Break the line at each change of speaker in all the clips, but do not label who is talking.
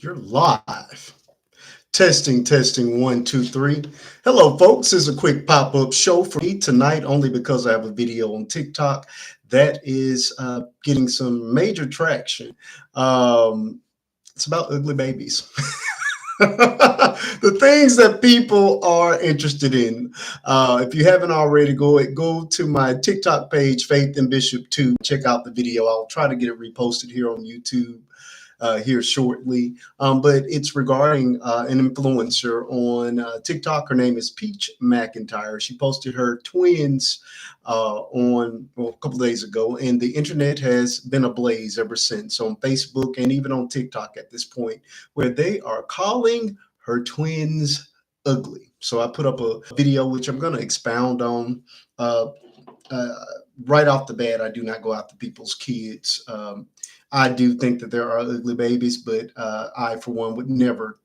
You're live. Testing, testing, one, two, three. Hello, folks. This is a quick pop up show for me tonight, only because I have a video on TikTok that is getting some major traction. Um, it's about ugly babies. The things that people are interested in. If you haven't already, go to my TikTok page, Faith and Bishop 2. Check out the video. I'll try to get it reposted here on YouTube here shortly. But it's regarding an influencer on TikTok. Her name is Peach Mcintyre. She posted her twins a couple days ago, and the internet has been ablaze ever since on Facebook and even on TikTok at this point, where they are calling her twins ugly. So I put up a video which I'm going to expound on. Uh, uh, right off the bat, I do not go after people's kids. I do think that there are ugly babies, but I, for one, would never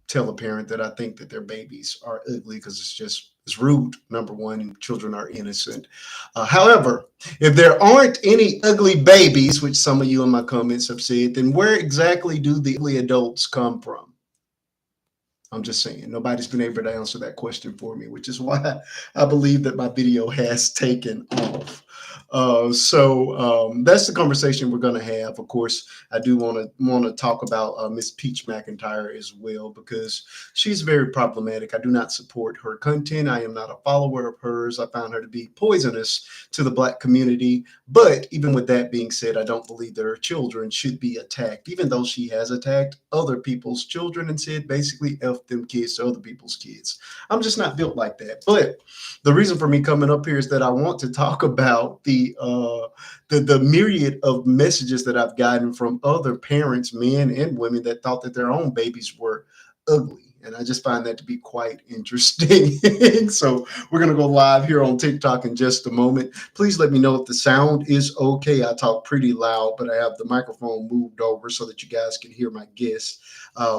tell a parent that I think that their babies are ugly because it's rude. Number one, and children are innocent. However, if there aren't any ugly babies, which some of you in my comments have said, then where exactly do the ugly adults come from? I'm just saying, nobody's been able to answer that question for me, which is why I believe that my video has taken off. So that's the conversation we're going to have. Of course, I do want to talk about Miss Peach Mcintyre as well because she's very problematic. I do not support her content. I am not a follower of hers. I found her to be poisonous to the Black community. But even with that being said, I don't believe that her children should be attacked, even though she has attacked other people's children and said basically F them kids to other people's kids. I'm just not built like that. But the reason for me coming up here is that I want to talk about the myriad of messages that I've gotten from other parents, men and women, that thought that their own babies were ugly. And I just find that to be quite interesting. So we're going to go live here on TikTok in just a moment. Please let me know if the sound is okay. I talk pretty loud, but I have the microphone moved over so that you guys can hear my guests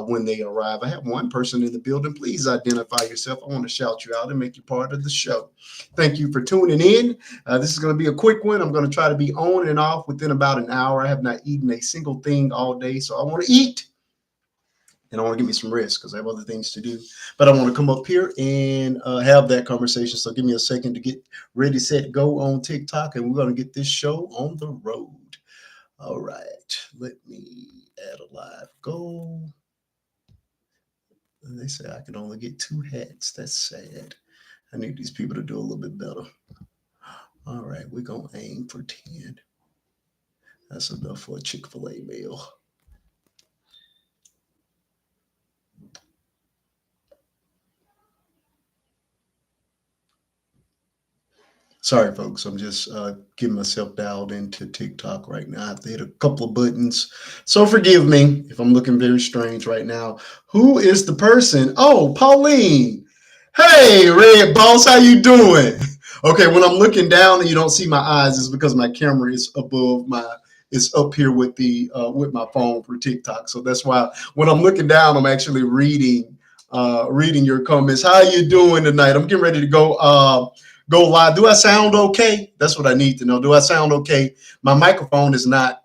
when they arrive. I have one person in the building. Please identify yourself. I want to shout you out and make you part of the show. Thank you for tuning in. This is going to be a quick one. I'm going to try to be on and off within about an hour. I have not eaten a single thing all day, so I want to eat and I want to give me some rest because I have other things to do. But I want to come up here and have that conversation. So give me a second to get ready, set, go on TikTok, and we're going to get this show on the road. All right, let me add a live goal. And they say I can only get 2 hats. That's sad. I need these people to do a little bit better. All right, we're going to aim for 10. That's enough for a Chick-fil-A meal. Sorry, folks. I'm just getting myself dialed into TikTok right now. I have to hit a couple of buttons. So forgive me if I'm looking very strange right now. Who is the person? Oh, Pauline. Hey, Red Boss, how you doing? Okay, when I'm looking down and you don't see my eyes, it's because my camera is above it's up here with my phone for TikTok. So that's why when I'm looking down, I'm actually reading your comments. How you doing tonight? I'm getting ready to go live. Do I sound okay? That's what I need to know. Do I sound okay? My microphone is not.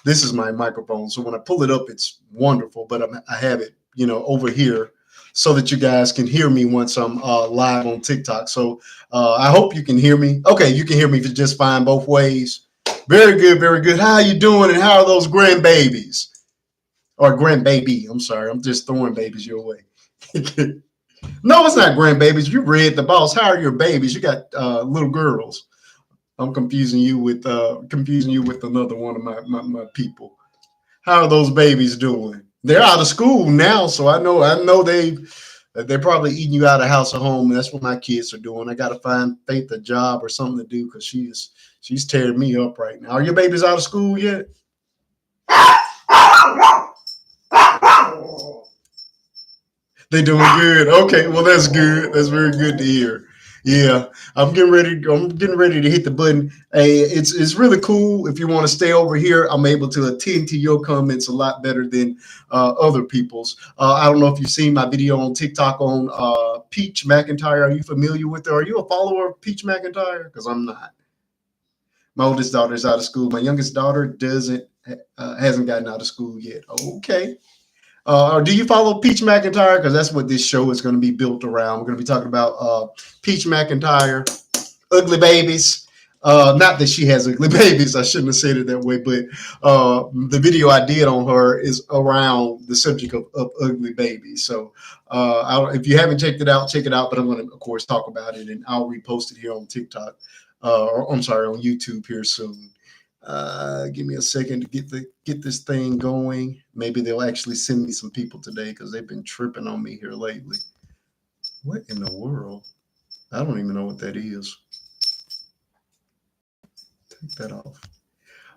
This is my microphone, so when I pull it up, it's wonderful. But I have it, over here, so that you guys can hear me once I'm live on TikTok. So I hope you can hear me. Okay, you can hear me just fine both ways. Very good, very good. How are you doing? And how are those grandbabies? Or grandbaby? I'm sorry, I'm just throwing babies your way. No, it's not grandbabies. You read the boss. How are your babies? You got little girls. I'm confusing you with another one of my people. How are those babies doing? They're out of school now, so I know they're probably eating you out of house or home. That's what my kids are doing. I got to find Faith a job or something to do because she's tearing me up right now. Are your babies out of school yet? They doing good. Okay, well that's good. That's very good to hear. Yeah, I'm getting ready. I'm getting ready to hit the button. Hey, it's really cool. If you want to stay over here, I'm able to attend to your comments a lot better than other people's. I don't know if you've seen my video on TikTok on Peach Mcintyre. Are you familiar with her? Are you a follower of Peach Mcintyre? Because I'm not. My oldest daughter is out of school. My youngest daughter doesn't hasn't gotten out of school yet. Okay. Or do you follow Peach Mcintyre? Because that's what this show is going to be built around. We're going to be talking about Peach Mcintyre, ugly babies. Not that she has ugly babies. I shouldn't have said it that way. But the video I did on her is around the subject of ugly babies. So if you haven't checked it out, check it out. But I'm going to, of course, talk about it, and I'll repost it here on TikTok. Or I'm sorry, on YouTube here soon. Give me a second to get this thing going. Maybe they'll actually send me some people today because they've been tripping on me here lately. What in the world? I don't even know what that is. Take that off.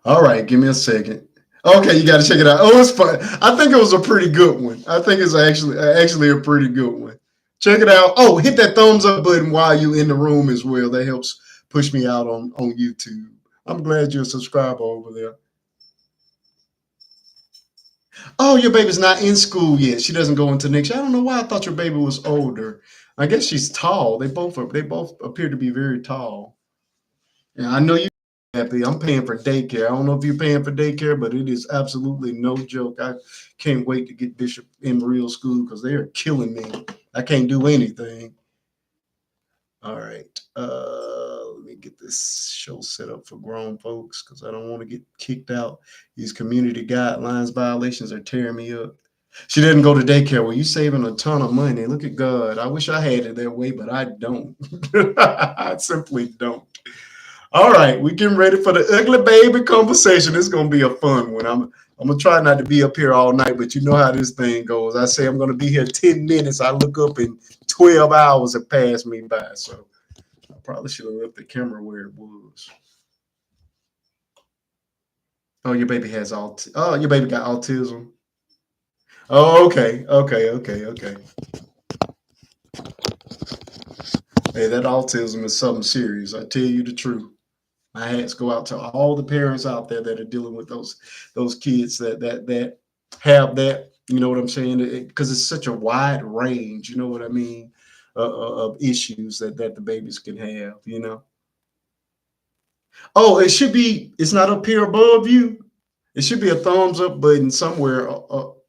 All right, give me a second. Okay, you got to check it out. Oh, it's fun. I think it was a pretty good one. I think it's actually a pretty good one. Check it out. Oh, hit that thumbs up button while you're in the room as well. That helps push me out on YouTube. I'm glad you're a subscriber over there. Oh, your baby's not in school yet. She doesn't go into next year. I don't know why I thought your baby was older. I guess she's tall. They both appear to be very tall. And I know you happy. I'm paying for daycare. I don't know if you're paying for daycare, but it is absolutely no joke. I can't wait to get Bishop in real school because they are killing me. I can't do anything. All right. Let me get this show set up for grown folks because I don't want to get kicked out. These community guidelines violations are tearing me up. She didn't go to daycare. Well, you saving a ton of money. Look at God. I wish I had it that way, but I don't. I simply don't. All right, we're getting ready for the ugly baby conversation. It's gonna be a fun one. I'm gonna try not to be up here all night, but you know how this thing goes. I say I'm gonna be here 10 minutes. I look up and 12 hours have passed me by. So I probably should have left the camera where it was. Oh, your baby has oh, your baby got autism. Oh, okay. Hey, that autism is something serious. I tell you the truth. My hats go out to all the parents out there that are dealing with those kids that have that. You know what I'm saying? Because it's such a wide range. You know what I mean? Of issues that the babies can have. You know. Oh, it should be. It's not up here above you. It should be a thumbs up button somewhere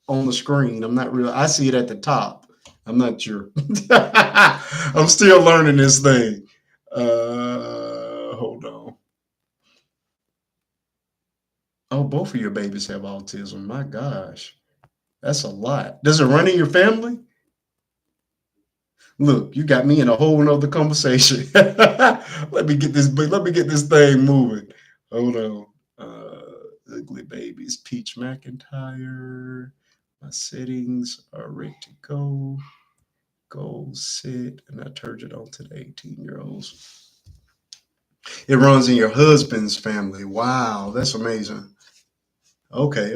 on the screen. I'm not real. I see it at the top. I'm not sure. I'm still learning this thing. Hold on. Oh, both of your babies have autism. My gosh, that's a lot. Does it run in your family? Look, you got me in a whole nother conversation. Let me get this thing moving. Hold on. Ugly babies, Peach Mcintyre. My settings are ready to go. Goal set, and I turned it on to the 18-year-olds. It runs in your husband's family. Wow, that's amazing. Okay.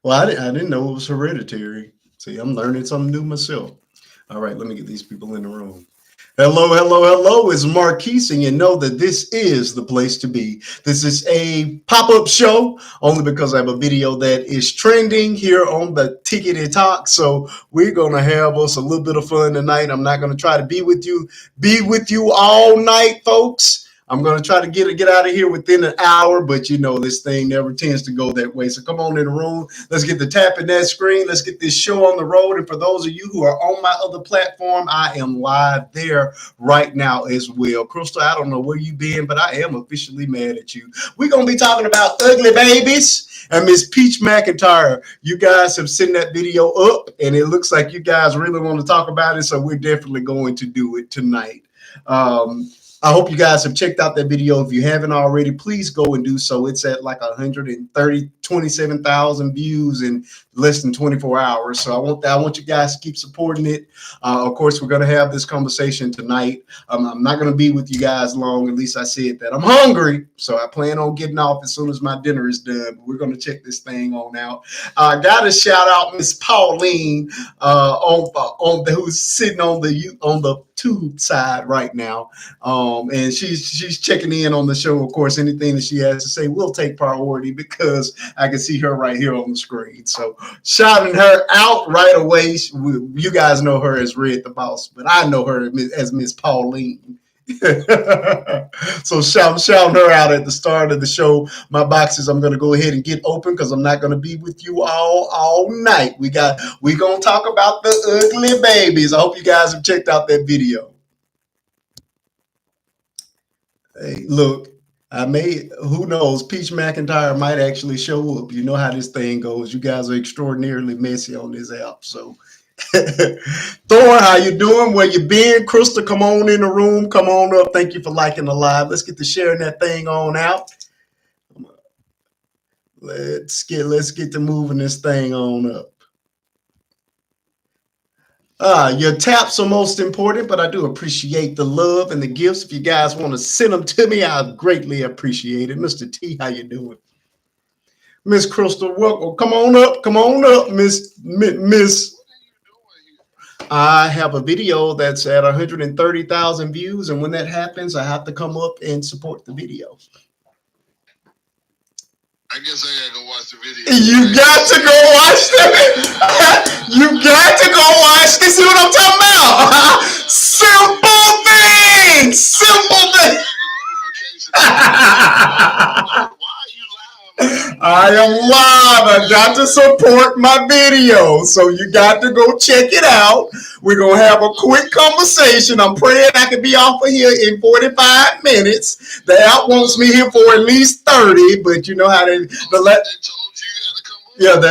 Well, I didn't know it was hereditary. See, I'm learning something new myself. All right, let me get these people in the room. Hello. It's Marquise, and you know that this is the place to be. This is a pop-up show, only because I have a video that is trending here on the Tickety Talk. So we're going to have us a little bit of fun tonight. I'm not going to try to be with you all night, folks. I'm going to try to get out of here within an hour, but you know, this thing never tends to go that way. So come on in the room. Let's get the tapping that screen. Let's get this show on the road. And for those of you who are on my other platform, I am live there right now as well. Crystal, I don't know where you've been, but I am officially mad at you. We're going to be talking about ugly babies and Miss Peach Mcintyre. You guys have sent that video up, and it looks like you guys really want to talk about it. So we're definitely going to do it tonight. I hope you guys have checked out that video. If you haven't already, please go and do so. It's at like 27,000 views in less than 24 hours. So I want you guys to keep supporting it. Of course, we're going to have this conversation tonight. I'm not going to be with you guys long. At least I said that. I'm hungry, so I plan on getting off as soon as my dinner is done. But we're going to check this thing on out. Got to shout out Miss Pauline who's sitting on the tube side right now. And she's checking in on the show. Of course, anything that she has to say will take priority because I can see her right here on the screen. So shouting her out right away. You guys know her as Red the Boss, but I know her as Miss Pauline. So shouting her out at the start of the show. My boxes I'm gonna go ahead and get open because I'm not gonna be with you all night. We gonna talk about the ugly babies. I hope you guys have checked out that video. Hey, look, I may, who knows, Peach McIntyre might actually show up. You know how this thing goes. You guys are extraordinarily messy on this app. So Thor, how you doing? Where you been? Crystal, come on in the room. Come on up. Thank you for liking the live. Let's get to sharing that thing on out. Let's get to moving this thing on up. Your taps are most important, but I do appreciate the love and the gifts. If you guys want to send them to me, I greatly appreciate it. Mr. T, how you doing? Miss Crystal, welcome. Come on up, Miss. I have a video that's at 130,000 views, and when that happens, I have to come up and support the video.
I guess I gotta go watch the video.
You got to go watch the You got to go watch this. See what I'm talking about? Simple things. Simple things. I am live. I got to support my video. So you got to go check it out. We're going to have a quick conversation. I'm praying I can be off of here in 45 minutes. The app wants me here for at least 30, but you know how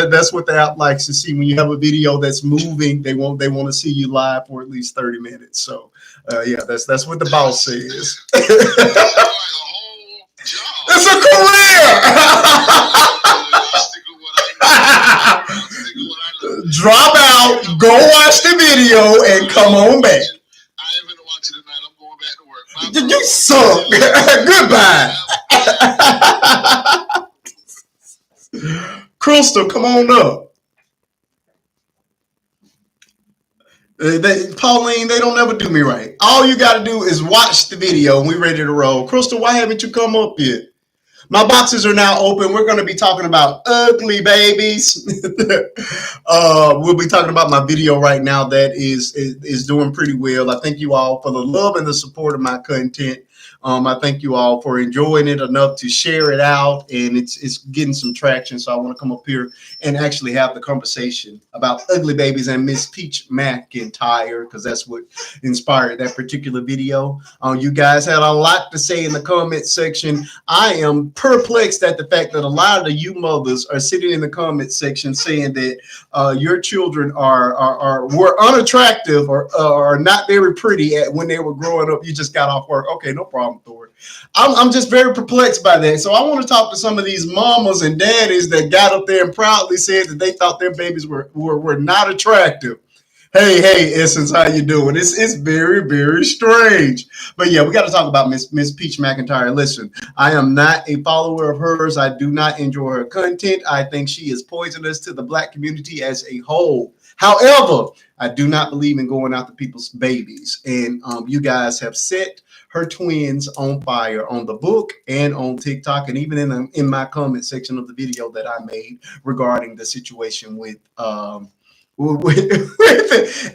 that's what the app likes to see. When you have a video that's moving, they want to see you live for at least 30 minutes. So that's what the boss says. It's a career. Drop out, go watch the video, and come on back.
I ain't gonna watch it tonight. I'm going back to work.
You suck. Goodbye. Crystal, come on up. Pauline, they don't ever do me right. All you got to do is watch the video and we're ready to roll. Crystal, why haven't you come up yet? My boxes are now open. We're going to be talking about ugly babies. We'll be talking about my video right now that is doing pretty well. I thank you all for the love and the support of my content. I thank you all for enjoying it enough to share it out, and it's getting some traction. So I want to come up here and actually have the conversation about ugly babies and Miss Peach McIntyre, because that's what inspired that particular video. You guys had a lot to say in the comment section. I am perplexed at the fact that a lot of you mothers are sitting in the comment section saying that your children were unattractive or not very pretty when they were growing up. You just got off work. Okay, no problem. I'm just very perplexed by that. So I want to talk to some of these mamas and daddies that got up there and proudly said that they thought their babies were not attractive. Hey, Essence, how you doing? It's very, very strange. But yeah, we got to talk about Miss Peach McIntyre. Listen, I am not a follower of hers. I do not enjoy her content. I think she is poisonous to the Black community as a whole. However, I do not believe in going after people's babies. And you guys have set her twins on fire on the book and on TikTok, and even in my comment section of the video that I made regarding the situation with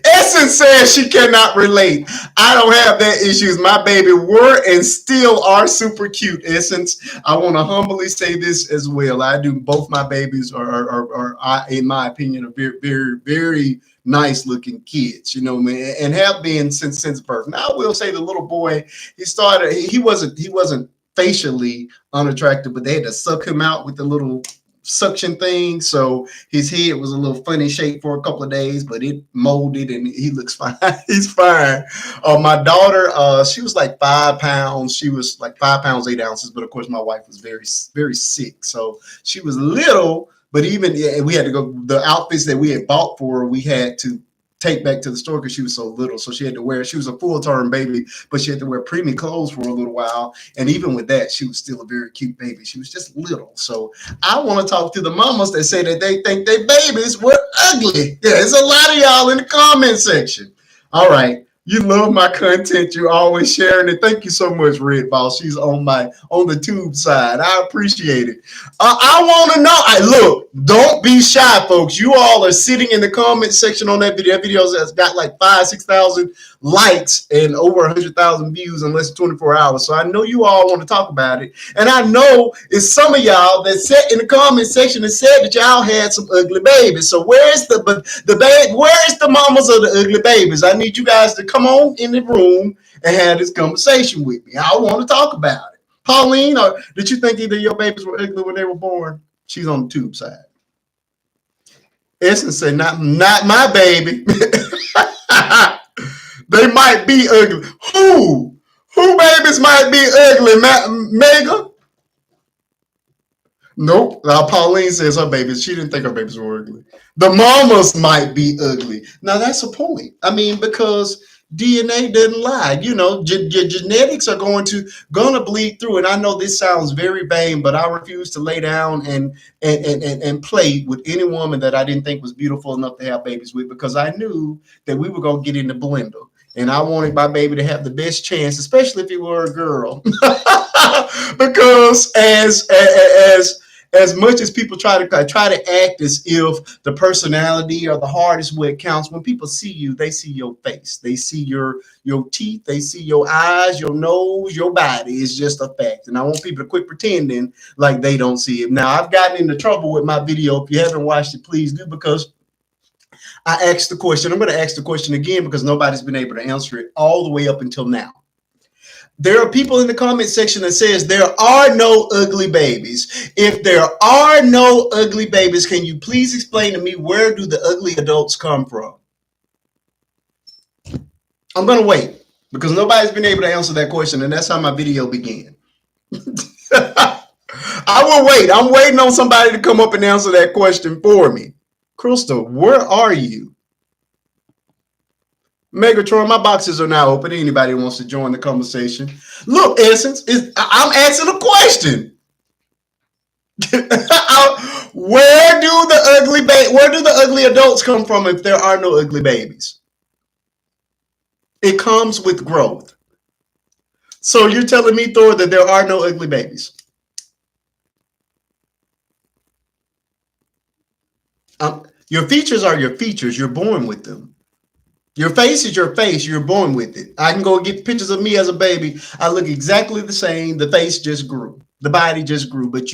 Essence says she cannot relate. I don't have that issues. My baby were and still are super cute. Essence, I want to humbly say this as well. I do. Both my babies are in my opinion, are very, very, very nice looking kids, you know, man, and have been since birth. Now I will say the little boy, he wasn't facially unattractive, but they had to suck him out with the little suction thing, so his head was a little funny shape for a couple of days, but it molded and he looks fine. He's fine. My daughter, she was like 5 pounds. She was like 5 pounds 8 ounces, but of course my wife was very, very sick, so she was little. But even we had to go, the outfits that we had bought for her, we had to take back to the store because she was so little. So she had to wear, she was a full-term baby, but she had to wear preemie clothes for a little while. And even with that, she was still a very cute baby. She was just little. So I want to talk to the mamas that say that they think their babies were ugly. Yeah, there's a lot of y'all in the comment section. All right. You love my content. You're always sharing it. Thank you so much, Red Ball. She's on the tube side. I appreciate it. I want to know. Look, don't be shy, folks. You all are sitting in the comment section on that video. That video has got like 6,000 likes and over 100,000 views in less than 24 hours. So I know you all want to talk about it. And I know it's some of y'all that sat in the comment section and said that y'all had some ugly babies. So where's the mamas of the ugly babies? I need you guys to come on in the room and have this conversation with me. I want to talk about it. Pauline, or did you think either of your babies were ugly when they were born? She's on the tube side. Essence said, not my baby. They might be ugly. Who babies might be ugly? Mega? Nope. Pauline says her babies. She didn't think her babies were ugly. The mamas might be ugly. Now that's a point. I mean, because DNA doesn't lie. You know, your genetics are gonna bleed through. And I know this sounds very vain, but I refuse to lay down and play with any woman that I didn't think was beautiful enough to have babies with, because I knew that we were gonna get in the blender. And I wanted my baby to have the best chance, especially if it were a girl. Because as much as people try to act as if the personality or the heart is what counts, when people see you, they see your face, they see your teeth, they see your eyes, your nose, your body. It's just a fact. And I want people to quit pretending like they don't see it. Now, I've gotten into trouble with my video. If you haven't watched it, please do, because I asked the question. I'm going to ask the question again because nobody's been able to answer it all the way up until now. There are people in the comment section that says there are no ugly babies. If there are no ugly babies, can you please explain to me, where do the ugly adults come from? I'm going to wait because nobody's been able to answer that question, and that's how my video began. I will wait. I'm waiting on somebody to come up and answer that question for me. Crystal, where are you? Megatron, my boxes are now open. Anybody who wants to join the conversation. Look, Essence, I'm asking a question. Where do the ugly adults come from if there are no ugly babies? It comes with growth. So you're telling me, Thor, that there are no ugly babies? Your features are your features. You're born with them. Your face is your face. You're born with it. I can go get pictures of me as a baby. I look exactly the same. The face just grew. The body just grew. But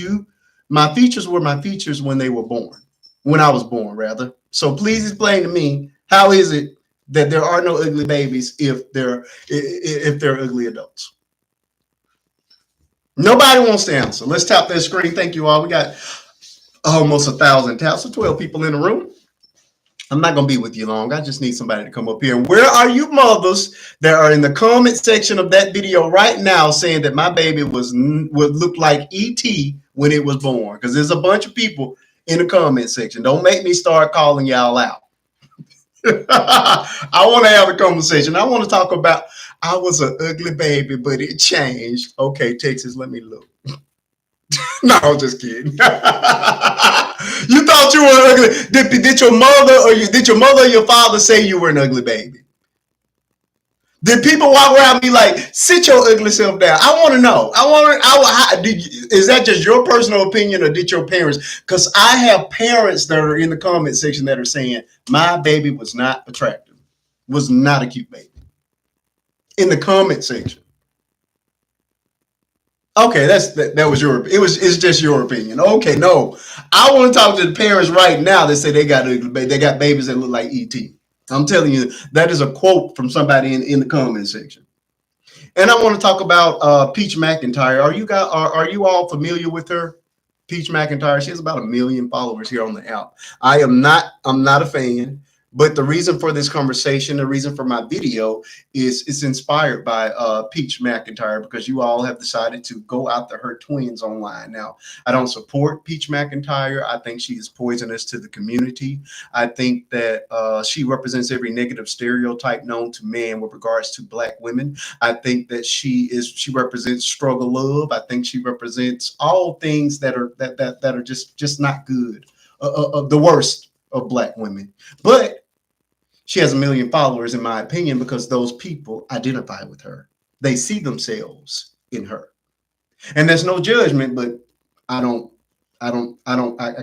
my features were my features when they were born. When I was born, rather. So please explain to me, how is it that there are no ugly babies if they're ugly adults? Nobody wants to answer. Let's tap that screen. Thank you all. We got almost 1,000 taps, so 12 people in the room. I'm not going to be with you long. I just need somebody to come up here. And where are you mothers that are in the comment section of that video right now saying that my baby would look like E.T. when it was born? Because there's a bunch of people in the comment section. Don't make me start calling y'all out. I want to have a conversation. I want to talk about, I was an ugly baby, but it changed. Okay, Texas, let me look. No, I'm just kidding. You thought you were ugly. Did your mother or your father say you were an ugly baby? Did people walk around me like, sit your ugly self down? I want to know. Is that just your personal opinion, or did your parents? Because I have parents that are in the comment section that are saying my baby was not attractive, was not a cute baby. In the comment section. Okay, that was it's just your opinion. Okay, no, I want to talk to the parents right now that say they got babies that look like E.T. I'm telling you, that is a quote from somebody in the comment section. And I want to talk about Peach Mcintyre. Are you all familiar with her? Peach Mcintyre. She has about 1 million followers here on the app. I'm not a fan. But the reason for this conversation, the reason for my video is it's inspired by Peach Mcintyre, because you all have decided to go after her twins online. Now, I don't support Peach Mcintyre. I think she is poisonous to the community. I think that she represents every negative stereotype known to man with regards to Black women. I think that she represents struggle love. I think she represents all things that are just not good, the worst of Black women. But she has 1 million followers, in my opinion, because those people identify with her. They see themselves in her. And there's no judgment, but I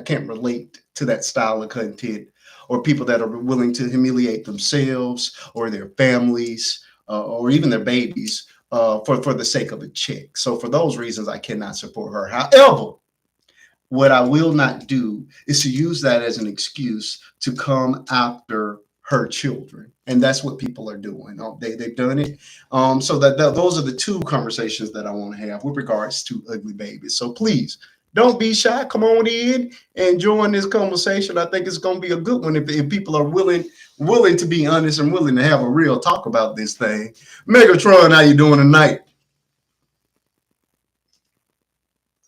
can't relate to that style of content, or people that are willing to humiliate themselves or their families or even their babies for the sake of a check. So for those reasons, I cannot support her. However, what I will not do is to use that as an excuse to come after her children. And that's what people are doing. They've done it. So those are the two conversations that I want to have with regards to ugly babies. So please don't be shy. Come on in and join this conversation. I think it's going to be a good one if people are willing to be honest and willing to have a real talk about this thing. Megatron, how you doing tonight?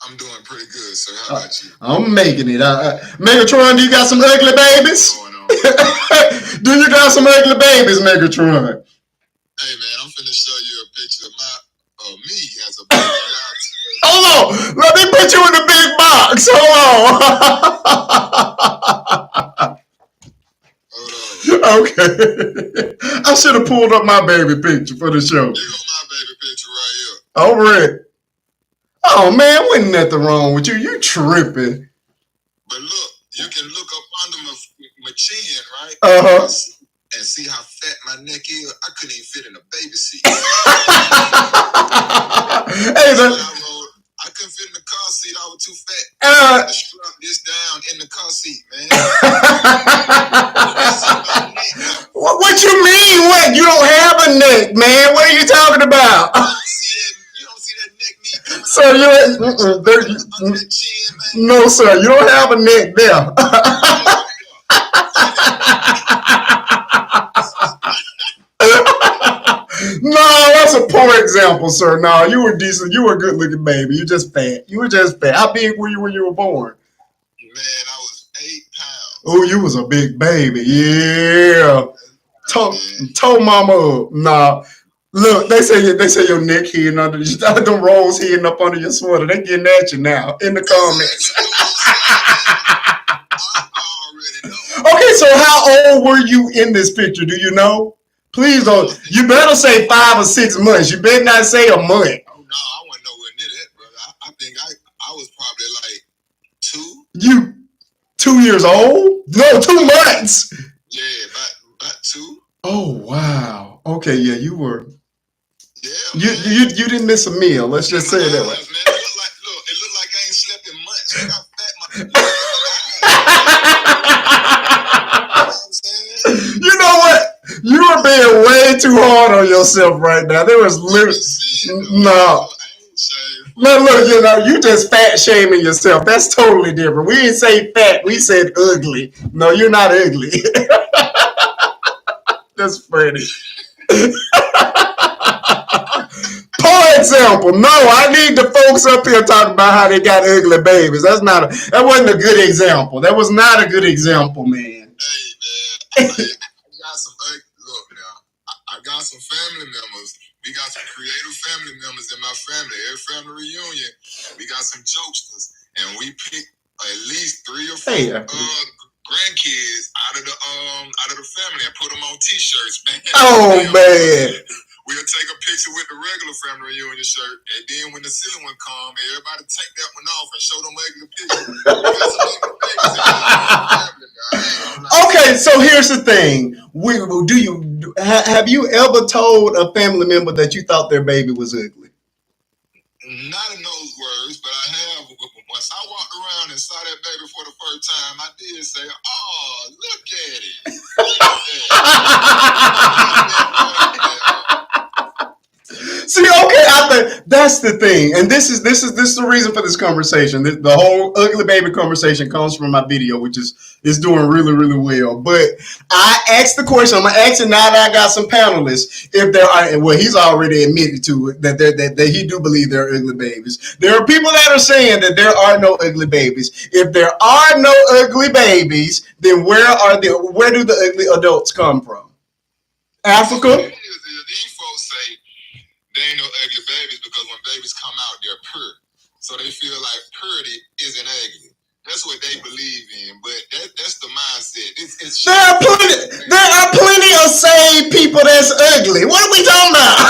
I'm doing pretty good, sir. How about you?
I'm making it. Megatron, do you got some ugly babies? Do you got some ugly babies, Megatron?
Hey, man, I'm finna show you a picture of me as a baby.
Hold on. Let me put you in the big box. Hold on. Okay. I should have pulled up my baby picture for the show.
You got my baby picture right here.
All right. Oh, man, wasn't nothing wrong with you. You tripping.
But look, you can look up under my chin, right?
Uh-huh.
And see how fat my neck is. I couldn't even fit in a baby seat. I couldn't fit in the car seat. I was too fat. I had to strap this down in the car seat, man.
What you mean? What? You don't have a neck, man. What are you talking about?
You don't see that neck meat coming
sir,
under that chin, man.
No, sir. You don't have a neck there. No, that's a poor example, sir. No, you were decent. You were a good-looking baby. You just fat. You were just fat. How big were you when you were born?
Man, I was 8 pounds.
Oh, you was a big baby. Yeah. Toe mama up. Nah. Look, they say your neck hidden under the rolls hidden up under your sweater. They getting at you now in the comments. Okay, so how old were you in this picture? Do you know? Please don't. You better say 5 or 6 months. You better not say a month.
Oh, no, I wasn't nowhere near that, brother. I think I was probably like 2.
You 2 years old? No, 2 months.
Yeah, about 2.
Oh, wow. Okay, yeah, you were.
Yeah,
you didn't miss a meal. Let's just say it that way.
Man, it looked like I ain't slept in months. Look how fat
You know what? You are being way too hard on yourself right now. There was literally no. No, look, you just fat shaming yourself. That's totally different. We didn't say fat. We said ugly. No, you're not ugly. That's funny. For example, no, I need the folks up here talking about how they got ugly babies. That wasn't a good example. That was not a good example, man.
Hey, man, I got some family members. We got some creative family members in my family. Every family reunion, we got some jokesters, and we pick at least 3 or 4 grandkids out of the family and put them on T-shirts, man.
Oh man.
We'll take a picture with the regular family reunion shirt, and then when the silly one come, everybody take that one off and show them ugly pictures.
Okay, so here's the thing: have you ever told a family member that you thought their baby was ugly?
Not in those words, but I have. Once I walked around and saw that baby for the first time, I did say, "Oh, look at it."
See, okay, I think that's the thing, and this is the reason for this conversation. The whole ugly baby conversation comes from my video, which is doing really, really well. But I asked the question. I'm gonna ask it now that I got some panelists. If there are, well, he's already admitted to it that he do believe there are ugly babies. There are people that are saying that there are no ugly babies. If there are no ugly babies, then where do the ugly adults come from? Africa.
These folks say there ain't no ugly babies because when babies come out, they're pure. So they feel like purity isn't ugly. That's what they believe in, but that's the mindset.
There are plenty of saved people that's ugly. What are we talking about?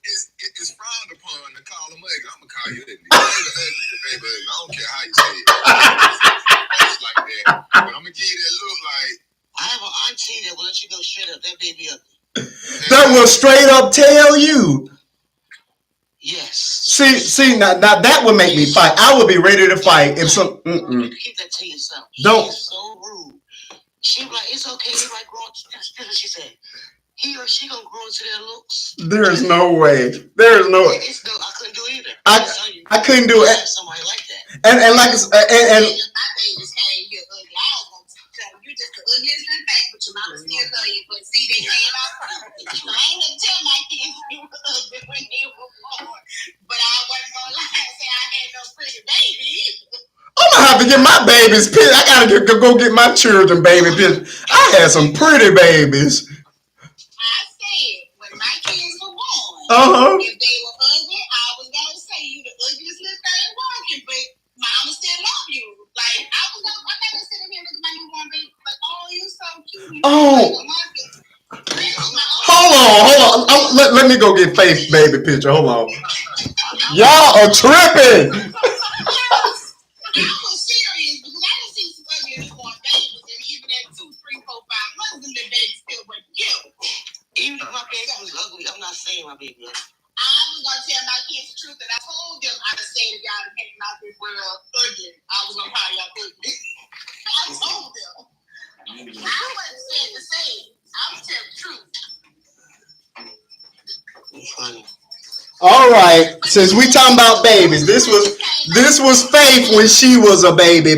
It's frowned upon to call them ugly. I'm gonna call you ugly. I don't care how you say it.
I will straight up tell you.
Yes.
See, now that would make me fight. I would be ready to fight if some.
You keep that to yourself.
Don't.
She's so rude. She be like, it's okay. You like growing. That's what she said. He or she gonna grow into their looks.
There's no way. There's no.
I couldn't do it either. I
couldn't do it.
Somebody like that.
And like and.
My babies came here ugly. I was gonna tell you just the ugliest in the back, but your mama still love you. But see, they came out. I ain't gonna tell my kids you were ugly when they were born. But I wasn't gonna lie and say I had no pretty baby.
I'm gonna have to get my babies pictures. I gotta go get my children baby pictures. I had some pretty babies.
I said when my kids were born, if they were ugly, I was gonna say you the ugliest little thing walking, but mama still love you. Like I'm not gonna sit here and look at my newborn baby like, oh, you so cute.
Hold on. Let me go get Faith baby picture. Hold on. Y'all are tripping.
I was serious because I done seen some ugly newborn babies, and even at 2, 3, 4, 5 months, them babies still weren't cute. Even if my baby was ugly, I'm not saying my baby ugly. I was gonna tell my kids the truth, and I told them I'd have said if y'all came out this world ugly, I was gonna call y'all ugly. I told them. I wasn't saying the same. I was telling the truth. Funny.
All right, since we talking about babies, this was Faith when she was a baby.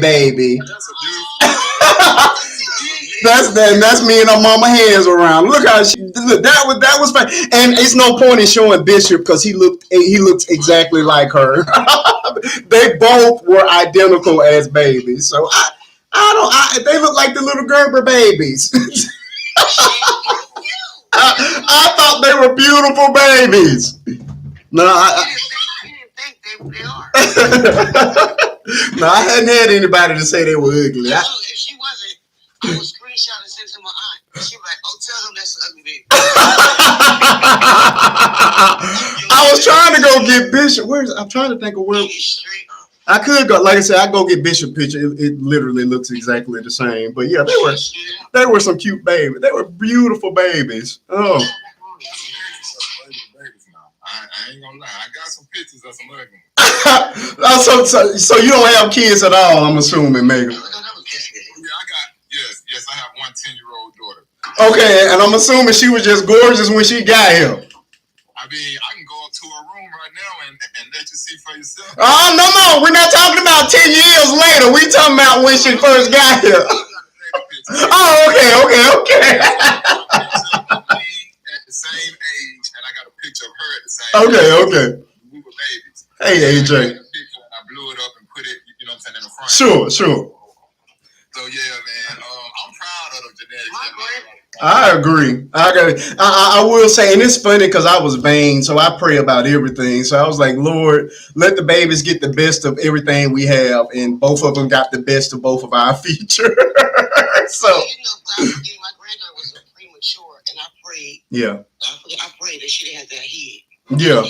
That's me and her mama hands around. Look how that was Faith, and it's no point in showing Bishop because he looked exactly like her. They both were identical as babies, so they look like the little Gerber babies. I thought they were beautiful babies. No, I didn't think they are. No, I hadn't had anybody to say they were ugly.
If she wasn't, I would screenshot and send to my aunt. She was like, oh, tell him that's an ugly baby.
I was trying to go get Bishop. I'm trying to think of where. I could go, like I said, I go get Bishop picture. It literally looks exactly the same. But yeah, they were some cute babies. They were beautiful babies. Oh.
I ain't gonna lie. I got some pictures of some ugly ones.
So you don't have kids at all, I'm assuming, Megan.
Yes, I have one 10-year-old daughter.
Okay, and I'm assuming she was just gorgeous when she got here.
I mean, I can go up to her room right now and let you see for yourself.
Oh, no. We're not talking about 10 years later. We talking about when she first got here. Oh, okay.
At the same age, and I got a picture of her at the same age.
Okay.
We were babies.
Hey, AJ.
I blew it up and put it, you know what I'm saying, in the front.
Sure.
So, yeah, man, I'm proud of the genetics.
I agree. I will say, and it's funny because I was vain, so I pray about everything. So I was like, Lord, let the babies get the best of everything we have, and both of them got the best of both of our features. So.
My granddaughter was premature, and I prayed.
Yeah.
I prayed that she didn't have that head.
Yeah.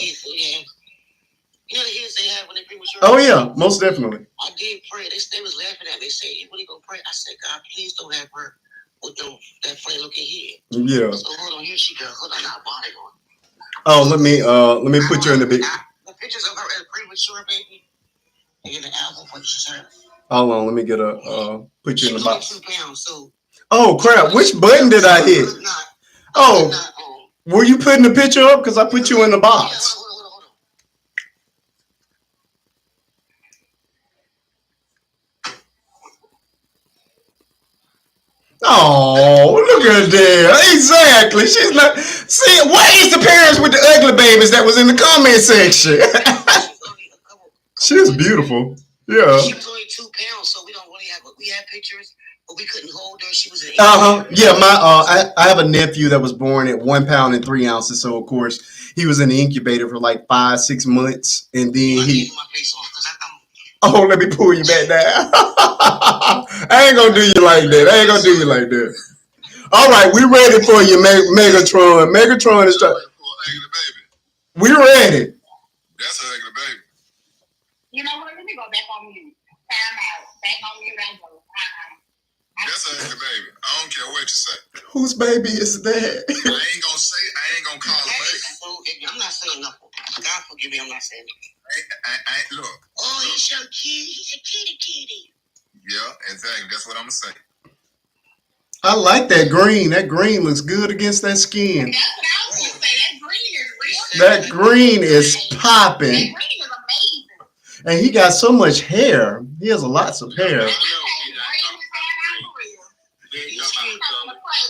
You know the heads they have when they're premature?
Oh, yeah, most definitely.
I did pray. They was laughing at me. They said, you really gonna pray? I said, God, please don't have her with that funny looking head.
Yeah.
So hold on, here she goes. Hold on, now, body on.
Oh, let me put you in the big.
The pictures of her as a premature baby. And get the album for her.
Hold on, let me get put you in the box.
2 pounds, so.
Oh crap! Which button did I hit? Were you putting the picture up? Because I put you in the box.
Hold on.
Oh, look at that! Exactly. She's not. See, where is the parents with the ugly babies that was in the comment section? She's beautiful. Yeah.
She was only 2 pounds, so we don't really have. We had pictures, but we couldn't hold her. She was an.
Yeah. I have a nephew that was born at 1 pound and 3 ounces. So of course he was in the incubator for like 5-6 months, and then Oh, let me pull you back down. I ain't gonna do you like that. All right, we ready for you, Megatron. Megatron is trying. We ready.
That's a regular baby. You know what? Let me go back on mute. Time out. Back on mute. I go. That's a regular baby. I don't care care what you say.
Whose baby is that?
I ain't gonna call him baby.
I'm not saying nothing. God forgive me, I'm not saying nothing.
Look.
Oh, he's so cute. He's a kitty.
Yeah, exactly. That's what I'm gonna say.
I like that green. That green looks good against that skin.
That's what I was gonna say.
That green is popping.
That green is amazing.
And he got so much hair. He has lots of hair.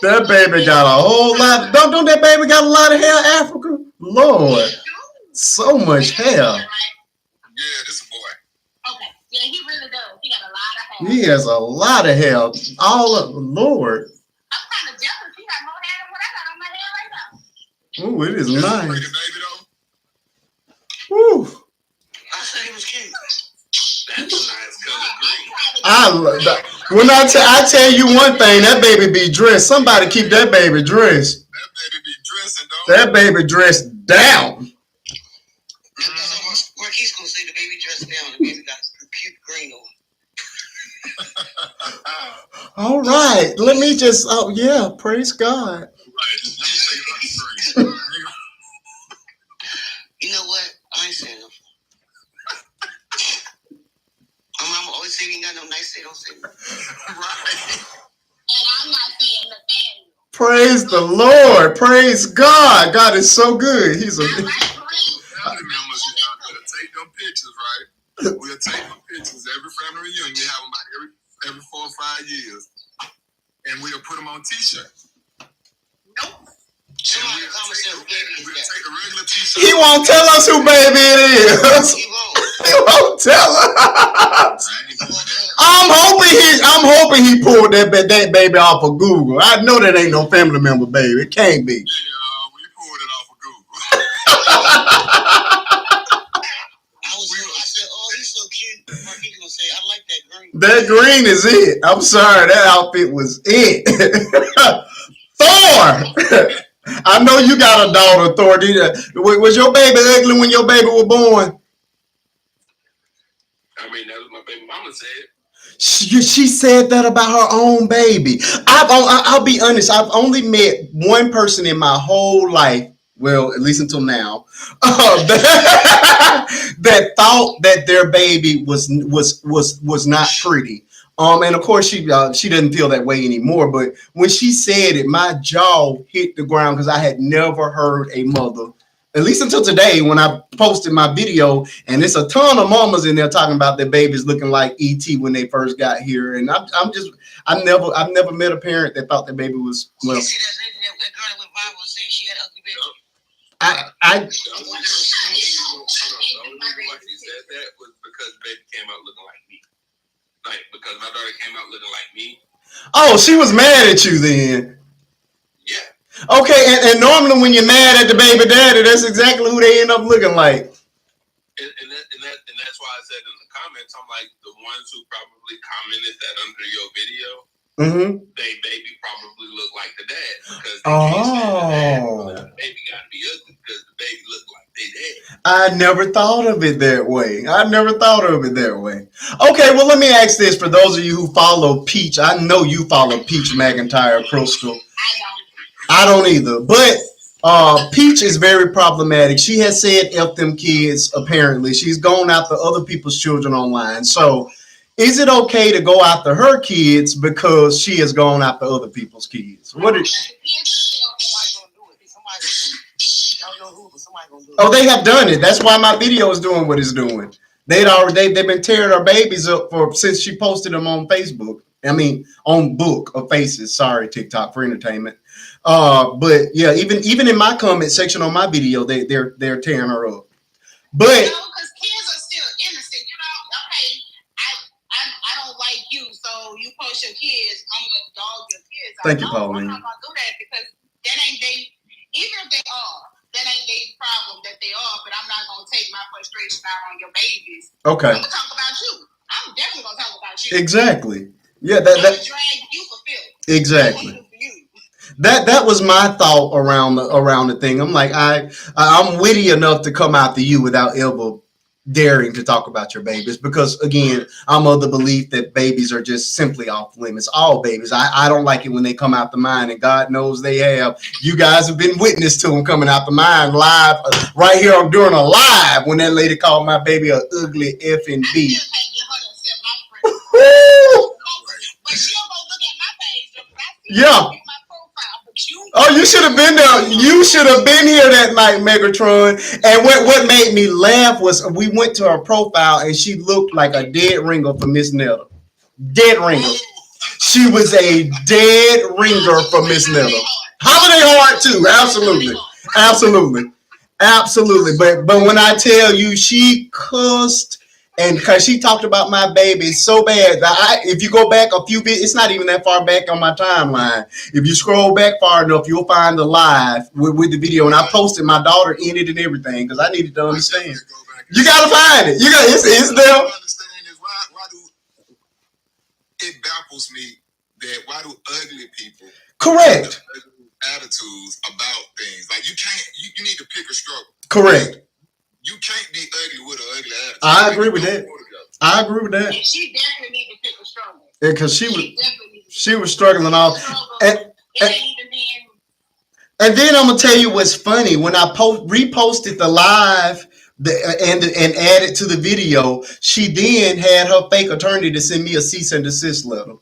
That baby got a whole lot. Don't that baby got a lot of hair, Africa? Lord, so much hair.
Yeah, this a boy.
Okay, yeah, he really does. He got a lot of hair.
He has a lot of hair. All of Lord.
I'm kind of jealous. He got more hair than what I got on my hair right now.
Oh, it is
This
nice.
pretty baby though.
Woo.
I said he was cute.
That's nice color green.
When I tell you one thing, that baby be dressed. Somebody keep that baby dressed.
That baby be dressing, though.
That baby dressed down.
Marquise gonna say the baby dressed down. The baby got cute green on.
All right. Let me just, oh, yeah. Praise God.
Right. Let me tell you about the green.
You know what? I ain't saying nothing. My mama always say, you ain't got no nice say, don't say nothing.
Right.
And I'm not saying nothing.
Praise the Lord. Praise God. God is so good. He's a.
Family members, y'all better take them pictures, right? We'll take them pictures. Every family reunion, we have them about every 4 or 5 years. And we'll put them on t-shirts.
Nope. Somebody come and say, who baby is
We'll
that?
take a regular t-shirt.
He won't tell us who baby it is.
He won't.
He won't tell us. I'm hoping he pulled that baby off of Google. I know that ain't no family member baby. It can't be.
Yeah, we pulled it off of Google.
I said, oh, he's so cute. Marquise gonna say, I like that green.
That green is it. I'm sorry, that outfit was it. Thor. I know you got a daughter, Thor. Was your baby ugly when your baby was born?
I mean, that's what my baby mama said.
She said that about her own baby. I'll be honest. I've only met one person in my whole life, well, at least until now, that thought that their baby was not pretty. And of course she doesn't feel that way anymore. But when she said it, my jaw hit the ground because I had never heard a mother, at least until today when I posted my video, and there's a ton of mamas in there talking about their babies looking like E.T. when they first got here. And I've never met a parent that thought their baby was, well.
You see that girl that went viral saying she had an ugly baby?
The only reason why she said that was because the baby came out looking like me. Like, because my daughter came out looking like me.
Oh, she was mad at you then.
Yeah.
Okay, and normally when you're mad at the baby daddy, that's exactly who they end up looking like.
And that's why I said in the comments, I'm like, the ones who probably commented that under your video, they baby probably look like the dad because they can't stand the dad. But the baby gotta be ugly because the baby look like they dad.
I never thought of it that way. Okay, well, let me ask this for those of you who follow Peach. I know you follow Peach Mcintyre, Crystal. I don't either. But Peach is very problematic. She has said F them kids, apparently. She's gone after other people's children online. So is it okay to go after her kids because she has gone after other people's kids? What is... Oh, they have done it. That's why my video is doing what it's doing. They've been tearing her babies up since she posted them on Facebook. I mean, on Book of Faces. Sorry, TikTok for entertainment. But yeah, even in my comment section on my video, they're tearing her up. But
because kids are still innocent. Okay, I don't like you, so you post your kids. I'm gonna dog your kids.
Thank you, Pauline.
I'm not gonna do that because that ain't they. Even if they are, that ain't their problem that they are. But I'm not gonna take my frustration out on your babies.
Okay.
I'm gonna talk about you. I'm definitely gonna talk about you.
Exactly. Yeah,
I'm gonna drag you for filth.
Exactly. That was my thought around the thing. I'm like, I'm witty enough to come after you without ever daring to talk about your babies, because again, I'm of the belief that babies are just simply off limits. All babies. I don't like it when they come out the mind, and God knows they have. You guys have been witness to them coming out the mind live, right here. I'm doing a live when that lady called my baby a ugly effing B.
But she'll go look at my page.
Yeah. Oh, you should have been there. You should have been here that night, Megatron. And what made me laugh was we went to her profile and she looked like a dead ringer for Miss Nettle. Dead ringer. She was a dead ringer for Miss Nettle. Holiday Heart too. Absolutely. Absolutely. Absolutely. But when I tell you, she cussed. And because she talked about my baby so bad, if you go back a few bits, it's not even that far back on my timeline. If you scroll back far enough, you'll find the live with the video. And I posted my daughter in it and everything because I needed to understand. You got to find it. It's there.
Why it baffles me that why do ugly people
correct
attitudes about things? Like you can't. You need to pick a struggle.
Correct.
You can't be ugly with an ugly attitude.
I agree with that. I agree with that.
And she definitely needs to pick a struggle.
Yeah, because she was struggling off. And then I'm gonna tell you what's funny. When I reposted the live and added to the video, she then had her fake attorney to send me a cease and desist letter,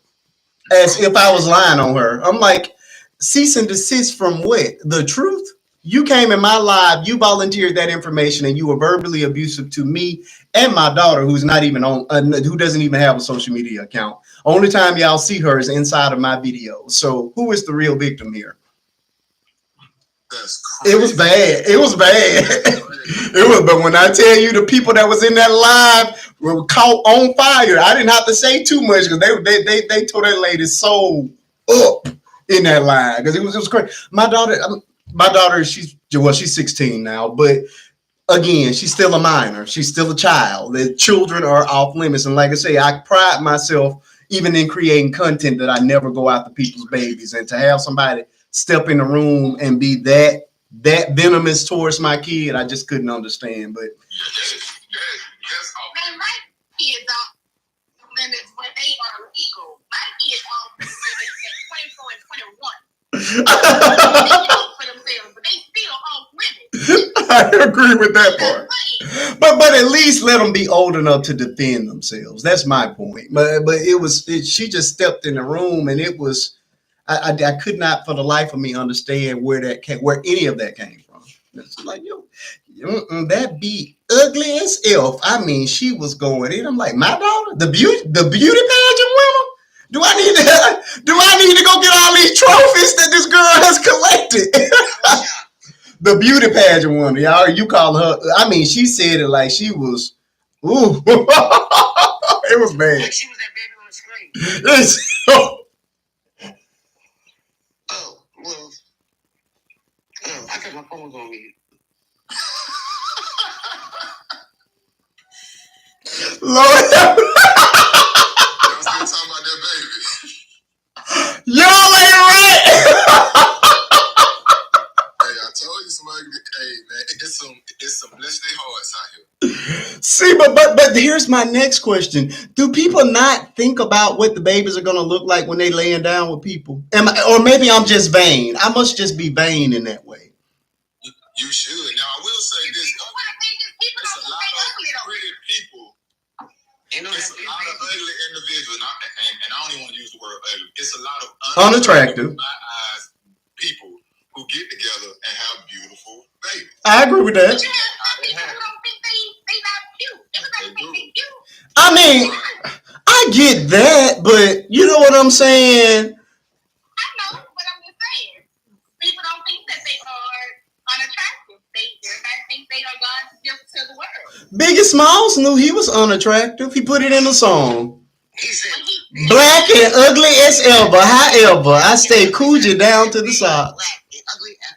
as if I was lying on her. I'm like, cease and desist from what? The truth? You came in my live, you volunteered that information, and you were verbally abusive to me and my daughter, who's not even on, who doesn't even have a social media account. Only time y'all see her is inside of my video. So who is the real victim here? It was bad. It was bad. It was. But when I tell you the people that was in that live were caught on fire, I didn't have to say too much because they tore that lady's soul up in that live because it was crazy. My daughter, she's 16 now, but again, she's still a minor. She's still a child. The children are off limits. And like I say, I pride myself even in creating content that I never go after people's babies. And to have somebody step in the room and be that venomous towards my kid, I just couldn't understand. But
my kids off limits when they are legal. My kids off limits at 24 and 21.
I agree with that part, but at least let them be old enough to defend themselves. That's my point. But she just stepped in the room, and it was I could not for the life of me understand where any of that came from. It's like that be ugly as elf. I mean, she was going in. I'm like, my daughter, the beauty pageant winner. Do I need to go get all these trophies that this girl has collected? The beauty pageant one, y'all. You call her? I mean, she said it like she was. Ooh, it was bad.
Like she was that baby on the screen. Oh well. Oh, I got my phone on me.
Lord.
Y'all still talking about that baby?
Y'all ain't right.
Hey, I told you somebody. Hey man, it's some bless their hearts out here.
See, but here's my next question: do people not think about what the babies are gonna look like when they laying down with people? Or maybe I'm just vain. I must just be vain in that way.
You should. Now I will say this though. There's a lot of pretty people. It's a lot of ugly individuals, and I don't even want to use the word ugly. It's a lot of
unattractive,
in my eyes, people who get together and have beautiful babies.
I agree with that.
But you have some people who don't think they not cute. Everybody think they cute.
I mean, I get that, but you know what I'm saying?
I know, but I'm just saying. People don't think that they are unattractive. Everybody think they are God's gift to the world.
Biggie Smalls knew he was unattractive. He put it in the song.
He said,
black and ugly as ever. However, I stay Coogee down to the side.
Black and ugly as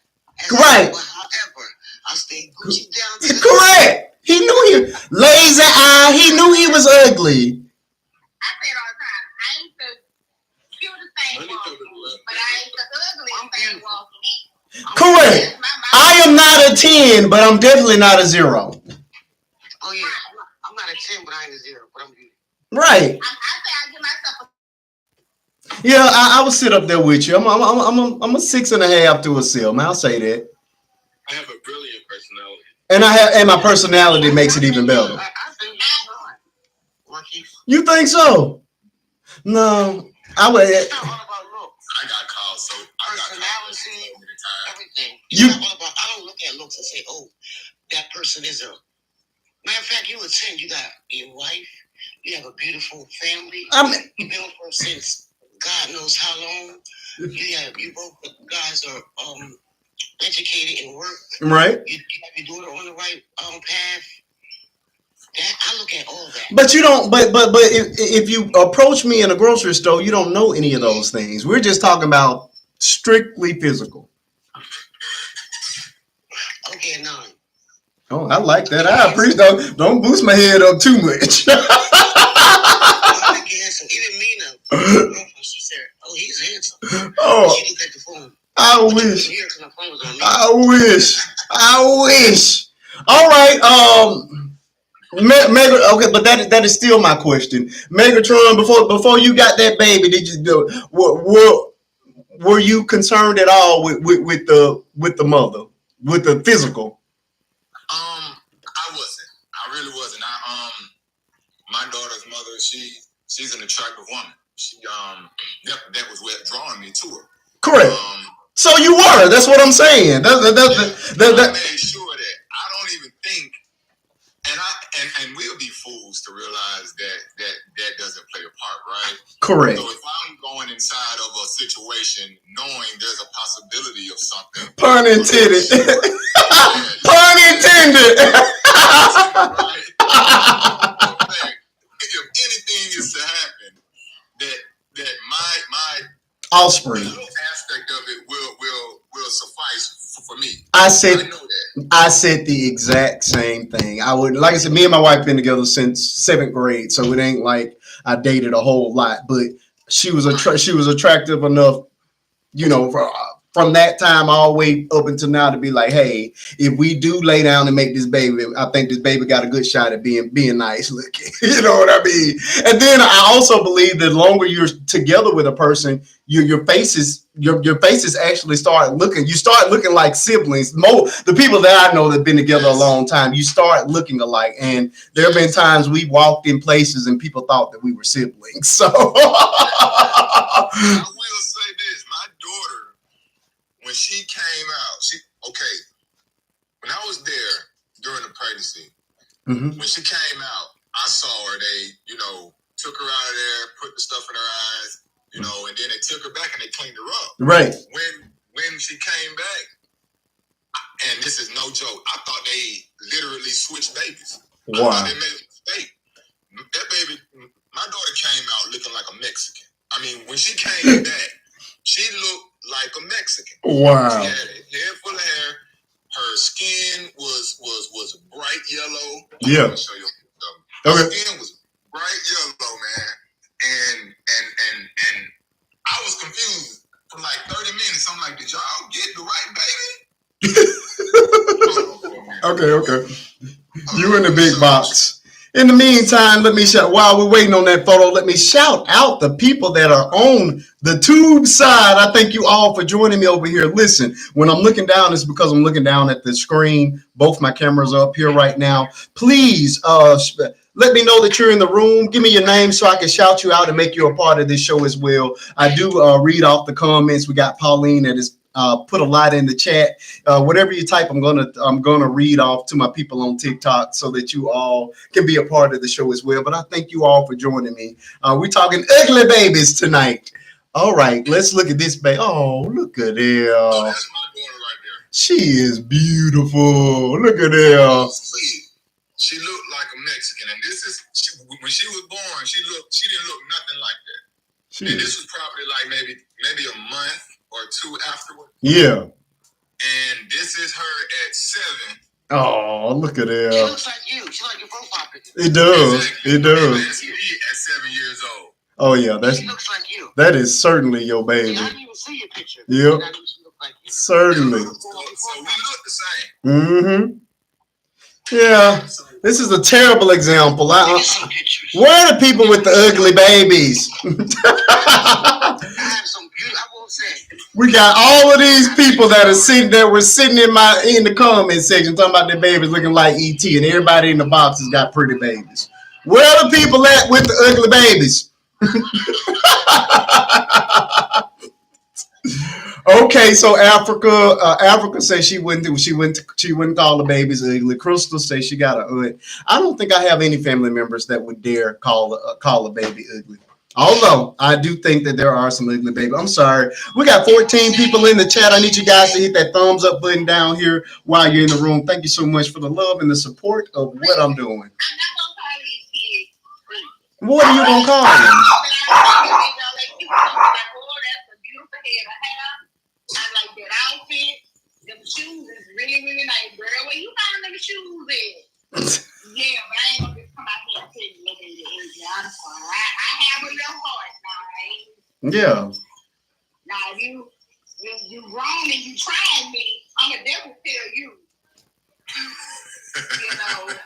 right.
Ever. However, I stay Gucci down to the
correct. He knew he lazy eye. He knew he was ugly.
I say it all the time. I ain't the cutest thing walking, but I ain't the ugliest thing walking.
Correct. I am not a 10, but I'm definitely not a 0.
Oh yeah.
10, but I ain't a 0. But I'm beautiful.
Right.
I say I give myself a.
Yeah, I will sit up there with you. I'm a 6.5 to a 7. I'll say that.
I have a brilliant personality.
And my personality makes it even better.
I think you're fine.
You think so? No, I would.
It's not all about looks. I got called so personality, everything. I don't look at looks and say, oh, that person is a. Matter of fact, you a 10. You got your wife. You have a beautiful family. You've been with her since God knows how long. You both guys are educated and work.
Right.
You have your daughter on the right path. I look at all that.
But you don't. But if you approach me in a grocery store, you don't know any of those things. We're just talking about strictly physical.
Okay, 9.
Oh, I like that. I appreciate. Don't boost my head up too much.
Even Mina, she said, "Oh, he's handsome."
Oh,
she looked at the phone.
I wish. I wish. All right. Okay, but that is still my question. Megatron, before you got that baby, did you do? Were you concerned at all with the mother, with the physical?
I wasn't. I really wasn't. My daughter's mother, she's an attractive woman. She that was what drawing me to her.
Correct. So you were. That's what I'm saying.
I made sure that I don't even think, and we'll be fools to realize that doesn't play a part, right?
Correct.
So if I'm going inside of a situation knowing there's a possibility of something,
pun intended. Pun intended.
Right. If anything is to happen, that my
offspring
aspect of it will suffice for me.
I
know that.
I said the exact same thing. I would, like I said, me and my wife been together since 7th grade, so it ain't like I dated a whole lot. But she was attractive enough, you know, from that time all the way up until now to be like, hey, if we do lay down and make this baby, I think this baby got a good shot at being nice looking. You know what I mean? And then I also believe that the longer you're together with a person, your faces actually start looking. You start looking like siblings. The people that I know that've been together a long time, you start looking alike. And there have been times we walked in places and people thought that we were siblings. So
I will say this: my daughter, when she came out, when I was there during the pregnancy, when she came out, I saw her. They, took her out of there, put the stuff in her eyes, and then they took her back and they cleaned her up.
Right.
When she came back, and this is no joke, I thought they literally switched babies.
Wow.
I thought they made a mistake. That baby, my daughter came out looking like a Mexican. I mean, when she came back, she looked like a Mexican.
Wow.
She had a head full of hair. Her skin was bright yellow.
Yeah.
Let me show you. Her skin was bright yellow, man. And I was confused for like 30 minutes. I'm like, did y'all get the right baby?
Okay. You in the big box. In the meantime, while we're waiting on that photo, let me shout out the people that are on the tube side. I thank you all for joining me over here. Listen, when I'm looking down, it's because I'm looking down at the screen. Both my cameras are up here right now. Please let me know that you're in the room. Give me your name so I can shout you out and make you a part of this show as well. I do read off the comments. We got Pauline that is put a lot in the chat. Whatever you type, I'm gonna read off to my people on TikTok so that you all can be a part of the show as well. But I thank you all for joining me. We're talking ugly babies tonight. All right, let's look at this baby. Oh, look at her.
Oh, that's my daughter right there.
She is beautiful. Look at her.
She looked like a Mexican, and when she was born, she didn't look nothing like that. And this was probably like maybe a month or 2 afterward.
Yeah.
And this is her at 7.
Oh, look at her.
She looks like you. She like your profile picture.
It does. Exactly. It does.
That's me at 7 years old.
Oh yeah,
she looks like you.
That is certainly your baby.
I didn't even see your picture.
Yep.
She looked like you.
Certainly.
So we look the same.
Mm-hmm. Yeah, this is a terrible example. Where are the people with the ugly babies? We got all of these people that are sitting there. We're sitting in the comment section talking about their babies looking like ET, and everybody in the boxes got pretty babies. Where are the people at with the ugly babies? Okay, so Africa says she wouldn't call the babies ugly. Crystal says she got a aunt. I don't think I have any family members that would dare call a baby ugly. Although I do think that there are some ugly babies. I'm sorry. We got 14 people in the chat. I need you guys to hit that thumbs up button down here while you're in the room. Thank you so much for the love and the support of what I'm doing. What are you gonna call them?
I like that outfit. Them shoes is really, really nice, girl. Where you find them shoes at? Yeah, but I ain't gonna just come out here and tell you what it is. I'm sorry. I have a little heart now, right?
Yeah.
Now, if you wrong and you trying me, I'm gonna definitely tell you. You know.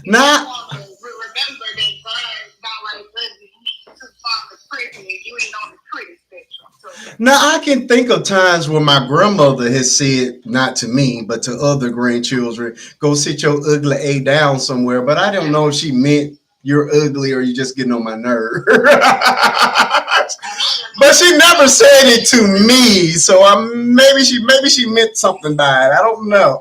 Nah.
Remember that God don't like ugly. He's too far from pretty, and you ain't on the pretty spectrum. So.
Now, I can think of times where my grandmother has said, not to me, but to other grandchildren, go sit your ugly A down somewhere. But I don't know if she meant you're ugly or you're just getting on my nerve. But she never said it to me. So maybe she meant something by it. I don't know.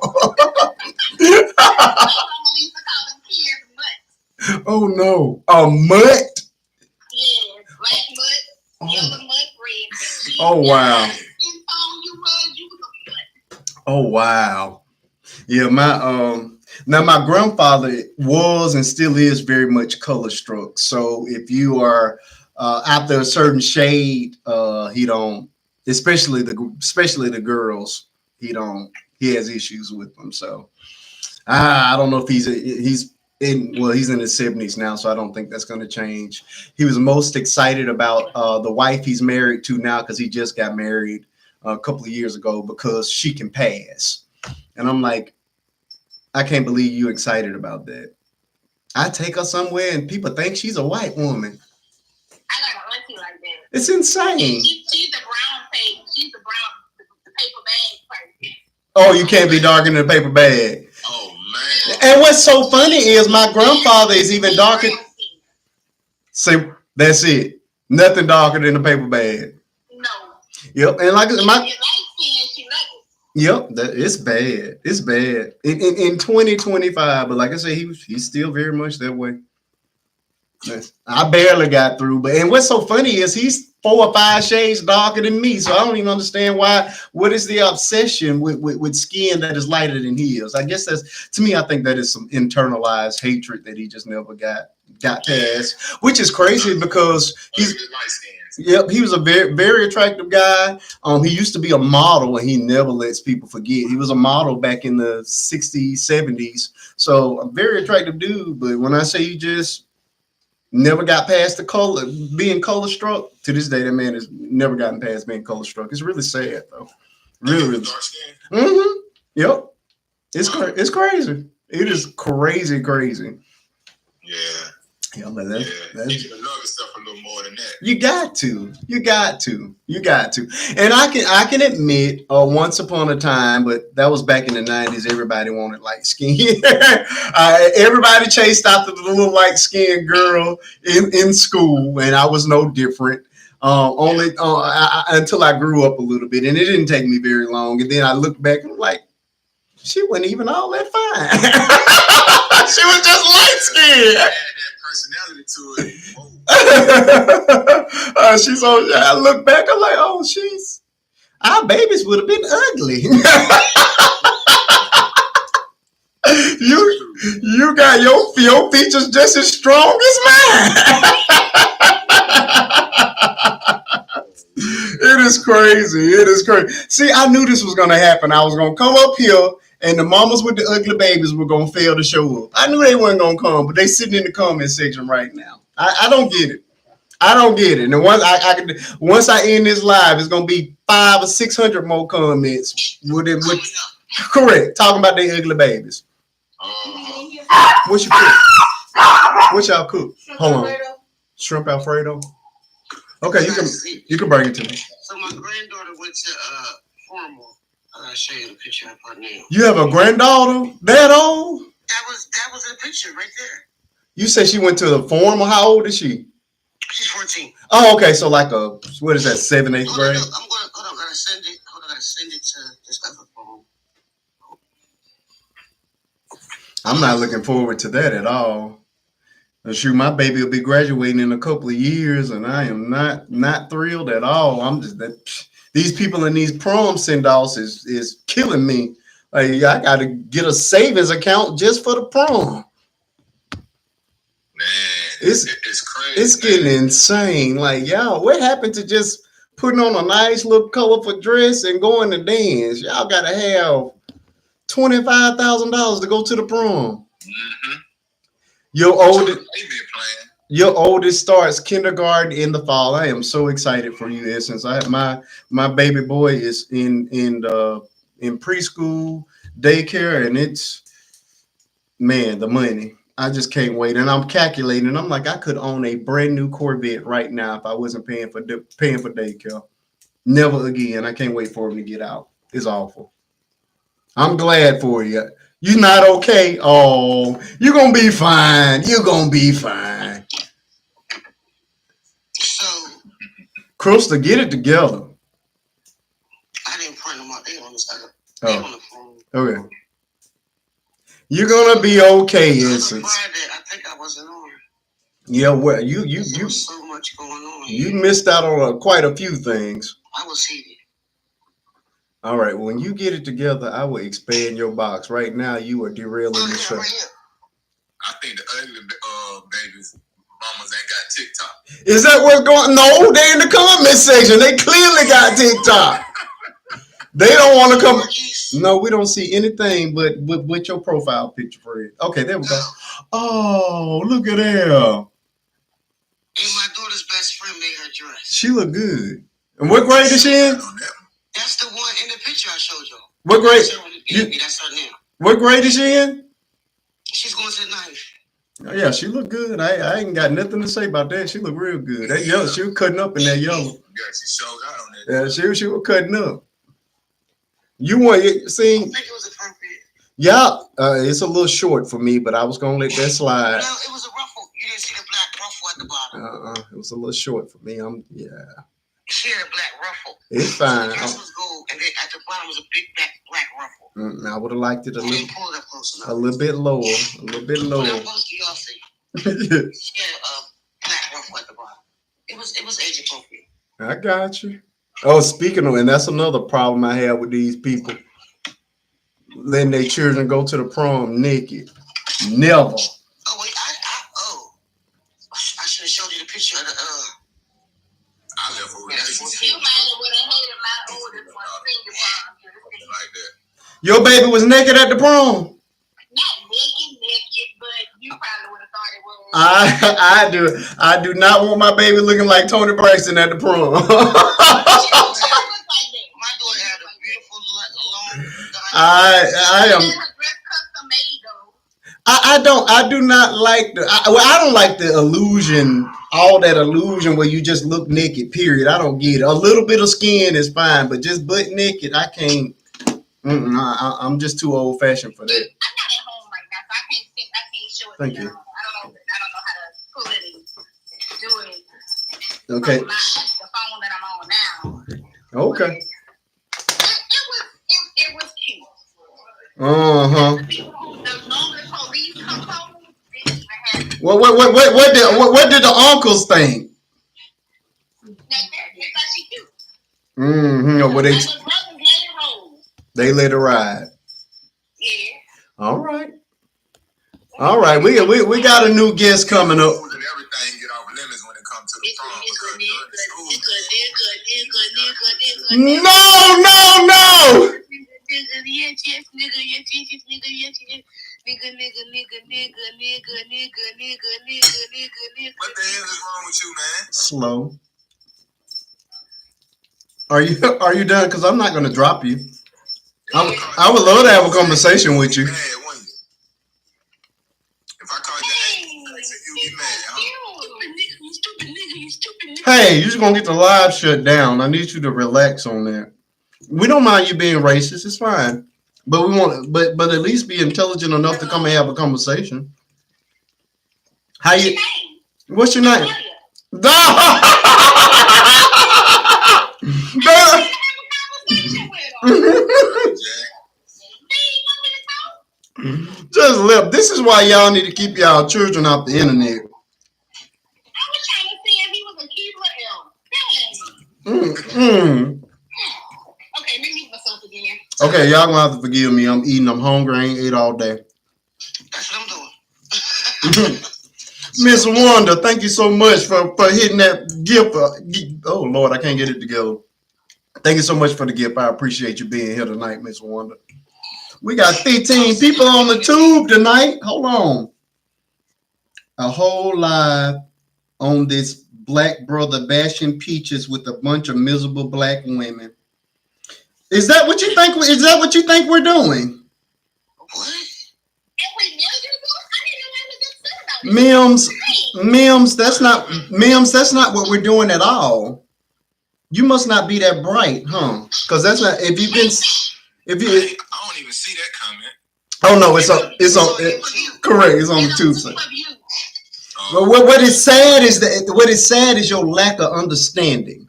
Oh, no. A mutt?
Yeah, black mutt, yellow mutt, red.
Oh, wow. Oh, wow. Yeah, now my grandfather was and still is very much color struck. So if you are after a certain shade, he don't, especially the girls, he has issues with them. So I don't know if he's in his 70s now, so I don't think that's going to change. He was most excited about the wife he's married to now because he just got married a couple of years ago because she can pass. And I'm like, I can't believe you excited about that. I take her somewhere and people think she's a white woman.
I got an auntie like that.
It's insane.
She's the brown page. She's the brown, the paper bag person.
Oh, you can't be darker than a paper bag.
Oh, man.
And what's so funny is my grandfather is even darker. See, that's it. Nothing darker than a paper bag.
No.
Yep. And like my.
Yep,
it's bad. It's bad in 2025. But like I said, he's still very much that way. I barely got through. And what's so funny is he's 4 or 5 shades darker than me. So I don't even understand why. What is the obsession with skin that is lighter than his? I guess to me, I think that is some internalized hatred that he just never got past, which is crazy because he's. Yep, he was a very, very attractive guy. He used to be a model, and he never lets people forget. He was a model back in the 60s, 70s. So a very attractive dude. But when I say he just never got past being color struck, to this day, that man has never gotten past being color struck. It's really sad, though. Really, really. Mm-hmm. Yep. It's crazy. It is crazy.
Yeah.
Yeah, but that's
you can love yourself a little more than that.
You got to. And I can admit, once upon a time, but that was back in the 90s, everybody wanted light skin. Everybody chased after the little light skinned girl in school, and I was no different. Until I grew up a little bit, and it didn't take me very long. And then I looked back and I'm like, she wasn't even all that fine. She was just light skinned.
Personality to it.
I look back, I'm like, oh, our babies would have been ugly. You got your features just as strong as mine. It is crazy. See, I knew this was going to happen. I was going to come up here, and the mamas with the ugly babies were going to fail to show up. I knew they weren't going to come, but they sitting in the comment section right now. I don't get it. And once I end this live, it's going to be 500 or 600 more comments. Correct. Talking about their ugly babies. What you cook? What y'all cook? Hold on. Shrimp Alfredo. Okay, you can bring it to me.
So my granddaughter went to formal. I'll show you the picture of her now.
You have a granddaughter that old?
That was in the picture right there.
You said she went to the formal. How old is she?
She's 14.
Oh, okay. So like a, what is that, 7th, 8th grade?
I'm gonna send it. Hold on, I gotta send it to this other phone.
I'm not looking forward to that at all. Shoot, my baby will be graduating in a couple of years, and I am not thrilled at all. I'm just that these people in these prom send-offs is killing me. Like, I got to get a savings account just for the prom.
Man, it's crazy.
It's getting insane. Like, y'all, what happened to just putting on a nice little colorful dress and going to dance? Y'all got to have $25,000 to go to the prom.
Mm-hmm.
Your oldest starts kindergarten in the fall. I am so excited for you, Essence. My baby boy is in preschool, daycare, and it's, man, the money. I just can't wait. And I'm calculating. I'm like, I could own a brand new Corvette right now if I wasn't paying for daycare. Never again. I can't wait for him to get out. It's awful. I'm glad for you. You're not okay. Oh, you're going to be fine. You're going to be fine.
So,
Crystal, get it together.
I didn't print them out. They on the phone.
Okay. You're going to be okay, Essence.
I think I wasn't on.
Yeah, well, you
was so much going on.
You missed out on quite a few things.
I was heated.
All right, when you get it together, I will expand your box. Right now, you are derailing the show.
Right, I think the ugly babies, mamas ain't got TikTok.
Is that what's going on? No, they're in the comment section. They clearly got TikTok. They don't want to come. No, we don't see anything but with your profile picture, Fred. Okay, there we go. Oh, look at her.
And my daughter's best friend made her dress.
She look good. And what grade is she in?
That's the one in the picture I showed y'all.
What grade?
That's her now.
What grade is she in?
She's going to the 9th.
Oh, yeah, she look good. I ain't got nothing to say about that. She look real good. That yellow, she was cutting up in that yellow.
Yeah, she showed out on that.
Yeah, she was cutting up. You want to see?
I think it was appropriate.
Yeah, it's a little short for me, but I was gonna let that slide.
No, it was a ruffle. You didn't see the black ruffle at the bottom.
It was a little short for me.
She had a black ruffle.
It's fine.
So the dress was gold, and then at the bottom was a big black ruffle.
I would have liked it a little.
Pull it up close enough.
A little bit lower. A little bit lower.
Y'all see. She had a black ruffle at the bottom. It was age appropriate.
I got you. Oh, speaking of, and that's another problem I have with these people. Letting their children go to the prom naked. Never.
Oh, wait, I should have showed you the picture of the, I left her with
You might have would have hated my oldest one senior prom.
like that.
Your baby was naked at the prom?
Not naked, but you probably would have thought it was.
I do not want my baby looking like Tony Braxton at the prom.
My daughter had a beautiful long.
I do not like I don't like the illusion, all that illusion where you just look naked, period. I don't get it. A little bit of skin is fine, but just butt naked, I can't. I'm just too old fashioned for that.
I'm not at home right now, so I can't show it.
Thank you.
I don't know how to pull it and do it.
Okay.
The phone that I'm on now.
Okay.
It was cute.
The longer police come home, what did the uncles think?
She cute.
Well, they let her ride.
Yeah.
All right. We got a new guest coming up.
Everything get off limits when it comes to the prom.
No.
What the hell is wrong with you, man?
Slow. Are you done? Because I'm not going to drop you. I would love to have a conversation with you. Hey, you're just gonna get the live shut down. I need you to relax on that. We don't mind you being racist. It's fine. But we want, but at least be intelligent enough to come and have a conversation. How you? What's your name? Just lip. This is why y'all need to keep y'all children off the internet.
I was trying to see if he was a keeper. Okay, let me mute myself again.
Okay, y'all gonna have to forgive me. I'm eating. I'm hungry. I ain't ate all day.
That's what I'm doing.
Miss Wanda, thank you so much for hitting that gift. Oh Lord, I can't get it together. Thank you so much for the gift. I appreciate you being here tonight, Miss Wanda. We got 15 people on the tube tonight. Hold on. A whole live on this black brother bashing peaches with a bunch of miserable black women. Is that what you think? Is that what you think we're doing?
What?
Mims, that's not what we're doing at all. You must not be that bright, huh? Because that's not. If you,
I don't even see that comment.
Oh no, it's on correct. It's on the tube side. But what is sad is your lack of understanding.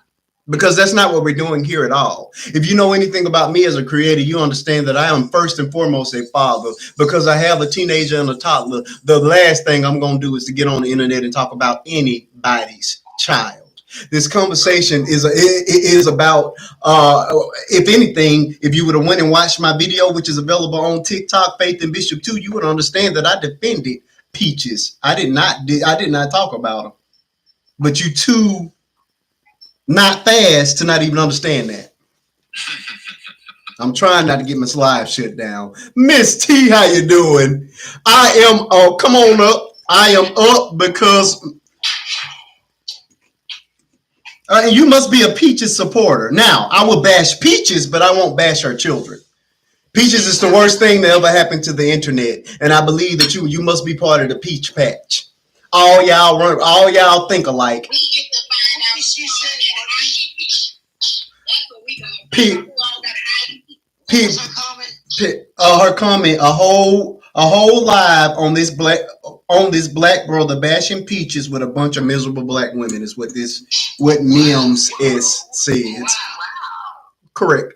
Because that's not what we're doing here at all. If you know anything about me as a creator, you understand that I am first and foremost a father. Because I have a teenager and a toddler, the last thing I'm going to do is to get on the internet and talk about anybody's child. This conversation is about, if anything, if you would have went and watched my video, which is available on TikTok, Faith and Bishop 2, you would understand that I defended Peaches. I did not talk about them. But you too not fast to not even understand that. I'm trying not to get my live shut down. Miss T, how you doing? I am, come on up. I am up because you must be a Peaches supporter. Now, I will bash Peaches, but I won't bash her children. Peaches is the worst thing that ever happened to the internet. And I believe that you must be part of the Peach Patch. All y'all think alike.
We get to find out she said that's what we do.
Her comment, a whole live on this black brother bashing Peaches with a bunch of miserable black women is what Mims is said. Wow. Correct.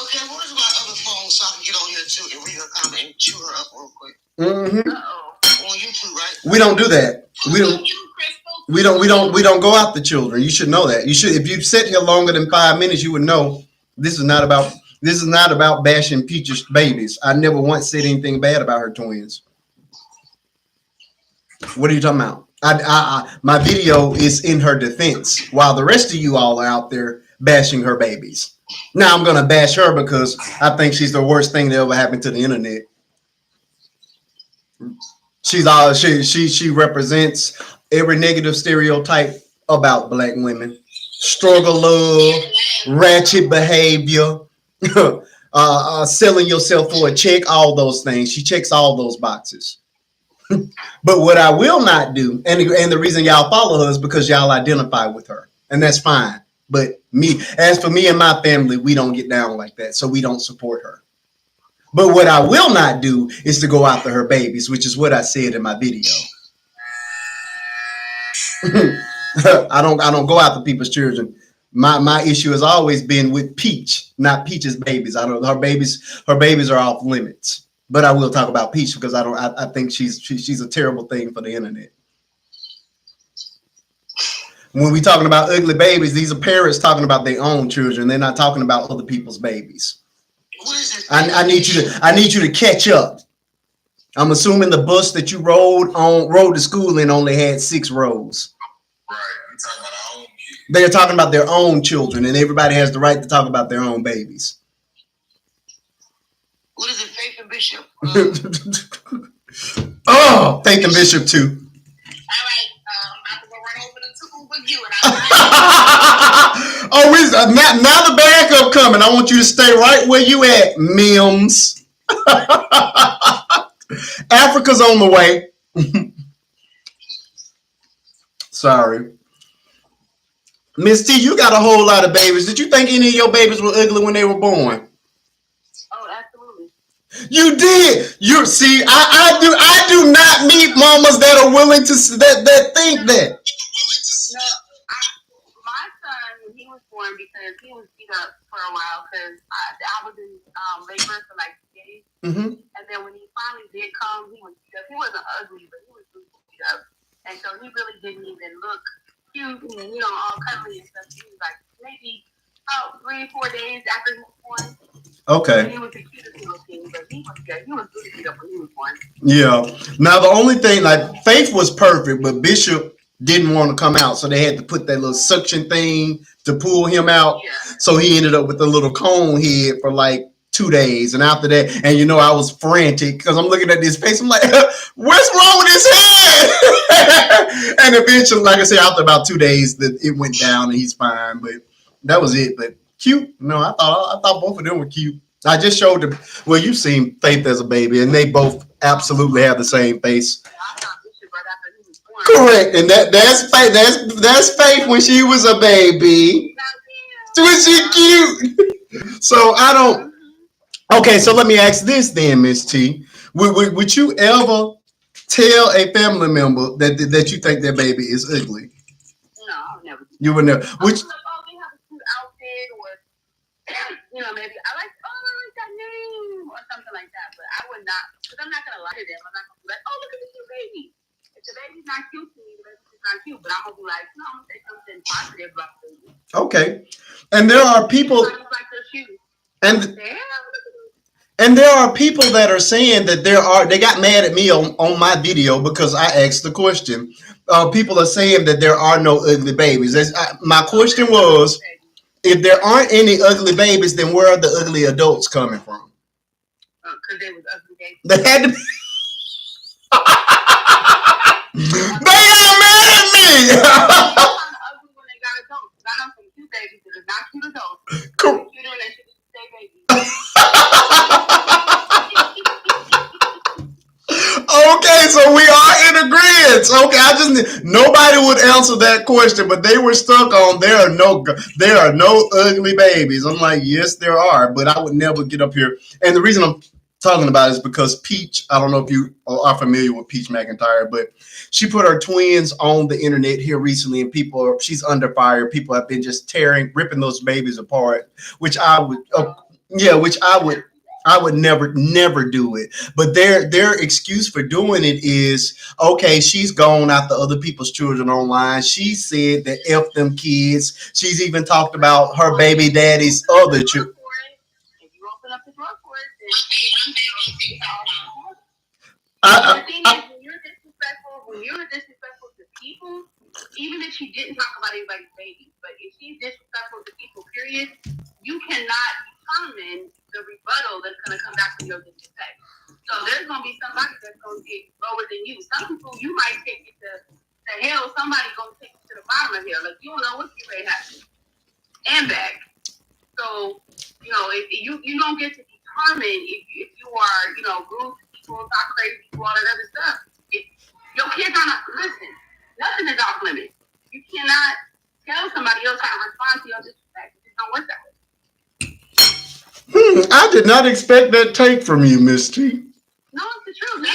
Okay, where's my other phone so I can get on here too and read her comment and chew her up real quick?
Mm-hmm.
On YouTube, right?
We don't do that. We don't go after children. You should know that. You should. If you've sat here longer than 5 minutes, you would know this is not about bashing Peach's babies. I never once said anything bad about her twins. What are you talking about? My video is in her defense, while the rest of you all are out there bashing her babies. Now I'm gonna bash her because I think she's the worst thing that ever happened to the internet. She represents every negative stereotype about black women: struggle, love, ratchet behavior, selling yourself for a check, all those things. She checks all those boxes. But what I will not do, and the reason y'all follow her is because y'all identify with her, and that's fine. But as for me and my family, we don't get down like that, so we don't support her. But what I will not do is to go after her babies, which is what I said in my video. I don't go after people's children. My issue has always been with Peach, not Peach's babies. Her babies are off limits. But I will talk about Peach because I think she's a terrible thing for the internet. When we're talking about ugly babies, these are parents talking about their own children. They're not talking about other people's babies. I need you to catch up. I'm assuming the bus that you rode to school in only had 6 rows.
Right. I'm talking about our own kids.
They're talking about their own children, and everybody has the right to talk about their own babies.
What is it, Faith and Bishop?
Oh, Faith and Bishop 2.
All right, I'm about to go run over the tube with you.
Now the backup coming. I want you to stay right where you at, Mims. Africa's on the way. Sorry. Miss T, you got a whole lot of babies. Did you think any of your babies were ugly when they were born?
Oh, absolutely.
You did. You see, I do not meet mamas that are willing to that think that.
No, my son, when he was born, because he was beat up for a while, because I was in labor for like 2 days, and then when he finally did come, he was beat up. He wasn't ugly, but he was really beat up, and so he really didn't even look cute and all cuddly and stuff. He was like maybe about 3 or 4 days after he was born.
Okay.
And he was the cutest little thing, but he was good. He was really beat up when he was born.
Yeah. Now the only thing, like Faith was perfect, but Bishop didn't want to come out, so they had to put that little suction thing to pull him out.
Yeah.
So he ended up with a little cone head for like 2 days, and after that, and I was frantic because I'm looking at this face. I'm like, what's wrong with his head? And eventually, like I said, after about 2 days, it went down and he's fine. But that was it. But cute. No, I thought both of them were cute. I just showed them. Well, you've seen Faith as a baby, and they both absolutely have the same face. Correct, and that's Faith. That's Faith when she was a baby. Was she cute? So I don't. Okay, so let me ask this then, Miss T. Would you ever tell a family member that you think their baby is ugly?
No, I'll never.
You would never. Which?
They have a cute outfit, or maybe I like that name or something like that. But I would not, because I'm not gonna lie to them. I'm not gonna be like, oh, look at this cute baby. If the baby's not cute to me, the baby's not cute. But I'm gonna be like, no, I'm gonna say something positive about the baby.
Okay, and there are people.
Like their shoes.
And there are people that are saying that they got mad at me on my video because I asked the question. People are saying that there are no ugly babies. My question was, if there aren't any ugly babies, then where are the ugly adults coming from?
Because they was ugly babies.
They had to be. They got mad at me.
Ugly when they got adults. I know some cute babies that are not cute adults.
Cool.
Cuter than they should stay babies.
Okay, so we are in agreement. Okay, nobody would answer that question, but they were stuck on there are no ugly babies. I'm like, yes, there are, but I would never get up here. And the reason I'm talking about it is because Peach, I don't know if you are familiar with Peach Mcintyre, but she put her twins on the internet here recently, and she's under fire. People have been just ripping those babies apart, which I would never do it. But their excuse for doing it is, okay, she's gone after other people's children online. She said that F them kids. She's even talked about her baby daddy's other children.
If you open up the door for it, then when you're disrespectful to people, even if she didn't talk about anybody's baby, but if she's disrespectful to people, period, you cannot determine the rebuttal that's going to come back from your disrespect. So there's going to be somebody that's going to get lower than you. Some people, you might take it to hell. Somebody's going to take it to the bottom of hell. Like, you don't know what's going to happen. And back. So, if you don't get to determine if you are, rude to people, talk crazy, all that other stuff. If your kids are not, listen, nothing is off limits. You cannot tell somebody else how to respond to your disrespect. It just don't work that way.
I did not expect that take from you, Miss T.
No, it's the truth. I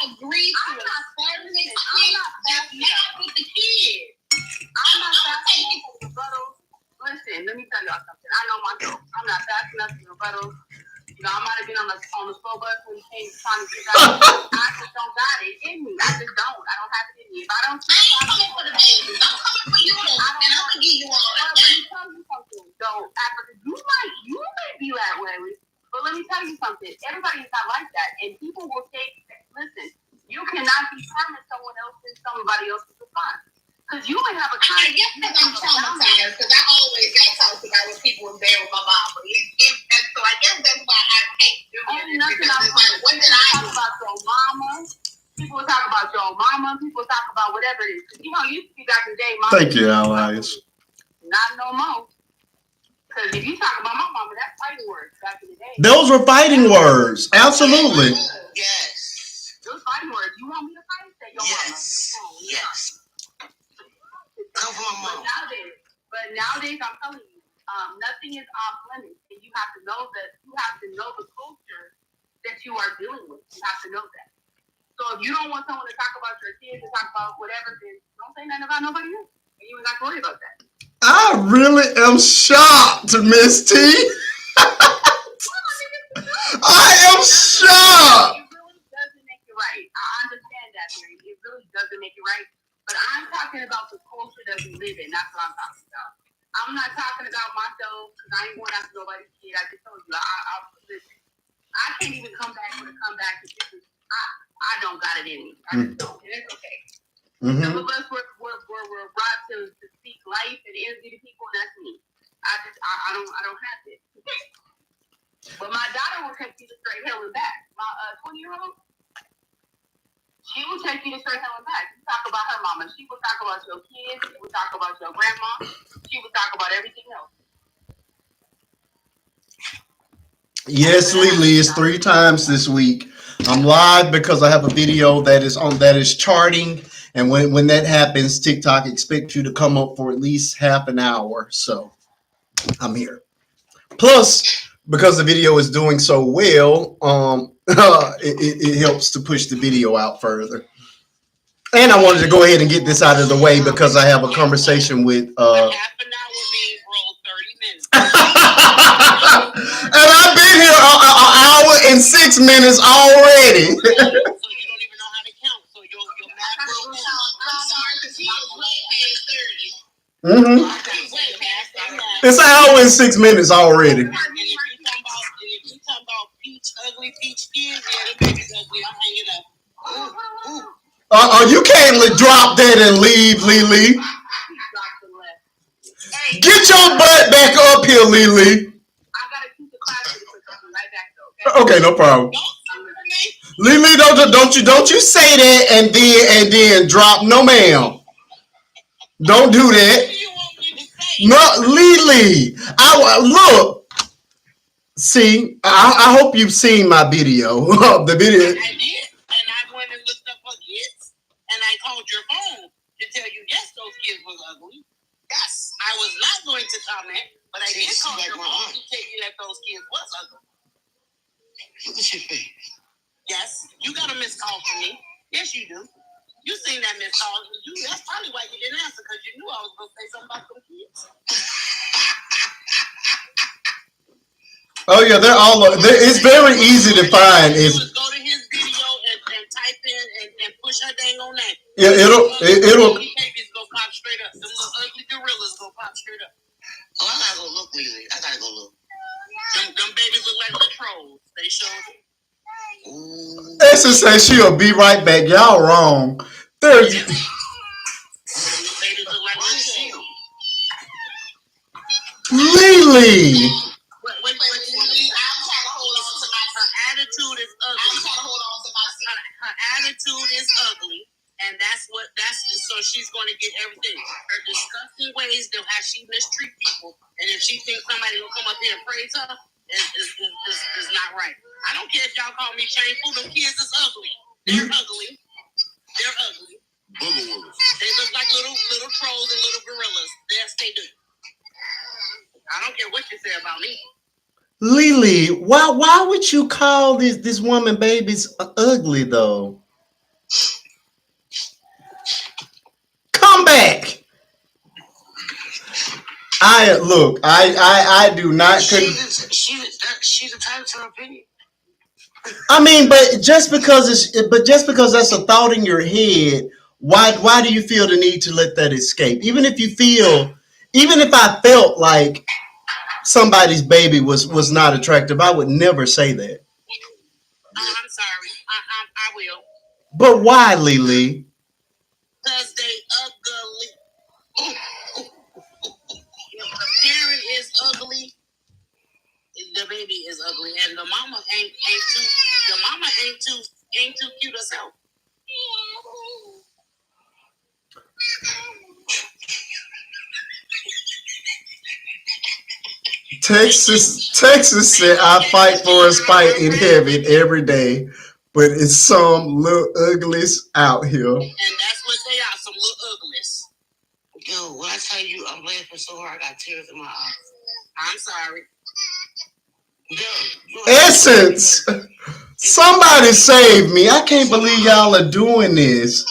agree to a certain extent, just not with the kids. I'm not fast enough for rebuttals. Listen, let me tell y'all something. I know myself. I'm not fast enough for rebuttals. I might have been on the slow bus when he came trying to get out. I just don't got it in me. I just don't. I don't have it in me. If I don't see it, I'm coming for the babies. I'm coming for you. I'm gonna give you all. Let me tell you something. Don't act like you may be that way, but let me tell you something. Everybody is not like that, and people will take. Listen, you cannot determine someone else's somebody else's response. Because you may have a kind. I guess because I'm traumatized, because I always got talked about when people were there with my mom. And so I guess that's why I can't do it. Nothing else. What did I talk about your mama? People talk about your mama. People talk about whatever it is. Used to be back in the day.
Thank you, allies.
Not no more. Because if you talk about my mama, that's fighting words back in the day.
Those were fighting words. Absolutely.
Yes. Those fighting words. You want me to fight? Say your mama.
Yes. Come from my mom.
But nowadays, I'm telling you, nothing is off limits, and you have to know that. You have to know the culture that you are dealing with. You have to know that. So if you don't want someone to talk about your kids and talk about whatever, then don't say nothing about nobody else, and you ain't got to worry about that.
I really am shocked, Miss T. I am shocked.
It really doesn't make it right. I understand that, Mary. It really doesn't make it right. But I'm talking about the culture that we live in. That's what I'm talking about. I'm not talking about myself because I ain't going after nobody's kid. I just told you. Listen, I can't even come back with a comeback because I don't got it in me. I just don't. And it's okay. Some of us were brought to speak life and energy to people, and that's me. I don't have it. But my daughter will take you to straight hell and back. My 20-year-old, she will take you to straight hell and back. You talk about her mama. She will talk about your kids. She will talk about your grandma. She will talk about everything else.
Yes, Lily, it's 3 times this week. I'm live because I have a video that is charting, and when that happens, TikTok expects you to come up for at least half an hour. So I'm here. Plus, because the video is doing so well, it helps to push the video out further. And I wanted to go ahead and get this out of the way because I have a conversation with
half an hour means roll 30 minutes.
And I've been here an hour and 6 minutes already.
So you don't even know how to count. So your math will I'm sorry, because he is way past 30.
It's an hour and 6 minutes already.
And if you talk about Peach, ugly Peach kids, yeah, the baby's ugly. I'm hanging up.
You can't drop that and leave, Lily. Get your butt back up here, Lily.
I gotta keep the class right back though.
Okay, no problem. Lily, don't you say that and then drop. No, ma'am. Don't do that. No, Lily. Look. See, I hope you've seen my video. The video.
I did, and I went and looked up her kids, and I called your phone to tell you yes, those kids was ugly. Yes, I was not going to comment, but I did call your phone to tell you that those kids was ugly.
Look at your face.
Yes, you got a missed call from me. Yes, you do. You seen that missed call. That's probably why you didn't answer, because you knew I was going to say something about them kids.
Oh yeah, they're all. It's very easy to find.
Go to his video and type in and push her dang on that.
Yeah, it'll.
Babies go pop straight up. Them little ugly gorillas go pop straight up.
Oh, I gotta go look, Lily. I gotta go look.
Them babies look like the trolls. They showed it.
Essa says she'll be right back. Y'all wrong. There's.
Babies look like the trolls.
Lily.
Wait, I'm trying to hold on to my. Her attitude is ugly. I'm trying to hold on to my. Her attitude is ugly, and that's so she's going to get everything. Her disgusting ways, how she mistreat people, and if she thinks somebody will come up here and praise her, is not right. I don't care if y'all call me shameful. Them kids is ugly. They're ugly. They're ugly. They look like little trolls and little gorillas. Yes, they do. I don't care what you say about me.
Lily, why would you call this woman babies ugly though? Come back. I do not.
She's entitled to her opinion.
I mean, but just because that's a thought in your head, why do you feel the need to let that escape? Even if I felt like somebody's baby was not attractive, I would never say that.
I'm sorry. I will.
But why, Lily?
Because they ugly. If the parent is ugly, the baby is ugly, and the mama ain't too cute herself.
Texas said I fight for a spite in heaven every day, but it's some little uglies out here.
And that's what they are, some little uglies.
Yo, when I tell you I'm laughing so hard, I got tears in my eyes. I'm sorry. Yo,
Essence. Somebody save me. I can't believe y'all are doing this.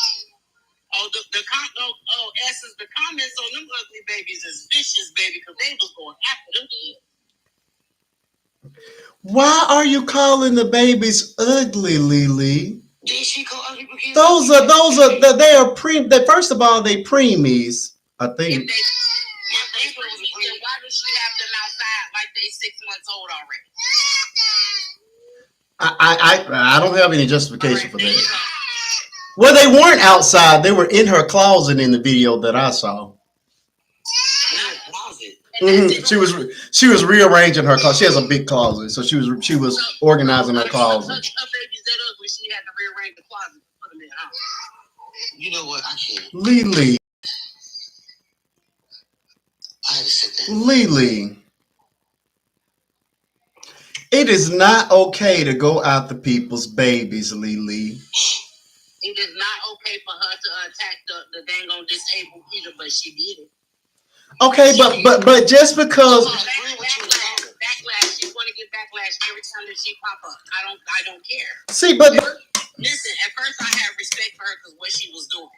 Essence, the comments on them ugly babies is vicious, baby, because they was going after them kids.
Why are you calling the babies ugly, Lily?
Did she call ugly because
First of all, they preemies, I think.
Why does she have them outside like they 6 months old already?
I don't have any justification for that. Well, they weren't outside. They were in her closet in the video that I saw. Mm-hmm. She was rearranging her closet. She has a big closet, so she was organizing her closet.
Her baby's that ugly. She had to rearrange the closet to put them in. You know what? I can't.
Lily.
I had to sit there.
Lily. It is not okay to go after people's babies, Lily.
It is not okay for her to attack the dang on disabled either, but she did it.
Okay, but just because
backlash, she's going to get backlash every time that she pop up. I don't care.
See, but
listen, at first I had respect for her because what she was doing.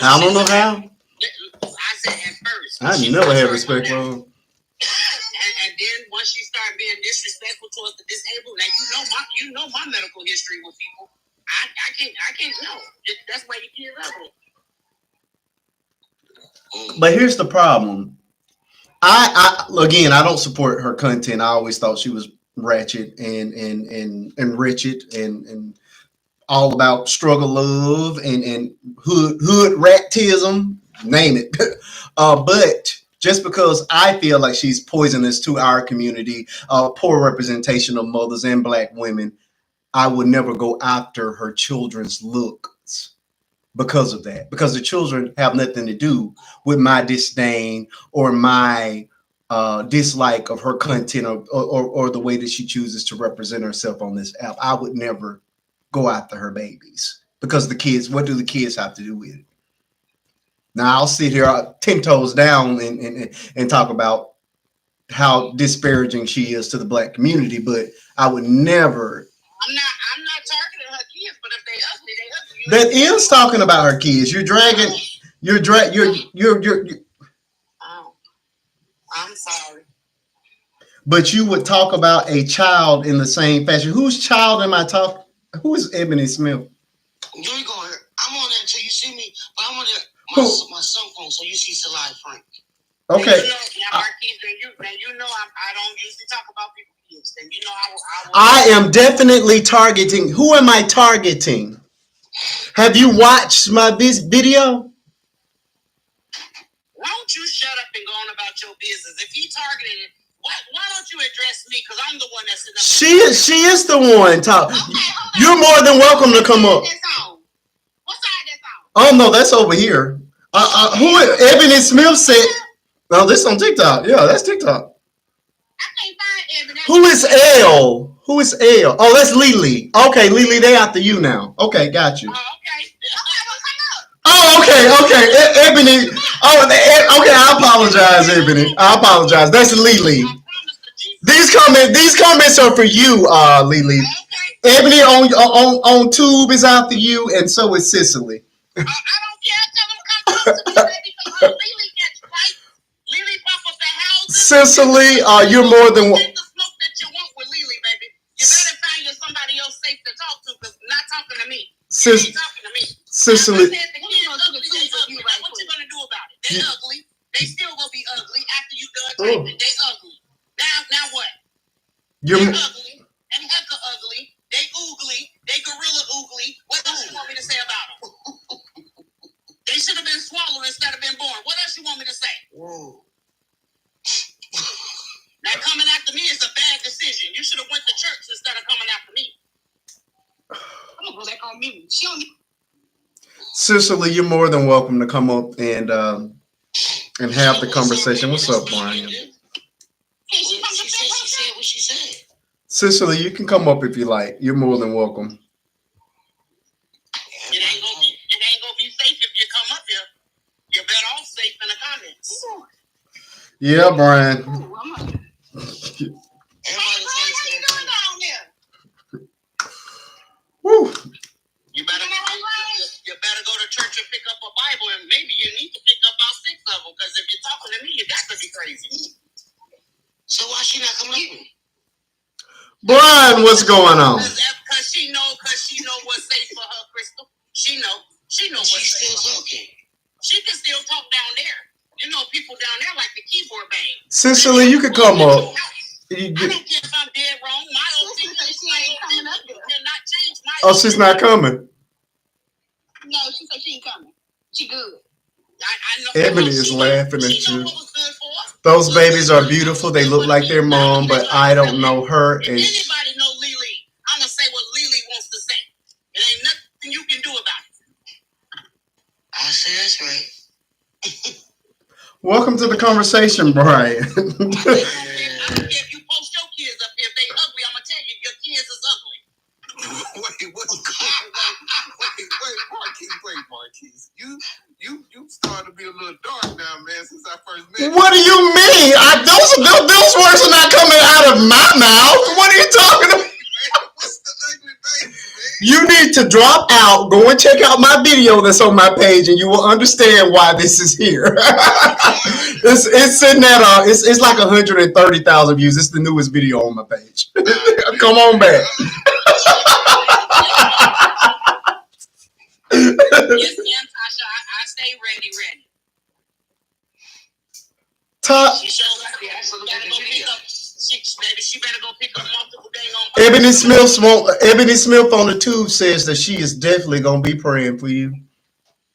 I don't know how.
I said at first.
I never had respect for her.
And then once she started being disrespectful towards the disabled, now you know my medical history with people. I can't know. That's why you can't love it.
But here's the problem. I don't support her content. I always thought she was ratchet and wretched and all about struggle love and hood ratism, name it. But just because I feel like she's poisonous to our community, poor representation of mothers and Black women, I would never go after her children's looks because of that. Because the children have nothing to do with my disdain or my dislike of her content or the way that she chooses to represent herself on this app. I would never go after her babies because the kids, what do the kids have to do with it? Now I'll sit here 10 toes down and talk about how disparaging she is to the Black community, but I would never.
I'm not targeting her kids, but if they ugly, they ugly.
That is talking about her kids. You're dragging.
Oh, I'm sorry.
But you would talk about a child in the same fashion. Whose child am I talking? Who is Ebony Smith?
You ain't going. I'm on there until you see me, but I'm on there. My cell phone, so you see Salai Frank.
Okay.
You know, I don't usually talk about people's kids. Then you know
I am definitely targeting. Who am I targeting? Have you watched my video?
Why don't you shut up and go on about your business? If he targeted it, why don't you address me? Because I'm the one that's in the.
She is the one. You're more than welcome to come up.
What side that's on?
Oh no, that's over here. Who Ebony Smith said? No, this on TikTok. Yeah, that's TikTok.
I can't find Ebony.
Who is L? Who is L? Oh, that's Lily. Okay, Lily, they after you now. Okay, got you.
Oh, okay.
Oh, okay. Ebony. Oh, okay. I apologize, Ebony. I apologize. That's Lily. These comments are for you, Lily.
Okay.
Ebony on Tube is after you, and so is Cicely.
I don't care. Tell them to come to me, baby, because Lily gets right. Lily pop up the houses.
Cicely, you're more than
one. The smoke that you want with Lily, baby. You better find you somebody else safe to talk to, because not talking to me. Ain't talking to me.
Cicely.
What you gonna do about it? They ugly. They still gonna be ugly after you done raping. They ugly. Now what? They're ugly. And hecka ugly. They oogly. They gorilla oogly. What else you want me to say about them? They should have been swallowed instead of been born. What else you want me to say? Whoa. Now coming after me is a bad decision. You should have went to church instead of coming after me. I'm gonna go back on mute.
Cicely, you're more than welcome to come up and have the conversation. What's up, Brian?
She said what she said.
Cicely, you can come up if you like. You're more than welcome.
It ain't gonna be safe if you come up here. You're better off safe in the comments.
Yeah, Brian.
Ooh, I'm a...
Everybody
Hey, how you doing down there?
Woo.
You better go to church and pick up a Bible, and maybe you need to pick up about 6 of them, because if you're talking to me, you got to be crazy. So why she not coming up with me?
Brian, what's going on?
Because she know what's safe for her, Crystal. She know what's safe. She's still talking. She can still talk down there. You know, people down there like the keyboard bang.
Cicely, you could come up.
I don't care if I'm dead wrong. My opinion is she ain't coming up there. Cannot change my
Oh, she's not coming.
No, she said she ain't coming. She good.
I know.
Ebony is laughing at
She know
you.
what was good for her.
Those babies are beautiful. They look like their mom, but I don't know her.
If anybody know Lily, I'm going to say what Lily wants to say. It ain't nothing you can do about it. I say that's right.
Welcome to the conversation, Brian.
I don't care if you post your kids up here. If they ugly, I'm going to tell you, your kids is ugly. Wait, Marquise. You started to be a little dark now, man, since I first met you.
What do you mean? Those words are not coming out of my mouth. What are you talking about?
What's the ugly baby, man?
You need to drop out, go and check out my video that's on my page, and you will understand why this is here. It's sitting at it's like 130,000 views. It's the newest video on my page. Come on back.
Yes, Tasha, I stay ready. She showed up there. She better go pick up multiple things on.
Ebony Smith on the tube says that she is definitely gonna be praying for you.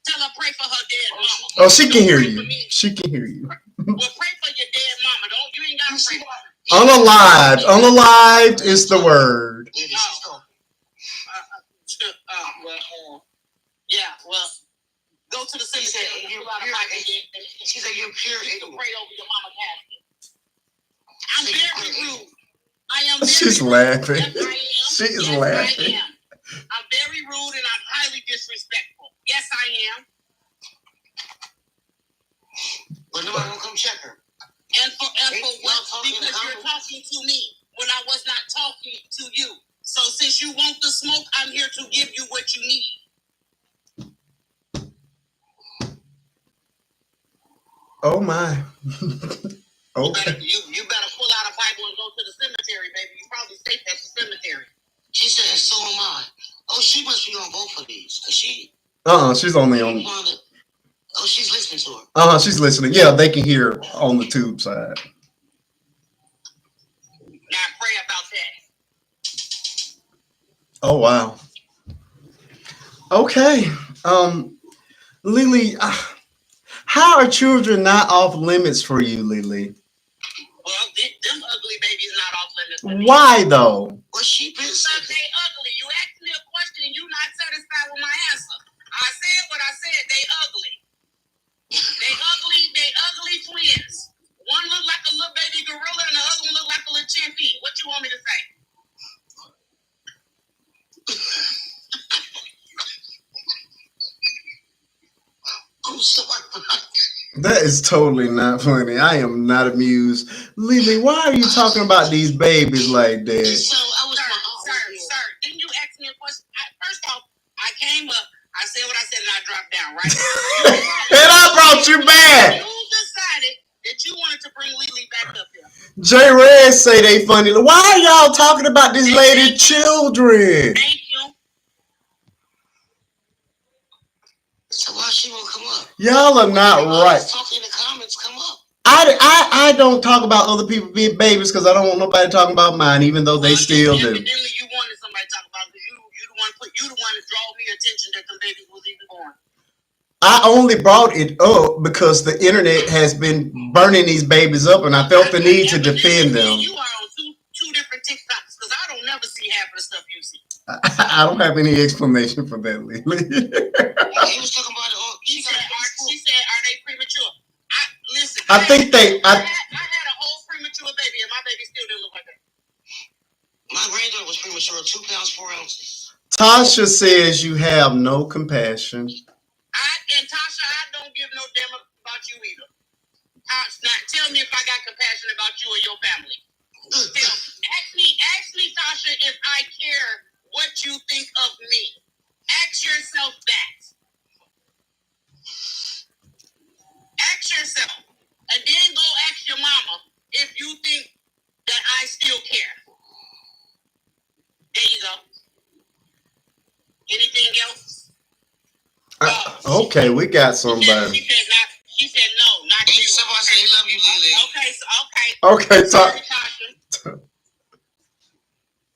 Tell her pray for her dead mama.
Oh, she can hear you. She can hear you.
Well, pray for your dead mama. You ain't gotta pray for her.
Unalived. Unalived is the word.
Well, go to the cemetery. She said you're pure. You can pray over your mama casket. I'm very rude. I am.
She's laughing.
Yes, I am.
She is
yes,
laughing.
I am. I'm very rude and I'm highly disrespectful. Yes, I am. But nobody will come check her. And for what? Because you're talking to me when I was not talking to you. So since you want the smoke, I'm here to give you what you need.
Oh my. Okay.
You better pull out a Bible and go to the cemetery, baby. You probably safe at the cemetery. She said, so am I. Oh, she must be on both of these. Cause
she's only on.
Oh, she's listening to her.
She's listening. Yeah, they can hear on the tube side.
Now pray about that.
Oh wow. Okay. Lily, how are children not off limits for you, Lily?
Well, them ugly babies not off limits.
Why though?
Well, she been saying they ugly. You asked me a question and you not satisfied with my answer. I said what I said. They ugly. They ugly twins. One look like a little baby gorilla and the other one look like a little chimpy. What you want me to say? I'm sorry.
That is totally not funny. I am not amused. Lily, why are you talking about these babies like that?
So I was sir, didn't you ask me a question? First off, I came up, I said what I said, and I dropped down, right?
And I brought you back.
You decided that you wanted to bring Lily back up here.
J Red say they funny. Why are y'all talking about these lady children?
Thank you. So why she won't come up?
Y'all are not right.
Talk in the comments, come up.
I don't talk about other people being babies because I don't want nobody talking about mine, even though they still do.
Evidently, you wanted somebody to talk about because you the one to draw me attention that the baby was even born.
I only brought it up because the internet has been burning these babies up, and I felt the need to defend them.
You are on two different TikToks because I don't never see half of the stuff you see.
I don't have any explanation for that, Lily.
He was talking about it. She said, "Are they premature?" Listen.
I think they.
I had a whole premature baby, and my baby still didn't look like that. My granddaughter was premature, 2 pounds 4 ounces.
Tasha says you have no compassion.
And Tasha, I don't give no damn about you either. Now, tell me if I
Okay, we got somebody.
She said not. She said no, not you.
Someone say love you, Lily.
Okay, so
Okay,
sorry, Tasha.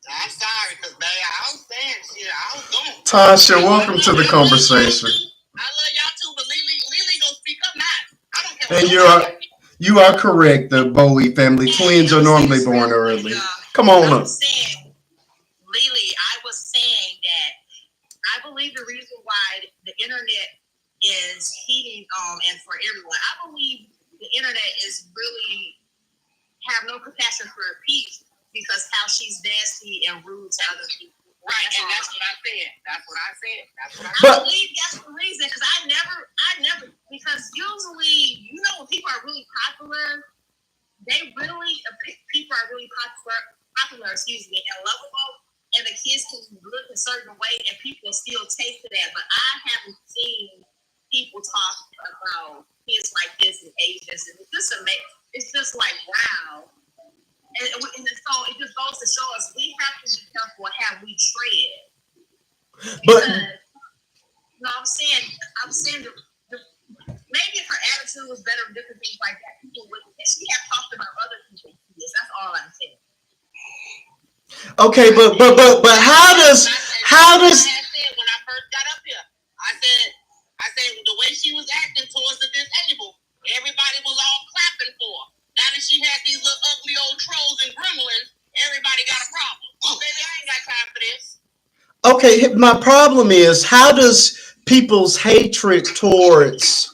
I'm sorry, because baby, I was saying shit. I was doing.
Tasha, welcome to the conversation.
I love y'all too, but Lily gonna speak up now. I don't care.
And you are correct. The Bowie family twins are normally born early. Come on up.
Lily, I was saying that I believe the reason why the internet is heating and for everyone, I believe the internet is really have no compassion for Peach because how she's nasty and rude to other people. Right, and that's what I said. I believe that's the reason because I never because usually when people are really popular, people are really popular, and lovable, and the kids can look a certain way, and people still take to that. But I haven't seen people talk about kids like this and ages, and it's just amazing. It's just like wow. And so it just goes to show us we have to be careful how we tread.
But
I'm saying maybe if her attitude was better and different things like that, people wouldn't. She had talked about other people. That's all I'm saying.
okay, but how does
when I first got up here, I said the way she was acting towards the disabled, everybody was all clapping for her. Now that she had these little ugly old trolls and gremlins, everybody got a problem. Well, baby, I ain't got time for this.
Okay, my problem is how does people's hatred towards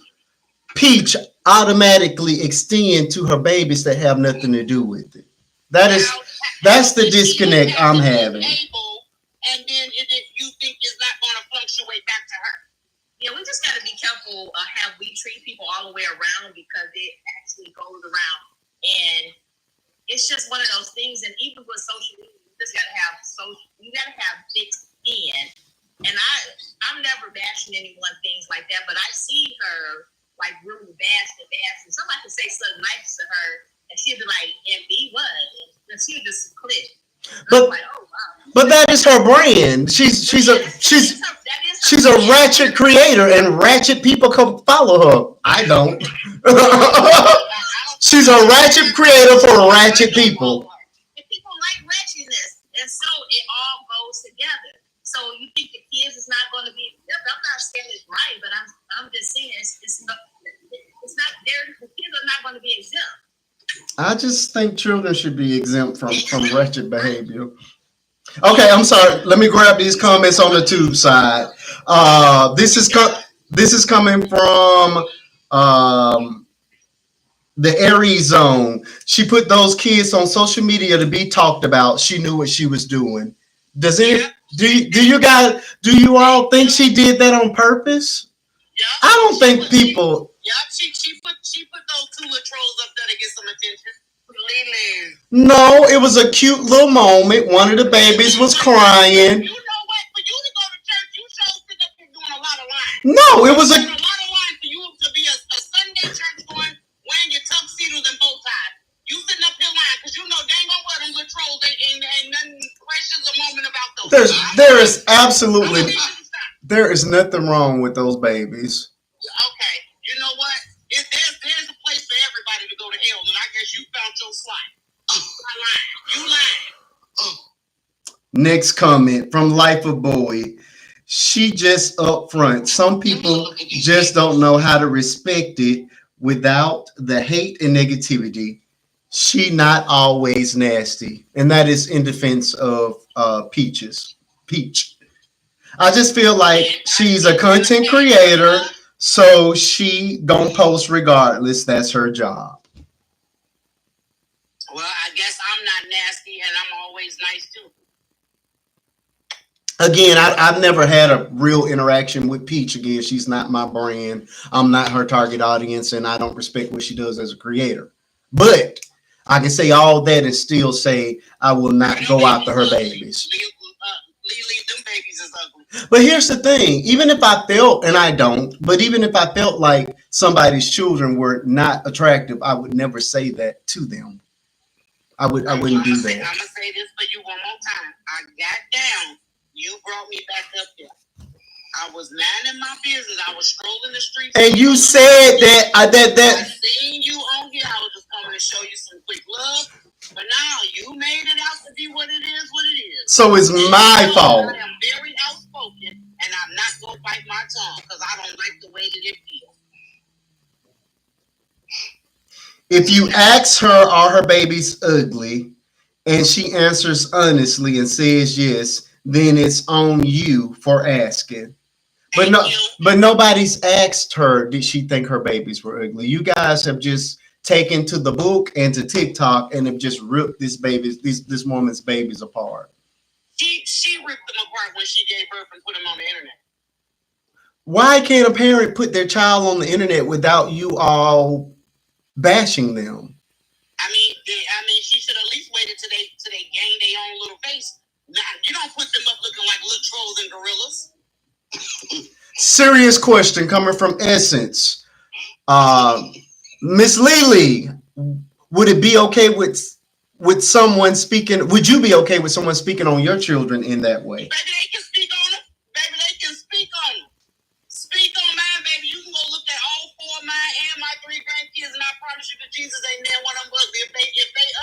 Peach automatically extend to her babies that have nothing to do with it? That's the disconnect I'm having.
And then you think it's not going to fluctuate back to her. Yeah, we just got to be careful how we treat people all the way around because it actually goes around. And it's just one of those things. And even with social media, you just got to have thick skin. And I'm never bashing anyone, things like that. But I see her like really bashing. Somebody could say something nice to her, and she'd be like, "And be what?" And she'd just click.
But
like, oh, wow.
But that is her brand. She's a ratchet creator, and ratchet people come follow her. I don't. She's a ratchet creator for ratchet people.
And people like ratchetness, and so it all goes together. So you think the kids is not going to be? I'm not saying it's right, but I'm just saying it's not there. The kids are not going to be exempt.
I just think children should be exempt from ratchet behavior. Okay, I'm sorry. Let me grab these comments on the tube side. This is coming from the Aries Zone. She put those kids on social media to be talked about. She knew what she was doing. Do you all think she did that on purpose?
Yeah.
I don't think people.
Yeah, she put those two little trolls up there to get some attention.
No, it was a cute little moment. One of the babies was crying.
You know what? For you to go to church, you should sit up here doing a lot of lines.
No, it was a
lot of lines for you to be a Sunday church going, wearing your tuxedos and bow ties. You sitting up here lying because you know they ain't gonna wear them little trolls. Ain't nothing precious a moment about those.
There is nothing wrong with those babies.
Okay, you know what? There's a place for everybody to go to hell, and I guess you found your slot. You lying.
Next comment from Life of Bowie. She just upfront. Some people just don't know how to respect it without the hate and negativity. She not always nasty. And that is in defense of Peach. I just feel like she's a content creator, so she gonna post regardless. That's her job.
Well, I guess I'm not nasty and I'm always nice too.
Again, I've never had a real interaction with Peach. Again, she's not my brand. I'm not her target audience, and I don't respect what she does as a creator. But I can say all that and still say I will not go after her babies.
Them babies is ugly.
But here's the thing. Even if I felt, and I don't, but even if I felt like somebody's children were not attractive, I would never say that to them. I wouldn't do that.
I'm going to say this for you one more time. I got down. You brought me back up here.
I was minding my business. I was strolling the streets.
And you said that
I seen you on here. I was just coming to show you some quick love. But now you made it out to be what it is.
So it's my fault.
I am very outspoken, and I'm not gonna bite my tongue because I don't like the way that it feels.
If you ask her, are her babies ugly, and she answers honestly and says yes, then it's on you for asking. But nobody's asked her, did she think her babies were ugly? You guys have just taken to the book and to TikTok and have just ripped this woman's babies apart.
She ripped them apart when she gave birth and put them on the internet.
Why can't a parent put their child on the internet without you all bashing them?
I mean, she should at least waited till they gain their own little face. Now, you don't put them up looking like little trolls and gorillas.
Serious question coming from Essence. Miss Lily, would it be okay with someone speaking? Would you be okay with someone speaking on your children in that way?
Baby, they can speak on them. Baby, they can speak on them. Speak on mine, baby. You can go look at all 4 of mine and my 3 grandkids, and I promise you that Jesus ain't there one of them ugly. If they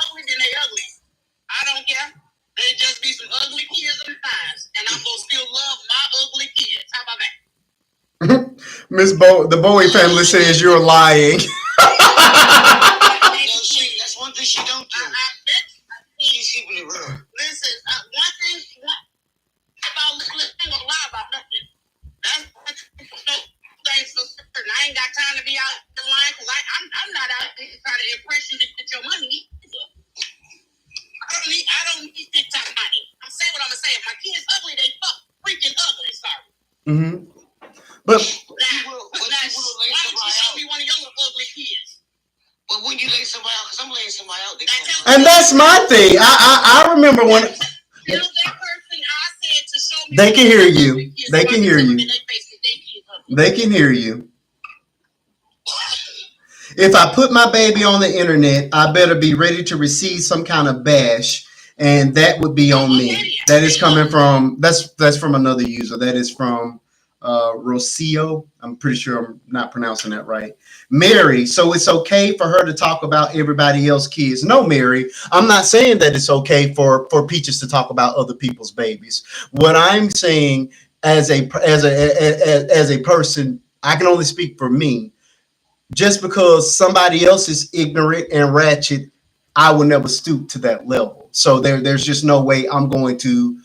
ugly, then they ugly. I don't care. They just be some ugly kids sometimes, and I'm gonna still love my ugly kids. How about that?
Miss the Bowie family says you're lying.
That's one thing she don't do. She's keeping it real. Listen, one thing about Lily, I ain't gonna lie about nothing. That's things for certain. I ain't got time to be out the line because I'm not out there trying to impress you to get your money. I don't need TikTok money. I'm saying what I'm gonna say. If my kids ugly, they freaking ugly. Sorry.
Mm-hmm. But
why don't you show me one of your little ugly kids? But when you lay somebody out, because I'm laying somebody out,
and that's my thing. I remember when.
Tell that person I said to show me.
They can hear you. They can hear you. They can hear you. If I put my baby on the internet, I better be ready to receive some kind of bash, and that would be on me. That is coming from that's from another user. That is from Rocio. I'm pretty sure I'm not pronouncing that right. Mary, so it's okay for her to talk about everybody else's kids? No, Mary, I'm not saying that it's okay for Peaches to talk about other people's babies. What I'm saying as a person, I can only speak for me. Just because somebody else is ignorant and ratchet, I will never stoop to that level. So there's just no way I'm going to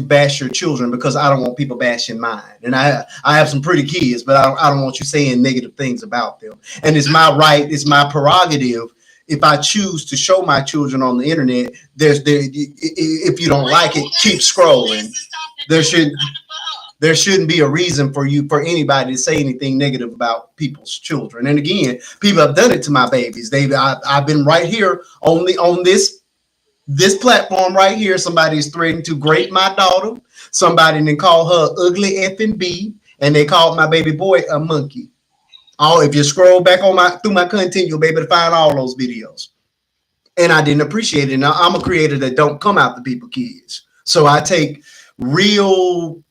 bash your children because I don't want people bashing mine. And I have some pretty kids, but I don't want you saying negative things about them. And it's my right, it's my prerogative. If I choose to show my children on the internet, if you don't like it, keep scrolling. There shouldn't be a reason for anybody to say anything negative about people's children. And again, people have done it to my babies. I've been right here on this platform right here. Somebody's threatened to grape my daughter. Somebody then called her ugly effing B, and they called my baby boy a monkey. If you scroll back through my content, you'll be able to find all those videos. And I didn't appreciate it. Now I'm a creator that don't come out to people kids, so I take real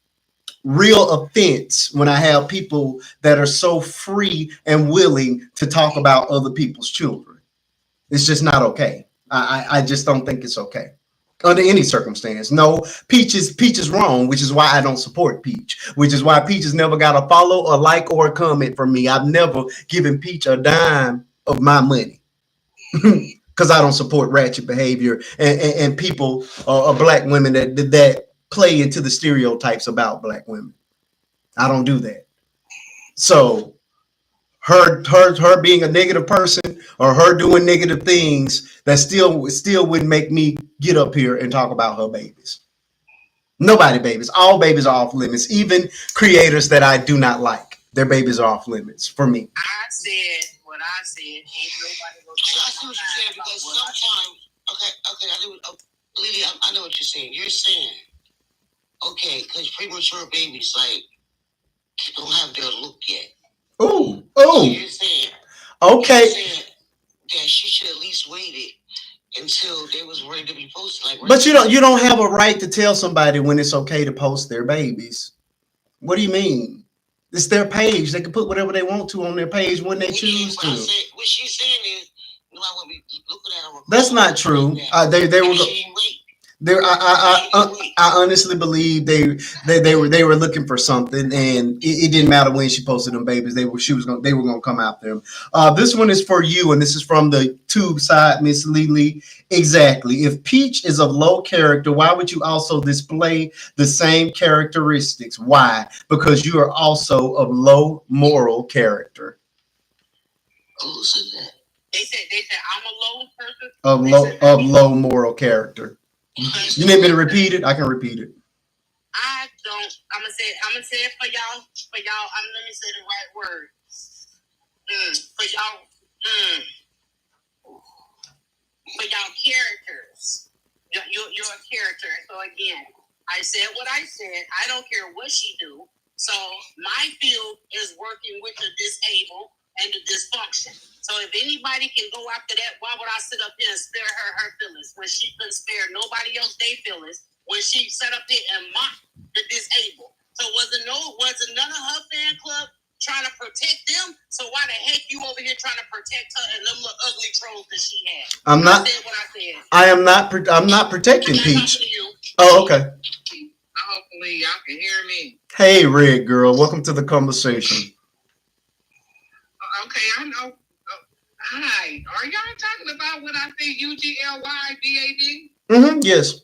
offense when I have people that are so free and willing to talk about other people's children. It's just not okay. I just don't think it's okay under any circumstance. No, Peach is wrong, which is why I don't support Peach, which is why Peach has never got a follow, a like, or a comment from me. I've never given Peach a dime of my money because I don't support ratchet behavior and people or black women that play into the stereotypes about black women. I don't do that. So her being a negative person or her doing negative things, that still wouldn't make me get up here and talk about her babies. Nobody babies. All babies are off limits. Even creators that I do not like, their babies are off limits for me.
I said what I said. Ain't nobody gonna do it. I see what you're saying because sometimes, okay, I know what you're saying. You're saying, okay, because premature babies don't have their look yet.
Oh.
So you're saying,
okay.
You're saying that she should at least wait it until they was ready to be posted.
But you don't have a right to tell somebody when it's okay to post their babies. What do you mean? It's their page. They can put whatever they want to on their page when they choose to.
What she's saying is, you know, when we looking at her,
that's not true. They were. There, I honestly believe they were looking for something, and it didn't matter when she posted them babies. They were gonna come after them. This one is for you, and this is from the tube side, Miss Lily. Exactly. If Peach is of low character, why would you also display the same characteristics? Why? Because you are also of low moral character.
Who said that? They said I'm a low person.
Of low moral character. You need me to repeat it? I can repeat it.
I don't. I'm gonna say it for y'all. Let me say the right word. For y'all. For y'all characters. You're a character. So again, I said what I said. I don't care what she do. So my field is working with the disabled and the dysfunction. So if anybody can go after that, why would I sit up here and spare her feelings when she couldn't spare nobody else their feelings when she sat up there and mocked the disabled? So wasn't none of her fan club trying to protect them? So why the heck you over here trying to protect her and them little ugly trolls that she had?
I'm not. I said what I said. I'm not protecting Peach. Oh, okay.
Hopefully y'all can hear me.
Hey, Red Girl, welcome to the conversation.
Okay, I know. Hi, are y'all talking about what I said? UGLYBAD?
Mm-hmm. Yes.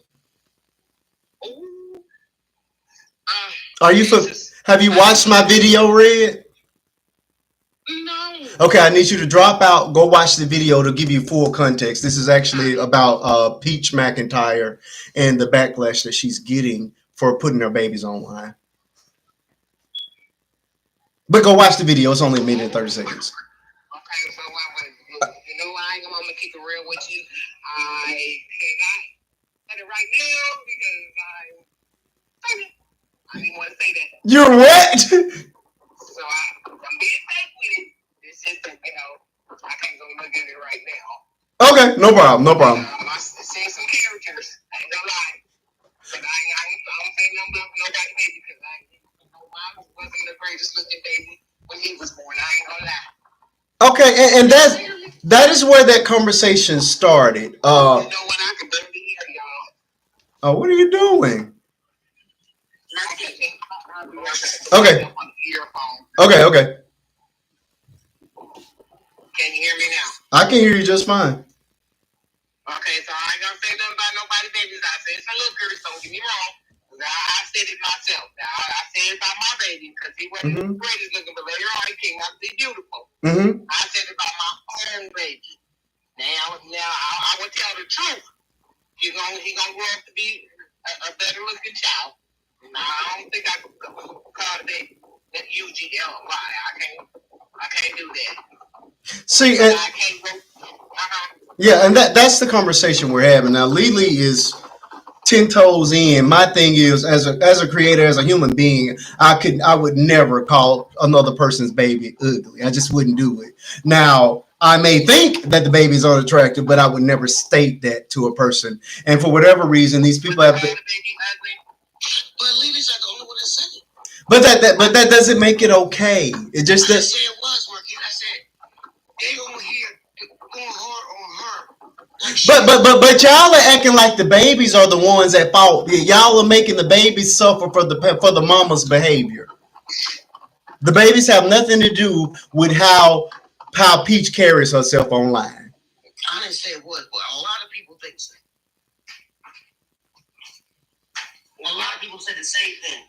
Ooh.
Are you? Have you watched my video, Red?
No.
Okay, I need you to drop out. Go watch the video to give you full context. This is actually about Peach Mcintyre and the backlash that she's getting for putting her babies online. But go watch the video. It's only a minute and 30 seconds.
Okay, so you know I ain't gonna keep it real with you. I cannot say it right now because I didn't want to say that.
You're what?
So I'm being safe with it. It's just that, I can't go look at it right now.
Okay, no problem.
I see some characters. I ain't gonna lie. But I don't say nothing about nobody baby because I wasn't the greatest looking baby when he was born. I ain't gonna lie.
Okay, and that is where that conversation started.
You know what? I can barely hear y'all.
Oh, what are you doing? Okay. Okay.
Can you hear me now?
I can hear you just fine.
Okay, so I ain't gonna say nothing about nobody babies. I said some little girls, don't get me wrong. I said it myself. I said it about my baby because he wasn't the greatest looking, but later on he came out to be beautiful. I said it about my own baby. Now I would tell the truth. He gonna grow up to be a better looking child. Now I don't think I could call the baby that UGLY. I can't do that.
See, and, yeah, and that's the conversation we're having now. Lily is 10 toes in. My thing is, as a creator, as a human being, I would never call another person's baby ugly. I just wouldn't do it. Now, I may think that the baby is unattractive, but I would never state that to a person. And for whatever reason, these people have.
But Lily's not the only one that said it.
But that doesn't make it okay. It just
does. I said it was working. I said they over here going hard on her.
But y'all are acting like the babies are the ones at fault. Y'all are making the babies suffer for the mama's behavior. The babies have nothing to do with how Peach carries herself online.
I didn't say it was, but a lot of people think so. A lot of people said the same thing.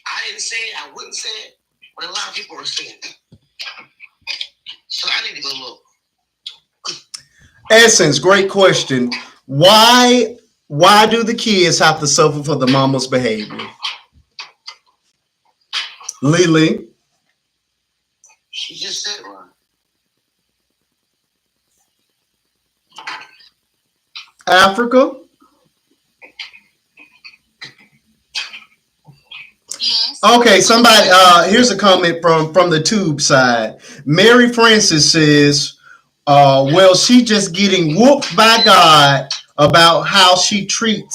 I didn't say it. I wouldn't say it, but a lot of people are saying it. So I need to go look.
Essence, great question. Why do the kids have to suffer for the mama's behavior? Lily?
She just said it right.
Africa?
Yes.
Okay, somebody, here's a comment from the tube side. Mary Francis says, well, she just getting whooped by God about how she treating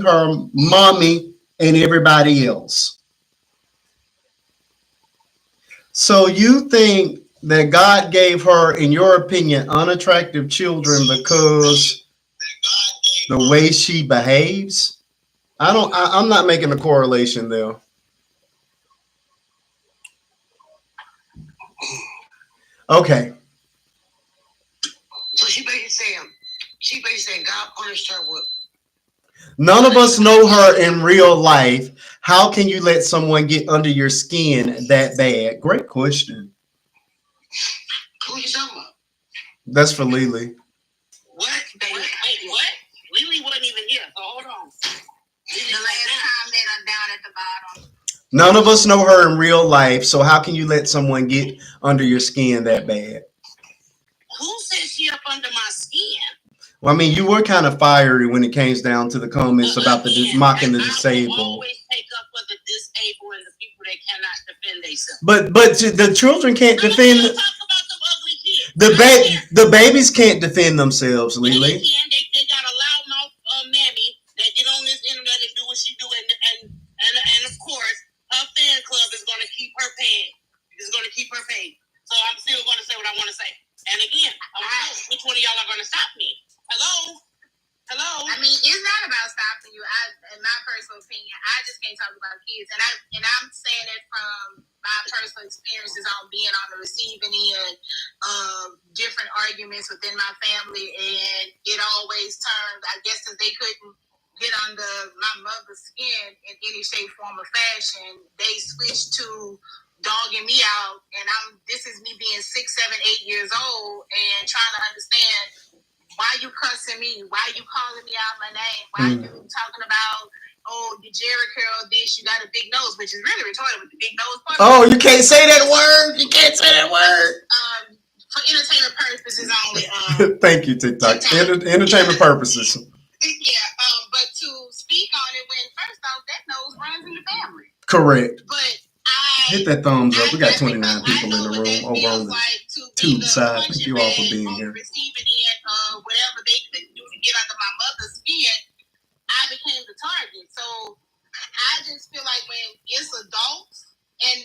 her mommy and everybody else. So you think that God gave her, in your opinion, unattractive children because the way she behaves? I'm not making a correlation there. Okay.
So she basically saying God punished her with.
None of us know her in real life. How can you let someone get under your skin that bad? Great question.
Who you talking about?
That's for Lily.
What? Wait, what? Lily wasn't even here, so hold on.
The last time that I'm down at the bottom.
None of us know her in real life, so how can you let someone get under your skin that bad?
Who said she up under my skin?
Well, I mean, you were kind of fiery when it came down to the comments about the mocking the disabled.
I will always take up for the disabled and the people that cannot defend themselves.
But the children can't defend.
Talk about the ugly kids.
The babies can't defend themselves, Lily.
They got a loudmouth mammy that get on this internet and do what she do, and of course her fan club is going to keep her paid. It's going to keep her paid. So I'm still going to say what I want to say. And again, I don't know which one of y'all are going to stop me. Hello. I mean, it's not about stopping you. In my personal opinion, I just can't talk about kids, and I'm saying that from my personal experiences on being on the receiving end of different arguments within my family, and it always turned. I guess since they couldn't get under my mother's skin in any shape, form, or fashion, they switched to dogging me out, and this is me being 6, 7, 8 years old and trying to understand. Why you cussing me? Why you calling me out my name? Why you talking about, oh, you Jerry curl this, you got a big nose, which is really retarded with the big nose part. Oh,
you can't say that word. You can't say that word.
For entertainment purposes only.
Thank you, TikTok. Entertainment purposes.
Yeah, but to speak on it when, first off, that nose runs in the family.
Correct.
But
hit that thumbs up. We got 29 people in the room over on the tube side. Thank you all for being here.
Receiving in whatever they couldn't do to get under my mother's skin, I became the target. So I just feel like when it's adults, and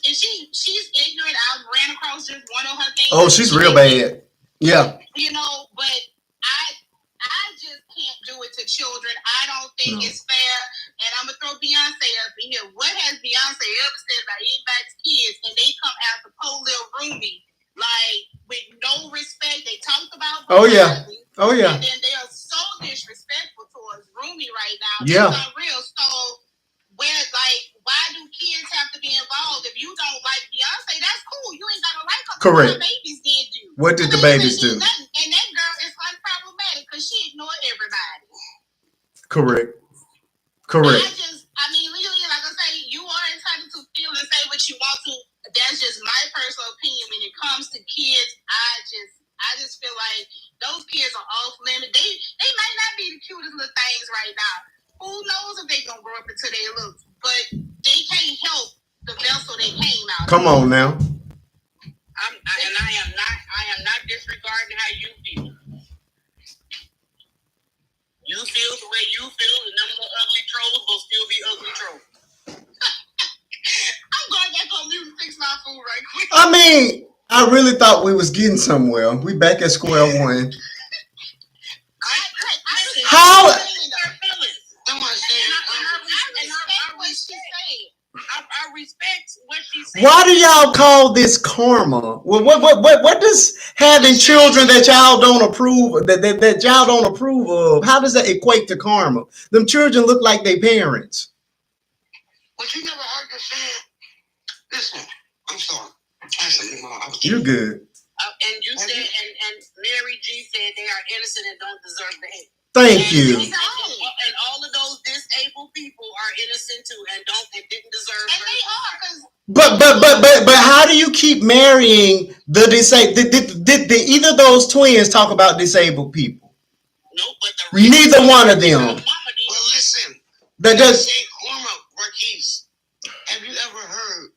she's ignorant. I ran across just one of her things.
Oh, she's real bad. Yeah.
You know, but I just can't do it to children. I don't think it's fair. And I'm going to throw Beyonce up in here. What has Beyonce ever said about anybody's kids? And they come after poor little Rumi, like, with no respect. They talked about
Oh, yeah.
And then they are so disrespectful towards Rumi right now.
Yeah.
It's unreal. So, why do kids have to be involved? If you don't like Beyonce, that's cool. You ain't got to like her.
Correct.
What babies did do.
What did the babies do?
And that girl is unproblematic because she ignored everybody.
Correct.
I mean, legally, like I say, you are entitled to feel and say what you want to. That's just my personal opinion. When it comes to kids, I just feel like those kids are off limit. They might not be the cutest little things right now. Who knows if they gonna grow up into their looks? But they can't help the vessel they came out.
Come on now.
I am not disregarding how you feel. You feel the way you feel, and them little ugly trolls will still be ugly trolls. I'm going back on mute and fix my food right quick.
I mean, I really thought we was getting somewhere. We back at square one. How?
I respect what she said.
Why do y'all call this karma? What does having children that y'all don't approve that y'all don't approve of? How does that equate to karma? Them children look like their parents.
But you never heard the saying. Listen, I'm sorry.
You're good.
And you said, and Mary G said they are innocent and don't deserve the hate.
Thank you.
And all of those disabled people are innocent too, and didn't deserve. And
they are, but how do you keep marrying the disabled? Did either of those twins talk about disabled people?
No, but
neither one of them.
Well, listen.
That just
say karma, Marquise. Have you ever heard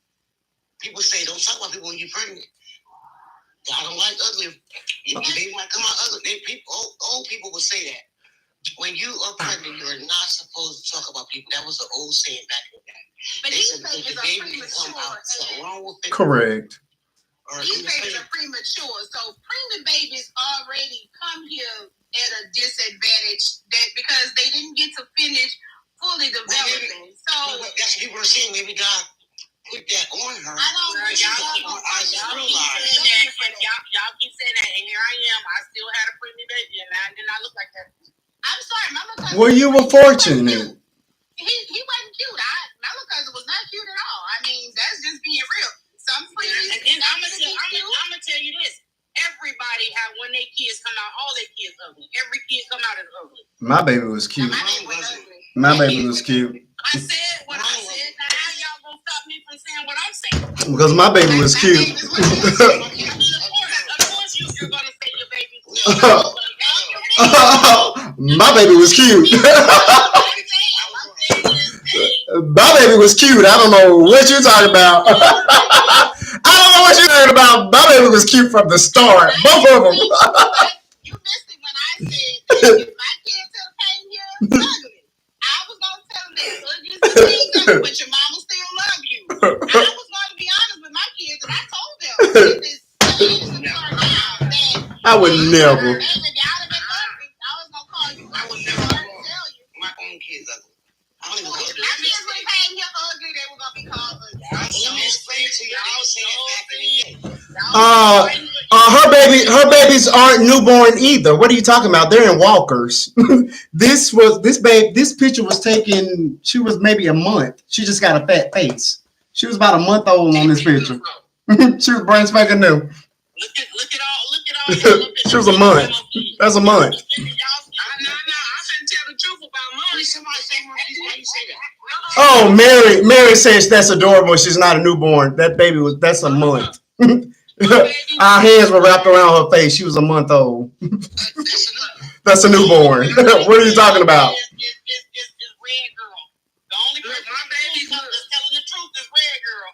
people say, "Don't talk about people when you're pregnant"? I don't like ugly. They might come out ugly. Old people would say that. When you are pregnant, you are not supposed to talk about people. That was an old saying back in the day. But these babies are premature.
Correct.
These babies are premature. So preemie babies already come here at a disadvantage because they didn't get to finish fully developing. So
that's what people are saying. Maybe God put that on her. I don't know. Y'all keep saying that, and here I am. I still had a preemie baby, and I did not look like that. I'm sorry, Mama cousin.
Well, you were fortunate.
He wasn't cute. Mama cousin was not cute at all. I mean, that's just being real. Some preemies. And then I'm gonna tell you this. Everybody had when their kids come out, all their kids ugly. Every kid come out as ugly.
My baby was cute. My baby was cute.
I said what I said. Now how y'all gonna stop me from saying what I'm saying?
Because my baby was cute.
Of course you're gonna say your baby.
My baby was cute. My baby was cute. I don't know what you're talking about. I don't know what you're talking about. My baby was cute from the start. Both of them.
You missed it when I said if my kids had came here ugly, I was gonna tell them that but your mama still love you. I was gonna be honest with my kids, and I told them
I would never.
I was gonna call you. I would never tell you. My own kids ugly. My kids when came here ugly, they were gonna be called ugly.
Her babies aren't newborn either. What are you talking about? They're in walkers. This picture was taken. She was maybe a month. She just got a fat face. She was about a month old on this picture. She was brand spanking new.
Look at all.
She was a month. That's a month.
I couldn't tell the truth about mine. Somebody say why you say that.
Oh, Mary says that's adorable. She's not a newborn. That's a month. Our hands were wrapped around her face. She was a month old. That's a newborn. What are you talking about?
It's Red Girl. The only person my baby that's telling the truth is Red Girl.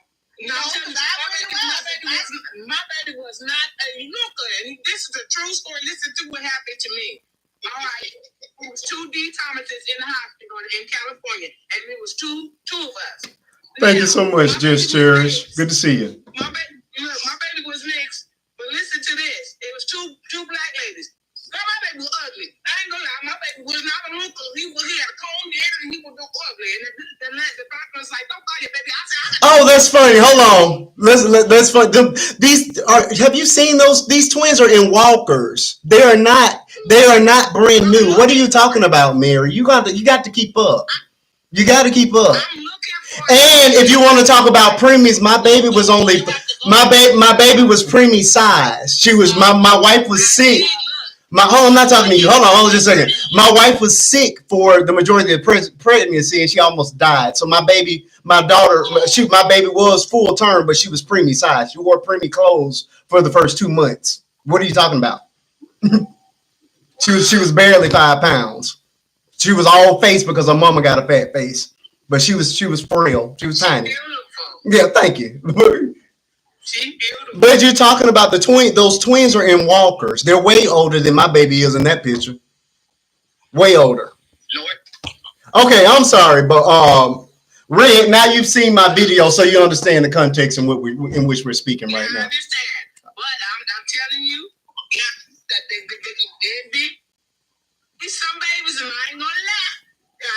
My baby was not a looker. And this is a true story. Listen to what happened to me. All right. It was 2 D-tometers in the hospital in California. And it was two of us.
Thank you so much, Just Cherish. Good to see you.
My baby was mixed. But listen to this. It was two black ladies. My baby was ugly. I ain't gonna lie. My baby was not a looker. He had a comb head and he was ugly. And the doctor was like, don't call your baby. I said,
oh, that's funny. Hold on. Let's fun. Have you seen those? These twins are in walkers. They are not brand new. What are you talking about, Mary? You got to keep up. You got to keep up. And if you want to talk about preemies, my baby was preemie size. She was my wife was sick. I'm not talking to you. Hold on just a second. My wife was sick for the majority of the pregnancy, and she almost died. So my baby was full term, but she was preemie size. She wore preemie clothes for the first 2 months. What are you talking about? She was barely 5 pounds. She was all face because her mama got a fat face, but she was frail. She was tiny. Yeah, thank you. But you're talking about those twins are in walkers. They're way older than my baby is in that picture. Way older. Okay, I'm sorry, but Red, now you've seen my video, so you understand the context in which we're speaking right now.
I understand, but I'm telling you that they be some babies, and I ain't gonna lie.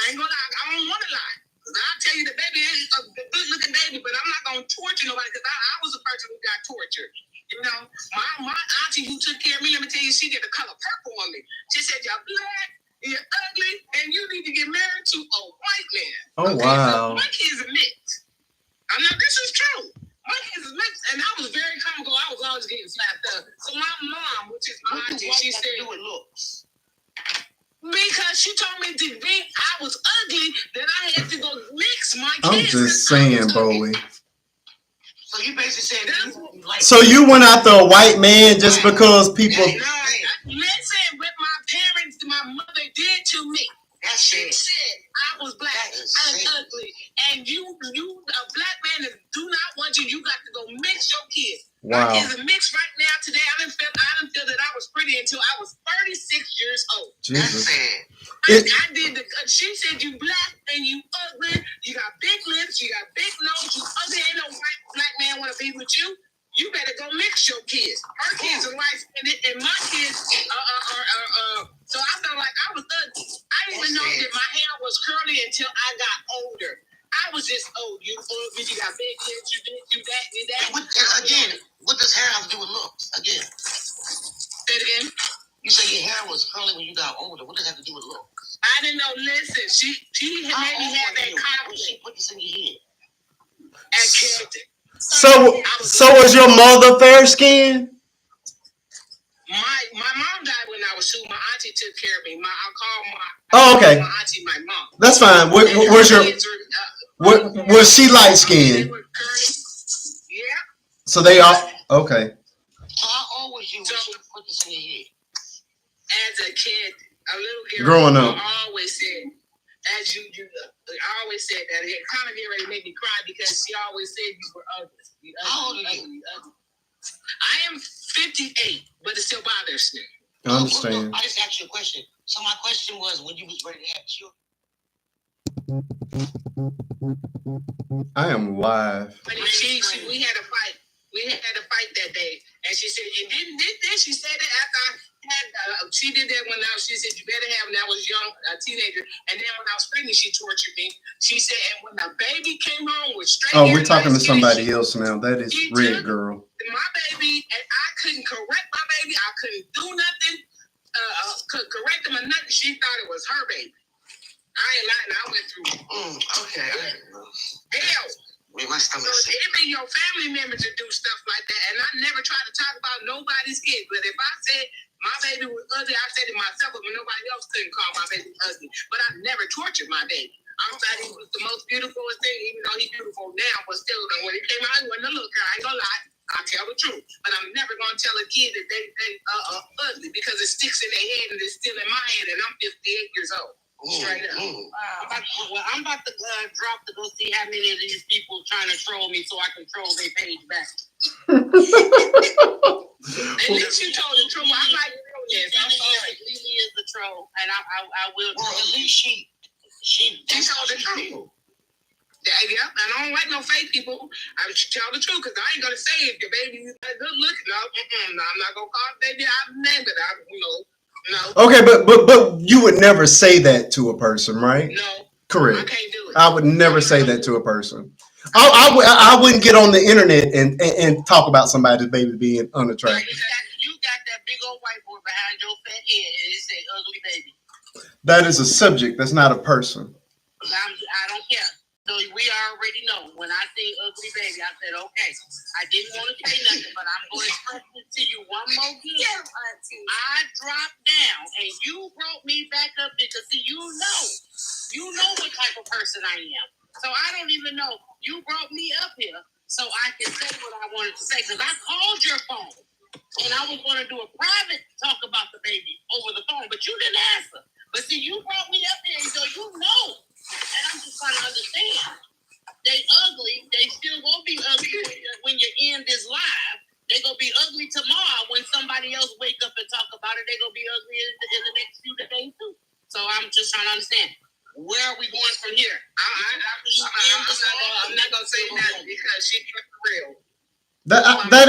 I don't want to lie. I'll tell you the baby is a good-looking baby, but I'm not going to torture nobody because I was a person who got tortured. You know, my auntie who took care of me, let me tell you, she did the color purple on me. She said, you're black, you're ugly, and you need to get married to a white man.
Oh, okay, wow.
So my kids are mixed. I know this is true. My kids are mixed, and I was very comical. I was always getting slapped up. So my mom, which is my auntie, she said, do it looks. Because she told me to think I was ugly, that I had to go mix my kids.
I'm just saying, Bowie.
So you basically said
so you went after a white man just because people.
Listen, what my parents, my mother did to me. She said I was black, I was ugly, and you a black man that do not want you. You got to go mix your kids.
Wow.
My kids are mixed right now. Today, I didn't feel that I was pretty until I was 36 years old.
Jesus.
I did the. She said you black and you ugly. You got big lips. You got big nose. You ugly. Ain't no white black man want to be with you. You better go mix your kids. Her kids are light skinned, and my kids are. So I felt like I was ugly. I didn't even know that my hair was curly until I got older. I was just, you ugly. You got big lips. You this, you that, you that.
Again, what does hair have to do with looks? Again.
Say it again.
You say your hair was curly when you got older. What does that have to do with looks?
I didn't know. Listen, she made me have that confidence.
She put this in your head.
And kept it.
So was your mother fair skinned?
My mom died when I was 2. My auntie took care of me. I
Oh, okay.
my auntie my mom.
That's fine. Was she light skinned?
Yeah.
So they all okay.
So how old was you when she put this in your head?
As a kid, a little girl,
growing up,
I always said, I always said that. It kind of get ready to make me cry because she always said you were ugly.
How old are you?
I am 58, but it still bothers me.
I understand.
Look, I just asked you a question. So my question was, when you was ready to have children.
I am live.
We had a fight. We had a fight that day, and she said, and then she said it after I had. She did that when she said you better have. When I was young, a teenager, and then when I was pregnant, she tortured me. She said, and when the baby came home with straight.
Oh, we're talking to somebody else now. That is Red Girl.
My baby, and I couldn't correct my baby. I couldn't do nothing. Could correct him or nothing. She thought it was her baby. I ain't lying. I went through.
Okay.
Hell.
Wait, my stomach.
So it be your family members that do stuff like that, and I never try to talk about nobody's kid. But if I said my baby was ugly, I said it myself, but nobody else couldn't call my baby ugly. But I never tortured my baby. I thought he was the most beautiful thing, even though he's beautiful now. But still, when he came out, he wasn't a little guy. I ain't gonna lie. I'll tell the truth. But I'm never gonna tell a kid that they ugly because it sticks in their head and it's still in my head, and I'm 58 years old. Straight up.
I'm about to drop to go see how many of these people trying to troll me so I can troll their page back.
At least you told the truth. I like realness. I'm sorry.
Lily is the troll, and I will.
Well, at least she
told the truth. Yeah, I don't like no fake people. I should tell the truth because I ain't gonna say if your baby is good looking. No, I'm not gonna call the baby out the name, but no.
Okay, but you would never say that to a person, right?
No.
Correct.
I can't do it.
I would never say that to a person. I wouldn't get on the internet and talk about somebody's baby being unattractive.
You got that big old whiteboard behind your fat head and it say ugly baby.
That is a subject. That's not a person.
I don't care. So we already know when I see ugly baby, I said, okay, I didn't want to say nothing, but I'm going to express it to you one more time. I dropped down and you brought me back up because see, you know what type of person I am. So I don't even know. You brought me up here so I can say what I wanted to say because I called your phone and I was going to do a private talk about the baby over the phone, but you didn't answer. But see, you brought me up here, so you know. And I'm just trying to understand. They ugly. They still gonna be ugly when you end this live. They gonna be ugly tomorrow when somebody else wake up and talk about it. They gonna be ugly in the next few days too. So I'm just trying to understand. Where are we going from here?
I'm not gonna say nothing because she kept it real.
That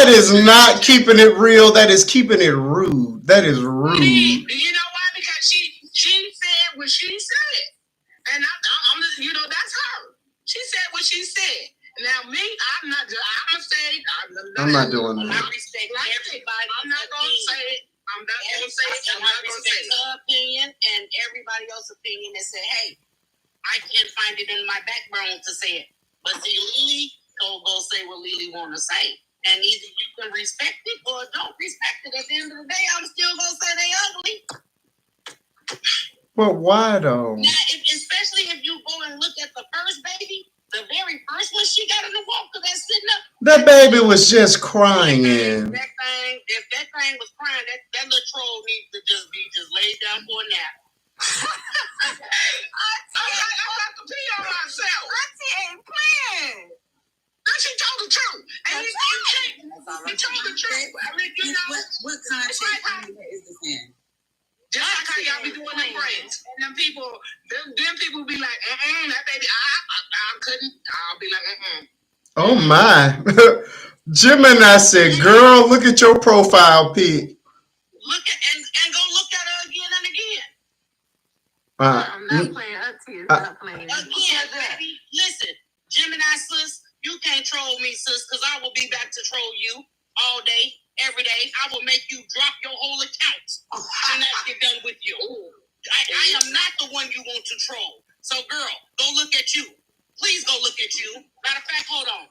is not keeping it real. That is keeping it rude. That is rude.
Do you know why? Because she said what she said. And I'm that's her. She said what she said. Now me, I'm not doing that.
I respect everybody.
I'm not gonna say it. I'm not gonna say it. I'm not gonna say
her opinion and everybody else's opinion that said, hey, I can't find it in my backbone to say it. But see, Lily go say what Lily wanna say. And either you can respect it or don't respect it. At the end of the day, I'm still gonna say they ugly.
Well, why though?
Now, especially if you go and look at the first baby, the very first one she got in the walker that's sitting up.
That baby was just crying.
If that thing was crying, that little troll needs to just be laid down for a nap.
I'm about to pee on myself.
ain't playing.
She told the truth. And she told the truth. I mean,
what country is this in?
Just like how y'all be doing them braids. And them people be like, that baby, I couldn't. I'll be like,
Oh my. Gemini said, girl, look at your profile pic.
Look at and go look at her again and again.
I'm not playing. Auntie is not playing.
Again, baby. Listen, Gemini sis, you can't troll me, sis, because I will be back to troll you all day, every day. I will make you drop your whole account when I get done with you. I am not the one you want to troll. So, girl, go look at you. Please go look at you. Matter of fact, hold on.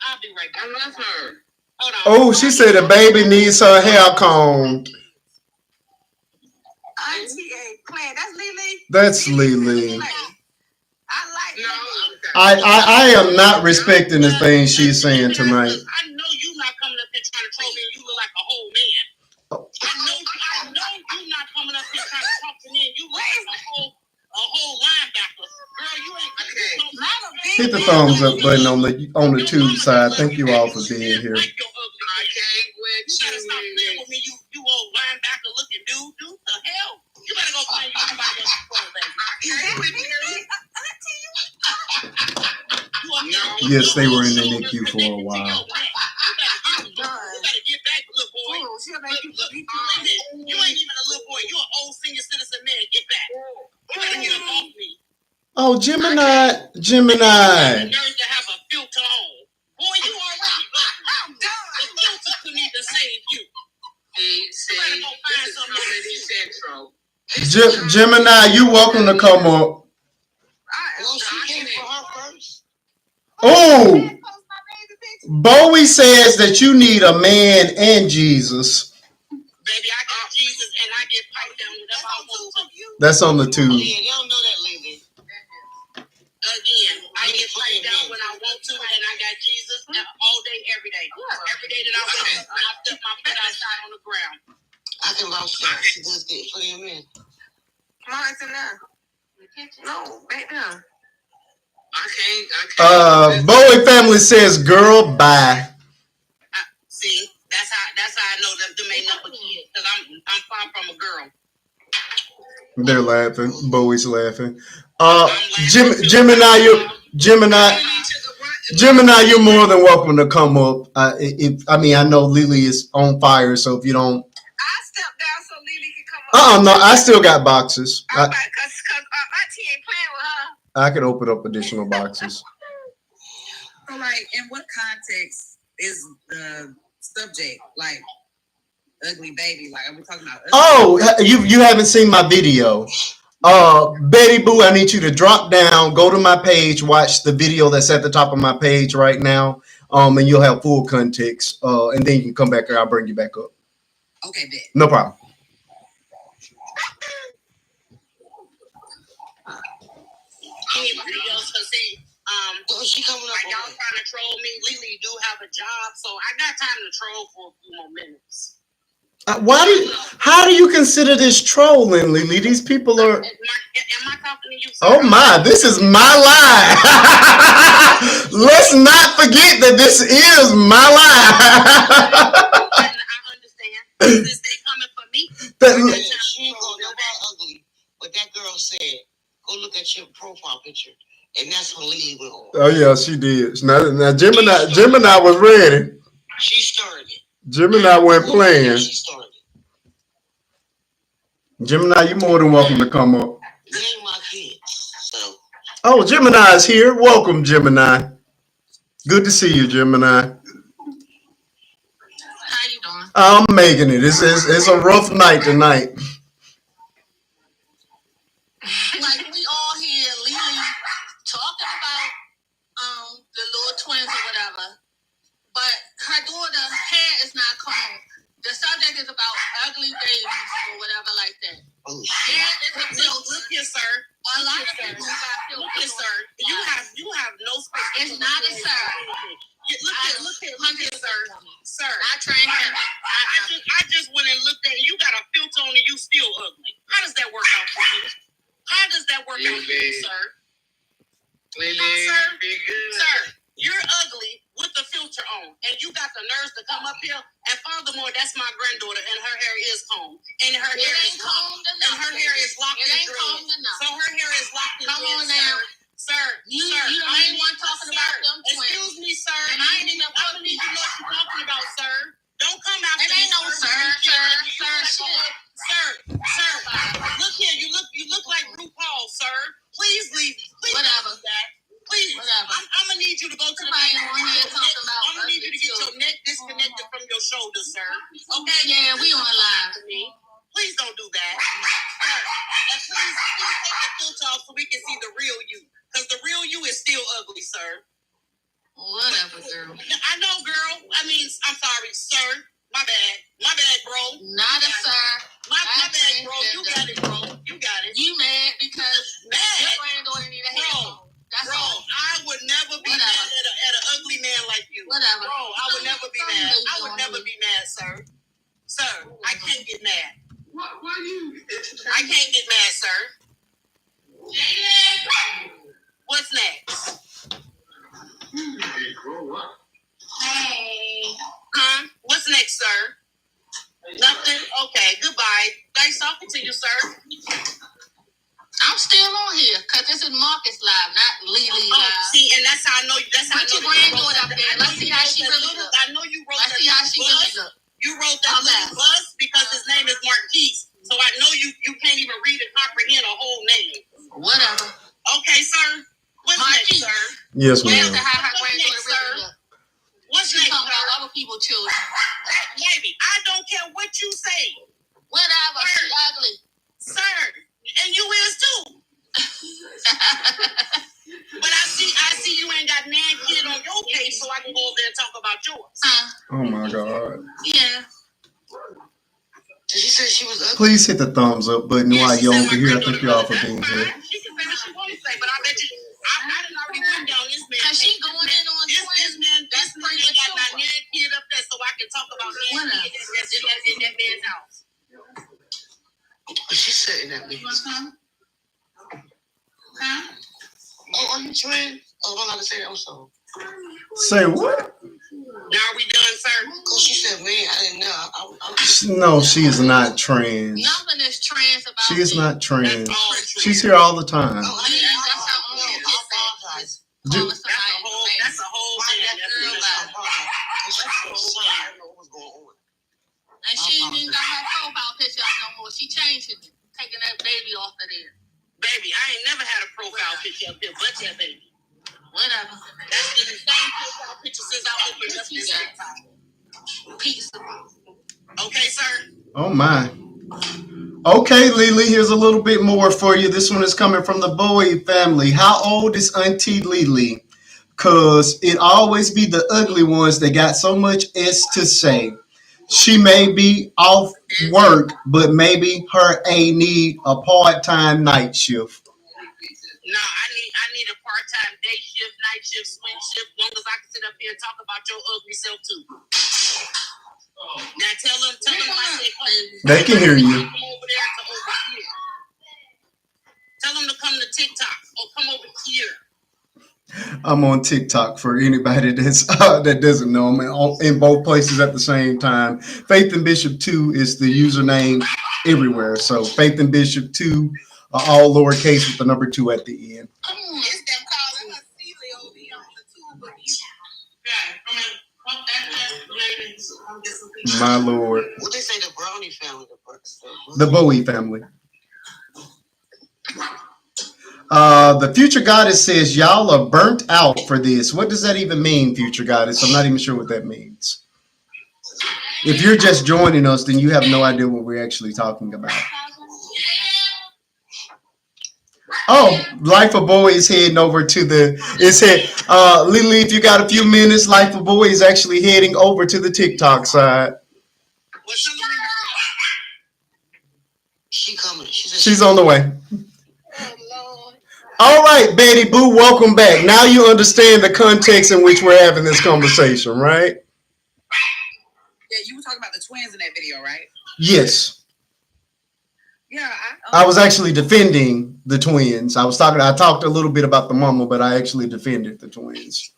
I'll be right back.
I love her.
Hold on.
Oh, she said the baby needs her hair combed.
Auntie ain't playing. That's Lily.
That's Lily.
I like
I am not respecting the things she's saying tonight.
I know you not coming up here trying to troll me and you look like a whole man. I know you not coming up here trying to talk to me and you look like a whole linebacker. Girl, you ain't
Hit the thumbs up button on the tube side. Thank you all for being here.
I can't with you. Better stop playing with me, you old linebacker looking dude. Dude, the hell? You better go find you somebody else to troll, baby.
Yes, they were in the NICU for a while.
You better get back, little boy. You ain't even a little boy. You're an old senior citizen man. Get back. You better get up off me.
Oh, Gemini.
Nerves to have a filter on. Boy, you already up. The filter couldn't even save you. You better go find something.
Gemini, you welcome to come up.
She came for her first.
Oh, Bowie says that you need a man and Jesus.
Baby, I got Jesus and I get piped down whenever I want to.
That's on the tube.
Yeah, they don't know that, Lily.
Again, I get piped down when I want to, and I got Jesus all day, every day. Every day that I wake up, I step my foot outside on the ground.
I can vouch for that. She does get put him in.
Come on, it's in there. No, back there.
I can't.
Bowie family says, girl, bye.
See, that's how I know that them ain't number kids, because I'm far from a girl.
They're laughing. Bowie's laughing. Gemini, you're more than welcome to come up. I know Lily is on fire, so if you don't.
I stepped down so Lily can come up.
No, I still got boxes.
Because Auntie ain't playing with her.
I can open up additional boxes.
So, like, in what context is the subject? Like, ugly baby? Like, are we talking about ugly?
Oh, you haven't seen my video. Betty Boo, I need you to drop down, go to my page, watch the video that's at the top of my page right now, and you'll have full context, and then you can come back here. I'll bring you back up.
Okay, bet.
No problem.
Anybody else can see,
she coming up.
like y'all trying to troll me. Lily do have a job, so I got time to troll for a few more minutes.
How do you consider this trolling, Lily? These people are.
Am I talking to you? Sir?
Oh my! This is my live. Let's not forget that this is my live.
I understand. Is they coming for me?
She ain't gonna know about ugly. But that girl said, "Go look at your profile picture," and that's when Lily went on.
Oh yeah, she did. Now Gemini was ready.
She started.
Gemini went playing.
She started.
Gemini, you're more than welcome to come up.
They ain't my kids, so.
Oh, Gemini is here. Welcome, Gemini. Good to see you, Gemini.
How you doing?
I'm making it. It's a rough night tonight.
Like, we all hear Lily talking about the little twins or whatever, but her daughter's hair is not combed. The subject is about ugly babies or whatever like that.
Oh,
There is a filter.
Look here, sir.
A lot of people got
Look
filters.
here, sir. You have no space.
It's not a sir.
Look here, sir. Sir.
I trained him.
I just went and looked at you. Got a filter on and you still ugly. How does that work out for you? How does that work out for you, sir?
Lily,
Sir,
be good.
Sir, you're ugly with the filter on, and you got the the nerves to come up here. And furthermore, that's my granddaughter, and her hair is combed. And her hair is combed, and her hair is locked in dread. So her hair is locked in dread. Come on now. Sir, I ain't one talking about them twins. Excuse me, sir. And I ain't even telling you know what you're talking about, sir. Don't come out. It ain't no sir. Look here, you look like RuPaul, sir. Please leave. Please whatever. Please, whatever. I'm gonna need you to go to the back. I'm gonna need you to get your neck disconnected from your shoulders, sir. Okay? Yeah, we on live. Please don't do that, sir. And please take the filter off so we can see the real you. Because the real you is still ugly, sir. Whatever, girl. I know, girl. I mean, I'm sorry, sir. My bad, bro. Not a sir. My bad, bro. You got it, bro. You got it. You mad because your granddaughter need a headphone. Bro, I would never be mad at an ugly man like you. Whatever. Bro, I would never be mad. I would never be mad, sir. Sir, I can't get mad. Why you? I can't get mad, sir. What's next? Hey, grow up. Hey. Huh? What's next, sir? Nothing? Okay, goodbye. Nice talking to you, sir. I'm still on here, because this is Marcus Live, not Lily Live. See, and that's how I know you. That's how I know your granddaughter up there. Let's see how she really look. I know you wrote that. Let's see how she really look. You wrote that little bus because his name is Marquise. So I know you can't even read and comprehend a whole name. Whatever. Okay, sir. What's next, sir?
Yes, ma'am.
What's next, sir? What's next, sir? About other people's children. Baby, I don't care what you say. Whatever. She ugly. Sir, and you is too. But I see you ain't got nan kid on your case, so I can go over there and talk about yours.
Oh my God.
Yeah. Did she say she was ugly?
Please hit the thumbs up button while you're over here. I think you're all for being here.
She can say what she want to say, but I bet you I done already went down this man. Cause she going in on this man got my nan kid up there, so I can talk about nan kid that's in that man's house. She's saying that me. Huh? Oh, are you twin? Oh, I'm not to say that. I'm sorry.
Say what?
Now are we done, sir? Because she said, man, I didn't know.
No, she is not trans.
Nothing is trans about
She is not trans. She's here all the time.
Oh, I mean, that's how I apologize. That's a whole and she ain't even got her profile picture up no more. She changing it, taking that baby off of there. Baby, I ain't never had a profile picture up there, but that baby. Whatever. That's been the same profile picture since I opened up this time. Peace. Okay, sir.
Oh my. Okay, Lily, here's a little bit more for you. This one is coming from the Bowie family. How old is Auntie Lily? Because it always be the ugly ones that got so much S to say. She may be off work, but maybe her A need a part-time night shift.
No, I need a part-time day shift, night shift, swing shift, long as I can sit up here and talk about your ugly self too. Now tell them I said,
they can hear you.
Come over there to over here. Tell them to come to TikTok or come over here.
I'm on TikTok for anybody that's that doesn't know. I'm in both places at the same time. Faith and Bishop 2 is the username everywhere. So Faith and Bishop 2 are all lowercase with the number 2 at the end.
It's them calling her Celia over here on the 2, but you.
My Lord.
What they say the Brownie family?
The Bowie family. The Future Goddess says, y'all are burnt out for this. What does that even mean, Future Goddess? I'm not even sure what that means. If you're just joining us, then you have no idea what we're actually talking about. Oh, Life of Boy is heading over to Lily, if you got a few minutes, Life of Boy is actually heading over to the TikTok side.
She coming.
She's on the way. All right, Betty Boo, welcome back. Now you understand the context in which we're having this conversation, right?
Yeah, you were talking about the twins in that video, right?
Yes.
Yeah,
I was actually defending the twins. I talked a little bit about the mama, but I actually defended the twins.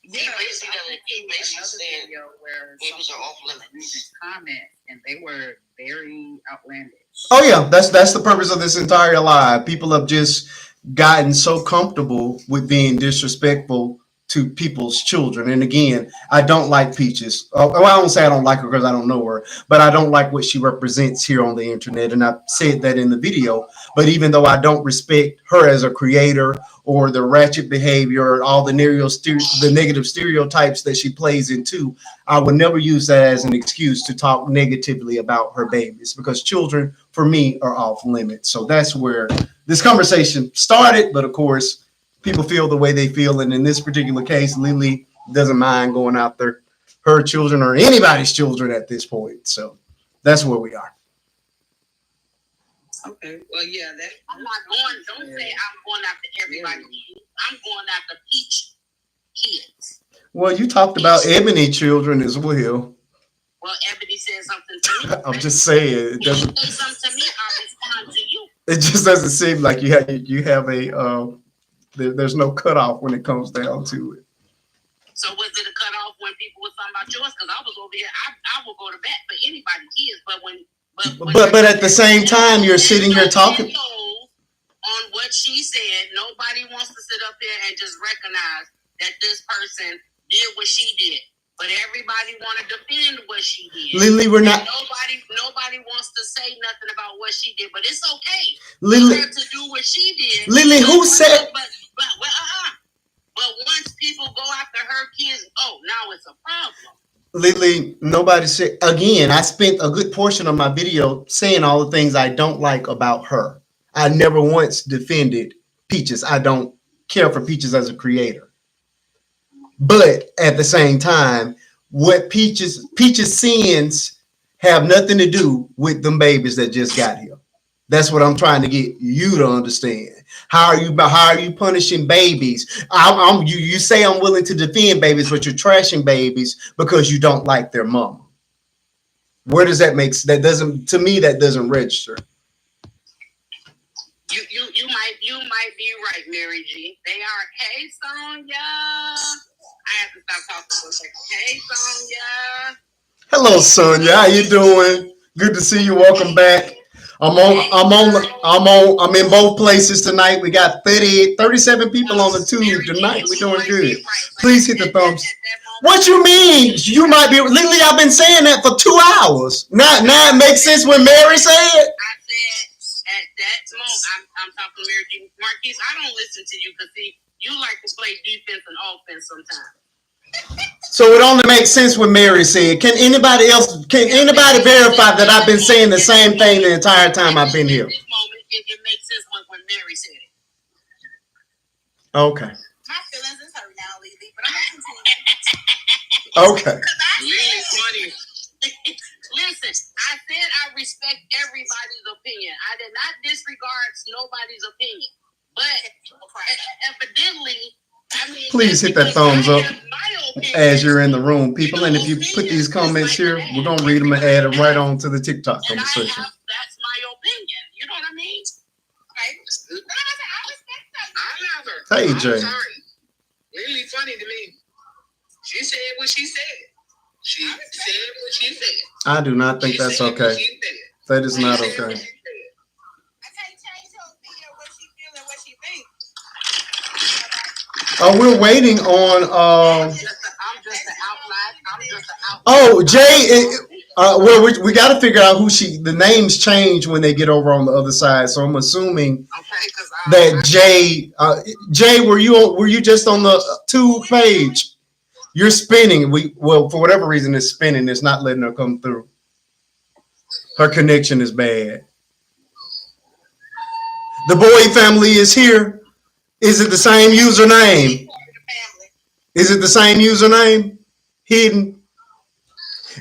Yeah, he basically said where
babies are off limits.
Comments, and they were very outlandish.
Oh yeah, that's the purpose of this entire live. People have just gotten so comfortable with being disrespectful to people's children. And again, I don't like Peaches. Oh, I don't say I don't like her because I don't know her, but I don't like what she represents here on the internet. And I said that in the video. But even though I don't respect her as a creator or the ratchet behavior, all the negative stereotypes that she plays into, I would never use that as an excuse to talk negatively about her babies, because children, for me, are off limits. So that's where this conversation started. But of course, people feel the way they feel. And in this particular case, Lily doesn't mind going out there, her children or anybody's children at this point. So that's where we are.
Okay. Well, yeah, that.
I'm not going. Don't say I'm going after everybody. I'm going after Peach kids.
Well, you talked about Ebony children as well.
Well, Ebony said something to me.
I'm just saying. It doesn't.
Say something to me, I'll respond to you.
It just doesn't seem like you have a. There's no cutoff when it comes down to it.
So was it a cutoff when people were talking about yours? Because I was over here. I will go to bat for anybody's kids, but when.
But at the same time, you're sitting here talking.
On what she said, nobody wants to sit up there and just recognize that this person did what she did. But everybody want to defend what she did.
Lily, we're not.
Nobody wants to say nothing about what she did, but it's okay.
Lily,
for her to do what she did.
Lily, who said?
But once people go after her kids, oh, now it's a problem.
Lily, nobody said. Again, I spent a good portion of my video saying all the things I don't like about her. I never once defended Peaches. I don't care for Peaches as a creator. But at the same time, what Peaches sins have nothing to do with them babies that just got here. That's what I'm trying to get you to understand. How are you punishing babies? You say I'm willing to defend babies, but you're trashing babies because you don't like their mama. Where does that make that doesn't to me that doesn't register?
You might be right, Mary G. They are. Hey, Sonya. I have to stop talking for a second. Hey, Sonya.
Hello, Sonya. How you doing? Good to see you. Welcome back. I'm in both places tonight. We got 37 people on the tube tonight. We're doing good. Please hit the thumbs. What you mean? You might be Lily. I've been saying that for 2 hours. Now it makes sense when Mary said.
I said at that moment, I'm talking to Mary G. Marquise, I don't listen to you because see, you like to play defense and offense sometimes.
So it only makes sense when Mary said. Can anybody verify that I've been saying the same thing the entire time I've been here?
At this moment, it makes sense when Mary said it.
Okay.
My feelings is hurt now, Lily, but I'm gonna continue.
Okay.
Really funny. Listen, I said I respect everybody's opinion. I did not disregard nobody's opinion. But evidently,
please hit that thumbs up as you're in the room, people. And if you put these comments here, we're going to read them and add them right on to the TikTok conversation.
That's my opinion. You know what I mean?
Hey, Jay.
I'm sorry. Really funny to me. She said what she said. She said what she said.
I do not think that's okay. That is not okay. We're waiting on. Oh, Jay. Well, we got to figure out who the names change when they get over on the other side. So I'm assuming that Jay. Jay, were you just on the 2 page? You're spinning. For whatever reason it's spinning. It's not letting her come through. Her connection is bad. The boy family is here. Is it the same username? Is it the same username? Hidden.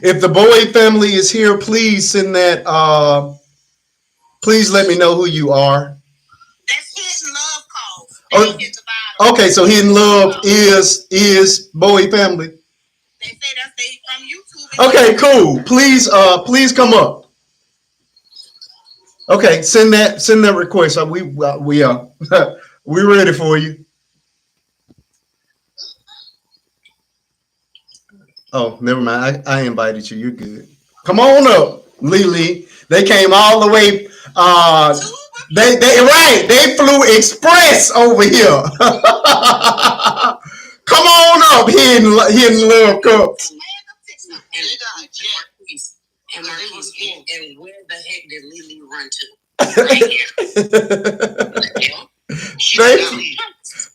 If the boy family is here, please send that. Please let me know who you are.
That's Hidden Love calls.
Okay, so Hidden Love is boy family.
They say that's they from YouTube.
Okay, cool. Please come up. Okay, send that request. We're ready for you. Oh, never mind. I invited you. You're good. Come on up, Lily. They came all the way. They right. They flew express over here. Come on up, hidden love cups.
And where the heck did Lily run to?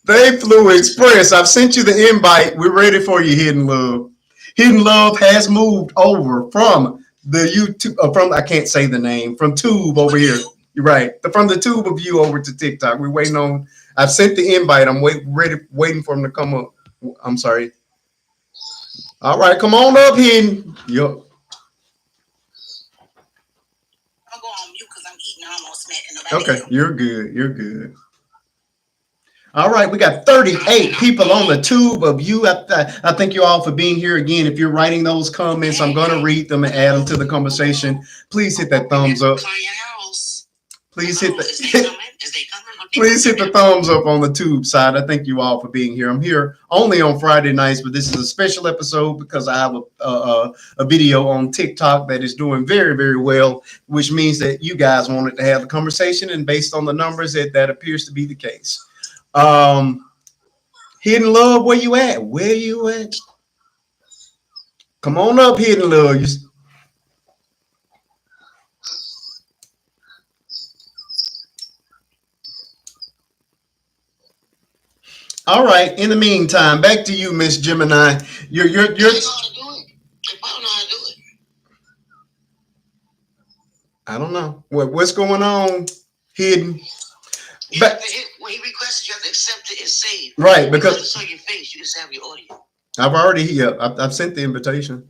They flew express. I've sent you the invite. We're ready for you, Hidden Love. Hidden Love has moved over from the YouTube, from I can't say the name, from Tube over here. You're right. From the Tube of you over to TikTok. We're waiting on. I've sent the invite. I'm waiting for him to come up. I'm sorry. All right, come on up, Hidden. Yup.
I'll go on mute because I'm eating almost smacking nobody.
Okay, you're good. You're good. All right, we got 38 people on the tube of you. I thank you all for being here again. If you're writing those comments, I'm going to read them and add them to the conversation. Please hit that thumbs up. Please hit the please hit the thumbs up on the tube side. I thank you all for being here. I'm here only on Friday nights, but this is a special episode because I have a video on TikTok that is doing very, very well, which means that you guys wanted to have a conversation, and based on the numbers, that appears to be the case. Hidden Love, where you at? Where you at? Come on up, Hidden Love. All right. In the meantime, back to you, Miss Gemini. You're.
If I don't know how to do it.
I don't know what's going on, Hidden.
But when he requested, you have to accept it and save.
Right, because
it's on your face. You just have your audio.
I've sent the invitation.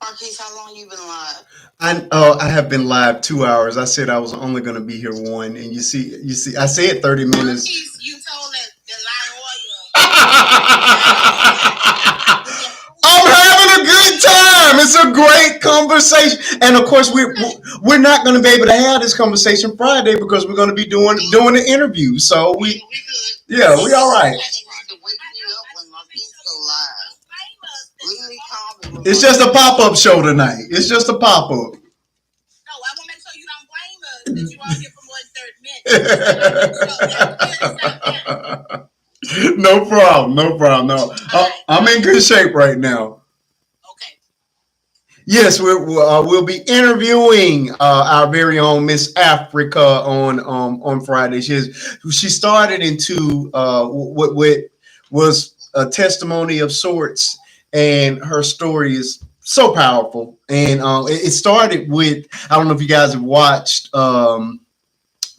Marquise, how long you been live?
I have been live 2 hours. I said I was only going to be here 1, and you see, I said 30 minutes.
Marquise, you told that the lie audio.
I'm having a good time. It's a great conversation, and of course we're not going to be able to have this conversation Friday because we're going to be doing the interview. So we all right. It's just a pop-up show tonight. It's just a pop-up.
No, I want to make sure you don't blame us that you won't get for more than 30 minutes.
No problem. No, I'm in good shape right now.
Okay.
Yes, we'll be interviewing our very own Miss Africa on Friday. She started into what was a testimony of sorts, and her story is so powerful. And it started with, I don't know if you guys have watched The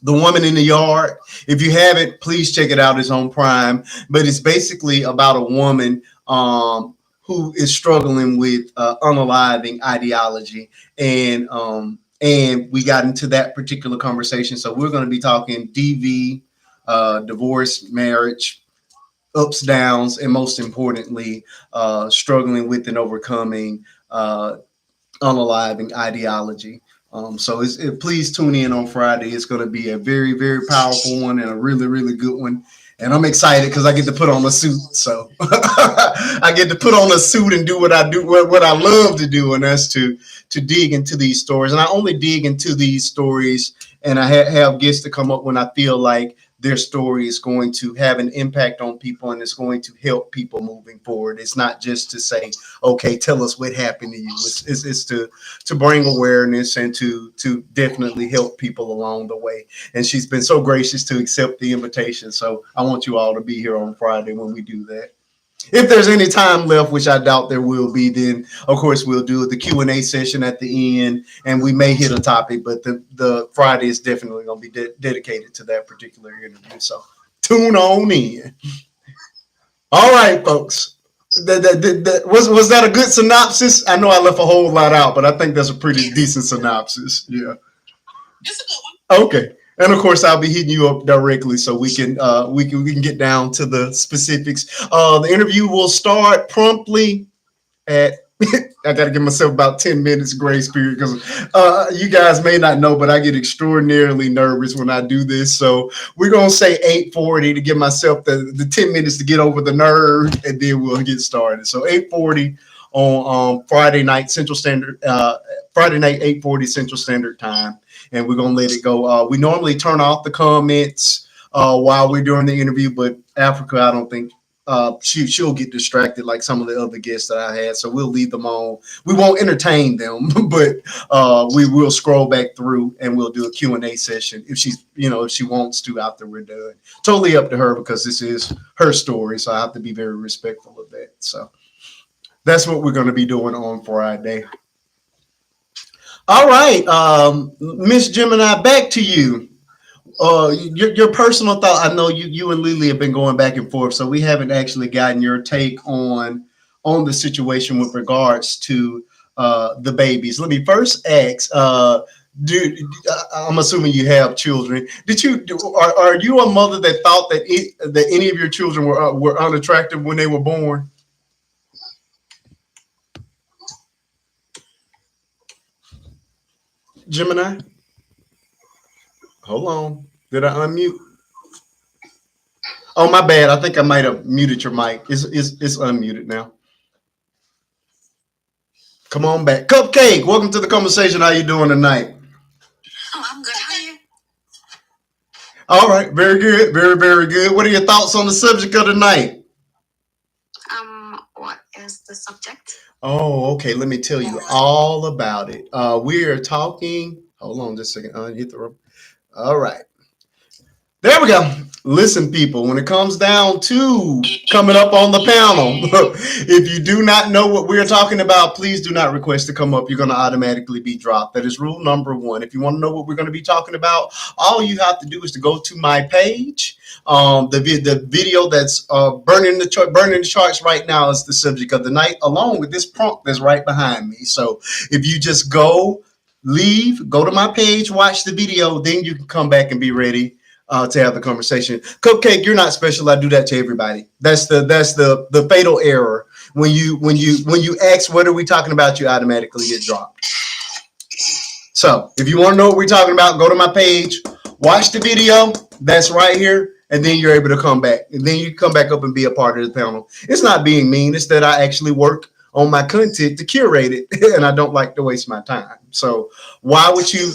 Woman in the Yard. If you haven't, please check it out. It's on Prime. But it's basically about a woman who is struggling with unaliving ideology. And we got into that particular conversation. So we're going to be talking DV, divorce, marriage, ups, downs, and most importantly, struggling with and overcoming unaliving ideology. So please tune in on Friday. It's going to be a very, very powerful one and a really, really good one. And I'm excited because I get to put on a suit. So I get to put on a suit and do what I do, what I love to do, and that's to dig into these stories. And I only dig into these stories, and I have guests to come up when I feel like their story is going to have an impact on people and it's going to help people moving forward. It's not just to say, okay, tell us what happened to you. It's to bring awareness and to definitely help people along the way. And she's been so gracious to accept the invitation. So I want you all to be here on Friday when we do that. If there's any time left, which I doubt there will be, then of course we'll do the Q&A session at the end, and we may hit a topic, but the Friday is definitely going to be dedicated to that particular interview. So tune on in. All right, folks. Was that a good synopsis? I know I left a whole lot out, but I think that's a pretty decent synopsis. Yeah.
It's a good one.
Okay. And of course, I'll be hitting you up directly so we can get down to the specifics. The interview will start promptly at I got to give myself about 10 minutes grace period because you guys may not know, but I get extraordinarily nervous when I do this. So we're going to say 8:40 to give myself the 10 minutes to get over the nerve, and then we'll get started. So 8:40 on Friday night Central Standard, Friday night 8:40 Central Standard Time, and we're going to let it go. We normally turn off the comments while we're doing the interview, but Africa, I don't think she'll get distracted like some of the other guests that I had. So we'll leave them on. We won't entertain them, but we will scroll back through and we'll do a Q&A session if she's, if she wants to after we're done. Totally up to her because this is her story. So I have to be very respectful of that. So that's what we're going to be doing on Friday. All right, Miss Gemini, back to you. Your personal thought. I know you and Lily have been going back and forth, so we haven't actually gotten your take on the situation with regards to the babies. Let me first ask. I'm assuming you have children. Are you a mother that thought that any of your children were unattractive when they were born? Gemini? Hold on. Did I unmute? Oh, my bad. I think I might have muted your mic. It's unmuted now. Come on back. Cupcake, welcome to the conversation. How you doing tonight?
Oh, I'm good. How are you?
All right. Very good. Very, very good. What are your thoughts on the subject of tonight?
What is the subject?
Oh, okay. Let me tell you all about it. We are talking. Hold on just a second. Hit the room. All right. There we go. Listen, people, when it comes down to coming up on the panel, if you do not know what we're talking about, please do not request to come up. You're going to automatically be dropped. That is rule number one. If you want to know what we're going to be talking about, all you have to do is to go to my page. The video that's burning the charts right now is the subject of the night, along with this prompt that's right behind me. So if you just go to my page, watch the video, then you can come back and be ready to have the conversation. Cupcake, you're not special. I do that to everybody. That's the fatal error. When you ask what are we talking about, you automatically get dropped. So if you want to know what we're talking about, go to my page, watch the video. That's right here. And then you're able to come back. And then you come back up and be a part of the panel. It's not being mean. It's that I actually work on my content to curate it, and I don't like to waste my time. So why would you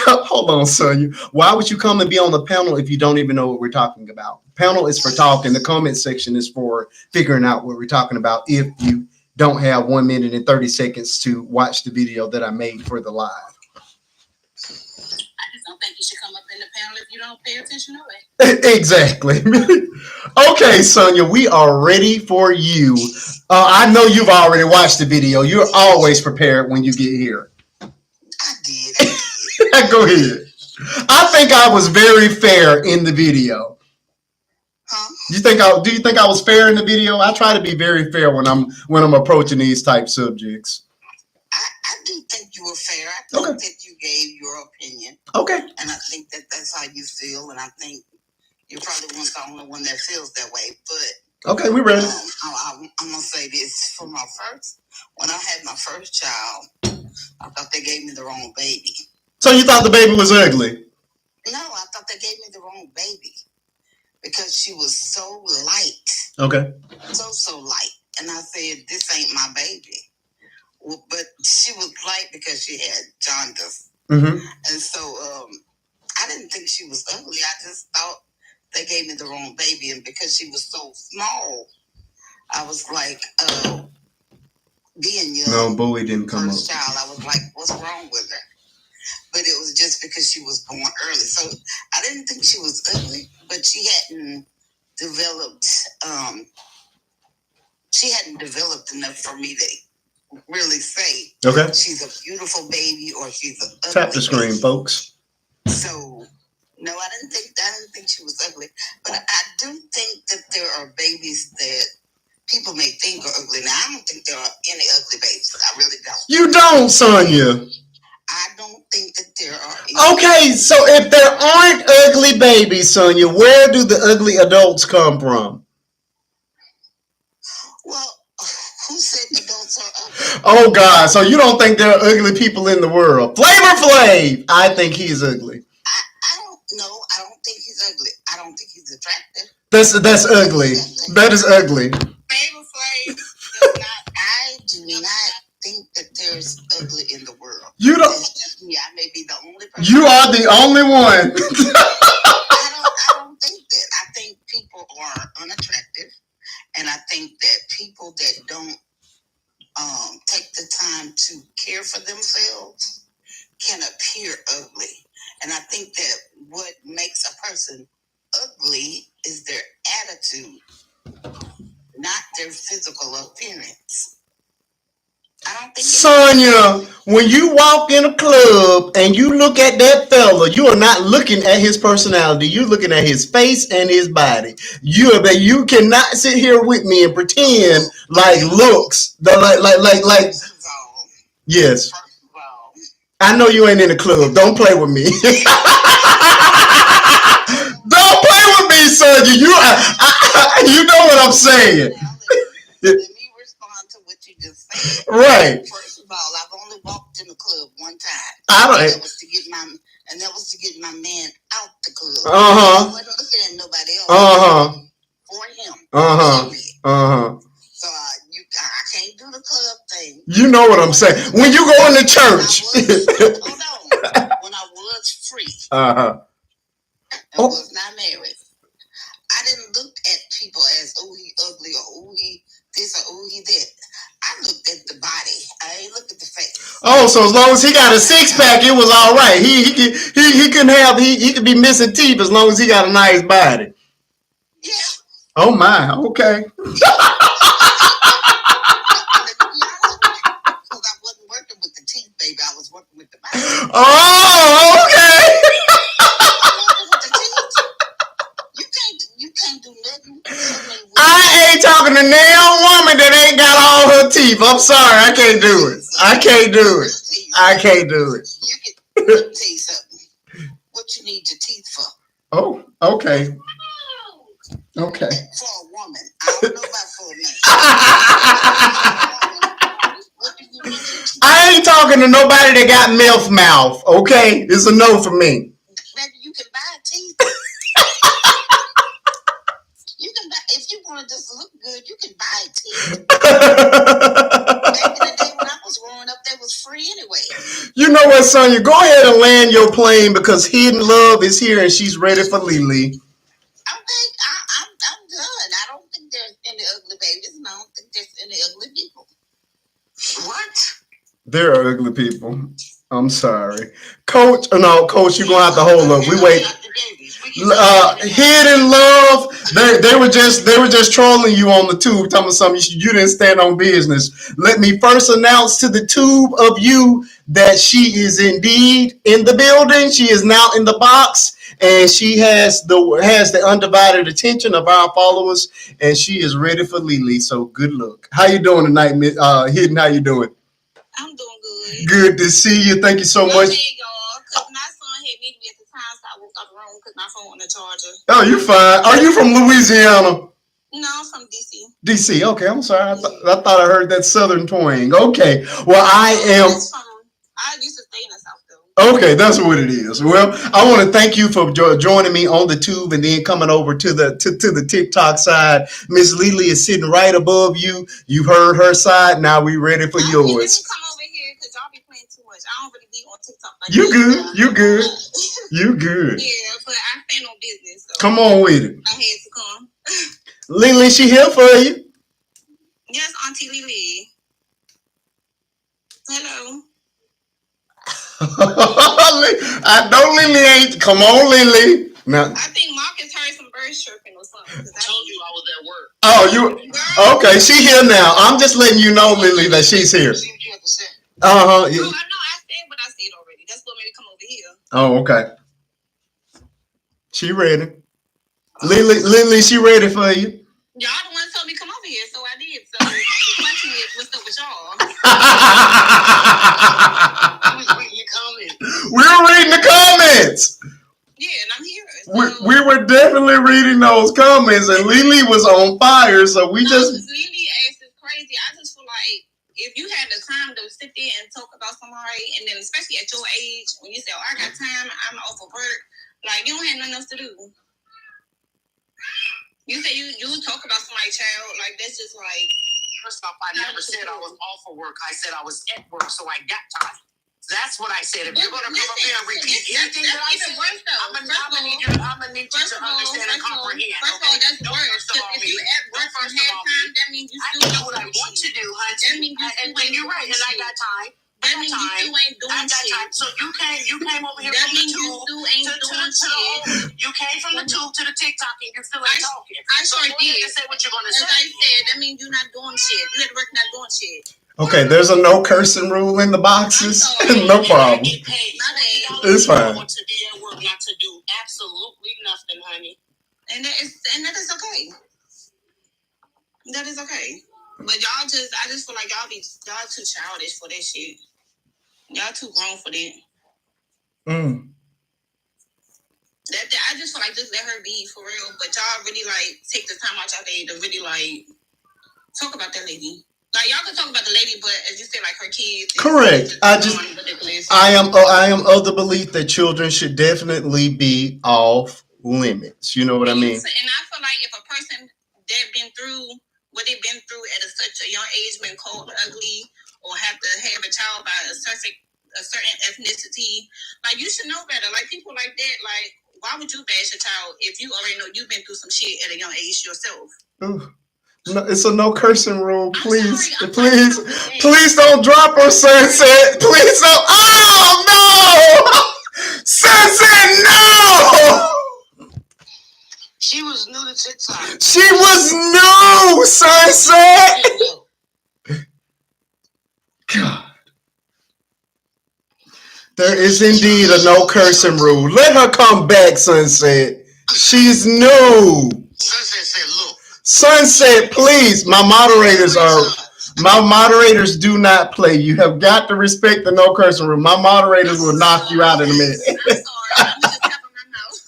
come? Hold on, Sonia. Why would you come and be on the panel if you don't even know what we're talking about? Panel is for talking. The comment section is for figuring out what we're talking about. If you don't have 1 minute and 30 seconds to watch the video that I made for the live.
I just don't think you should come up in the panel if you don't pay attention to it.
Exactly. Okay, Sonia, we are ready for you. I know you've already watched the video. You're always prepared when you get here.
I did.
Go ahead. I think I was very fair in the video.
Huh?
Do you think I was fair in the video? I try to be very fair when I'm approaching these type subjects.
I do think you were fair. I think that you gave your opinion.
Okay.
And I think that that's how you feel. And I think you're probably the only one that feels that way. But
okay, we're ready.
I'm gonna say this for when I had my first child, I thought they gave me the wrong baby.
So you thought the baby was ugly?
No, I thought they gave me the wrong baby because she was so light.
Okay.
So light. And I said, this ain't my baby. Well, but she was light because she had jaundice.
Mm-hmm.
And so I didn't think she was ugly. I just thought they gave me the wrong baby. And because she was so small, I was like, being young.
No, Bowie didn't come
first
up.
child, I was like, what's wrong with her? But it was just because she was born early. So I didn't think she was ugly, but she hadn't developed enough for me to really say she's a beautiful baby or she's an ugly
Tap the screen,
baby.
folks.
So no, I didn't think she was ugly. But I do think that there are babies that people may think are ugly. Now I don't think there are any ugly babies. I really don't.
You don't, Sonia.
I don't think that there are.
Okay, so if there aren't ugly babies, Sonia, where do the ugly adults come from?
Well, who said adults are ugly?
Oh God! So you don't think there are ugly people in the world? Flavor Flav, I think he's ugly.
I don't know. I don't think he's ugly. I don't think he's attractive.
That's ugly. That is ugly.
Flavor Flav does not.
I do not think that there's ugly in the world.
You don't.
It's just me. I may be the only person.
You are the only one.
I don't think that. I think people are unattractive, and I think that people that don't take the time to care for themselves can appear ugly. And I think that what makes a person ugly is their attitude, not their physical appearance. I don't think
Sonia, when you walk in a club and you look at that fella, you are not looking at his personality. You're looking at his face and his body. You cannot sit here with me and pretend like looks. Like. Yes.
First of all,
I know you ain't in the club. Don't play with me. Don't play with me, Sonia. You know what I'm saying.
let me respond to what you just said.
Right.
First of all, I've only walked in the club one time.
That
was to get my man out the club.
Uh-huh.
I wasn't looking at nobody else.
Uh-huh.
For him.
Uh-huh. Uh-huh.
So I can't do the club thing.
You know what I'm saying. When you go into church.
Hold on. When I was free.
Uh-huh.
And was not married. I didn't look at people as, oh, he ugly, or oh, he this, or oh, he that. I looked at the body. I ain't looked at the face. Oh,
so as long as he got a 6-pack, it was all right. He could be missing teeth as long as he got a nice body.
Yeah.
Oh my, okay.
Because I wasn't working with the teeth, baby. I was working with the body.
Oh, okay.
You can't do nothing.
I ain't talking to nail woman that ain't got all her teeth. I'm sorry, I can't do it. I can't do it.
Let me tell you something. What you need your teeth for?
Oh, okay. Okay.
For a woman. I don't know about for a man. What do you need your teeth for?
I ain't talking to nobody that got MILF mouth, okay? It's a no for me.
Maybe you can buy teeth. If you want to just look good, you can buy teeth. Back in the day when I was growing up, they was free anyway.
You know what, Sonia? Go ahead and land your plane because Hidden Love is here and she's ready for Lily.
Okay, I'm done. I don't think there's any ugly babies, and I don't think there's any ugly people. What?
There are ugly people. I'm sorry. Coach, you're going to have to hold up. We wait. Hidden Love, they were just trolling you on the tube, telling me something you didn't stand on business. Let me first announce to the tube of you that she is indeed in the building. She is now in the box, and she has the undivided attention of our followers, and she is ready for Lily. So good luck. How you doing tonight, Hidden? How you doing?
I'm doing good.
Good to see you. Thank you so much.
Hey, y'all, because my son had me at the time, so I walked out the room because my phone on the charger.
Oh, you fine. Are you from Louisiana?
No, I'm from DC.
DC. Okay, I'm sorry. I thought I heard that southern twang. Okay. Well, I
used to stay in the South, though.
Okay, that's what it is. Well, I want to thank you for joining me on the tube and then coming over to the TikTok side. Miss Lily is sitting right above you. You heard her side. Now we ready for yours.
Let me come over here because y'all be playing too much. I don't really be on TikTok like
You good. You good. You good.
Yeah, but I stand on business. So
come on with it.
I had to come.
Lily, she here for you.
Yes, Auntie Lily. Hello.
I know Lily ain't. Come on, Lily. Now,
I think Marcus heard some birds chirping or something.
I told you I was at work.
Oh, you okay? She here now. I'm just letting you know, Lily, that she's here.
Oh, I know. I said what I said already. That's what made me come over here.
Oh, okay. She ready. Lily, she ready for you.
Y'all the one told me come over here, so I did. So the question is, what's up with y'all?
We were reading the comments.
Yeah, and I'm here. So.
We were definitely reading those comments, and Lily was on fire. So we just.
Lily ass is crazy.
crazy. I just feel like if you had the time to sit there and talk about somebody, and then especially at your age, when you say, "Oh, I got time, I'm off of work," like you don't have nothing else to do. You say you talk about somebody's child, like that's just like.
First off, I never said I was off of work. I said I was at work, so I got time. That's what I said. If you're going to come up here and repeat anything that I said, I'm going to need you to understand and comprehend.
First of all, that's worse. If you at work for half time, that means you still
do what I want to do, honey.
That means you still
and you're right, and I got time.
That means you still ain't doing shit.
So you came over here
that
from the
means you
tube
still ain't doing shit.
You came from the tube to the TikTok and you still ain't talking.
I sure did.
Say what you're going to say.
As I said, that means you're not doing shit. You at work not doing shit.
Okay, there's a no cursing rule in the boxes. No problem. It's fine.
To be at work, not to do absolutely nothing, honey.
And that is okay. That is okay. But I just feel like y'all too childish for that shit. Y'all too grown for that. I just feel like just let her be for real. But y'all really like take the time out y'all day to really like talk about that lady. Like y'all can talk about the lady, but as you said, like her kids.
Correct. I am of the belief that children should definitely be off limits. You know what I mean?
And I feel like if a person that been through what they've been through at such a young age, been called ugly, or have to have a child by a certain ethnicity, like you should know better. Like people like that, like why would you bash a child if you already know you've been through some shit at a young age yourself?
Ooh. No, it's a no cursing rule. Please, please don't drop her, Sunset. Please don't. Oh no, Sunset, no.
She was new to TikTok.
She was new, Sunset. God. There is indeed a no cursing rule. Let her come back, Sunset. She's new.
Sunset said, look.
Sunset, please. My moderators do not play. You have got to respect the no cursing rule. My moderators will knock you out in a minute.
I'm sorry. I'm just tapping my mouth.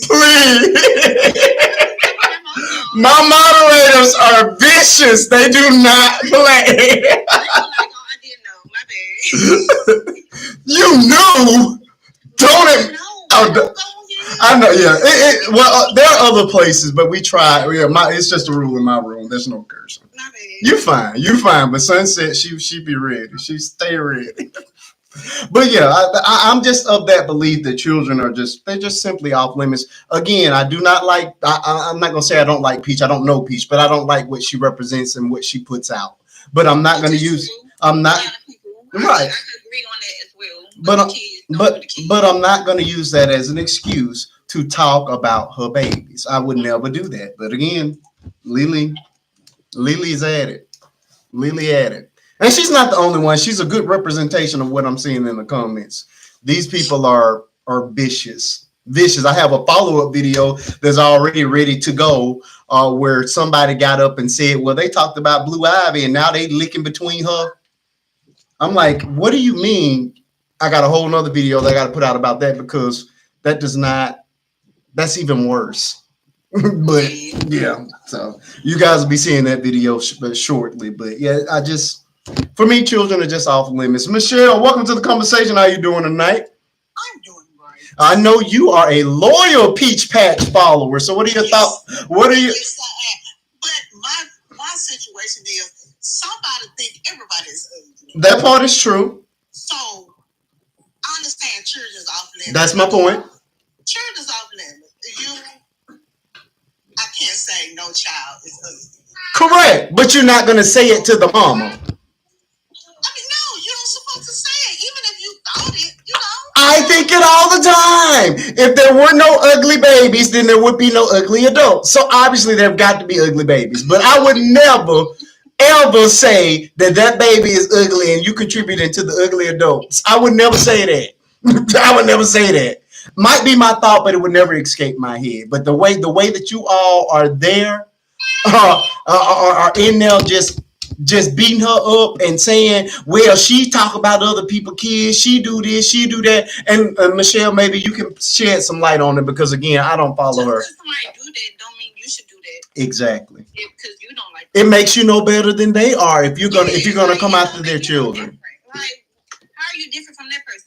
Please. My moderators are vicious. They do not play.
I didn't know. My bad.
You knew. Don't it? I know, yeah. Well, there are other places, but we try. Yeah, it's just a rule in my room. There's no cursing. You fine. But Sunset, she be ready. She stay ready. But yeah, I'm just of that belief that children are they're just simply off limits. Again, I do not like. I'm not gonna say I don't like Peach. I don't know Peach, but I don't like what she represents and what she puts out. But I'm not gonna use. I'm not right. I
agree on that as well.
But I'm not going to use that as an excuse to talk about her babies. I would never do that. But again, Lily's at it. Lily at it. And she's not the only one. She's a good representation of what I'm seeing in the comments. These people are vicious. I have a follow-up video that's already ready to go where somebody got up and said, well, they talked about Blue Ivy and now they licking between her. I'm like, what do you mean? I got a whole nother video that I got to put out about that because that's even worse. But yeah, so you guys will be seeing that video shortly. But yeah, for me, children are just off limits. Michelle, welcome to the conversation. How you doing tonight?
I'm doing great.
I know you are a loyal Peach Patch follower. So what are your thoughts? What are you?
Yes, but my situation is somebody think everybody is ugly.
That part is true.
So I understand children's off limits.
That's my point.
Children's off limits. I can't say no child is ugly.
Correct, but you're not going to say it to the mama.
I mean, no, you're not supposed to say it. Even if you thought it,
I think it all the time. If there were no ugly babies, then there would be no ugly adults. So obviously there have got to be ugly babies. But I would never, ever say that baby is ugly and you contributing to the ugly adults. I would never say that. I would never say that. Might be my thought, but it would never escape my head. But the way that you all are there, are in there just beating her up and saying, well, she talk about other people's kids, she do this, she do that. And Michelle, maybe you can shed some light on it because again, I don't follow her.
Just somebody do that don't mean you should do that.
Exactly.
Because you don't like.
It makes you no better than they are if you're gonna come after their children.
Like, how are you different from that person?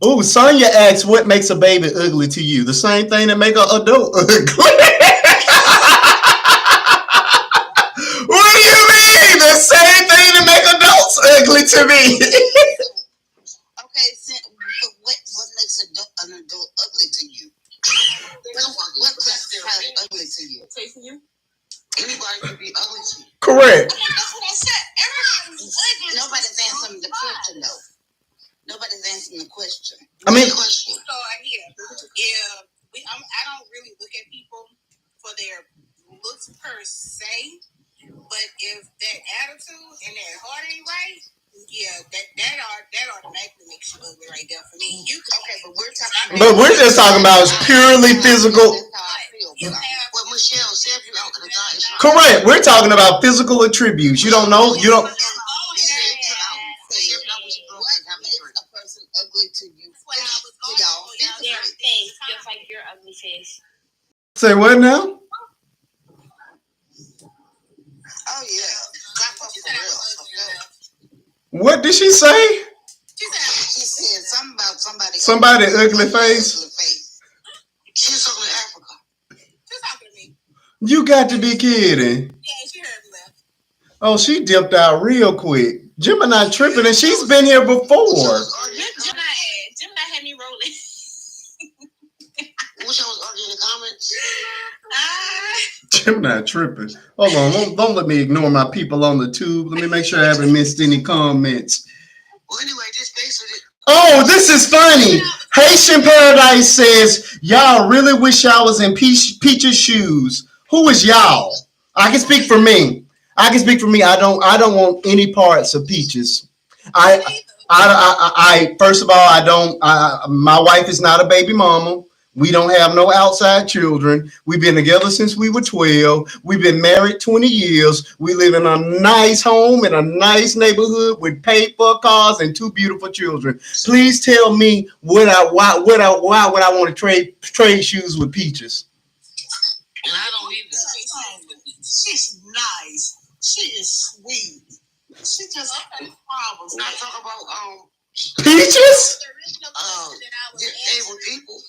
Oh, Sonya asks, what makes a baby ugly to you? The same thing that make an adult ugly. What do you mean? The same thing that make adults ugly to me.
Okay, but what makes an adult ugly to you? What classifies ugly to you? Anybody can be ugly to you.
Correct.
That's what I said. Everybody's ugly. Nobody's answering the question, though. Nobody's answering the question.
I mean,
So here, I don't really look at people for their looks per se, but if that attitude and that heart ain't right, yeah, that automatically makes you ugly right there for me.
But we're just talking about purely physical.
What Michelle said, you know,
Correct. We're talking about physical attributes. You don't know. You don't.
What makes a person ugly to you?
Their face, just like your ugly face.
Say what now?
Oh yeah,
What did she say?
She said something about
somebody ugly face.
She's talking to Africa.
She's talking to me.
You got to be kidding.
Yeah, she heard me left.
Oh, she dipped out real quick. Gemini tripping, and she's been here before.
Gemini had me rolling.
Wish I was arguing in the comments.
Gemini tripping. Hold on, don't let me ignore my people on the tube. Let me make sure I haven't missed any comments.
Well, anyway, just basically.
Oh, this is funny. Haitian Paradise says, y'all really wish y'all was in Peach's shoes. Who is y'all? I can speak for me. I don't want any parts of Peaches. I first of all, my wife is not a baby mama. We don't have no outside children. We've been together since we were 12. We've been married 20 years. We live in a nice home in a nice neighborhood with paid for cars and 2 beautiful children. Please tell me why would I want to trade shoes with Peaches?
And I don't either. She's nice. She is sweet. She just has problems. Not talk about
Peaches?
Disabled people.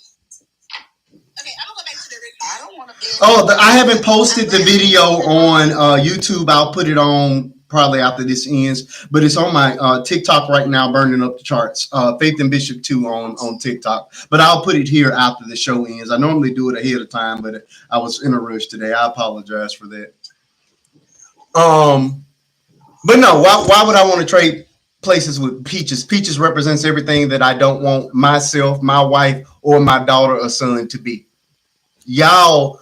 Okay, I'm gonna go back to the original.
I don't want to be.
Oh, I haven't posted the video on YouTube. I'll put it on probably after this ends, but it's on my TikTok right now, burning up the charts. Faith and Bishop 2 on TikTok, but I'll put it here after the show ends. I normally do it ahead of time, but I was in a rush today. I apologize for that. But no, why would I want to trade places with Peaches? Peaches represents everything that I don't want myself, my wife, or my daughter or son to be. Y'all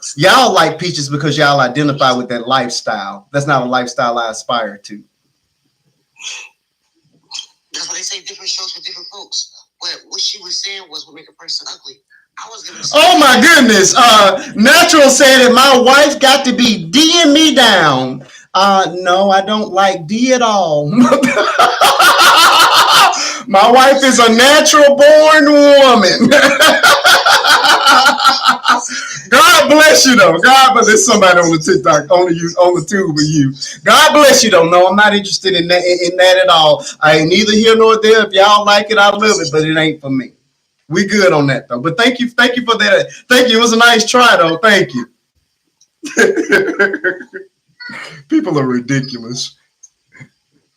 like Peaches because y'all identify with that lifestyle. That's not a lifestyle I aspire to.
That's why they say different shows for different folks. What she was saying was what make a person ugly. I was gonna say,
oh my goodness. Natural said that my wife got to be D'ing me down. No, I don't like D at all. My wife is a natural born woman. God bless you though. God bless. There's somebody on the TikTok, on the tube with you. God bless you though. No, I'm not interested in that at all. I ain't neither here nor there. If y'all like it, I love it, but it ain't for me. We good on that though. But thank you for that. Thank you. It was a nice try though. Thank you. People are ridiculous.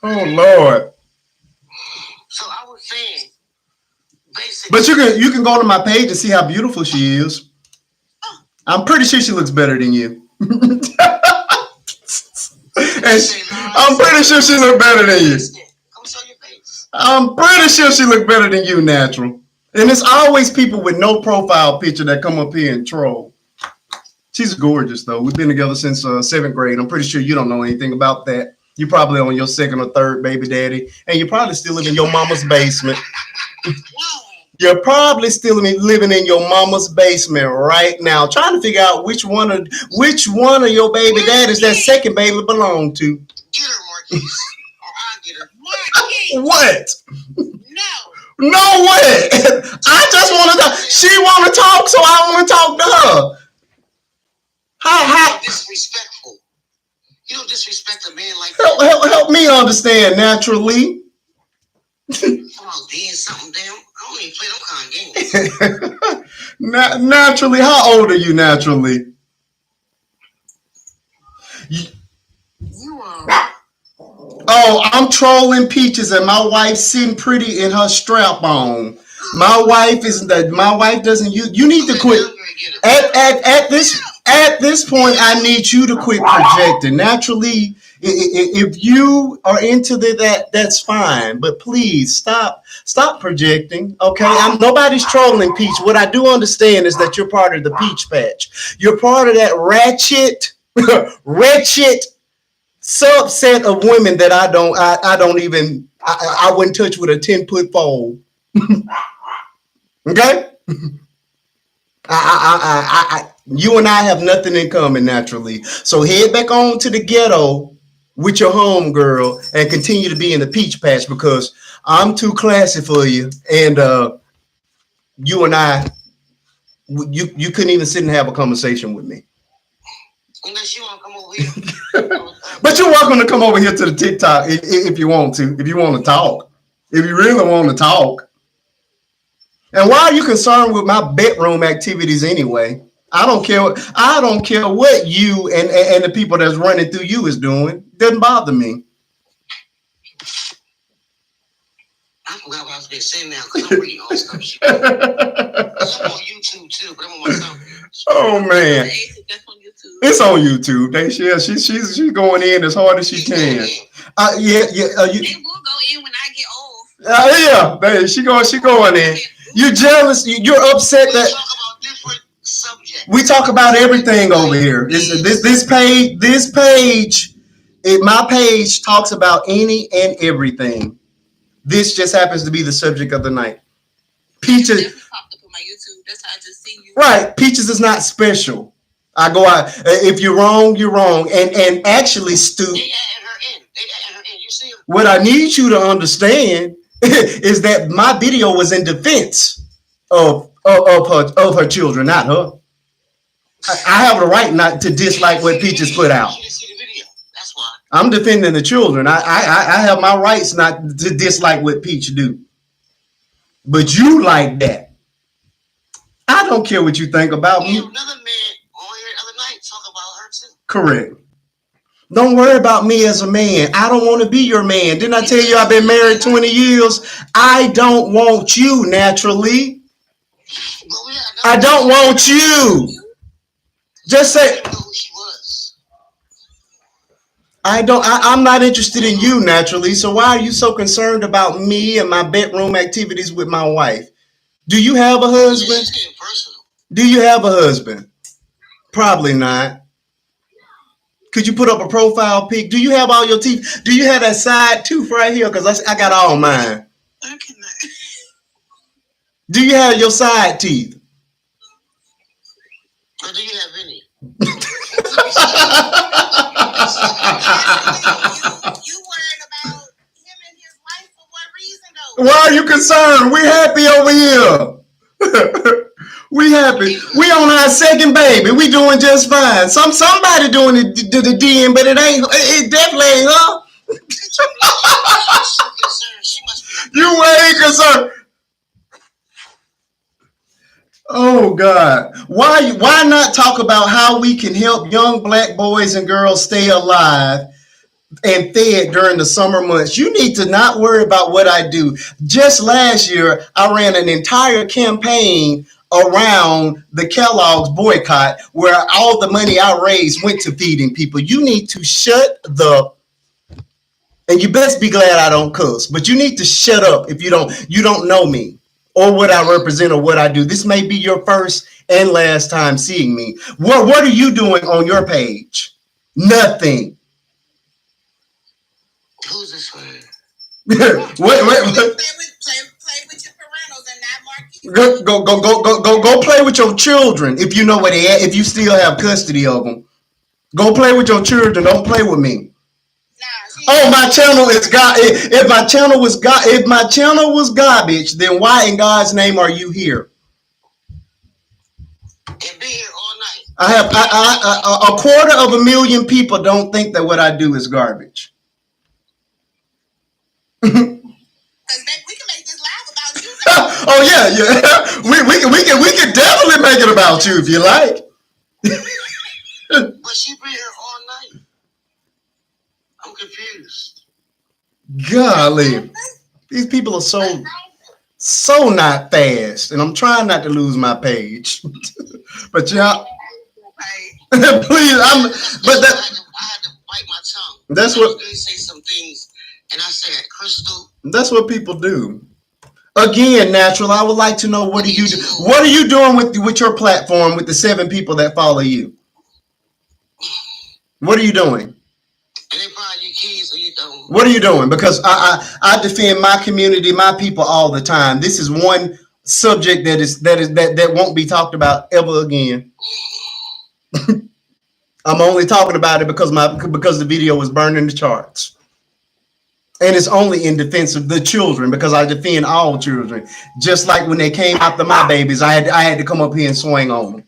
Oh Lord.
So I was saying, basically.
But you can go to my page and see how beautiful she is. I'm pretty sure she looks better than you. And I'm pretty sure she looks better than you. I'm pretty sure she looks better than you, Natural. And it's always people with no profile picture that come up here and troll. She's gorgeous, though. We've been together since 7th grade. I'm pretty sure you don't know anything about that. You're probably on your 2nd or 3rd baby daddy, and you probably still live in your mama's basement. You're probably still living in your mama's basement right now, trying to figure out which one of your baby daddies that second baby belonged to.
Get her, Marquise. Or I'll get her. Marquise.
What?
No.
No way. I just want to talk. She want to talk, so I want to talk to her. How
disrespectful. You don't disrespect a man like that.
Help me understand naturally.
Come on, being something damn. I don't even play them kind of games.
Naturally, how old are you naturally?
You are.
Oh, I'm trolling Peaches, and my wife's sitting pretty in her strap on. My wife doesn't. You need to quit. At this point, I need you to quit projecting. Naturally, if you are into that's fine. But please stop projecting. Okay, nobody's trolling Peach. What I do understand is that you're part of the Peach Patch. You're part of that wretched subset of women that I wouldn't touch with a 10-foot pole. Okay. You and I have nothing in common naturally. So head back on to the ghetto with your home girl and continue to be in the Peach Patch, because I'm too classy for you. And you and I, you couldn't even sit and have a conversation with me.
Unless you want to come over here.
But you're welcome to come over here to the TikTok if you want to. If you want to talk. If you really want to talk. And why are you concerned with my bedroom activities anyway? I don't care what you and the people that's running through you is doing. Doesn't bother me.
I forgot what I was going to say now, because I'm reading all this stuff. I'm on YouTube too, but I'm on my phone.
Oh man. It's on YouTube. She's going in as hard as she can.
They will go in when I get old.
Yeah, she going in. You're jealous. You're upset that
talk about different subjects.
We talk about everything over here. This page, my page talks about any and everything. This just happens to be the subject of the night. Peaches
popped up on my YouTube. That's how I just seen you.
Right. Peaches is not special. I go out. If you're wrong, you're wrong. And actually, Stu,
They added her in. You see her?
What I need you to understand is that my video was in defense of her children, not her. I have the right not to dislike what Peaches put out.
You didn't see the video. That's why.
I'm defending the children. I have my rights not to dislike what Peach do. But you like that. I don't care what you think about me.
Another man on here the other night talk about her too.
Correct. Don't worry about me as a man. I don't want to be your man. Didn't I tell you I've been married 20 years? I don't want you naturally. I don't want you. Just say I'm not interested in you naturally. So why are you so concerned about me and my bedroom activities with my wife? Do you have a husband? Do you have a husband? Probably not. Could you put up a profile pic? Do you have all your teeth? Do you have that side tooth right here? Because I got all mine.
I cannot.
Do you have your side teeth?
Or do you have any?
You worried about him and his wife for what reason though?
Why are you concerned? We're happy over here. We happy. We on our second baby. We doing just fine. Somebody doing the DM, but it definitely ain't her. You ain't concerned. Oh God. Why not talk about how we can help young black boys and girls stay alive and fed during the summer months? You need to not worry about what I do. Just last year, I ran an entire campaign around the Kellogg's boycott where all the money I raised went to feeding people. You need to and you best be glad I don't cuss, but you need to shut up if you don't know me or what I represent or what I do. This may be your first and last time seeing me. What are you doing on your page? Nothing.
Who's this one?
Wait.
Play with your parental and not mark you.
Go play with your children if you know where they at, if you still have custody of them. Go play with your children. Don't play with me. Oh, my channel is God. If my channel was garbage, then why in God's name are you here?
And be here all night.
I have a quarter of a million people don't think that what I do is garbage.
Because we can make this live about you.
Oh yeah. We can definitely make it about you if you like.
But she been here all night. I'm confused.
Golly, these people are so not fast, and I'm trying not to lose my page. But y'all, please, I had to bite my tongue. That's what. I was going to say some things, and I said, Crystal. That's what people do. Again, Natural, I would like to know what do you do? What are you doing with your platform with the 7 people that follow you? What are you doing? And they probably your kids, or you don't. What are you doing? Because I defend my community, my people all the time. This is one subject that won't be talked about ever again. I'm only talking about it because the video was burning the charts. And it's only in defense of the children, because I defend all children. Just like when they came after my babies, I had to come up here and swing on them.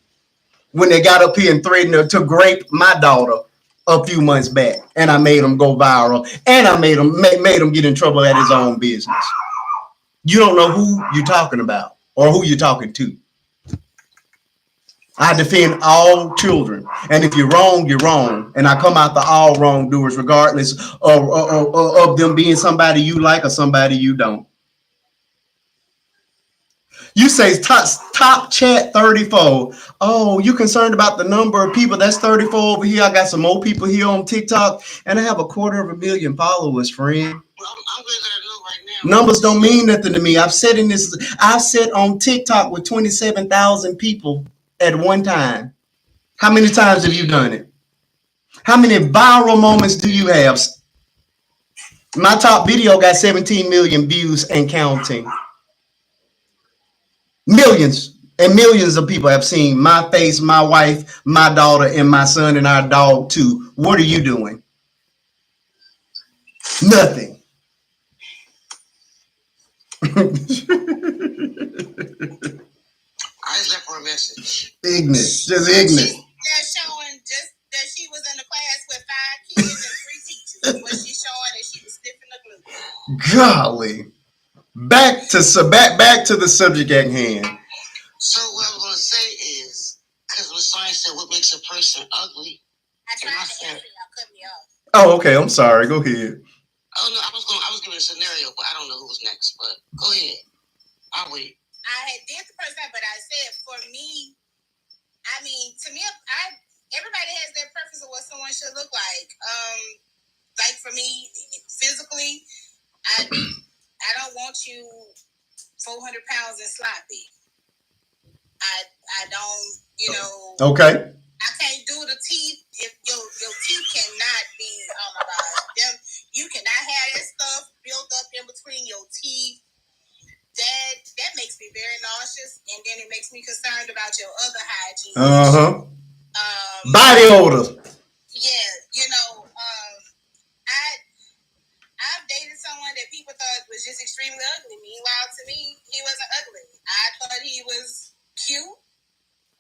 When they got up here and threatened to grape my daughter a few months back, and I made him go viral, and I made him get in trouble at his own business. You don't know who you're talking about or who you're talking to. I defend all children, and if you're wrong, you're wrong, and I come after all wrongdoers, regardless of them being somebody you like or somebody you don't. You say top chat 34. Oh, you concerned about the number of people? That's 34 over here. I got some more people here on TikTok, and I have a quarter of a million followers, friend. Well, I'm going to know right now. Numbers don't mean nothing to me. I've said on TikTok with 27,000 people at one time. How many times have you done it? How many viral moments do you have? My top video got 17 million views and counting. Millions and millions of people have seen my face, my wife, my daughter, and my son, and our dog too. What are you doing? Nothing.
I just left her a message.
Ignorant, just ignorant.
They're showing just that she was in the class with 5 kids and 3 teachers. What she's showing is she was sniffing the glue.
Golly. Back to the subject at hand.
So what I'm going to say is, because what science said, what makes a person ugly? I tried to answer, y'all cut me off.
Oh, okay. I'm sorry. Go ahead.
Oh no, I was giving a scenario, but I don't know who was next. But go ahead. I'll wait. I had did the first time, but I said for me, I mean, to me, everybody has their preference of what someone should look like. Like for me, physically, I don't want you 400 pounds and sloppy. I don't, you know.
Okay.
I can't do the teeth if your teeth cannot be, oh my God, you cannot have that stuff built up in between your teeth. That makes me very nauseous, and then it makes me concerned about your other hygiene.
Body odor.
Yeah, you know, I've dated someone that people thought was just extremely ugly. Meanwhile, to me, he wasn't ugly. I thought he was cute,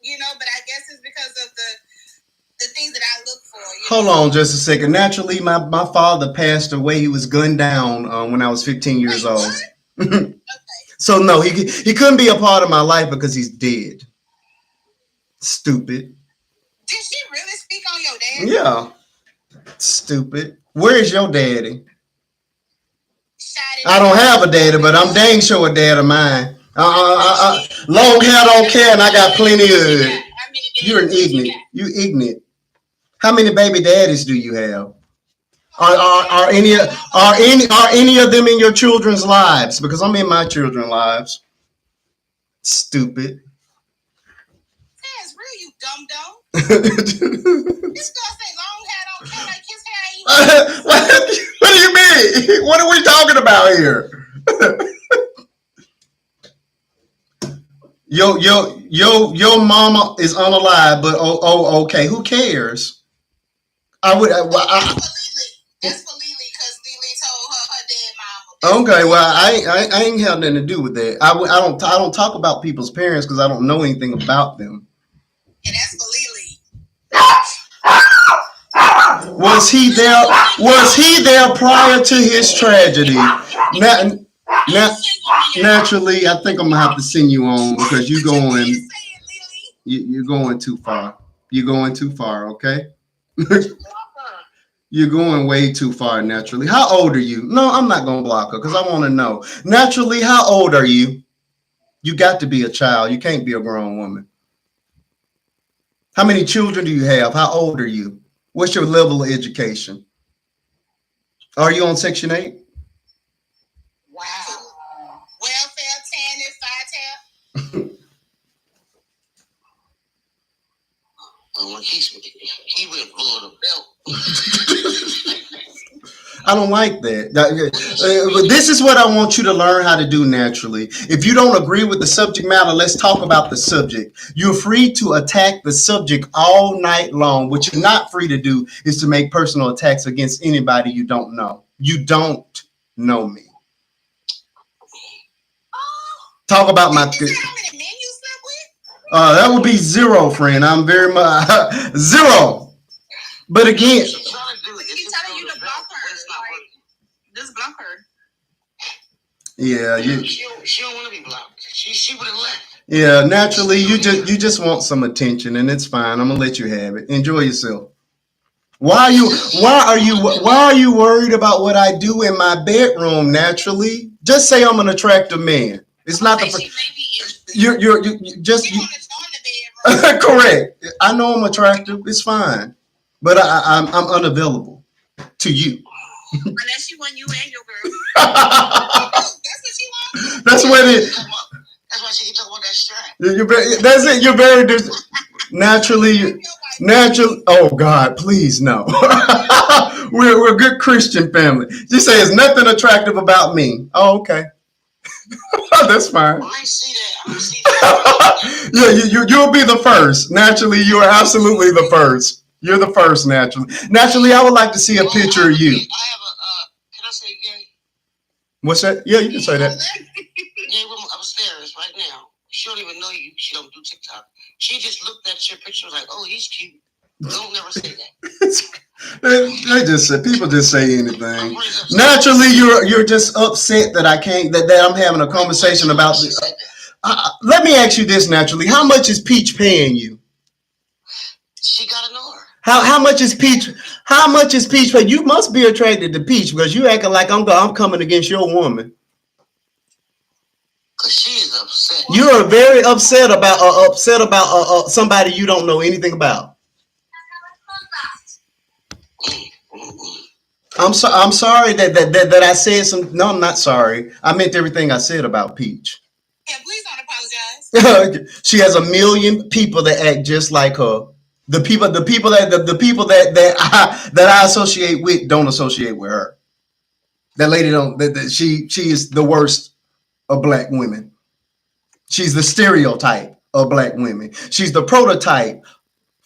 you know, but I guess it's because of the things that I look for.
Hold on just a second. Naturally, my father passed away. He was gunned down when I was 15 years old. Okay. So no, he couldn't be a part of my life because he's dead. Stupid.
Did she really speak on your dad?
Yeah. Stupid. Where is your daddy? I don't have a daddy, but I'm dang sure a dad of mine. Long hair don't care, and I got plenty of it. You're an ignorant. You ignorant. How many baby daddies do you have? Are any of them in your children's lives? Because I'm in my children's lives. Stupid.
That's real, you dumb. This girl say long hair don't care, like his hair ain't.
What do you mean? What are we talking about here? Your mama is unalive, but okay, who cares?
That's for Lily, because Lily told her dead mama.
Okay, well, I ain't have nothing to do with that. I don't talk about people's parents because I don't know anything about them.
And that's for Lily.
Was he there? Was he there prior to his tragedy? Naturally, I think I'm gonna have to send you on because you're going too far. You're going too far. Okay. You're going way too far, Naturally. How old are you? No, I'm not going to block her because I want to know. Naturally, how old are you? You got to be a child. You can't be a grown woman. How many children do you have? How old are you? What's your level of education? Are you on Section 8?
Wow. Welfare, TANF, FITAP. Well, he went below the belt.
I don't like that. This is what I want you to learn how to do naturally. If you don't agree with the subject matter, let's talk about the subject. You're free to attack the subject all night long. What you're not free to do is to make personal attacks against anybody you don't know. You don't know me. Talk about my... that would be 0, friend. I'm very much 0. But again...
Just block her.
Yeah,
she don't want to be blocked. She would have left.
Yeah, naturally, you just want some attention, and it's fine. I'm gonna let you have it. Enjoy yourself. Why are you worried about what I do in my bedroom? Naturally, just say I'm an attractive man. It's not the you just correct. I know I'm attractive. It's fine, but I'm unavailable to you.
Unless she want you and your girl.
That's what she wants. That's what it is.
That's why she can talk about that strap.
That's it. You're very naturally. Oh God, please no. we're a good Christian family. Just say there's nothing attractive about me. Oh, okay. That's fine.
I see that.
Yeah, you'll be the first. Naturally, you are absolutely the first. You're the first, naturally. Naturally, I would like to see a picture of you.
I have can I say gay?
What's that? Yeah, you can say that.
Gay woman upstairs right now. She don't even know you. She don't do TikTok. She just looked at your picture and was like, oh, he's cute. Don't never say that.
People just say anything. Naturally, you're just upset that I can't, that I'm having a conversation about this. Let me ask you this, naturally. How much is Peach paying you?
She gotta know her.
How much is Peach? How much is Peach paying? You must be attracted to Peach because you acting like I'm coming against your woman.
Cause she is upset.
You are very upset about somebody you don't know anything about. I'm sorry that I said some. No, I'm not sorry. I meant everything I said about Peach.
Yeah, please don't apologize.
She has 1 million people that act just like her. The people that I associate with don't associate with her. That lady don't. She is the worst of black women. She's the stereotype of black women. She's the prototype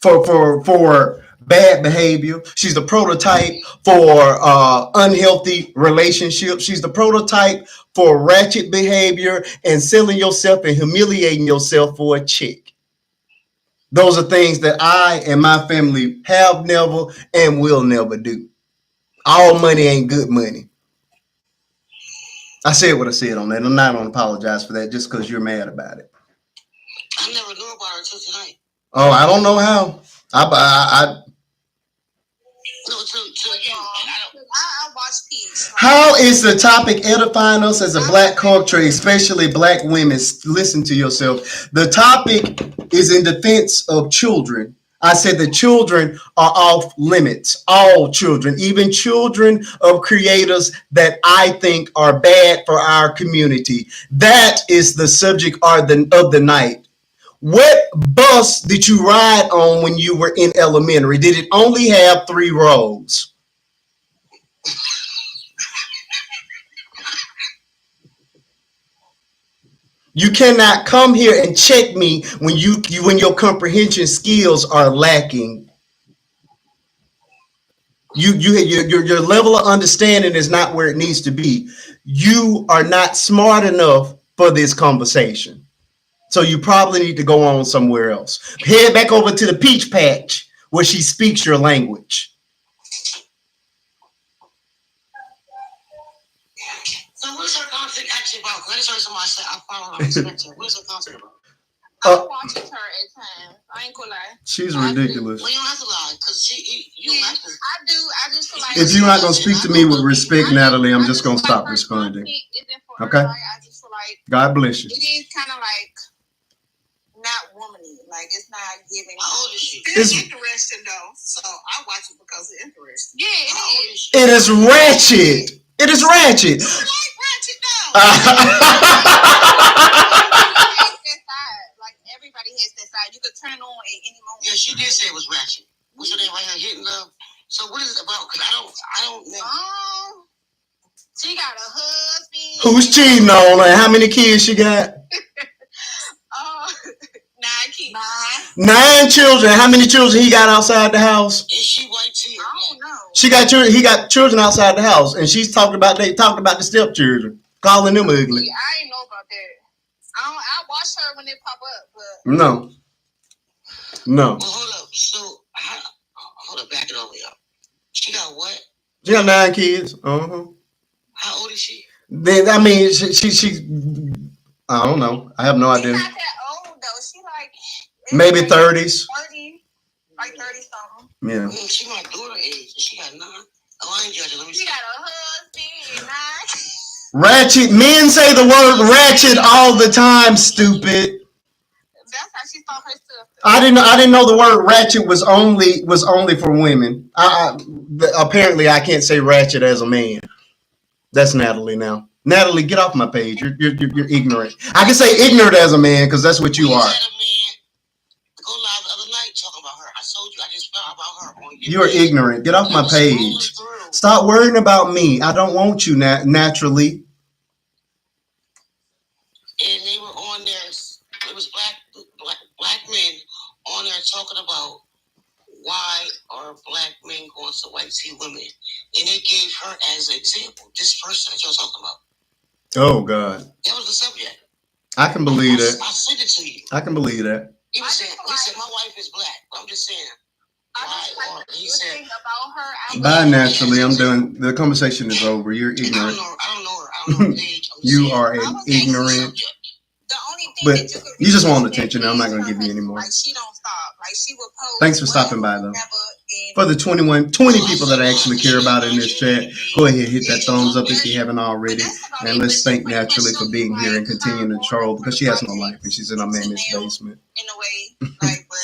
for bad behavior. She's the prototype for unhealthy relationships. She's the prototype for ratchet behavior and selling yourself and humiliating yourself for a chick. Those are things that I and my family have never and will never do. All money ain't good money. I said what I said on that. I'm not going to apologize for that just because you're mad about it.
I never knew about her until tonight.
Oh, I don't know how.
I watch Peach.
How is the topic edifying us as a black culture, especially black women? Listen to yourself. The topic is in defense of children. I said the children are off limits. All children, even children of creators that I think are bad for our community. That is the subject of the night. What bus did you ride on when you were in elementary? Did it only have 3 rows? You cannot come here and check me when your comprehension skills are lacking. Your level of understanding is not where it needs to be. You are not smart enough for this conversation. So you probably need to go on somewhere else. Head back over to the Peach Patch where she speaks your language.
ratchet about? I just heard somebody say I follow her, respect her. What is her content about?
I watch her at times. I ain't gonna lie.
She's ridiculous.
Well, you don't have to lie, because you don't have to.
I do. I just feel like
If you're not gonna speak to me with respect, Natalie, I'm just gonna stop responding. Okay.
I just feel like
God bless you.
it is kind of like not womanly. Like it's not giving.
How old is she?
It's interesting though, so I watch it because it's interesting. Yeah, it is.
It is ratchet. It is ratchet.
You like ratchet though. Like everybody has that side. You could turn on at any moment.
Yeah, she did say it was ratchet. What's her name right here? Hitting love. So what is it about? Because I don't know.
She got a husband.
Who's cheating on her? How many kids she got?
9 kids.
9 children. How many children he got outside the house?
Is she white too?
I don't know.
She got children. He got children outside the house, and she's talking about the stepchildren, calling them ugly.
Yeah, I ain't know about that. I watch her when they pop up, but
No.
Well, hold up. So hold up, back it over, y'all. She got what?
She got 9 kids.
How old is she?
Then I mean, she. I don't know. I have no idea.
She's not that old though. She like
maybe 30s.
30, like 30 something.
Yeah.
She my daughter age. She got 9. Oh, I ain't judging. Let me see.
She got a husband and 9.
Ratchet. Men say the word ratchet all the time. Stupid.
That's how she thought her stuff.
I didn't know the word ratchet was only for women. Apparently I can't say ratchet as a man. That's Natalie now. Natalie, get off my page. You're ignorant. I can say ignorant as a man because that's what you are.
Go live the other night talking about her. I told you I just found about her.
You're ignorant. Get off my page. Stop worrying about me. I don't want you naturally.
And they were on there. It was black men on there talking about why are black men going to white tea women, and they gave her as an example. This person that you're talking about.
Oh God.
That was the subject.
I can believe that.
I sent it to you.
I can believe that.
He said my wife is black. I'm just saying. He said
about her.
Bye, naturally. I'm done. The conversation is over. You're ignorant.
I don't know her. I don't know her age.
You are an ignorant.
The only thing
But
that
you just want attention. I'm not going to give you any more.
Like she don't stop. Like she will post.
Thanks for stopping by, though. For the 20 people that actually care about it in this chat, go ahead, hit that thumbs up if you haven't already. And let's thank Naturally for being here and continuing to troll because she has no life and she's in a man's basement.
In a way, like, but.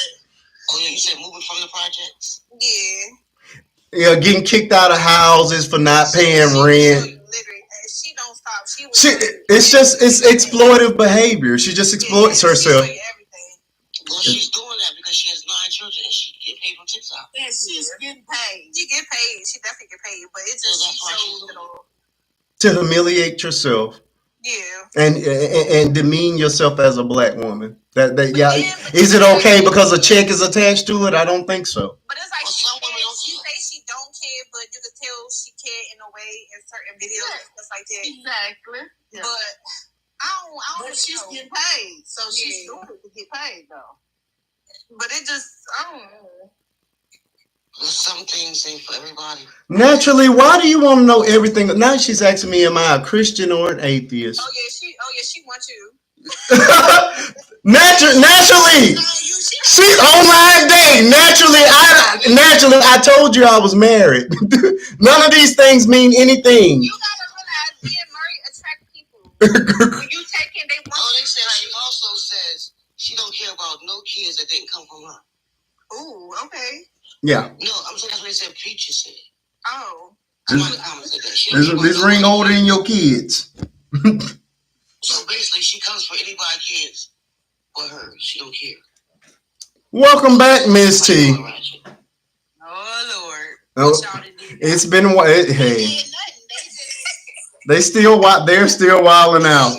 Oh yeah, you said moving from the projects?
Yeah.
Yeah, getting kicked out of houses for not paying rent.
She don't stop.
It's exploitive behavior. She just exploits herself.
Well, she's doing that because she has 9 children and she get paid from TikTok.
Yeah, she's getting paid. She get paid. She definitely get paid, but it's just
to humiliate yourself.
Yeah.
And demean yourself as a black woman. Is it okay because a check is attached to it? I don't think so.
But it's like she say she don't care, but you can tell she care in a way in certain videos and stuff like that. Exactly. Yeah. But I don't. But she's getting paid, so she's doing it to get paid though. But it just, I don't know.
Some things ain't for everybody.
Naturally, why do you want to know everything? Now she's asking me, am I a Christian or an atheist?
Oh yeah, she wants you.
Naturally, she's online dating. Naturally, I told you I was married. None of these things mean anything.
You gotta realize being married attract people. When you take in, they want.
They said she also says she don't care about no kids that didn't come from her.
Ooh, okay.
Yeah.
No, I'm saying that's what they said. Peach said.
Oh.
This ring older than your kids.
So basically, she comes for anybody's kids but her. She don't care.
Welcome back, Miss T.
Oh Lord.
Oh, it's been hey. They're still wilding out.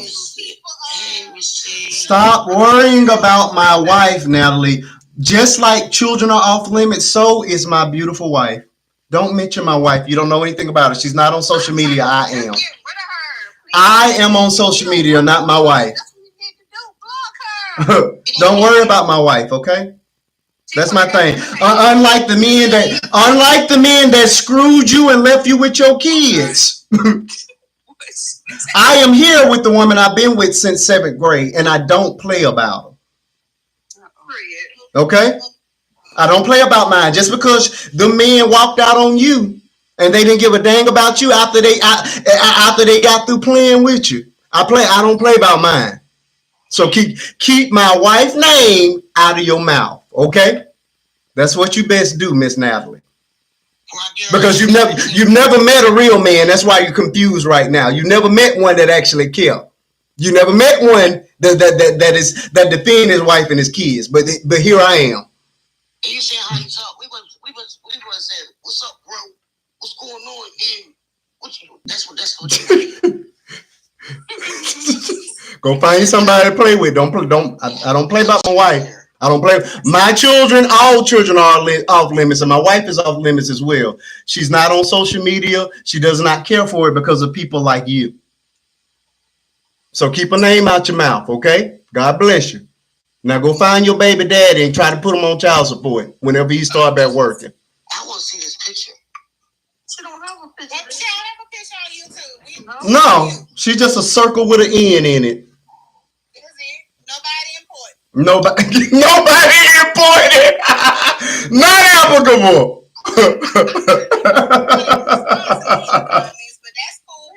Stop worrying about my wife, Natalie. Just like children are off limits, so is my beautiful wife. Don't mention my wife. You don't know anything about her. She's not on social media. I am. I am on social media, not my wife. Don't worry about my wife, okay? That's my thing. Unlike the men that screwed you and left you with your kids. I am here with the woman I've been with since 7th grade, and I don't play about her. Okay? I don't play about mine. Just because the men walked out on you and they didn't give a dang about you after they got through playing with you. I don't play about mine. So keep my wife's name out of your mouth, okay? That's what you best do, Miss Natalie. Because you've never met a real man. That's why you're confused right now. You never met one that actually cared. You never met one that defend his wife and his kids. But here I am.
And you see how you talk. We was saying, "What's up, bro? What's going on?" And that's what you
Go find somebody to play with. I don't play about my wife. I don't play. My children, all children are off limits, and my wife is off limits as well. She's not on social media. She does not care for it because of people like you. So keep a name out your mouth, okay? God bless you. Now go find your baby daddy and try to put him on child support whenever he start back working.
I want to see this picture.
She don't have a picture. She don't have a picture on YouTube.
No, she's just a circle with an N in it.
Nobody important.
Nobody important. Not applicable.
But that's cool.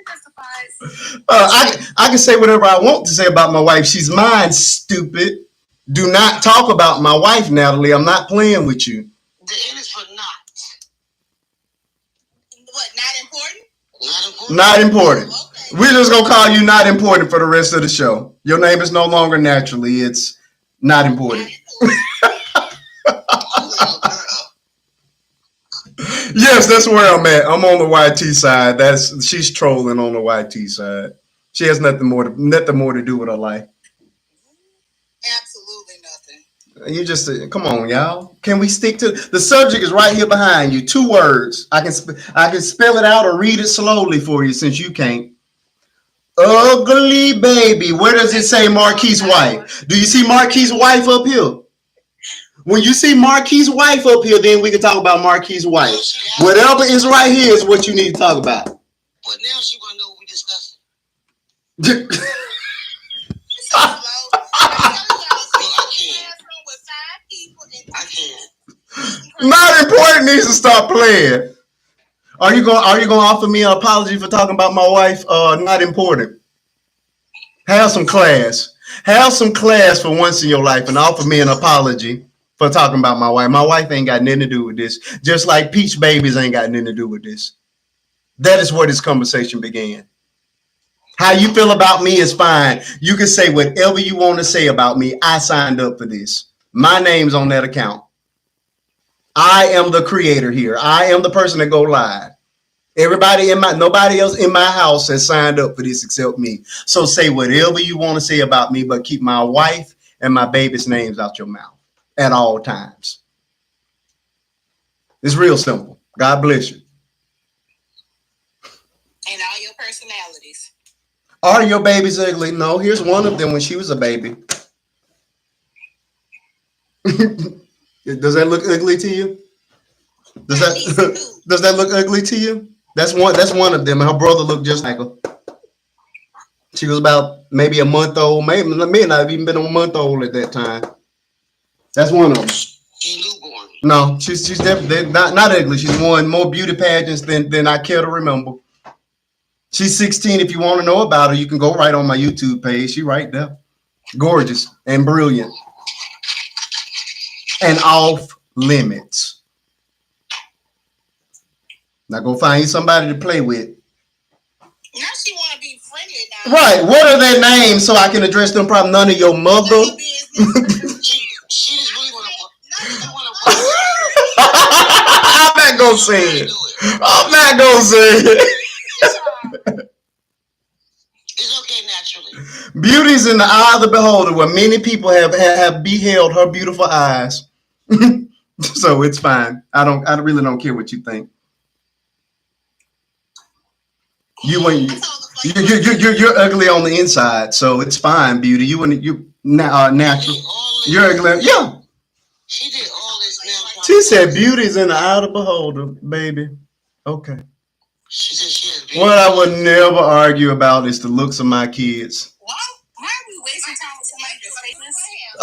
I can say whatever I want to say about my wife. She's mine, stupid. Do not talk about my wife, Natalie. I'm not playing with you.
The N is for not.
What, not important?
Not important.
Not important.
Okay.
We're just going to call you not important for the rest of the show. Your name is no longer Naturally. It's not important. Yes, that's where I'm at. I'm on the YT side. She's trolling on the YT side. She has nothing more to do with her life.
Absolutely nothing.
You just come on, y'all. Can we stick to the subject? Is right here behind you. 2 words. I can spell it out or read it slowly for you since you can't. Ugly baby. Where does it say Marquis' wife? Do you see Marquis' wife up here? When you see Marquis' wife up here, then we can talk about Marquis' wife. Whatever is right here is what you need to talk about.
But now she want to know what we discussing. I can't.
Not important needs to stop playing. Are you going to offer me an apology for talking about my wife? Not important. Have some class. Have some class for once in your life and offer me an apology for talking about my wife. My wife ain't got nothing to do with this. Just like Peach babies ain't got nothing to do with this. That is where this conversation began. How you feel about me is fine. You can say whatever you want to say about me. I signed up for this. My name's on that account. I am the creator here. I am the person that go live. Nobody else in my house has signed up for this except me. So say whatever you want to say about me, but keep my wife and my baby's names out your mouth at all times. It's real simple. God bless you.
And all your personalities.
Are your babies ugly? No, here's one of them when she was a baby. Does that look ugly to you? Does that look ugly to you? That's one of them. Her brother looked just like her. She was about maybe a month old, maybe may not have even been a month old at that time. That's one of them. No, she's definitely not ugly. She's won more beauty pageants than I care to remember. She's 16. If you want to know about her, you can go right on my YouTube page. She's right there. Gorgeous and brilliant. And off limits. Now go find you somebody to play with.
Now she want to be friendly now.
Right. What are their names so I can address them? Probably none of your mother.
She just really want to.
I'm not gonna say it. I'm not gonna say it.
It's okay, Naturally.
Beauty's in the eye of the beholder, where many people have beheld her beautiful eyes. So it's fine. I really don't care what you think. You're ugly on the inside, so it's fine, Beauty. You natural. You're ugly. Yeah.
She did all this now.
She said beauty's in the eye of the beholder, baby. Okay.
She said she has
What I would never argue about is the looks of my kids.
Why are we wasting time with somebody that's faceless?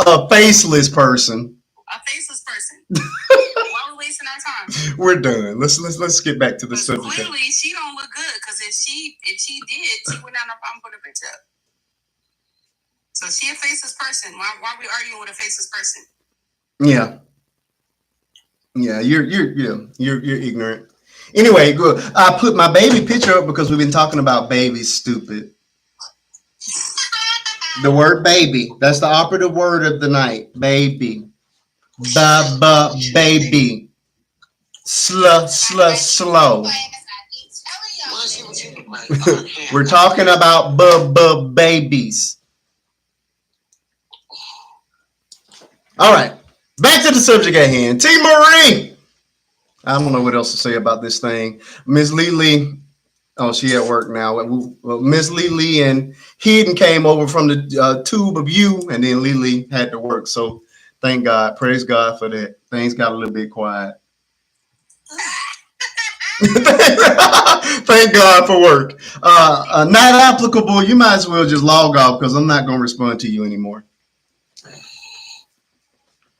A faceless person.
A faceless person. Why are we wasting our time?
We're done. Let's get back to the subject.
Clearly, she don't look good because if she did, she would not have problem put her picture up. So she a faceless person. Why are we arguing with a faceless person?
Yeah. Yeah, you're ignorant. Anyway, good. I put my baby picture up because we've been talking about babies. Stupid. The word baby. That's the operative word of the night. Baby. Baby. Slow. We're talking about babies. All right. Back to the subject at hand. T. Marie. I don't know what else to say about this thing. Miss Lily. Oh, she at work now. Well, Miss Lily and Heaton came over from the tube of you, and then Lily had to work. So thank God. Praise God for that. Things got a little bit quiet. Thank God for work. Not applicable. You might as well just log off because I'm not going to respond to you anymore.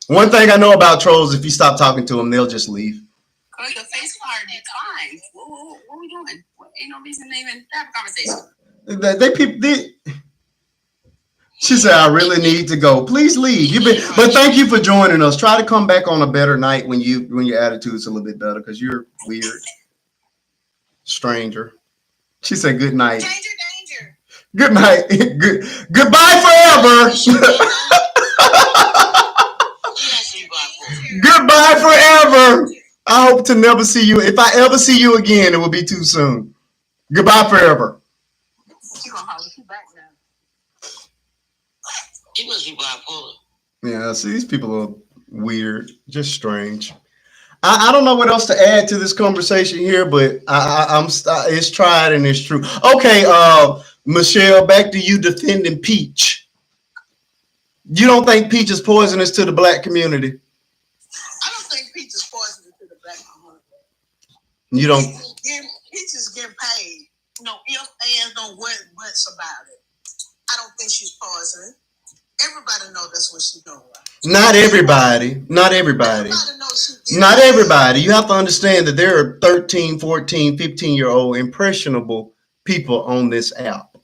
One thing I know about trolls, if you stop talking to them, they'll just leave.
Cause your face card declined. What are we doing? Ain't no reason to even have a conversation.
She said, I really need to go. Please leave. But thank you for joining us. Try to come back on a better night when your attitude's a little bit better because you're weird. Stranger. She said good night.
Danger.
Good night. Goodbye forever. Goodbye forever. I hope to never see you. If I ever see you again, it will be too soon. Goodbye forever.
She gonna holler you back now.
He must be bipolar.
Yeah, see, these people are weird, just strange. I don't know what else to add to this conversation here, but it's tried and it's true. Okay, Michelle, back to you defending Peach. You don't think Peach is poisonous to the black community?
I don't think Peach is poisonous to the black community.
You don't?
Peach is getting paid. No ifs, ands, no what's about it. I don't think she's poisonous. Everybody knows that's what she's doing.
Not everybody. Not everybody. Not everybody. You have to understand that there are 13, 14, 15-year-old impressionable people on this app.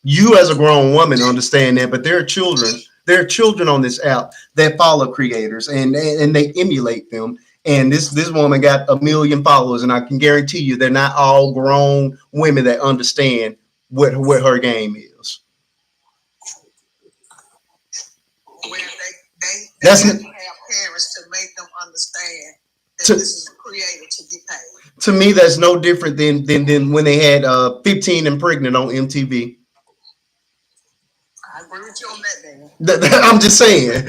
You as a grown woman understand that, but there are children. There are children on this app that follow creators and they emulate them. And this woman got 1 million followers, and I can guarantee you they're not all grown women that understand what her game is.
Where they have parents to make them understand that this is a creator to get paid.
To me, that's no different than when they had 15 and Pregnant on MTV.
I agree with you on that, man.
I'm just saying.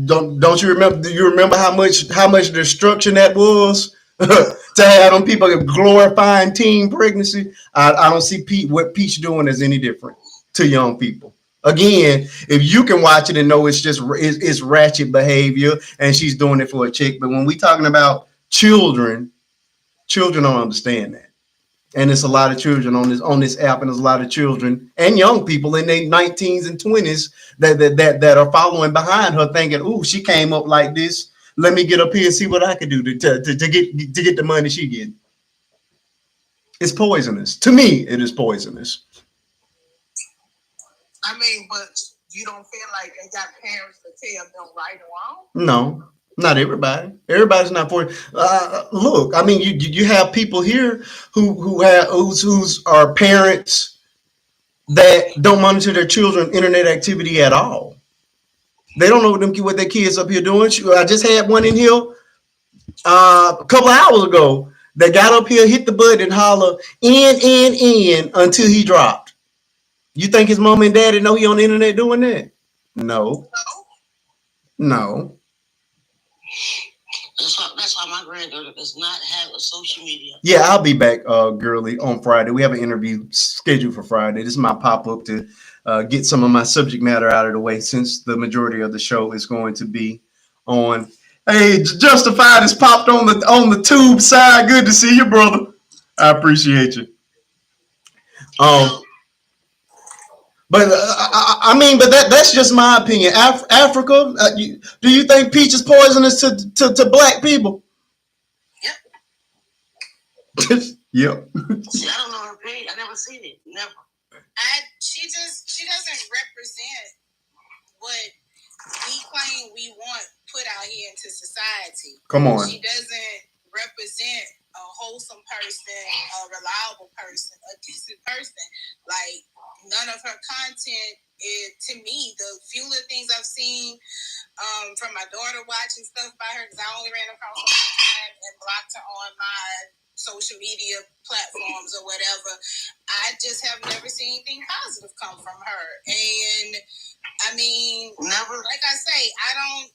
Don't you remember? Do you remember how much destruction that was to have them people glorifying teen pregnancy? I don't see what Peach doing is any different to young people. Again, if you can watch it and know it's ratchet behavior and she's doing it for a chick, but when we talking about children don't understand that. And it's a lot of children on this app, and there's a lot of children and young people in their 19s and 20s that are following behind her, thinking, "Ooh, she came up like this. Let me get up here and see what I can do to get the money she get." It's poisonous. To me, it is poisonous.
I mean, but you don't feel like they got parents to tell them right or wrong?
No. Not everybody. Everybody's not for it. Look, I mean, you have people here who are parents that don't monitor their children's internet activity at all. They don't know what their kids up here doing. I just had one in here a couple of hours ago that got up here, hit the button, and holler in until he dropped. You think his mom and daddy know he on the internet doing that? No.
That's why my granddaughter does not have a social media.
Yeah, I'll be back, girly, on Friday. We have an interview scheduled for Friday. This is my pop-up to get some of my subject matter out of the way, since the majority of the show is going to be on. Hey, Justified has popped on the tube side. Good to see you, brother. I appreciate you. But I mean, but that's just my opinion. Africa, do you think peach is poisonous to black people?
Yep.
Yep.
See, I don't know her opinion. I never seen it. Never.
She doesn't represent what we claim we want put out here into society.
Come on.
She doesn't represent a wholesome person, a reliable person, a decent person. Like, none of her content is, to me, the few of the things I've seen from my daughter watching stuff by her, because I only ran across her and blocked her on my social media platforms or whatever. I just have never seen anything positive come from her. And I mean,
never.
Like I say, I'm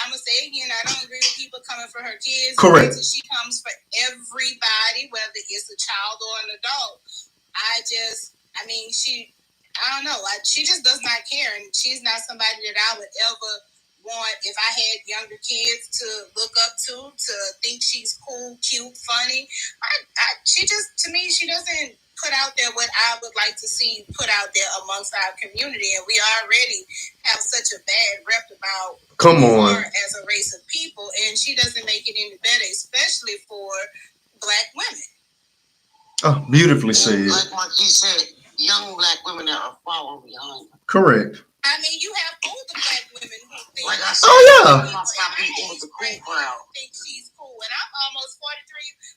gonna say again, I don't agree with people coming for her kids.
Correct.
She comes for everybody, whether it's a child or an adult. I don't know. She just does not care, and she's not somebody that I would ever want, if I had younger kids, to look up to think she's cool, cute, funny. To me, she doesn't put out there what I would like to see put out there amongst our community, and we already have such a bad rep about her as a race of people, and she doesn't make it any better, especially for black women.
Oh, beautifully said.
Like Marquis said, young black women that are following behind.
Correct.
I mean, you have older black women who think,
like I said,
think she's cool. And I'm almost 43,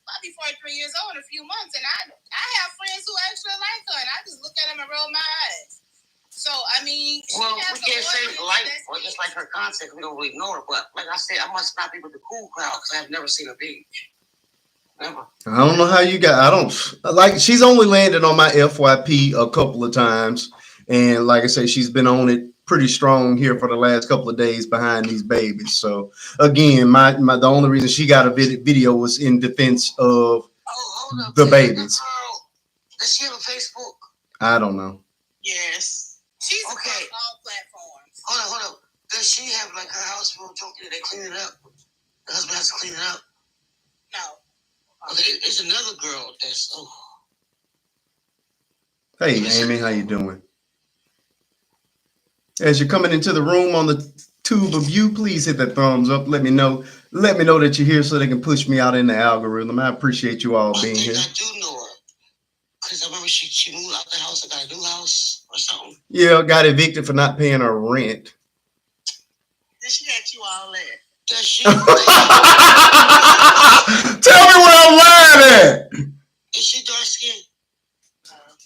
I'll be 43 years old in a few months, and I have friends who actually like her, and I just look at them and roll my eyes. So, I mean,
we can't say like, or just like her content, we don't really know her, but like I said, I must not be with the cool crowd because I've never seen her page. Never.
I don't know how you got. I don't like. She's only landed on my FYP a couple of times, and like I say, she's been on it pretty strong here for the last couple of days behind these babies. So again, the only reason she got a video was in defense of the babies.
Does she have a Facebook?
I don't know.
Yes. She's okay. On all platforms.
Hold up. Does she have like her house real junky? They clean it up. The husband has to clean it up.
No.
Okay, there's another girl that's. Oh.
Hey, Amy, how you doing? As you're coming into the room on the tube of you, please hit that thumbs up. Let me know that you're here so they can push me out in the algorithm. I appreciate you all being here.
I do know her because I remember she moved out the house and got a new house or something.
Yeah, got evicted for not paying her rent.
Did she got you all that?
Does she?
Tell me where I'm lying at.
Is she dark skinned?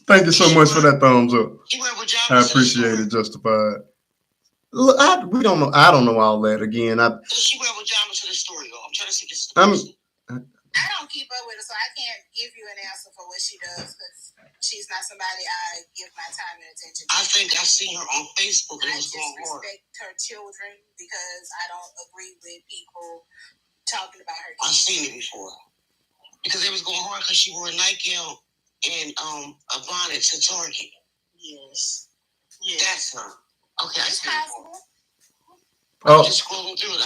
Thank you so much for that thumbs up. I appreciate it, Justified. Look, we don't know. I don't know all that. Again,
does she wear pajamas to the story? Though? I'm trying to see this.
I don't keep up with her, so I can't give you an answer for what she does because she's not somebody I give my time and attention to.
I think I've seen her on Facebook.
I just respect her children because I don't agree with people talking about her kids.
I've seen it before because it was going hard because she wore a nightgown and a bonnet to Target.
Yes.
That's her. Okay, I see it.
Oh,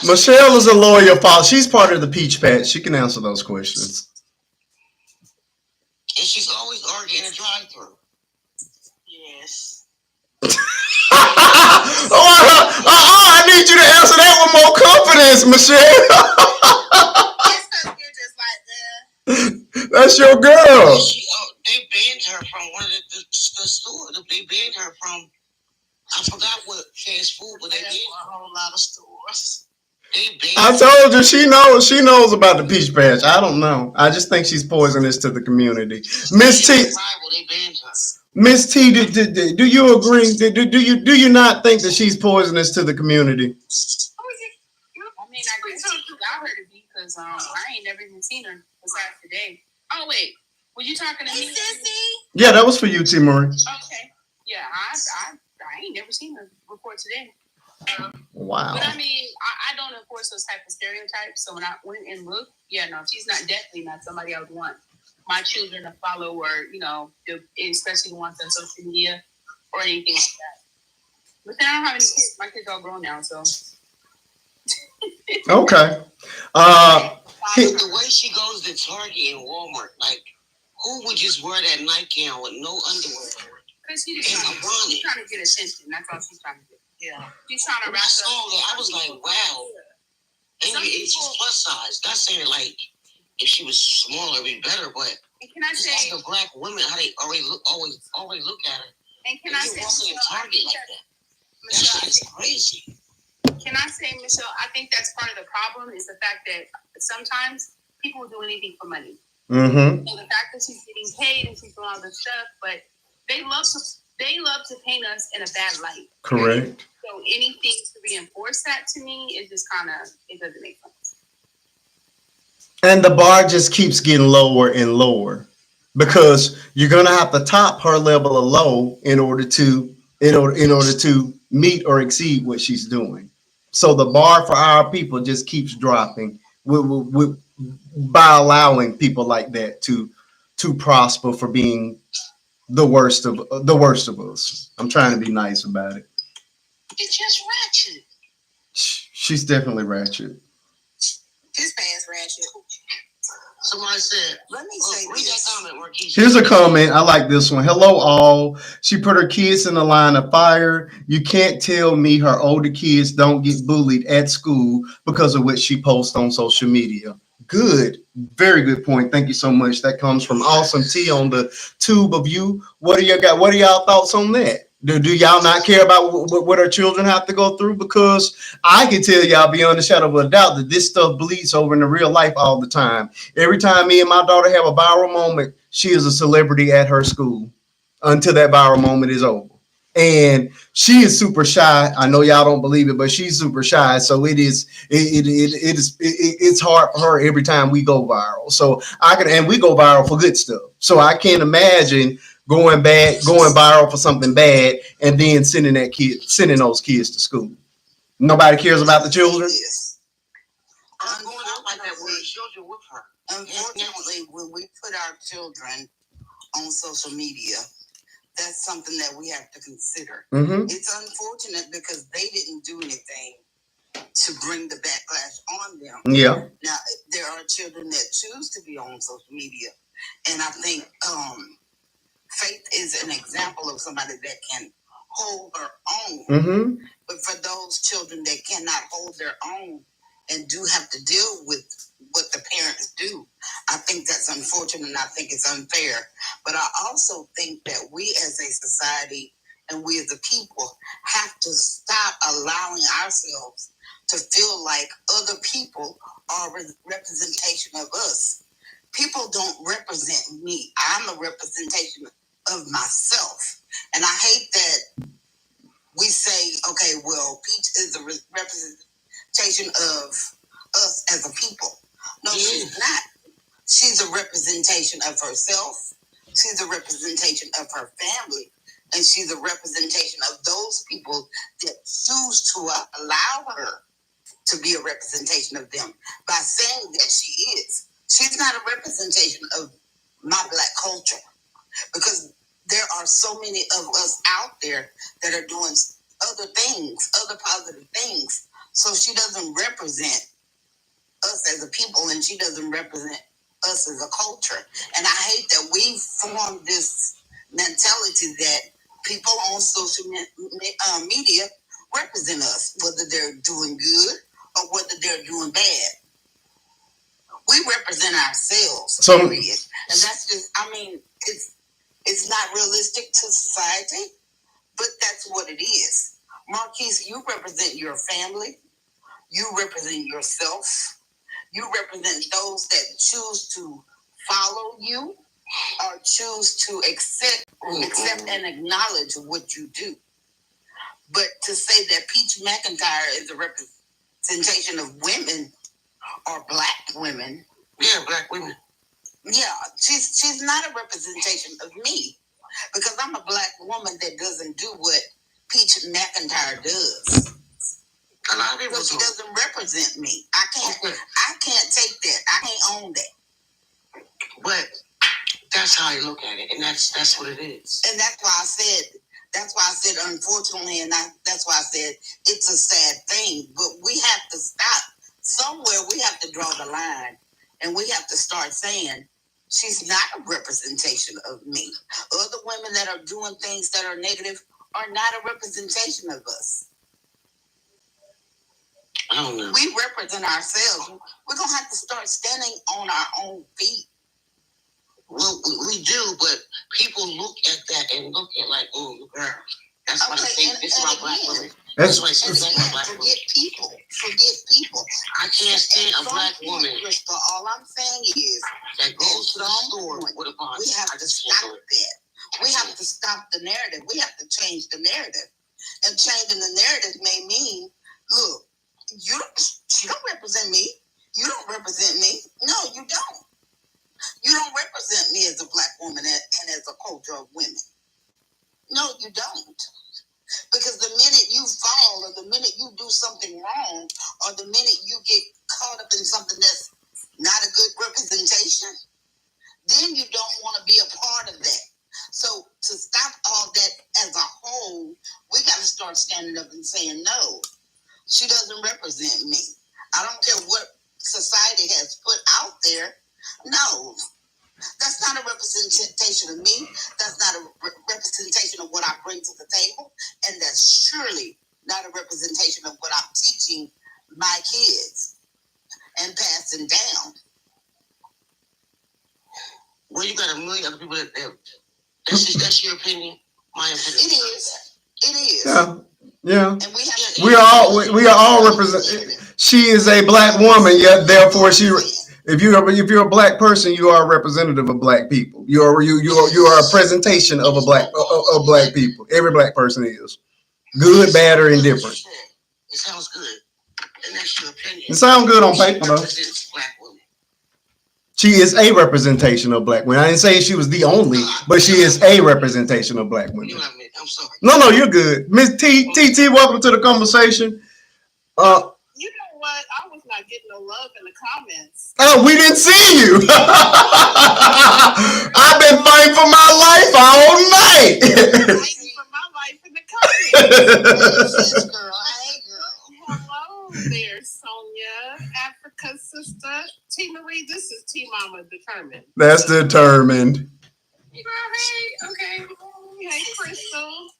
Michelle is a lawyer. She's part of the Peach Patch. She can answer those questions.
And she's always arguing in a drive-thru.
Yes.
I need you to answer that with more confidence, Michelle.
You're just like that.
That's your girl.
They banned her from one of the stores. They banned her from. I forgot what fast food, but they did a whole lot of stores.
I told you she knows about the Peach Patch. I don't know. I just think she's poisonous to the community. Miss T. Miss T, do you agree? Do you not think that she's poisonous to the community?
I mean, I guess you got her to be because I ain't never even seen her besides today. Oh wait, were you talking to me?
Yeah, that was for you, T. Marie.
Okay. Yeah, I ain't never seen her before today.
Wow.
But I mean, I don't enforce those type of stereotypes. So when I went and looked, yeah, no, she's definitely not somebody I would want my children to follow, or especially the ones on social media or anything like that. But then I don't have any kids. My kids are all grown now, so.
Okay.
The way she goes to Target and Walmart, like Who would just wear that nightgown with no underwear?
Because she's trying to get attention. That's all she's trying to do. Yeah. She's trying to
wrap up. I saw that. I was like, wow. And she's plus size. Not saying like if she was smaller, it'd be better, but
can I say
the black women, how they always look at her.
And can I say
walking in Target like that? That shit is crazy.
Can I say, Michelle, I think that's part of the problem is the fact that sometimes people will do anything for money.
Mm-hmm.
So the fact that she's getting paid and she's doing all this stuff, but they love to paint us in a bad light.
Correct.
So anything to reinforce that to me is just it doesn't make sense.
And the bar just keeps getting lower and lower because you're gonna have to top her level of low in order to meet or exceed what she's doing. So the bar for our people just keeps dropping by allowing people like that to prosper for being the worst of us. I'm trying to be nice about it.
It's just ratchet.
She's definitely ratchet.
His pants ratchet. Somebody said, let me say read that comment, Marquise.
Here's a comment. I like this one. Hello, all. She put her kids in the line of fire. You can't tell me her older kids don't get bullied at school because of what she posts on social media. Good. Very good point. Thank you so much. That comes from Awesome T on the tube of you. What are y'all thoughts on that? Do y'all not care about what our children have to go through? Because I can tell y'all beyond a shadow of a doubt that this stuff bleeds over into real life all the time. Every time me and my daughter have a viral moment, she is a celebrity at her school until that viral moment is over. And she is super shy. I know y'all don't believe it, but she's super shy. So it's hard for her every time we go viral. So and we go viral for good stuff. So I can't imagine going viral for something bad and then sending those kids to school. Nobody cares about the children.
I'm going out like that with the children with her. Unfortunately, when we put our children on social media, that's something that we have to consider.
Mm-hmm.
It's unfortunate because they didn't do anything to bring the backlash on them.
Yeah.
Now, there are children that choose to be on social media. And I think Faith is an example of somebody that can hold her own.
Mm-hmm.
But for those children that cannot hold their own and do have to deal with what the parents do, I think that's unfortunate and I think it's unfair. But I also think that we as a society and we as a people have to stop allowing ourselves to feel like other people are a representation of us. People don't represent me. I'm a representation of myself. And I hate that we say, okay, well, Peach is a representation of us as a people. No, she's not. She's a representation of herself. She's a representation of her family. And she's a representation of those people that choose to allow her to be a representation of them by saying that she is. She's not a representation of my Black culture because there are so many of us out there that are doing other things, other positive things. So she doesn't represent us as a people and she doesn't represent us as a culture. And I hate that we've formed this mentality that people on social media represent us, whether they're doing good or whether they're doing bad. We represent ourselves, period. And that's just, I mean, it's not realistic to society, but that's what it is. Marquise, you represent your family. You represent yourself. You represent those that choose to follow you or choose to accept and acknowledge what you do. But to say that Peach Mcintyre is a representation of women or Black women.
Yeah, Black women.
Yeah, she's not a representation of me because I'm a Black woman that doesn't do what Peach Mcintyre does.
A lot of people
she doesn't represent me. I can't take that. I can't own that.
But that's how you look at it, and that's what it is.
And that's why I said unfortunately, and that's why I said it's a sad thing. But we have to stop somewhere. We have to draw the line, and we have to start saying She's not a representation of me. Other women that are doing things that are negative are not a representation of us. I don't know. We represent ourselves. We're going to have to start standing on our own feet. Well, we do, but people look at that and look at like, oh, girl. That's what I think. This is my black woman. That's why she's a black woman. Forget people. Forget people. I can't stand a black woman. Crystal, all I'm saying is that goes to the store with a bond. We have to stop that. We have to stop the narrative. We have to change the narrative. And changing the narrative may mean, look, you don't represent me. You don't represent me. No, you don't. You don't represent me as a black woman and as a culture of women. No, you don't. Because the minute you fall or the minute you do something wrong or the minute you get caught up in something that's not a good representation, then you don't want to be a part of that. So to stop all that as a whole, we got to start standing up and saying, no, she doesn't represent me. I don't care what society has put out there. No. That's not a representation of me. That's not a representation of what I bring to the table. And that's surely not a representation of what I'm teaching my kids and passing down. Well, you got a million other people that's your opinion. My opinion. It is. It is. Yeah.
Yeah.
And
we are all represent. She is a black woman, yet therefore she. If you're a black person, you are a representative of black people. You are a presentation of black people. Every black person is good, bad, or indifferent.
It sounds good. And that's your opinion.
It sounds good on paper, though. She is a representation of black women. I didn't say she was the only, but she is a representation of black women.
I'm sorry.
No, you're good, Miss TT. Welcome to the conversation.
You know what? I was not getting no love in the comments.
Oh, we didn't see you. I've been fighting for my life all night.
Fighting for my life in the comments.
Girl, hey, girl.
Hello there, Sonia, Africa's sister. T. Marie, this is T. Mama Determined.
That's determined.
Hey, okay. Hey, Crystal.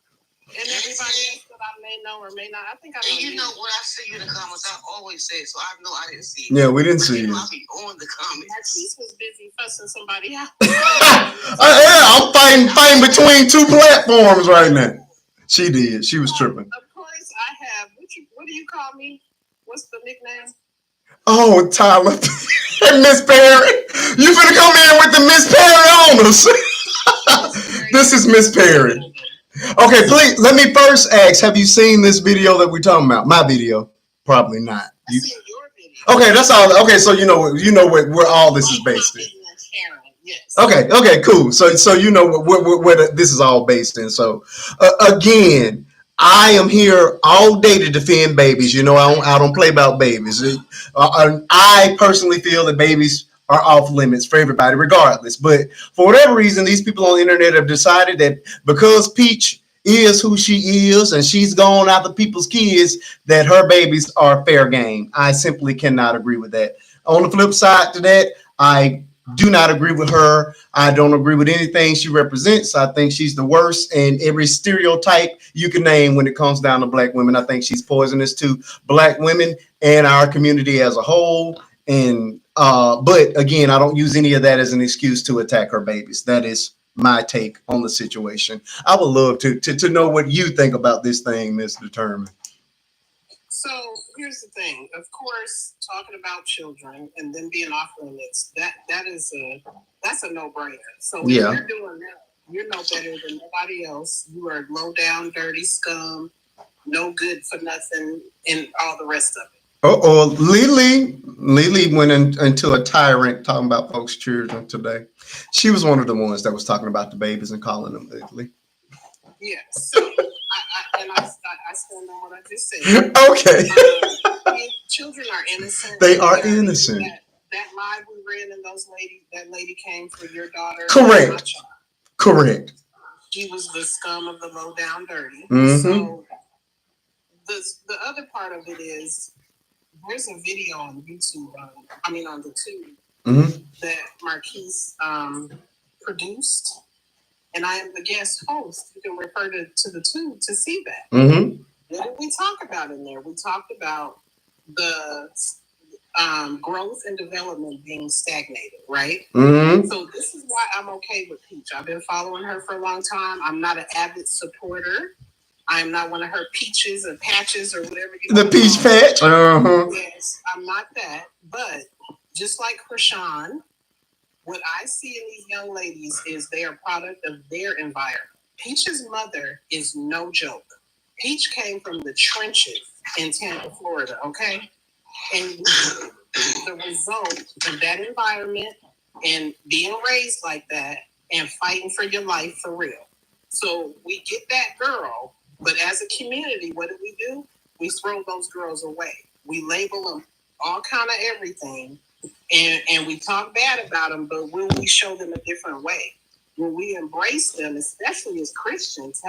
And everybody else that I may know or may not. I think I know.
And you know what I see you in the comments, I always say, so I know I didn't see
you. Yeah, we didn't see you.
I'll be on the comments.
Marquise was busy fussing somebody out.
Yeah, I'm fighting between two platforms right now. She did. She was tripping.
Of course, I have. What do you call me? What's the nickname?
Oh, Tyler. Miss Perry. You finna come in with the Miss Perry on us. This is Miss Perry. Okay, please, let me first ask, have you seen this video that we're talking about? My video? Probably not.
I've seen your video.
Okay, that's all. Okay, so you know where all this is based in.
Yes.
Okay, cool. So you know where this is all based in. So again, I am here all day to defend babies. You know, I don't play about babies. I personally feel that babies are off limits for everybody, regardless. But for whatever reason, these people on the internet have decided that because Peach is who she is and she's gone after people's kids, that her babies are fair game. I simply cannot agree with that. On the flip side to that, I do not agree with her. I don't agree with anything she represents. I think she's the worst in every stereotype you can name when it comes down to black women. I think she's poisonous to black women and our community as a whole. And but again, I don't use any of that as an excuse to attack her babies. That is my take on the situation. I would love to know what you think about this thing, Ms. Determined.
So here's the thing. Of course, talking about children and them being off limits, that's a no-brainer. So if you're doing that, you're no better than nobody else. You are low down, dirty scum, no good for nothing, and all the rest of it.
Lily went into a tyrant talking about folks' children today. She was one of the ones that was talking about the babies and calling them ugly.
Yes. So I stand on what I just said.
Okay.
Children are innocent.
They are innocent.
That live we ran and that lady came for your daughter.
Correct.
She was the scum of the low down dirty.
Mm-hmm.
So the other part of it is, there's a video on YouTube, on the tube, that Marquise produced, and I am the guest host. You can refer to the tube to see that. What did we talk about in there? We talked about the growth and development being stagnated, right? So this is why I'm okay with Peach. I've been following her for a long time. I'm not an avid supporter. I'm not one of her peaches or patches or whatever you
The peach patch.
Yes, I'm not that. But just like Krishan, what I see in these young ladies is they are a product of their environment. Peach's mother is no joke. Peach came from the trenches in Tampa, Florida, okay? And the result of that environment and being raised like that and fighting for your life for real. So we get that girl, but as a community, what do? We throw those girls away. We label them all kind of everything, and we talk bad about them, but will we show them a different way? Will we embrace them, especially as Christians,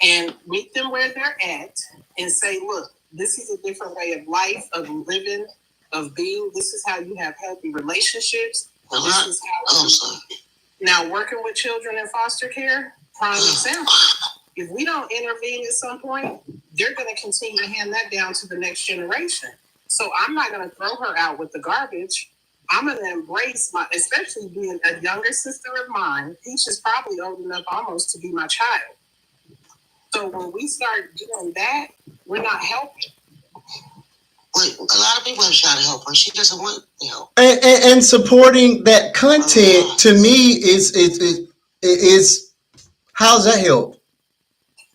and meet them where they're at and say, look, this is a different way of life, of living, of being. This is how you have healthy relationships. This is how now working with children in foster care, prime example. If we don't intervene at some point, they're going to continue to hand that down to the next generation. So I'm not going to throw her out with the garbage. I'm going to embrace especially being a younger sister of mine. Peach is probably old enough almost to be my child. So when we start doing that, we're not helping.
Wait, a lot of people have tried to help her. She doesn't want help.
And supporting that content to me is how's that help?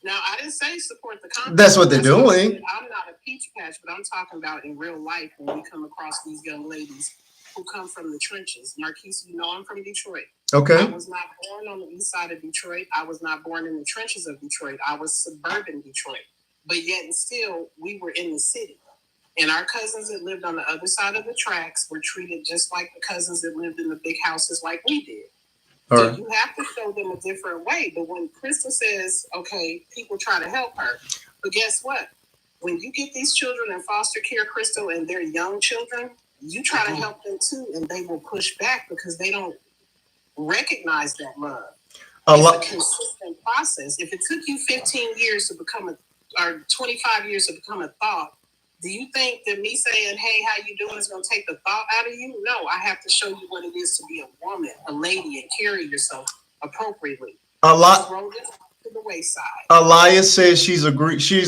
Now, I didn't say support the content.
That's what they're doing.
I'm not a peach patch, but I'm talking about in real life when we come across these young ladies who come from the trenches. Marquise, you know I'm from Detroit.
Okay.
I was not born on the east side of Detroit. I was not born in the trenches of Detroit. I was suburban Detroit. But yet and still, we were in the city. And our cousins that lived on the other side of the tracks were treated just like the cousins that lived in the big houses like we did. So you have to show them a different way. But when Crystal says, okay, people try to help her. But guess what? When you get these children in foster care, Crystal, and they're young children, you try to help them too, and they will push back because they don't recognize that love. It's a consistent process. If it took you 15 years to become or 25 years to become a thought, do you think that me saying, hey, how you doing is going to take the thought out of you? No, I have to show you what it is to be a woman, a lady, and carry yourself appropriately. Throw this to the wayside.
Elias says she's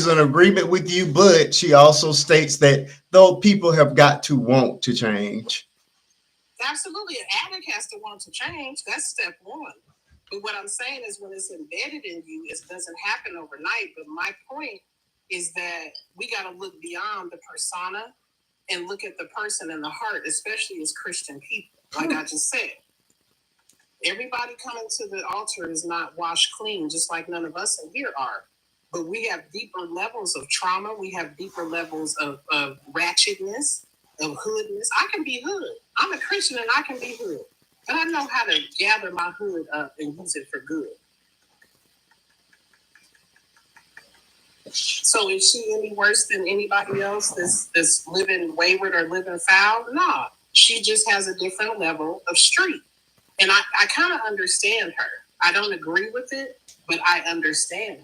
in agreement with you, but she also states that though people have got to want to change.
Absolutely. An addict has to want to change. That's step one. But what I'm saying is when it's embedded in you, it doesn't happen overnight. But my point is that we got to look beyond the persona and look at the person and the heart, especially as Christian people. Like I just said, everybody coming to the altar is not washed clean, just like none of us in here are. But we have deeper levels of trauma. We have deeper levels of ratchetness, of hoodness. I can be hood. I'm a Christian and I can be hood. But I know how to gather my hood up and use it for good. So is she any worse than anybody else that's living wayward or living foul? No. She just has a different level of street. And I kind of understand her. I don't agree with it, but I understand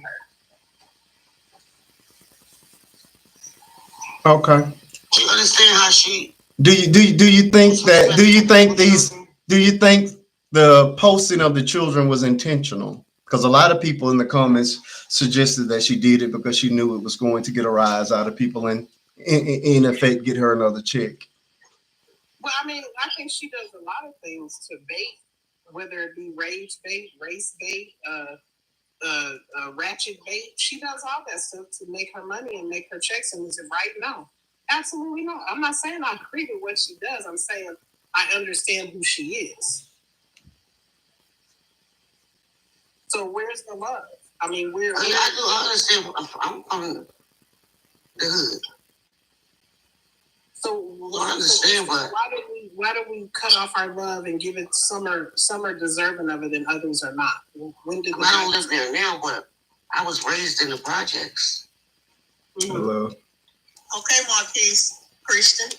her.
Okay.
Do you understand how she?
Do you think the posting of the children was intentional? Because a lot of people in the comments suggested that she did it because she knew it was going to get a rise out of people and in effect get her another check.
Well, I mean, I think she does a lot of things to bait, whether it be rage bait, race bait, ratchet bait. She does all that stuff to make her money and make her checks. And is it right? No, absolutely not. I'm not saying I agree with what she does. I'm saying I understand who she is. So where's the love? I mean,
I do understand. I'm from the hood.
So
I understand, but
why do we cut off our love and give it some are deserving of it and others are not? When did
I don't live there now, but I was raised in the projects.
Mm-hmm.
Hello.
Okay, Marquise, Christian.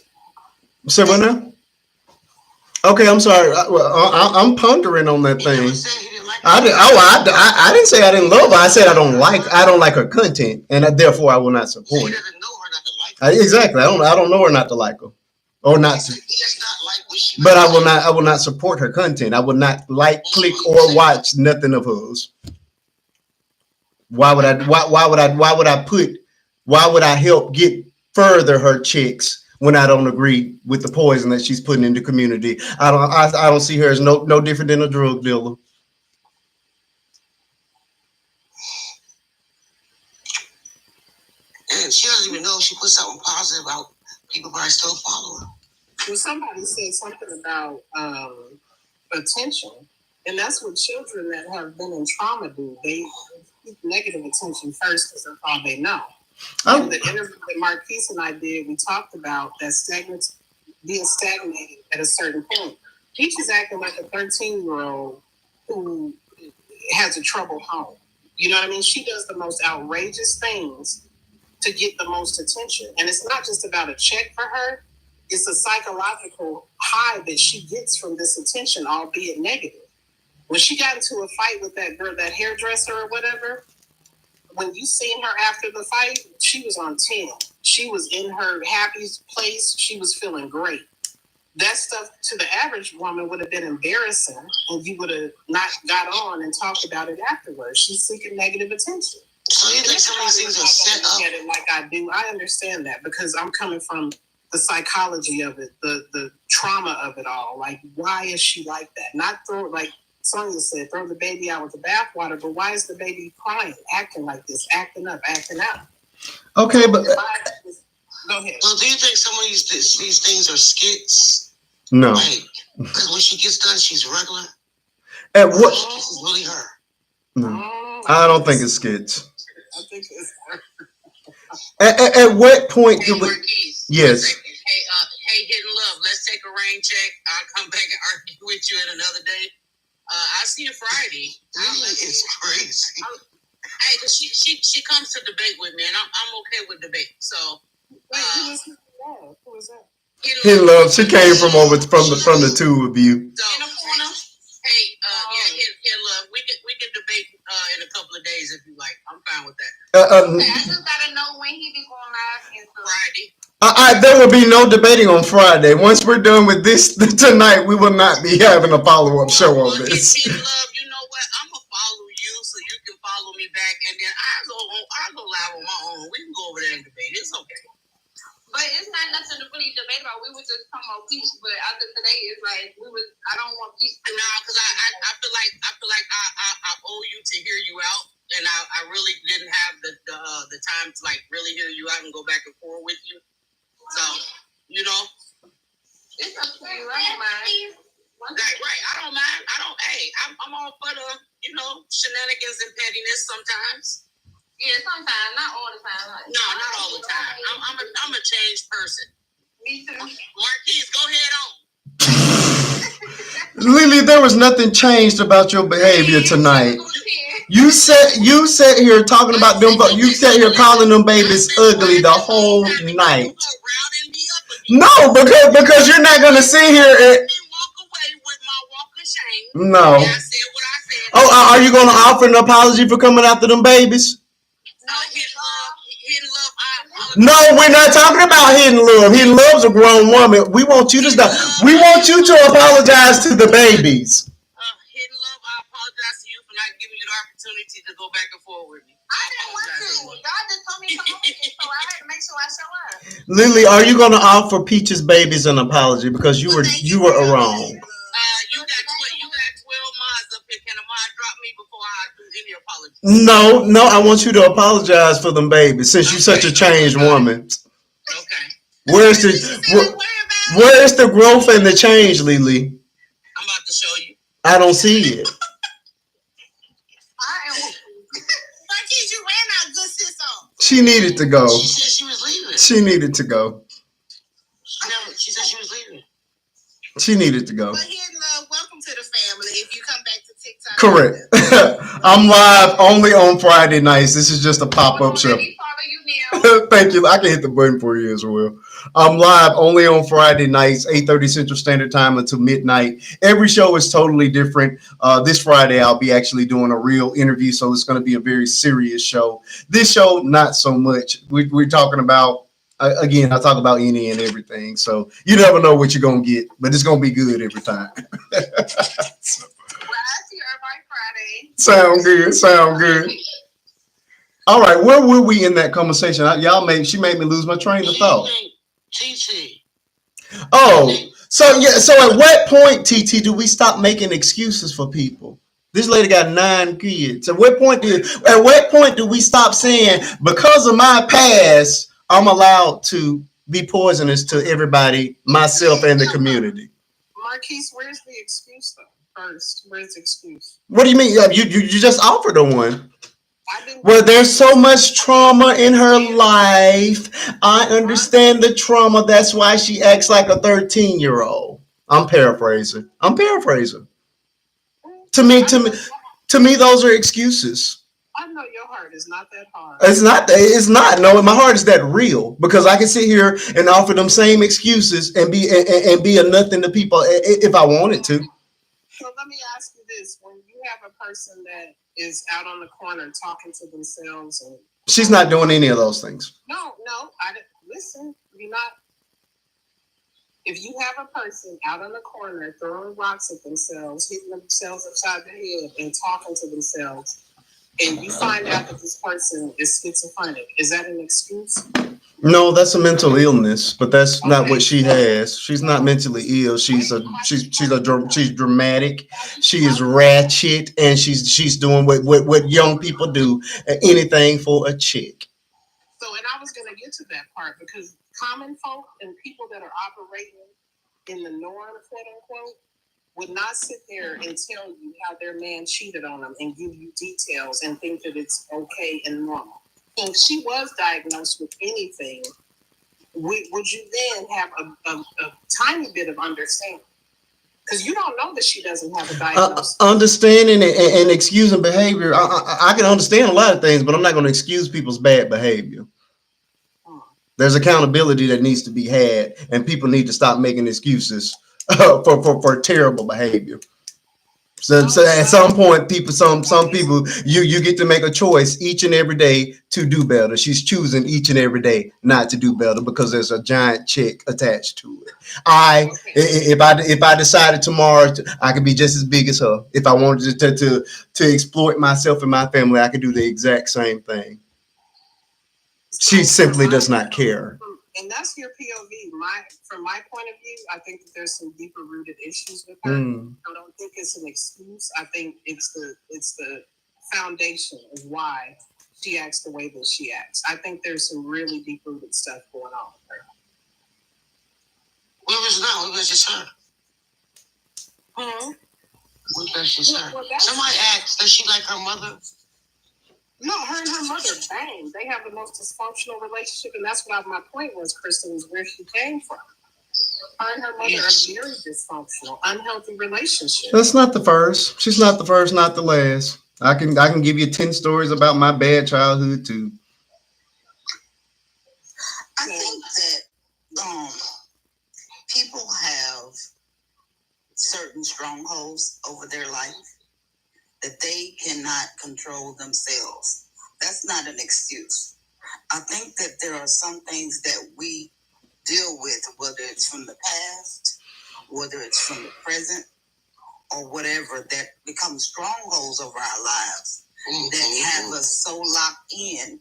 Say what now? Okay, I'm sorry. I'm pondering on that
He
thing.
never said he didn't like
I did. I didn't say I didn't love her. I said I don't like her content, and therefore I will not
So he
support it.
doesn't know her not to like her.
Exactly. I don't know her not to like her, or not.
He does not like what she
But
likes.
I will not support her content. I will not like, click, or watch nothing of hers. Why would I? Why would I help get further her chicks when I don't agree with the poison that she's putting in the community? I don't see her as no different than a drug dealer.
And she doesn't even know if she put something positive out. People probably still follow her.
Well, somebody said something about attention, and that's what children that have been in trauma do. They seek negative attention first because that's all they know. In the interview that Marquise and I did, we talked about that being stagnated at a certain point. Peach is acting like a 13-year-old who has a troubled home. You know what I mean? She does the most outrageous things to get the most attention. And it's not just about a check for her. It's a psychological high that she gets from this attention, albeit negative. When she got into a fight with that girl, that hairdresser or whatever, when you seen her after the fight, she was on 10. She was in her happy place. She was feeling great. That stuff to the average woman would have been embarrassing, and you would have not got on and talked about it afterwards. She's seeking negative attention.
So you think some of these things are set up?
At it like I do. I understand that because I'm coming from the psychology of it, the trauma of it all. Like, why is she like that? Not throw, like Sonia said, throw the baby out with the bathwater, but why is the baby crying, acting like this, acting up, acting out?
Okay, but
go ahead.
Well, do you think some of these things are skits?
No.
Like, because when she gets done, she's regular.
At what?
This is really her.
No, I don't think it's skits.
I think it's her.
At what point do we?
Marquise,
Yes.
Hey, Hidden Love, let's take a rain check. I'll come back and argue with you at another day. I'll see you Friday.
Really, it's crazy.
Hey, cause she comes to debate with me, and I'm okay with debate. So,
Who is that?
Hidden Love. She came from the two of you.
So, hey, Hidden Love, we can debate in a couple of days if you like. I'm fine with that.
Okay, I just gotta know when he be going live and stuff.
Friday.
There will be no debating on Friday. Once we're done with this tonight, we will not be having a follow-up show on this.
Hidden Love, you know what? I'm gonna follow you so you can follow me back, and then I'll go live on my own. We can go over there and debate. It's okay.
But it's not nothing to really debate about. We were just talking about Peach, but after today, it's like I don't want Peach.
Nah, because I feel like I owe you to hear you out, and I really didn't have the time to like really hear you out and go back and forth with you. So, you know,
It's up to you. I don't mind.
right? I don't mind. I'm all for the shenanigans and pettiness sometimes.
Yeah, sometimes, not all the time. Like,
No, not all the time. I'm a changed person.
Me too.
Marquise, go ahead on.
Lily, there was nothing changed about your behavior tonight. You sat here talking about them. You sat here calling them babies ugly the whole night. No, because you're not gonna sit here and
walk away with my walk of shame.
no.
I said what I said.
Oh, are you gonna offer an apology for coming after them babies?
Hidden Love.
No, we're not talking about Hidden Love. Hidden Love's a grown woman. We want you to stop. We want you to apologize to the babies.
Hidden Love, I apologize to you for not giving you the opportunity to go back and forth with me.
I didn't want to. Y'all just told me to come over here, so I had to make sure I show up.
Lily, are you gonna offer Peach's babies an apology because you were wrong?
You got 12 mods up here. Can a mod drop me before I do any apology?
No, I want you to apologize for them babies since you're such a changed woman.
Okay.
Where's the growth and the change, Lily?
I'm about to show you.
I don't see it.
You ran out good sis on.
She needed to go.
She said she was leaving.
She needed to go.
She said she was leaving.
She needed to go.
But Hidden Love, welcome to the family. If you come back to TikTok.
Correct. I'm live only on Friday nights. This is just a pop-up show.
Let me follow you now.
Thank you. I can hit the button for you as well. I'm live only on Friday nights, 8:30 Central Standard Time until midnight. Every show is totally different. This Friday, I'll be actually doing a real interview, so it's going to be a very serious show. This show, not so much. We're talking about, again, I talk about any and everything, so you never know what you're going to get, but it's going to be good every time. Sound good, sound good. All right, where were we in that conversation? She made me lose my train of thought.
TT.
Oh, so at what point, TT, do we stop making excuses for people? This lady got 9 kids. At what point do we stop saying, because of my past, I'm allowed to be poisonous to everybody, myself and the community?
Marquise, where's the excuse though? First, where's the excuse?
What do you mean? You just offered her one. Well, there's so much trauma in her life. I understand the trauma. That's why she acts like a 13-year-old. I'm paraphrasing. To me, those are excuses.
I know your heart is not that hard.
It's not. No, my heart is that real, because I can sit here and offer them same excuses and be a nothing to people if I wanted to.
So let me ask you this: when you have a person that is out on the corner talking to themselves, and
she's not doing any of those things.
No, I didn't listen. You're not. If you have a person out on the corner throwing rocks at themselves, hitting themselves upside the head, and talking to themselves, and you find out that this person is schizophrenic, is that an excuse?
No, that's a mental illness, but that's not what she has. She's not mentally ill. She's dramatic. She is ratchet, and she's doing what young people do, anything for a chick.
So, and I was going to get to that part, because common folk and people that are operating in the norm, quote unquote, would not sit there and tell you how their man cheated on them and give you details and think that it's okay and normal. If she was diagnosed with anything, would you then have a tiny bit of understanding? Because you don't know that she doesn't have a diagnosis.
Understanding and excusing behavior. I can understand a lot of things, but I'm not going to excuse people's bad behavior. There's accountability that needs to be had, and people need to stop making excuses for terrible behavior. So at some point, some people, you get to make a choice each and every day to do better. She's choosing each and every day not to do better because there's a giant check attached to it. If I decided tomorrow I could be just as big as her, if I wanted to exploit myself and my family, I could do the exact same thing. She simply does not care.
And that's your POV. From my point of view, I think that there's some deeper rooted issues with her. I don't think it's an excuse. I think it's the foundation of why she acts the way that she acts. I think there's some really deep rooted stuff going on with her.
What was just her? What was just her? Somebody asked, does she like her mother?
No, her and her mother bang. They have the most dysfunctional relationship, and that's what my point was, Kristen, is where she came from. Her and her mother are very dysfunctional, unhealthy relationship.
That's not the first. She's not the first, not the last. I can give you 10 stories about my bad childhood too.
I think that people have certain strongholds over their life that they cannot control themselves. That's not an excuse. I think that there are some things that we deal with, whether it's from the past, whether it's from the present, or whatever, that become strongholds over our lives that have us so locked in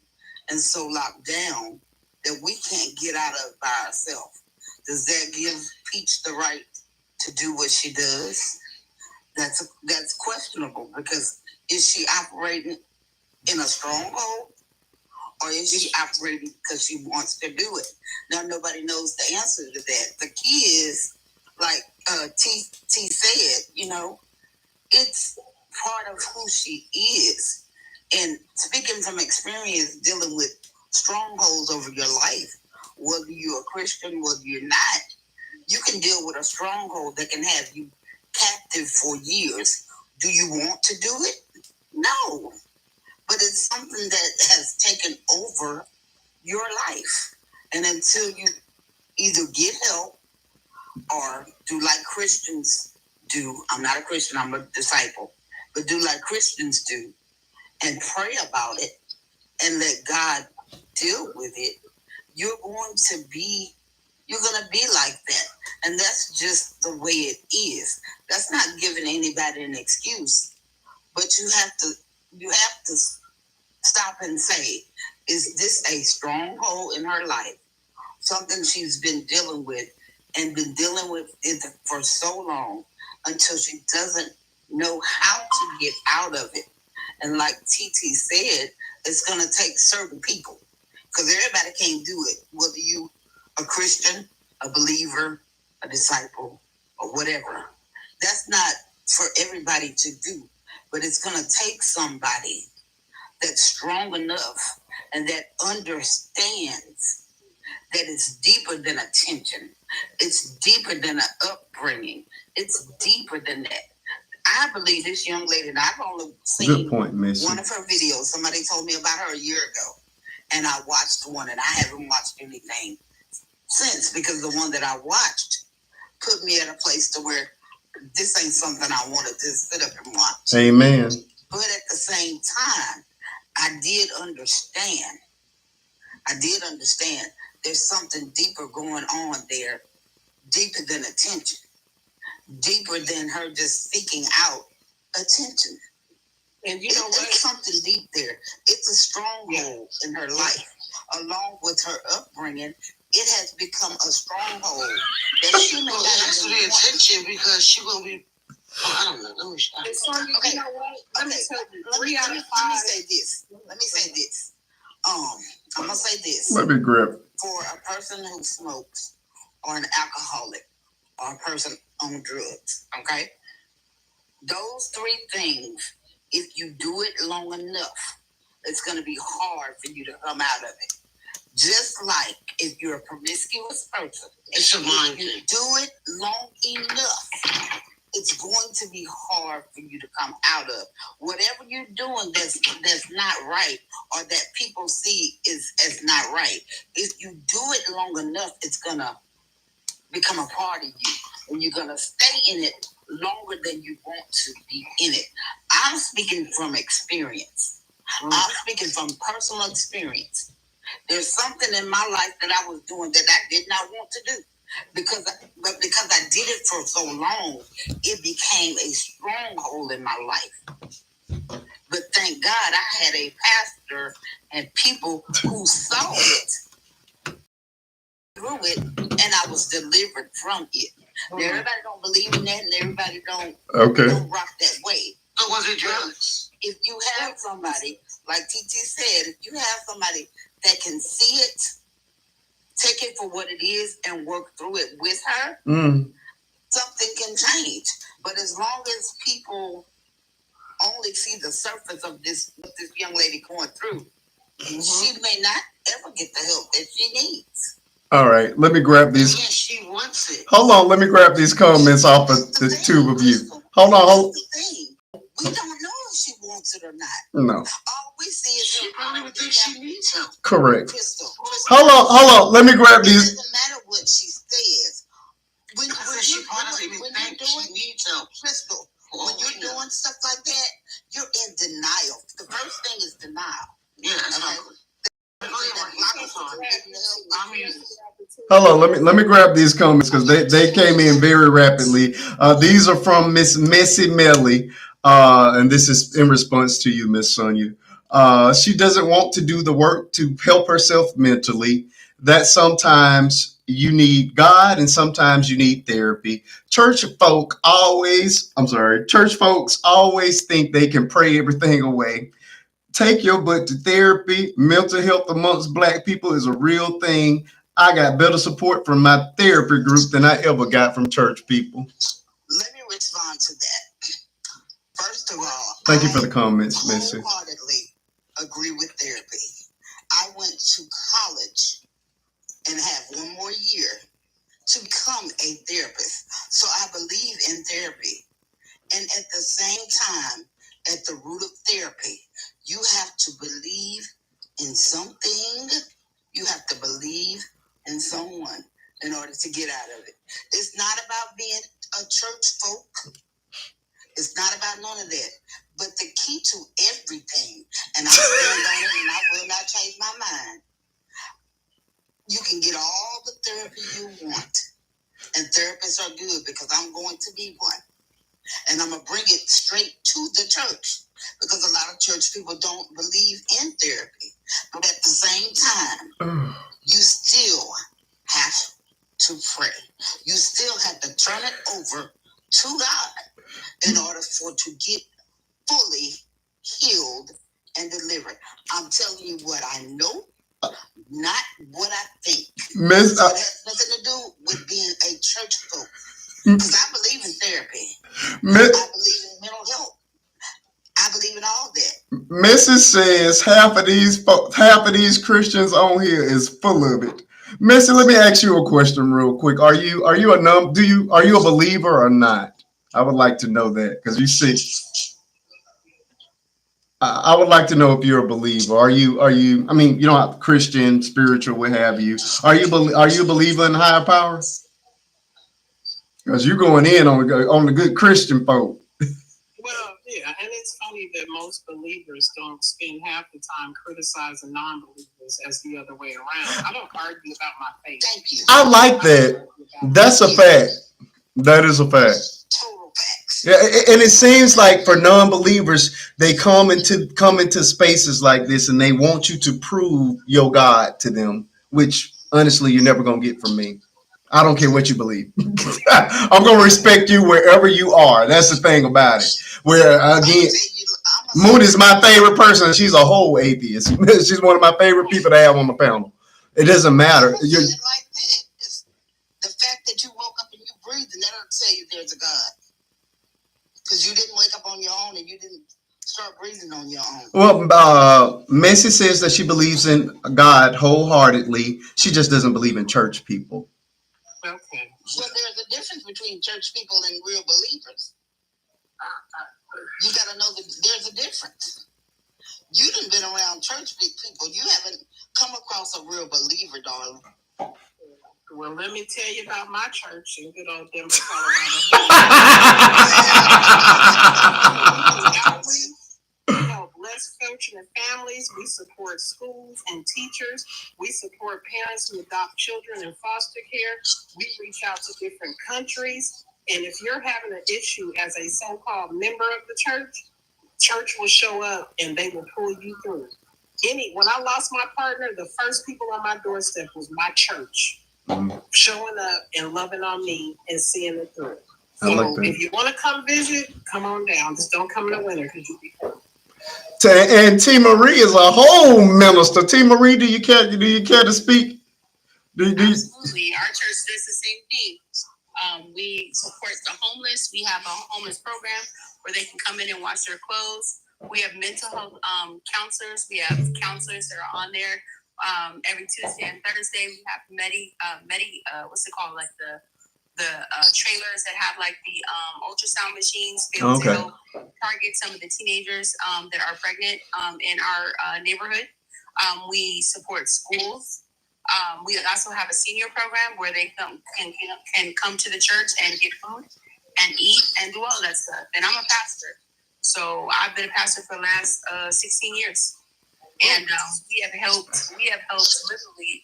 and so locked down that we can't get out of by ourselves. Does that give Peach the right to do what she does? That's questionable, because is she operating in a stronghold, or is she operating because she wants to do it? Now, nobody knows the answer to that. The key is, like T said, it's part of who she is. And speaking from experience, dealing with strongholds over your life, whether you're a Christian, whether you're not, you can deal with a stronghold that can have you captive for years. Do you want to do it? No. But it's something that has taken over your life. And until you either get help or do like Christians do. I'm not a Christian, I'm a disciple. But do like Christians do and pray about it and let God deal with it. You're going to be like that. And that's just the way it is. That's not giving anybody an excuse. But you have to stop and say, is this a stronghold in her life? Something she's been dealing with and been dealing with it for so long until she doesn't know how to get out of it. And like TT said, it's going to take certain people because everybody can't do it. Whether you a Christian, a believer, a disciple, or whatever. That's not for everybody to do. But it's going to take somebody that's strong enough and that understands that it's deeper than attention. It's deeper than an upbringing. It's deeper than that. I believe this young lady, and I've only seen one of her videos. Somebody told me about her a year ago. And I watched one, and I haven't watched anything since because the one that I watched put me at a place to where this ain't something I wanted to sit up and watch.
Amen.
But at the same time, I did understand there's something deeper going on there, deeper than attention, deeper than her just seeking out attention. And you know what? There's something deep there. It's a stronghold in her life. Along with her upbringing, it has become a stronghold that she may not have to be attention because she will be. I don't know. Let me stop. Okay. You know what? Let me say this. I'm gonna say this.
Let me grab.
For a person who smokes, or an alcoholic, or a person on drugs, okay? Those three things, if you do it long enough, it's gonna be hard for you to come out of it. Just like if you're a promiscuous person, if you do it long enough, it's going to be hard for you to come out of. Whatever you're doing that's not right or that people see is as not right, if you do it long enough, it's going to become a part of you. And you're going to stay in it longer than you want to be in it. I'm speaking from experience. I'm speaking from personal experience. There's something in my life that I was doing that I did not want to do. Because I did it for so long, it became a stronghold in my life. But thank God I had a pastor and people who saw it, through it, and I was delivered from it. Now, everybody don't believe in that, and everybody don't rock that way. So was it drugs? If you have somebody, like TT said, if you have somebody that can see it, take it for what it is and work through it with her, something can change. But as long as people only see the surface of what this young lady going through, she may not ever get the help that she needs.
All right, let me grab these.
Yes, she wants it.
Hold on, let me grab these comments off of the two of you. Hold on.
We don't know if she wants it or not.
No.
All we see is she probably would think she needs help.
Correct.
Crystal.
Hold on. Let me grab these.
It doesn't matter what she says. When she needs help. Crystal, when you're doing stuff like that, you're in denial. The first thing is denial. Yeah, that's right.
Hold on, let me grab these comments because they came in very rapidly. These are from Miss Missy Melly, and this is in response to you, Miss Sonia. She doesn't want to do the work to help herself mentally. That sometimes you need God and sometimes you need therapy. Church folks always think they can pray everything away. Take your butt to therapy. Mental health amongst Black people is a real thing. I got better support from my therapy group than I ever got from church people.
Let me respond to that. First of all,
thank you for the comments, Missy.
I wholeheartedly agree with therapy. I went to college and have one more year to become a therapist. So I believe in therapy. And at the same time, at the root of therapy, you have to believe in something. You have to believe in someone. in order to get out of it. It's not about being a church folk. It's not about none of that. But the key to everything, and I stand on it and I will not change my mind, you can get all the therapy you want. And therapists are good because I'm going to be one. And I'm going to bring it straight to the church because a lot of church people don't believe in therapy. But at the same time, you still have to pray. You still have to turn it over to God in order for to get fully healed and delivered. I'm telling you what I know, not what I think.
Miss,
so it has nothing to do with being a church folk. Because I believe in therapy. I believe in mental health. I believe in all that.
Mrs. says half of these Christians on here is full of it. Missy, let me ask you a question real quick. Are you a believer or not? I would like to know that because you see, I would like to know if you're a believer. Are you? I mean, you know, Christian, spiritual, what have you? Are you a believer in higher power? Because you're going in on the good Christian folk.
Well, yeah, and it's funny that most believers don't spend half the time criticizing non-believers as the other way around. I don't argue about my faith.
Thank you.
I like that. That's a fact. That is a fact.
Total facts.
Yeah, and it seems like for non-believers, they come into spaces like this and they want you to prove your God to them, which honestly you're never gonna get from me. I don't care what you believe. I'm gonna respect you wherever you are. That's the thing about it. Where again, Moon is my favorite person. She's a whole atheist. She's one of my favorite people to have on the panel. It doesn't matter.
Like this. The fact that you woke up and you breathed, and that'll tell you there's a God. Because you didn't wake up on your own and you didn't start breathing on your own.
Well, Macy says that she believes in God wholeheartedly. She just doesn't believe in church people.
Okay.
Well, there's a difference between church people and real believers. You got to know that there's a difference. You done been around church people. You haven't come across a real believer, darling.
Well, let me tell you about my church in good old Denver, Colorado. We help less fortunate families. We support schools and teachers. We support parents who adopt children in foster care. We reach out to different countries. And if you're having an issue as a so-called member of the church will show up and they will pull you through. When I lost my partner, the first people on my doorstep was my church, showing up and loving on me and seeing it through. So if you want to come visit, come on down. Just don't come in the winter because you'll be cold.
And T. Marie is a whole minister. T. Marie, do you care to speak?
Absolutely. Our church does the same thing. We support the homeless. We have a homeless program where they can come in and wash their clothes. We have mental health counselors. We have counselors that are on there every Tuesday and Thursday. We have what's it called? Like the trailers that have like the ultrasound machines to be able to help target some of the teenagers that are pregnant in our neighborhood. We support schools. We also have a senior program where they can come to the church and get food and eat and do all that stuff. And I'm a pastor. So I've been a pastor for the last 16 years. And we have helped literally,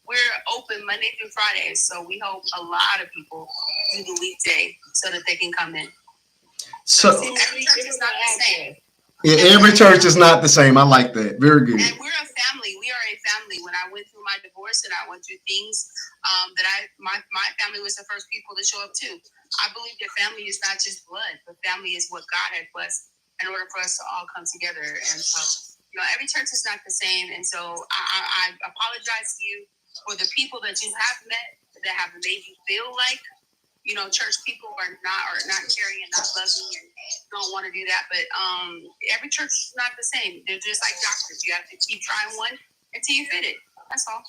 we're open Monday through Friday. So we help a lot of people do the weekday so that they can come in. So every church is not the same.
Yeah, every church is not the same. I like that. Very good.
And we're a family. We are a family. When I went through my divorce and I went through things my family was the first people to show up too. I believe that family is not just blood, but family is what God had blessed in order for us to all come together. And so, every church is not the same. And so I apologize to you for the people that you have met that have made you feel like, church people are not caring and not loving and don't want to do that. But every church is not the same. They're just like doctors. You have to keep trying one until you fit it. That's all.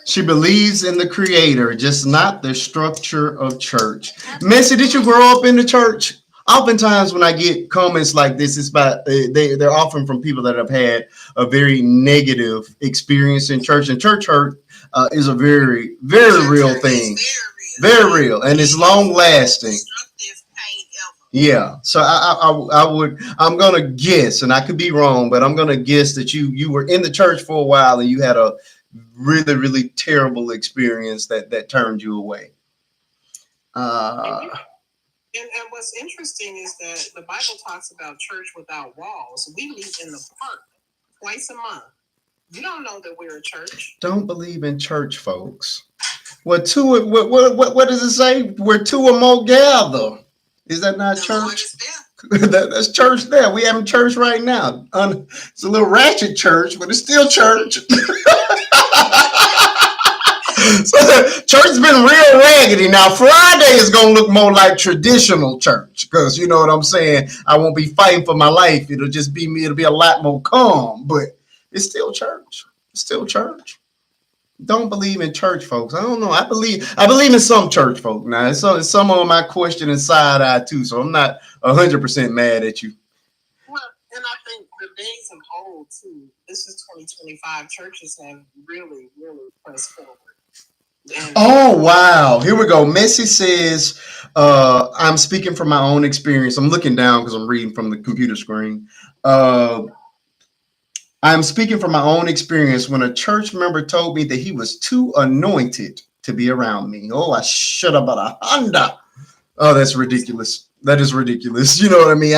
She believes in the Creator, just not the structure of church. Missy, did you grow up in the church? oftentimes when I get comments like this, it's about they're often from people that have had a very negative experience in church, and church hurt is a very, very real thing, very real, and it's long lasting. Yeah, so I'm gonna guess, and I could be wrong, but I'm gonna guess that you were in the church for a while and you had a really, really terrible experience that turned you away.
And what's interesting is that the Bible talks about church without walls. We meet in the park twice a month. You don't know that we're a church.
Don't believe in church, folks. What does it say? Where two or more gather. Is that not church? That's church there. We having church right now. It's a little ratchet church, but it's still church. So the church has been real raggedy. Now Friday is gonna look more like traditional church, because you know what I'm saying. I won't be fighting for my life. It'll just be me. It'll be a lot more calm, but it's still church. It's still church. Don't believe in church, folks. I don't know. I believe in some church folk. Now it's some of my question and side eye too. So I'm not 100% mad at you.
Well, and I think the days of old too. This is 2025. Churches have really, really pressed forward.
Oh, wow. Here we go. Messi says, I'm speaking from my own experience. I'm looking down because I'm reading from the computer screen. I'm speaking from my own experience when a church member told me that he was too anointed to be around me. Oh, I should have bought a Honda. Oh, that's ridiculous. That is ridiculous. You know what I mean?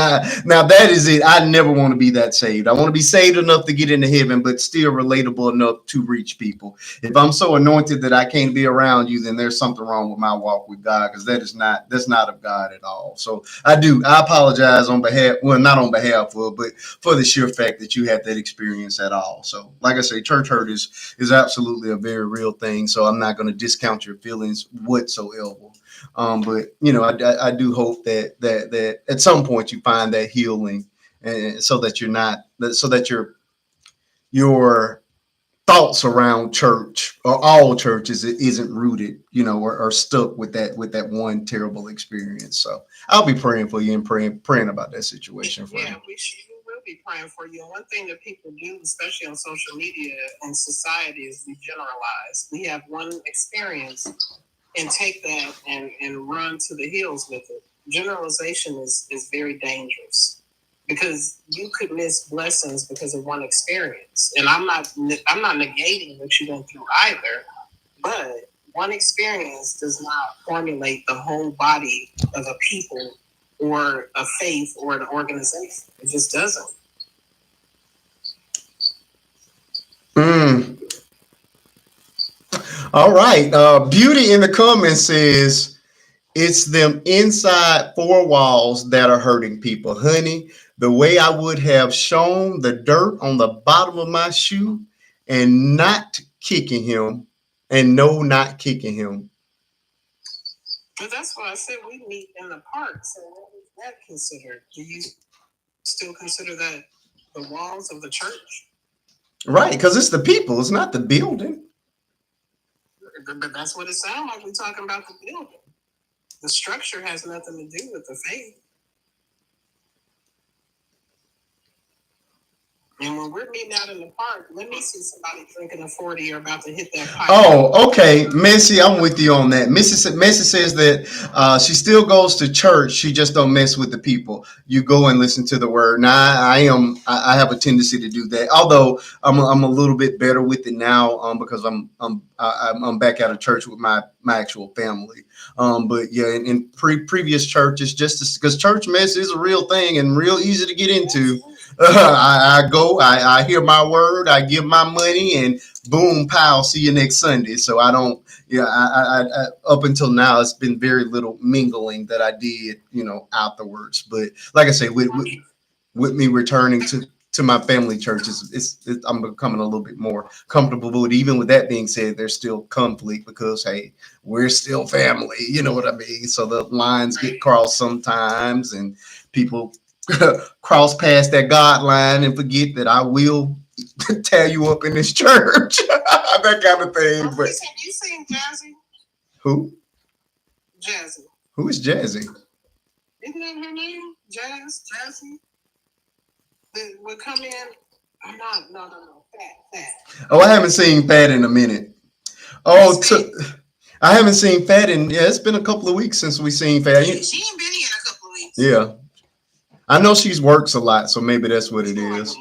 Now that is it. I never want to be that saved. I want to be saved enough to get into heaven, but still relatable enough to reach people. If I'm so anointed that I can't be around you, then there's something wrong with my walk with God, because that's not of God at all. So I apologize on behalf, well, not on behalf of, but for the sheer fact that you had that experience at all. So like I say, church hurt is absolutely a very real thing. So I'm not going to discount your feelings whatsoever. But you know, I do hope that at some point you find that healing, and so that your thoughts around church or all churches isn't rooted, you know, or stuck with that one terrible experience. So I'll be praying for you and praying about that situation for you.
Yeah, we will be praying for you. And one thing that people do, especially on social media and society, is we generalize. We have one experience and take that and run to the hills with it. Generalization is very dangerous, because you could miss blessings because of one experience. And I'm not negating what you went through either, but one experience does not formulate the whole body of a people or a faith or an organization. It just doesn't.
All right. Beauty in the comments says, it's them inside four walls that are hurting people. Honey, the way I would have shown the dirt on the bottom of my shoe and not kicking him, and no, not kicking him.
But that's why I said we meet in the park. So what is that considered? Do you still consider that the walls of the church?
Right, because it's the people. It's not the building.
But that's what it sounds like. We're talking about the building. The structure has nothing to do with the faith. And when we're meeting out in the park, let me see somebody drinking a 40 or about to hit that pipe.
Oh, okay. Messi, I'm with you on that. Messi says that she still goes to church. She just don't mess with the people. You go and listen to the word. Now, I have a tendency to do that. Although I'm a little bit better with it now, because I'm back out of church with my actual family. But yeah, in previous churches, just because church mess is a real thing and real easy to get into. I go, I hear my word, I give my money, and boom, pow, see you next Sunday. So I don't, I up until now, it's been very little mingling that I did, you know, afterwards. But like I say, with me returning to my family churches, I'm becoming a little bit more comfortable. But even with that being said, there's still conflict, because hey, we're still family, you know what I mean? So the lines get crossed sometimes, and people cross past that God line and forget that I will tear you up in this church. That kind of thing. But
have you seen Jazzy?
Who?
Jazzy.
Who is Jazzy?
Isn't that her name? Jassy? That would come in. No. Fat.
Oh, I haven't seen Fat in a minute. Oh, I haven't seen Fat in, it's been a couple of weeks since we seen Fat.
She ain't been here in a couple of weeks.
Yeah. I know she works a lot, so maybe that's what it is.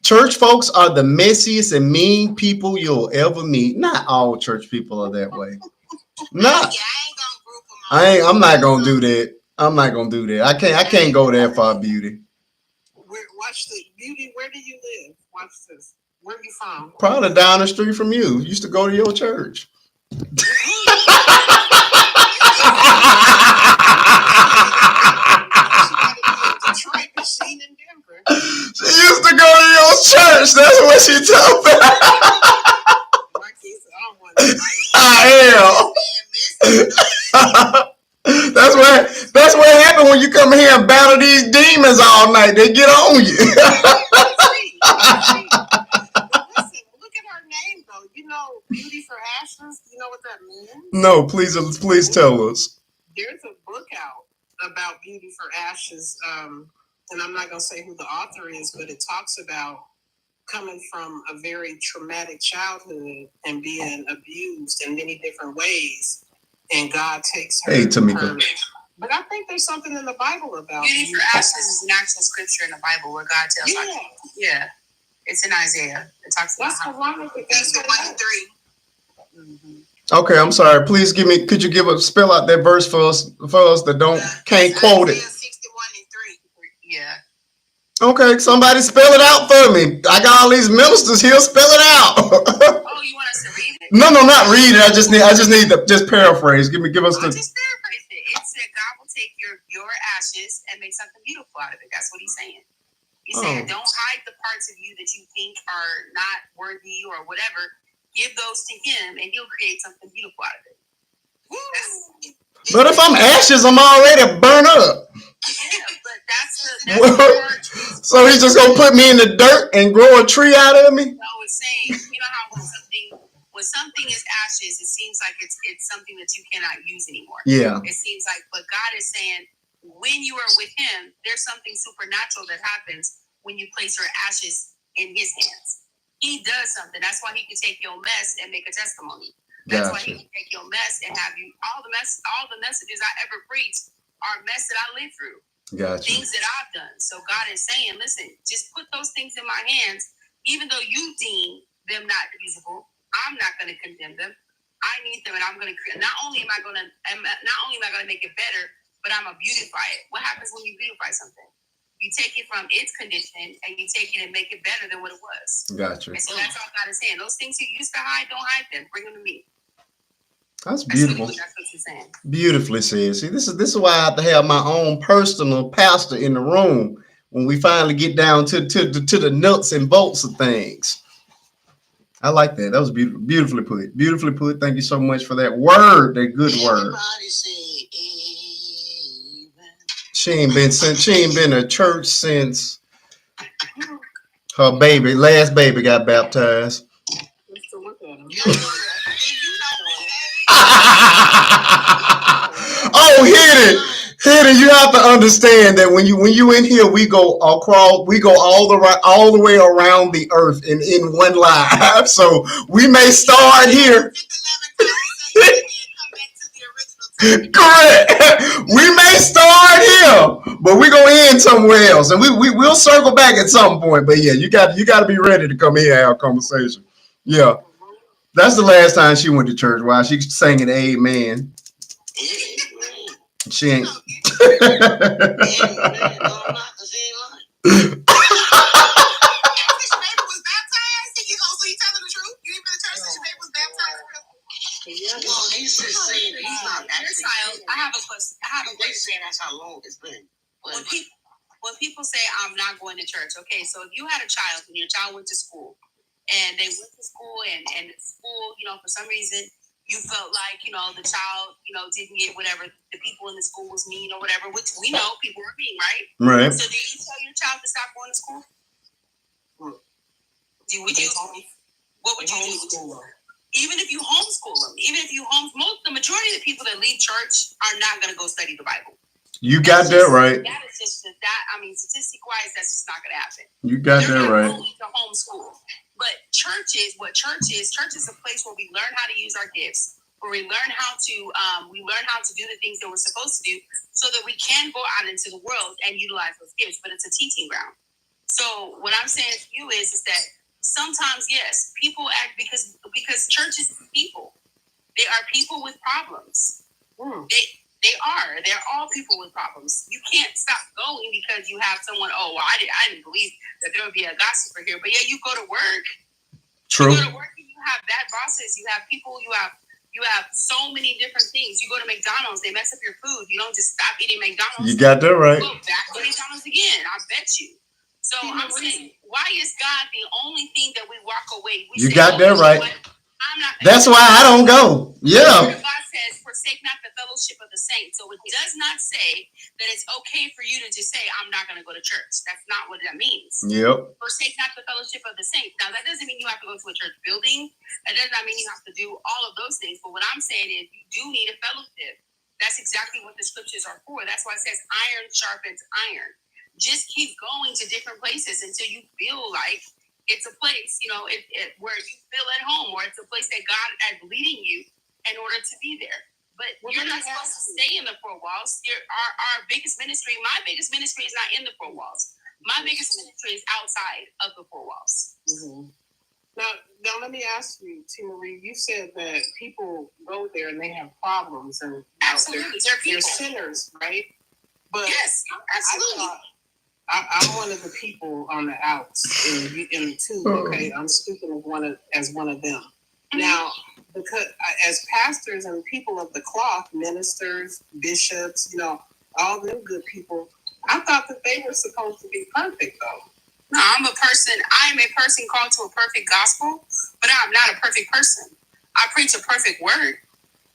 Church folks are the messiest and mean people you'll ever meet. Not all church people are that way. Not. I'm not gonna do that. I'm not gonna do that. I can't go that far, Beauty.
Watch the Beauty. Where do you live? Watch this. Where are you from?
Probably down the street from you. Used to go to your church. She used to go to your church. That's what she told me. I am. That's what happened when you come here and battle these demons all night. They get on you.
Listen, look at her name though. You know, Beauty for Ashes. You know what that means?
No, please tell us.
There's a book out about Beauty for Ashes, and I'm not gonna say who the author is, but it talks about coming from a very traumatic childhood and being abused in many different ways, and God takes her.
Hey, Tamika.
But I think there's something in the Bible about
Beauty for Ashes is an actual scripture in the Bible where God tells us. Yeah. It's in Isaiah. It talks about
that's the 1-3.
Okay, I'm sorry. Please could you spell out that verse for us that can't quote it?
61-3.
Yeah.
Okay, somebody spell it out for me. I got all these ministers here. Spell it out.
Oh, you want us to read it?
No, not read it. I just need to just paraphrase. Give us the.
Just paraphrase it. It said God will take your ashes and make something beautiful out of it. That's what he's saying. He's saying don't hide the parts of you that you think are not worthy or whatever. Give those to him, and he'll create something beautiful out of it.
But if I'm ashes, I'm already burnt up.
Yeah, but that's the
So he's just gonna put me in the dirt and grow a tree out of me?
No, it's saying, you know how when something is ashes, it seems like it's something that you cannot use anymore.
Yeah.
It seems like, but God is saying, when you are with him, there's something supernatural that happens when you place your ashes in his hands. He does something. That's why he can take your mess and make a testimony. That's why he can take your mess and have you all the messages I ever preached are mess that I lived through.
Gotcha.
Things that I've done. So God is saying, listen, just put those things in my hands, even though you deem them not usable. I'm not going to condemn them. I need them, and I'm going to create. Not only am I going to make it better, but I'm going to beautify it. What happens when you beautify something? You take it from its condition and you take it and make it better than what it was.
Gotcha.
And so that's all God is saying. Those things you used to hide, don't hide them. Bring them to me.
That's beautiful.
That's what he's saying.
Beautifully said. See, this is why I have to have my own personal pastor in the room when we finally get down to the nuts and bolts of things. I like that. That was beautiful. Beautifully put. Beautifully put. Thank you so much for that word. That good word. She ain't been to church since her last baby got baptized. Oh, hit it. You have to understand that when you in here, we go all the way around the earth in one live. So we may start here. Correct. We may start here, but we're gonna end somewhere else, and we'll circle back at some point. But yeah, you got to be ready to come here and have a conversation. Yeah, that's the last time she went to church. While she sang an amen. She ain't.
He's just saying that he's not actually.
I have a question.
They say that's how long it's been.
When people say I'm not going to church, okay, so if you had a child and your child went to school and they went to school and school, for some reason you felt like, the child, didn't get whatever, the people in the school was mean or whatever, which we know people are mean, right?
Right.
So do you tell your child to stop going to school? What would you do? Even if you homeschool them, the majority of the people that leave church are not going to go study the Bible.
You got that right.
That is just that. I mean, statistic-wise, that's just not going to happen.
You got that right.
To homeschool, but church is a place where we learn how to use our gifts, where we learn how to do the things that we're supposed to do, so that we can go out into the world and utilize those gifts. But it's a teaching ground. So what I'm saying to you is that sometimes, yes, people act because churches are people. They are people with problems. They're all people with problems. You can't stop going because you have someone. Oh, well, I didn't believe that there would be a gossiper here. But yeah, you go to work.
True.
You go to work and you have bad bosses. You have people. You have so many different things. You go to McDonald's, they mess up your food. You don't just stop eating McDonald's.
You got that right.
Go back to McDonald's again. I bet you. So I'm saying, why is God the only thing that we walk away?
You got that right.
I'm not.
That's why I don't go. Yeah.
God says, "Forsake not the fellowship of the saints." So it does not say that it's okay for you to just say, "I'm not going to go to church." That's not what that means.
Yep.
Forsake not the fellowship of the saints. Now that doesn't mean you have to go to a church building. That does not mean you have to do all of those things. But what I'm saying is, you do need a fellowship. That's exactly what the scriptures are for. That's why it says, "Iron sharpens iron." Just keep going to different places until you feel like it's a place, where you feel at home, or it's a place that God is leading you in order to be there. But you're not supposed to stay in the four walls. Our biggest ministry, my biggest ministry is not in the four walls. My biggest ministry is outside of the four walls.
Mm-hmm. Now let me ask you, T. Marie, you said that people go there and they have problems, and
absolutely,
they're sinners, right? But
yes, absolutely.
I'm one of the people on the outs in the two. Okay, I'm speaking of as one of them. Mm-hmm. Now, because as pastors and people of the cloth, ministers, bishops, all them good people, I thought that they were supposed to be perfect, though.
No, I am a person called to a perfect gospel, but I'm not a perfect person. I preach a perfect word.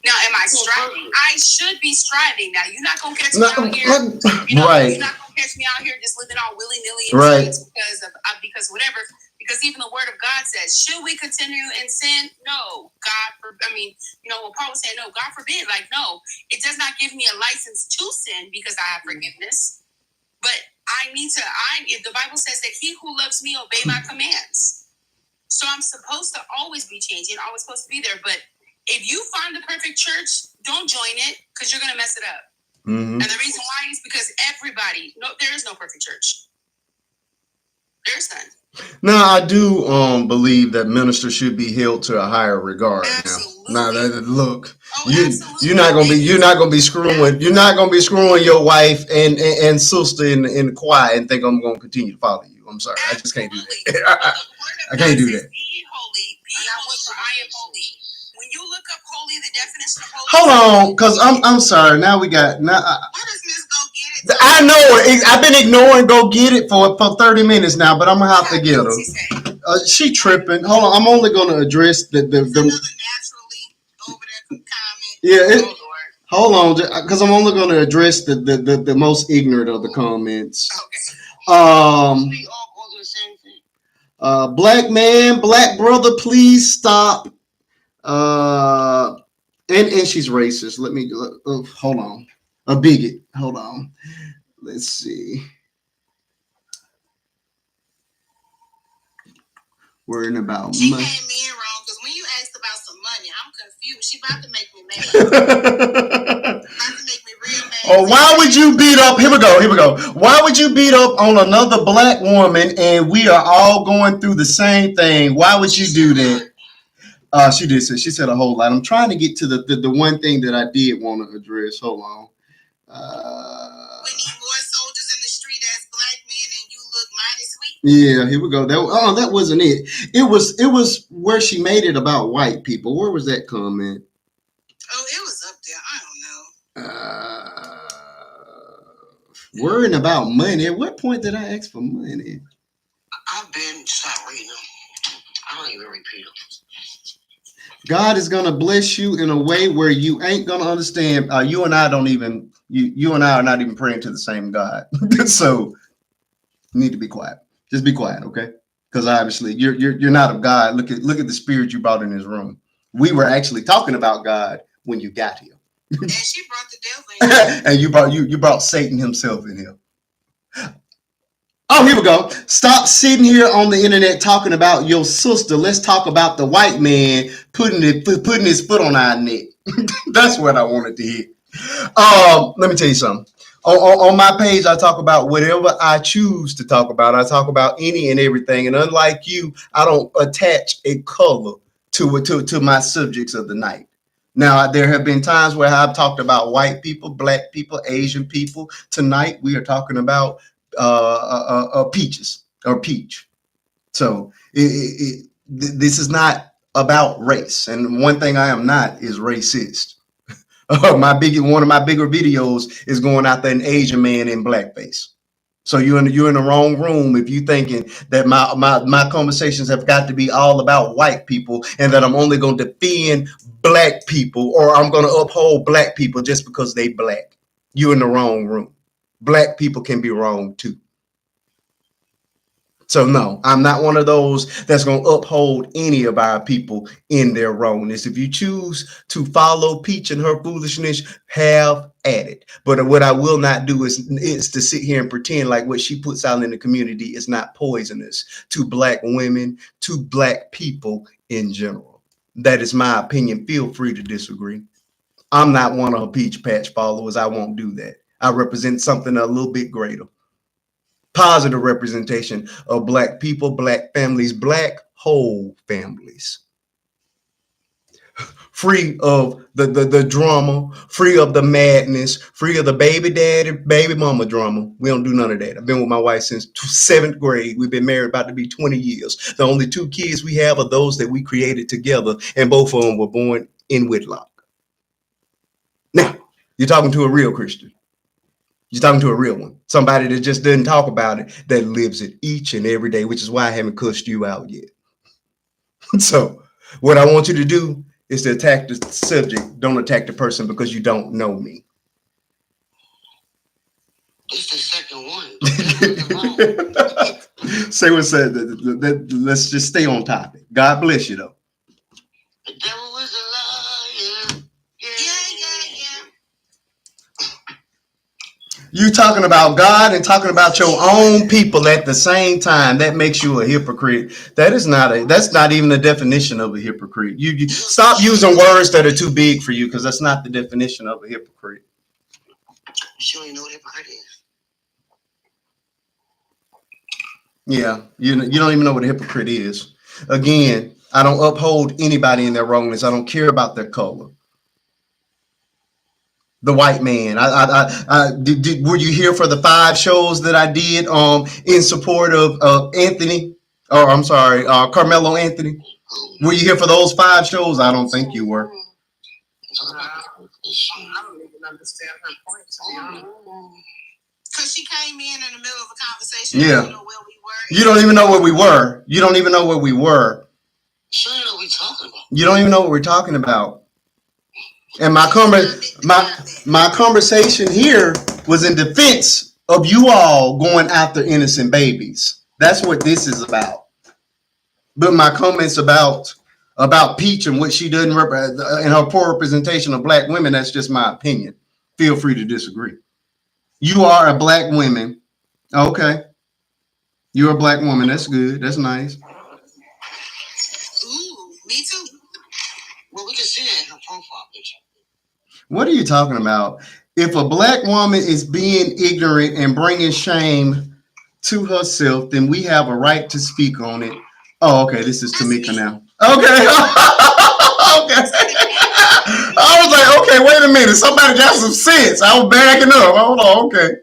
Now, am I striving? I should be striving. Now, you're not going to catch me out here.
Right.
You're not going to catch me out here just living all willy-nilly
right.
because whatever. Because even the word of God says, should we continue in sin? No. What Paul was saying, no, God forbid. Like, no, it does not give me a license to sin because I have forgiveness. But if the Bible says that he who loves me obey my commands. So I'm supposed to always be changing, always supposed to be there. But if you find the perfect church, don't join it because you're going to mess it up. Mm-hmm. And the reason why is because there is no perfect church. There's none.
Now, I do believe that ministers should be held to a higher regard.
Absolutely.
Now, look, you're not gonna be screwing your wife and sister in the choir and think I'm gonna continue to follow you. I'm sorry, I just can't do that. I can't do that.
Be holy, for I am holy. When you look up holy, the definition of holy.
Hold on, because I'm sorry. Now we got
What does Miss Go Get It?
I know it. I've been ignoring Go Get It for 30 minutes now, but I'm gonna have to get her. She tripping. Hold on, I'm only gonna address the
naturally over there comment.
Yeah. Hold on, because I'm only gonna address the most ignorant of the comments.
Okay.
Black man, black brother, please stop. And she's racist. Let me hold on. A bigot. Hold on. Let's see. Worrying about
she
money.
came in wrong because when you asked about some money, I'm confused. She about to make me mad. About to make me real mad.
Oh, why would you beat up? Here we go. Why would you beat up on another black woman and we are all going through the same thing? Why would you do that? She did say, she said a whole lot. I'm trying to get to the one thing that I did want to address. Hold on.
We need more soldiers in the street as black men, and you look mighty sweet.
Yeah, here we go. That wasn't it. It was where she made it about white people. Where was that comment?
Oh, it was up there. I don't know.
Worrying about money. At what point did I ask for money?
I've been stopped reading them. I don't even repeat them.
God is gonna bless you in a way where you ain't gonna understand. You and I don't even. You and I are not even praying to the same God. So you need to be quiet. Just be quiet, okay? Because obviously you're not of God. Look at the spirit you brought in this room. We were actually talking about God when you got here.
And she brought the devil in here.
And you brought Satan himself in here. Oh, here we go. Stop sitting here on the internet talking about your sister. Let's talk about the white man putting his foot on our neck. That's what I wanted to hear. Let me tell you something. On my page, I talk about whatever I choose to talk about. I talk about any and everything. And unlike you, I don't attach a color to my subjects of the night. Now, there have been times where I've talked about white people, black people, Asian people. Tonight, we are talking about peaches or peach. So this is not about race. And one thing I am not is racist. One of my bigger videos is going after an Asian man in blackface. So you're in the wrong room if you're thinking that my conversations have got to be all about white people and that I'm only going to defend black people or I'm going to uphold black people just because they black. You're in the wrong room. Black people can be wrong too. So no, I'm not one of those that's going to uphold any of our people in their wrongness. If you choose to follow Peach and her foolishness, have at it. But what I will not do is to sit here and pretend like what she puts out in the community is not poisonous to black women, to black people in general. That is my opinion. Feel free to disagree. I'm not one of her Peach Patch followers. I won't do that. I represent something a little bit greater. Positive representation of black people, black families, black whole families. Free of the drama, free of the madness, free of the baby daddy, baby mama drama. We don't do none of that. I've been with my wife since 7th grade. We've been married about to be 20 years. The only 2 kids we have are those that we created together, and both of them were born in wedlock. Now, you're talking to a real Christian. You're talking to a real one. Somebody that just doesn't talk about it, that lives it each and every day, which is why I haven't cussed you out yet. So what I want you to do is to attack the subject. Don't attack the person because you don't know me.
It's the second one.
Say what's that. Let's just stay on topic. God bless you, though.
The devil is a liar. Yeah.
You talking about God and talking about your own people at the same time. That makes you a hypocrite. That's not even the definition of a hypocrite. You stop using words that are too big for you, because that's not the definition of a hypocrite.
You don't even know what a hypocrite is.
Yeah, you don't even know what a hypocrite is. Again, I don't uphold anybody in their wrongness. I don't care about their color. The white man. Were you here for the 5 shows that I did in support of Anthony? Or I'm sorry, Carmelo Anthony. Were you here for those 5 shows? I don't think you were.
I don't even understand her point, to be honest.
Because she came in the middle of a conversation.
Yeah.
You know where we were.
You don't even know where we were. You don't even know where we were.
She don't know what we're talking about.
You don't even know what we're talking about. And my conversation here was in defense of you all going after innocent babies. That's what this is about. But my comments about Peach and what she doesn't and her poor representation of black women, that's just my opinion. Feel free to disagree. You are a black woman. Okay. You're a black woman. That's good. That's nice.
Ooh, me too. Well, we can see that in her profile picture.
What are you talking about? If a black woman is being ignorant and bringing shame to herself, then we have a right to speak on it. Oh, okay. This is Tamika now. Okay. Okay. I was like, okay, wait a minute. Somebody got some sense. I was backing up. Hold on. Okay.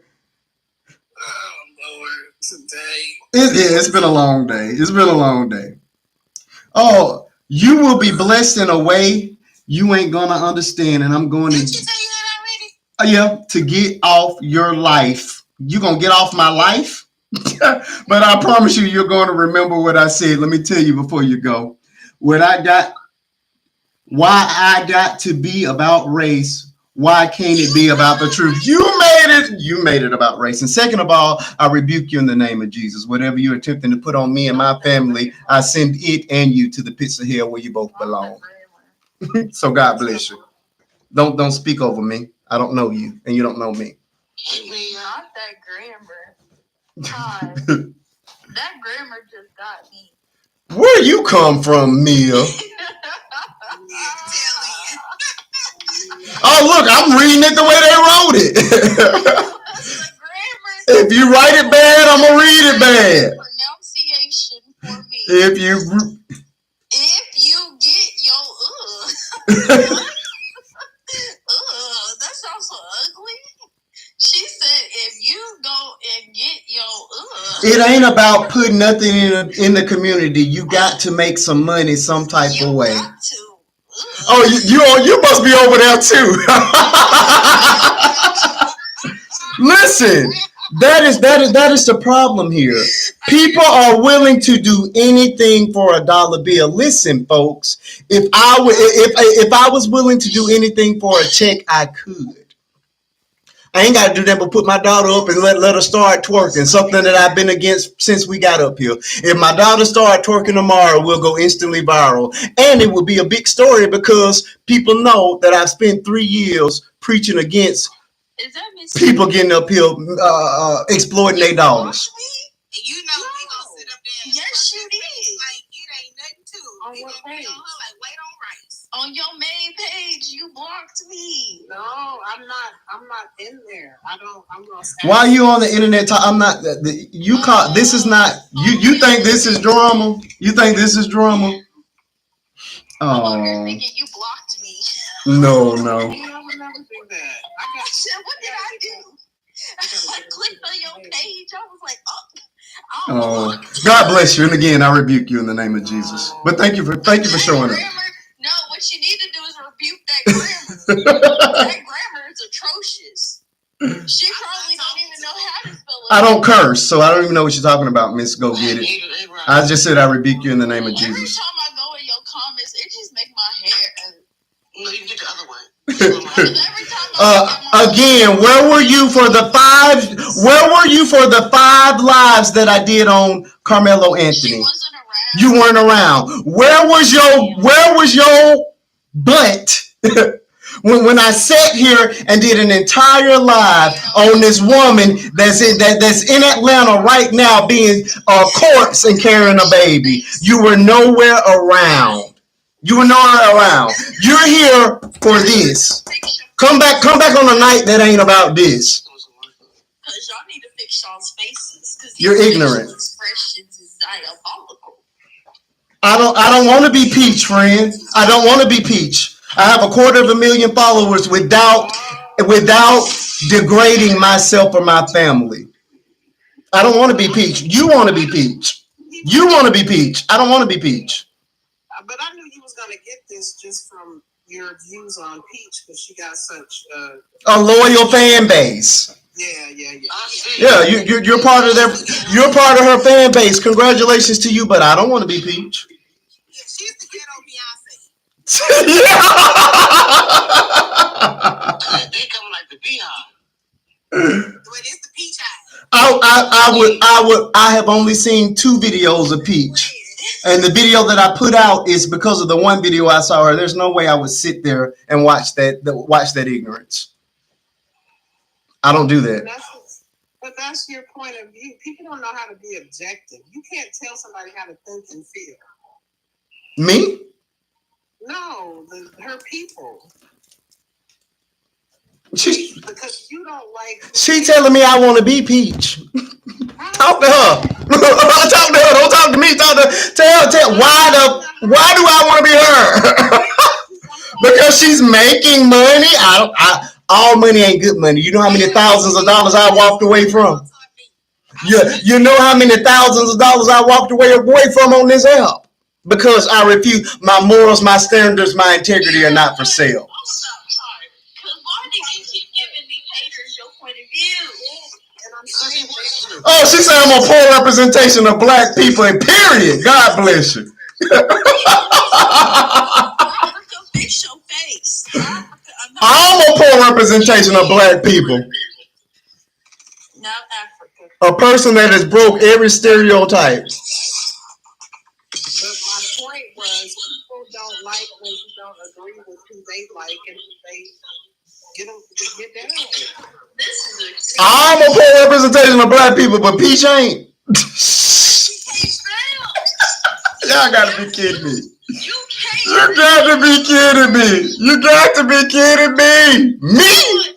Oh, Lord, today.
It's been a long day. It's been a long day. Oh, you will be blessed in a way you ain't gonna understand, and I'm going to.
Did you tell you that already?
Yeah, to get off your life. You gonna get off my life? But I promise you're going to remember what I said. Let me tell you before you go. Why I got to be about race. Why can't it be about the truth? You made it about race. And second of all, I rebuke you in the name of Jesus. Whatever you're attempting to put on me and my family, I send it and you to the pits of hell where you both belong. So God bless you. Don't speak over me. I don't know you, and you don't know me.
Not that grammar. Hi. That grammar just got me.
Where you come from, Mia? Oh, look, I'm reading it the way they wrote it. If you write it bad, I'm gonna read it bad.
Pronunciation for me.
If you
get your that sounds so ugly. She said, if you go and get your
it ain't about putting nothing in the community. You got to make some money some type of way.
Got to.
Oh, you must be over there too. Listen, that is the problem here. People are willing to do anything for a dollar bill. Listen, folks, if I was willing to do anything for a check, I could. I ain't got to do that but put my daughter up and let her start twerking, something that I've been against since we got up here. If my daughter start twerking tomorrow, we'll go instantly viral. And it will be a big story because people know that I've spent 3 years preaching against people getting up here exploiting their daughters.
You know, we gonna sit up there. Yes, you did. Like, it ain't nothing to it. We gonna be on her like wait on rice. On your main page, you blocked me.
No, I'm not in there. I'm gonna.
Why are you on the internet? I'm not. You call this is not. You think this is drama? You think this is drama?
Oh, you're thinking you blocked me.
No.
I would never do that.
What did I do? I clicked on your page. I was like,
oh, God bless you. And again, I rebuke you in the name of Jesus. But thank you for showing up.
No, what you need to do is rebuke that grammar. That grammar is atrocious. She probably don't even know how to spell it.
I don't curse, so I don't even know what you're talking about, Miss. Go get it. I just said I rebuke you in the name of Jesus.
Every time I go in your comments, it just makes my hair.
No, you get the other way.
Again, where were you for the 5? Where were you for the 5 lives that I did on Carmelo Anthony?
She wasn't around.
You weren't around. Where was your butt when I sat here and did an entire live on this woman that's in Atlanta right now being a corpse and carrying a baby? You were nowhere around. You're here for this. Come back on a night that ain't about this.
Because y'all need to fix y'all's faces.
You're ignorant.
Expressions is diabolical.
I don't want to be Peach, friend. I don't want to be Peach. I have 250,000 followers without degrading myself or my family. I don't want to be Peach. You want to be Peach. You want to be Peach. I don't want to be Peach.
But I knew you was gonna get this just from your views on Peach because she got such
a loyal fan base.
Yeah.
Yeah, you're part of you're part of her fan base. Congratulations to you, but I don't want to be Peach.
Yeah, she's the ghetto Beyonce.
Yeah.
They come like the Beehive.
But it's the Peach Eye.
I have only seen 2 videos of Peach. And the video that I put out is because of the one video I saw her. There's no way I would sit there and watch that ignorance. I don't do that.
But that's your point of view. People don't know how to be objective. You can't tell somebody how to think and feel.
Me?
No, her people. Because you don't like.
She telling me I want to be Peach. Talk to her. Talk to her. Don't talk to me. Tell why do I want to be her? Because she's making money. All money ain't good money. You know how many thousands of dollars I walked away from? You know how many thousands of dollars I walked away from on this app? Because I refuse. My morals, my standards, my integrity are not for sale. Oh, she said I'm a poor representation of black people, and period. God bless you. I'm a poor representation of black people.
Not Africa.
A person that has broke every stereotype.
But my point was, people don't like when you don't agree with
who they like and who they get down with.
I'm a poor representation of black people, but Peach ain't. Y'all gotta be kidding me. You got to be kidding me. You got to be kidding me. Me?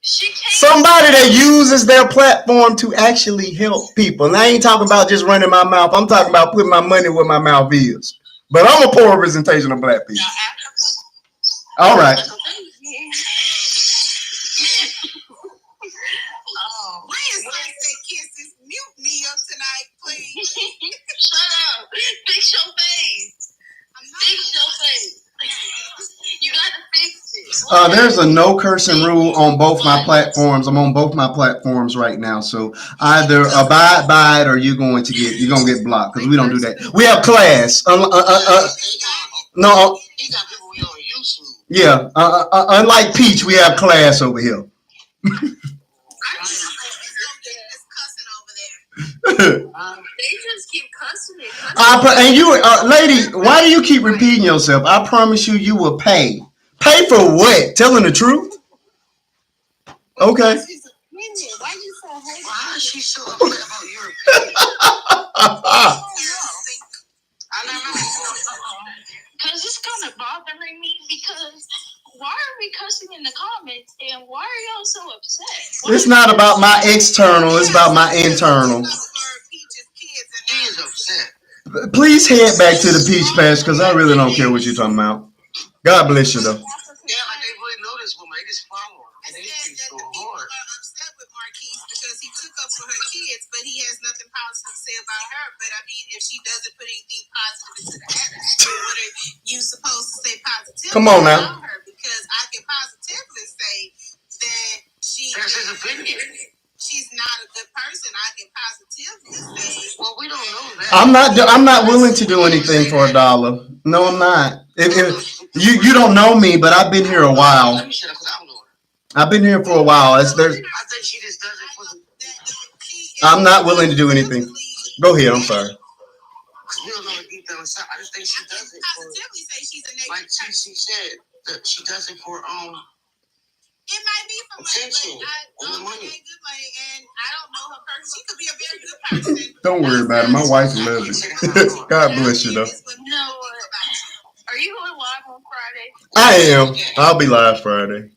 Somebody that uses their platform to actually help people. And I ain't talking about just running my mouth. I'm talking about putting my money where my mouth is. But I'm a poor representation of black people. All right.
Kisses, mute me up tonight, please.
Shut up. Fix your face. Fix your face. You gotta fix it.
There's a no cursing rule on both my platforms. I'm on both my platforms right now, so either abide by it or you're gonna get blocked because we don't do that. We have class. No. Yeah. Unlike Peach, we have class over here.
They just keep cussing it.
And you, lady, why do you keep repeating yourself? I promise you, you will pay. Pay for what? Telling the truth? Okay.
Why you so happy? Why is she so upset about your
Because it's kind of bothering me because why are we cussing in the comments and why are y'all so upset?
It's not about my external, it's about my internal.
She's upset.
Please head back to the Peach Patch because I really don't care what you're talking about. God bless you, though.
Yeah, like they really know this woman. They just follow her. And they think so hard. Upset with Marquise because he took up for her kids, but he has nothing positive to say about her. But I mean, if she doesn't put anything positive into the atmosphere, what are you supposed to say positively
Come on now.
about her? Because I can positively say that that's his opinion. She's not a good person. I can positively say, well, we don't know that.
I'm not willing to do anything for $1. No, I'm not. If you don't know me, but I've been here a while.
Let me shut up because I don't know her.
I've been here for a while.
I think she just does it for the.
I'm not willing to do anything. Go ahead. I'm sorry.
We don't know her deep down inside. I just think she does it for. Positively say she's a negative. Like she said that she does it for
It might be for
potential.
money, but I don't good money, and I don't know her person. She could be a very good person.
Don't worry about it. My wife loves it. God bless you, though.
You know what? Are you going live on Friday?
I am. I'll be live Friday.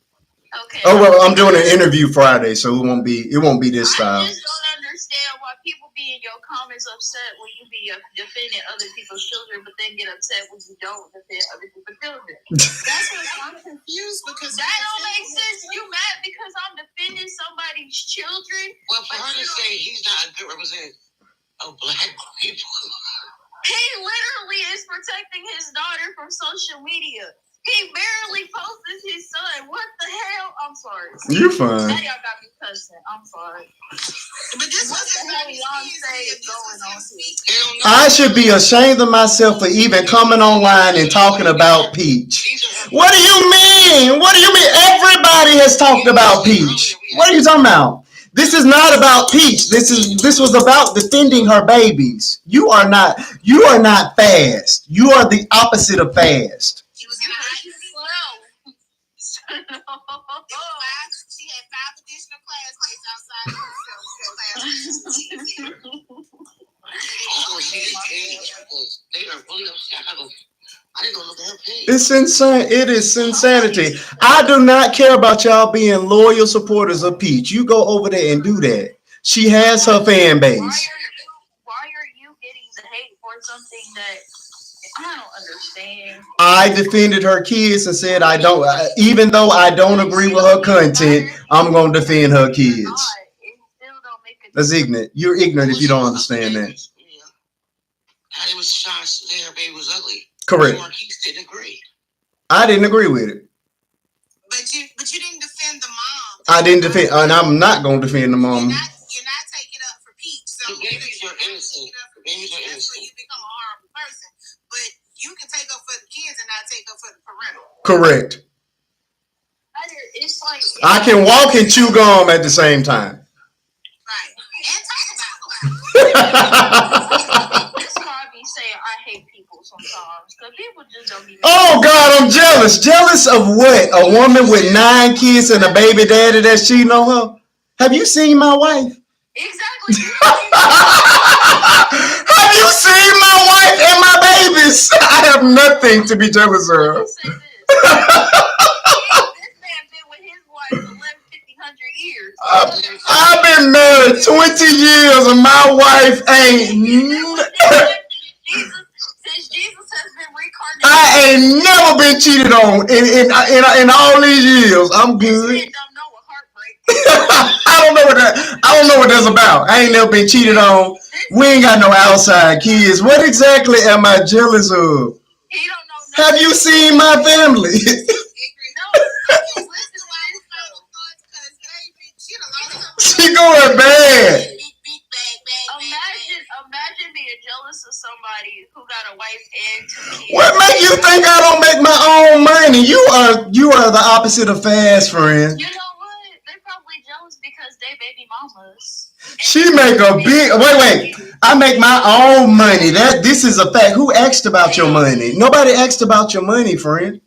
Okay.
Oh well, I'm doing an interview Friday, so it won't be this style.
I just don't understand why people be in your comments upset when you be defending other people's children, but then get upset when you don't defend other people's children. That's what I'm confused because that don't make sense. You mad because I'm defending somebody's children?
Well, for her to say he's not a good representative of black people.
He literally is protecting his daughter from social media. He barely posted his son. What the hell? I'm sorry.
You're fine.
Now y'all got me cussing. I'm sorry. But this what the hell Beyonce is going on here?
I should be ashamed of myself for even coming online and talking about Peach. What do you mean? What do you mean? Everybody has talked about Peach. What are you talking about? This is not about Peach. This was about defending her babies. You are not fast. You are the opposite of fast.
She was slow. She had 5 additional classmates outside of herself.
They are really upset. I didn't go look at her page.
It's insane. It is insanity. I do not care about y'all being loyal supporters of Peach. You go over there and do that. She has her fan base.
Why are you getting the hate for something that I don't understand?
I defended her kids and said even though I don't agree with her content, I'm going to defend her kids. That's ignorant. You're ignorant if you don't understand that.
It was shocked that her baby was ugly.
Correct.
Marquise didn't agree.
I didn't agree with it.
But you didn't defend the mom.
I didn't defend, and I'm not going to defend the mom.
You're not taking up for Peach. So the babies are innocent. The babies are innocent. That's where you become a horrible person. But you can take up for the kids and not take up for the parental.
Correct.
It's like
I can walk and chew gum at the same time.
Right. And talk about
it. That's why I be saying I hate people sometimes because people just don't be.
Oh God, I'm jealous. Jealous of what? A woman with 9 kids and a baby daddy that's cheating on her? Have you seen my wife?
Exactly.
Have you seen my wife and my babies? I have nothing to be jealous of.
This man been with his wife for 1,100 years.
I've been married 20 years and my wife ain't.
Since Jesus has been reincarnated.
I ain't never been cheated on in all these years. I'm good.
This man don't know a heartbreak.
I don't know what that's about. I ain't never been cheated on. We ain't got no outside kids. What exactly am I jealous of?
He don't know.
Have you seen my family? She going bad.
Imagine being jealous of somebody who got a wife and 2 kids.
What make you think I don't make my own money? You are the opposite of fast, friend.
You know what? They're probably jealous because they baby mamas.
She make a big wait. I make my own money. This is a fact. Who asked about your money? Nobody asked about your money, friend.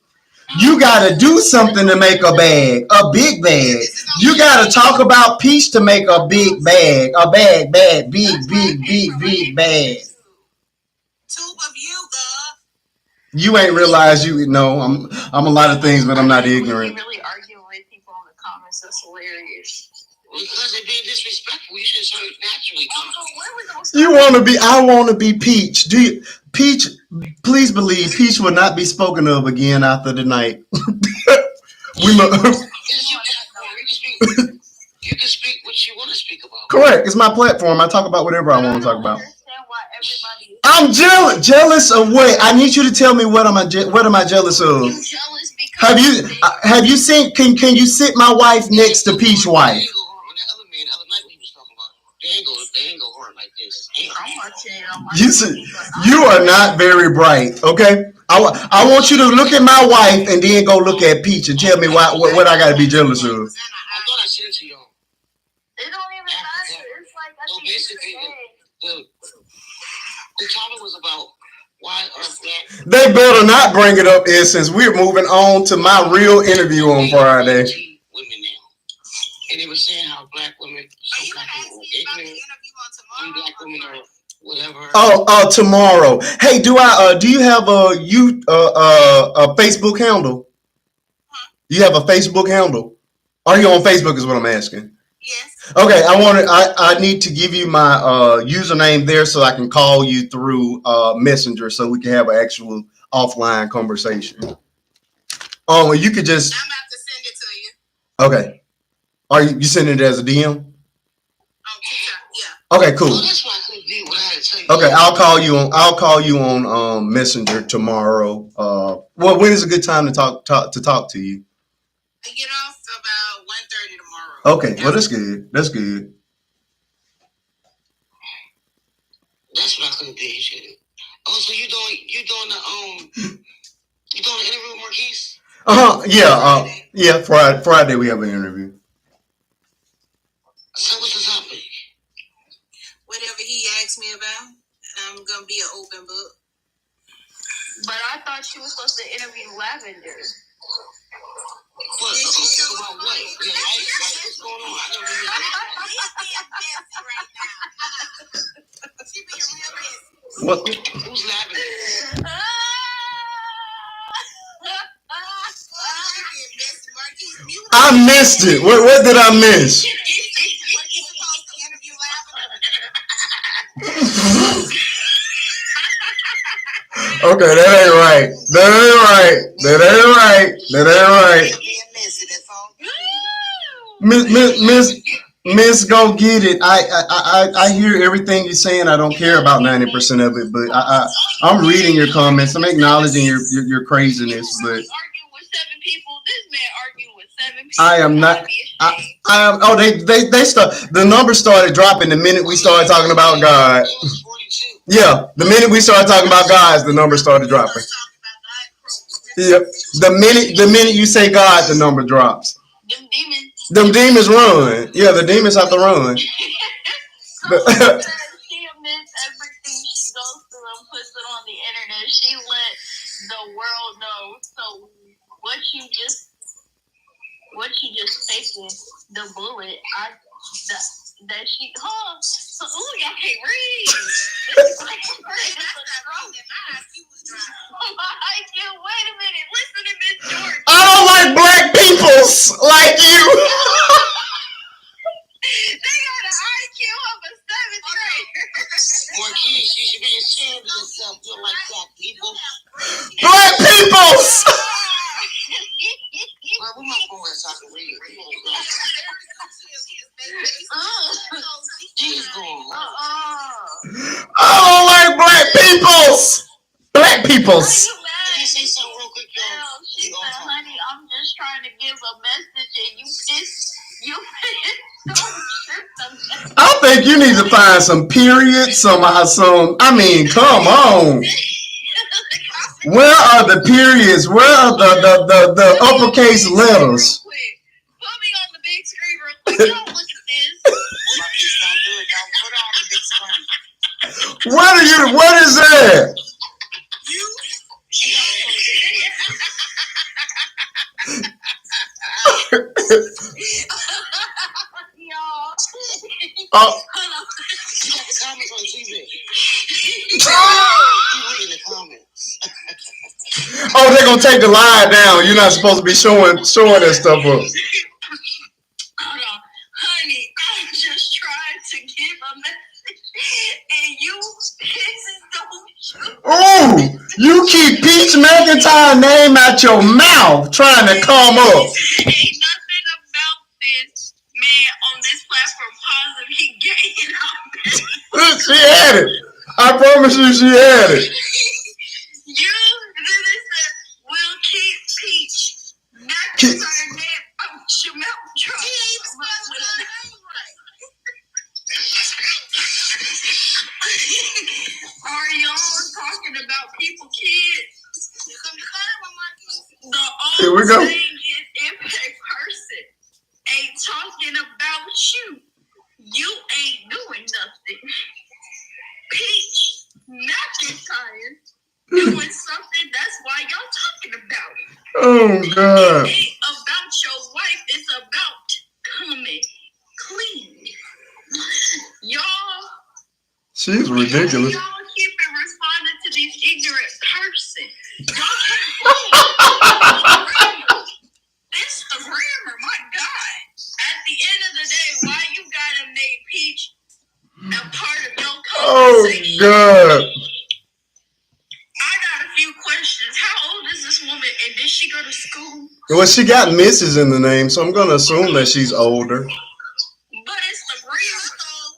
You gotta do something to make a bag, a big bag. You gotta talk about Peach to make a big bag, big bag.
Tube of you, girl.
You ain't realized you know I'm a lot of things, but I'm not ignorant.
Really arguing with people in the comments. That's hilarious.
Because they're being disrespectful. You should start naturally.
I want to be Peach. Peach, please believe Peach will not be spoken of again after tonight.
You can speak what you want to speak about.
Correct. It's my platform. I talk about whatever I want to talk about.
I'm
jealous of what? I need you to tell me what am I jealous of?
You're jealous because
have you seen? Can you sit my wife next to Peach wife?
They ain't go hard like this.
You are not very bright. Okay, I want you to look at my wife and then go look at Peach and tell me what I got to be jealous of.
I thought I sent it to y'all.
It don't even matter. It's like
so basically, the topic was about why are black.
They better not bring it up, since we're moving on to my real interview on Friday.
Women now, and they were saying how black women, some black women are ignorant, and black women are whatever.
Tomorrow. Hey, do you have a Facebook handle? You have a Facebook handle? Are you on Facebook? Is what I'm asking.
Yes.
Okay, I need to give you my username there so I can call you through Messenger so we can have an actual offline conversation. You could just.
I'm about to send it to you.
Okay. Are you sending it as a DM?
Oh, yeah.
Okay, cool.
Oh, that's why I couldn't do what I had to tell you.
Okay, I'll call you on Messenger tomorrow. Well, when is a good time to talk to you?
I get off about 1:30 tomorrow.
Okay, well that's good. That's good.
That's what I couldn't do. Oh, so you doing the interview with Marquise?
Yeah. Friday we have an interview.
So what's the topic?
Whatever he asked me about, I'm gonna be an open book.
But I thought she was supposed to interview Lavender.
What? About what? What's going on? I don't really know.
She being real busy.
What?
Who's Lavender?
I missed it. What did I miss? Okay, that ain't right. Miss, go get it. I hear everything you're saying. I don't care about 90% of it, but I'm reading your comments. I'm acknowledging your craziness, but I am not. I am. Oh, they start. The numbers started dropping the minute we started talking about God. Yeah, the minute we started talking about God, the numbers started dropping. Yeah, the minute you say God, the number drops. Them demons run. Yeah, the demons have to run.
She admits everything she goes through and puts it on the internet. She let the world knows. So what you just taking the bullet? That she, so y'all can't read. Wait a minute, listen to Miss George.
I don't like black peoples like you.
They got an IQ of a 7th grader.
More kids, you should be ashamed of yourself. You're like black people.
Black peoples.
Well, we might go and talk to real. She's going.
I don't like black peoples. Black peoples.
Can I say something real quick, y'all?
She said, honey, I'm just trying to give a message and you pissed.
I think you need to find some periods, come on. Where are the periods? Where are the uppercase letters?
Put me on the big screen real quick. Don't look at this.
What is that? Oh, they're gonna take the lie down. You're not supposed to be showing that stuff up.
Hold on, honey. I'm just trying to give a message, and you
Ooh, you keep Peach Mcintyre name out your mouth, trying to come up.
Ain't nothing about this man on this platform positive. He gay and all.
She had it. I promise you, she had it.
You literally said, we'll keep Peach McIntyre name out your mouth. Are y'all talking about people, kids? The
Here we
old
go.
thing is if a person ain't talking about you, you ain't doing nothing. Peach McIntyre doing something, that's why y'all talking about it.
Oh, God.
It ain't about your wife, it's about coming clean. Y'all,
She's ridiculous.
y'all keep responding to these ignorant person. Y'all it's the grammar, my God. At the end of the day, why you gotta make Peach a part of your conversation?
Oh, God.
I got a few questions. How old is this woman, and did she go to school?
Well, she got Mrs. in the name, so I'm going to assume that she's older.
But it's the grammar, though.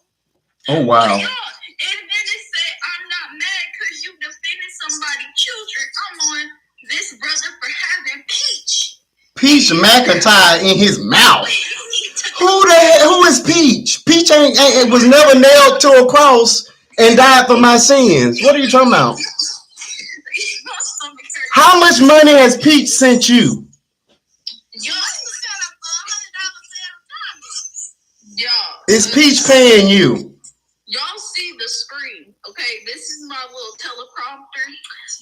Oh, wow.
And then it said, I'm not mad because you defended somebody's children. I'm on this brother for having Peach.
Peach McIntyre in his mouth. Who is Peach? Peach ain't was never nailed to a cross and died for my sins. What are you talking about? How much money has Peach sent you? Is Peach paying you?
Y'all see the screen, okay? This is my little teleprompter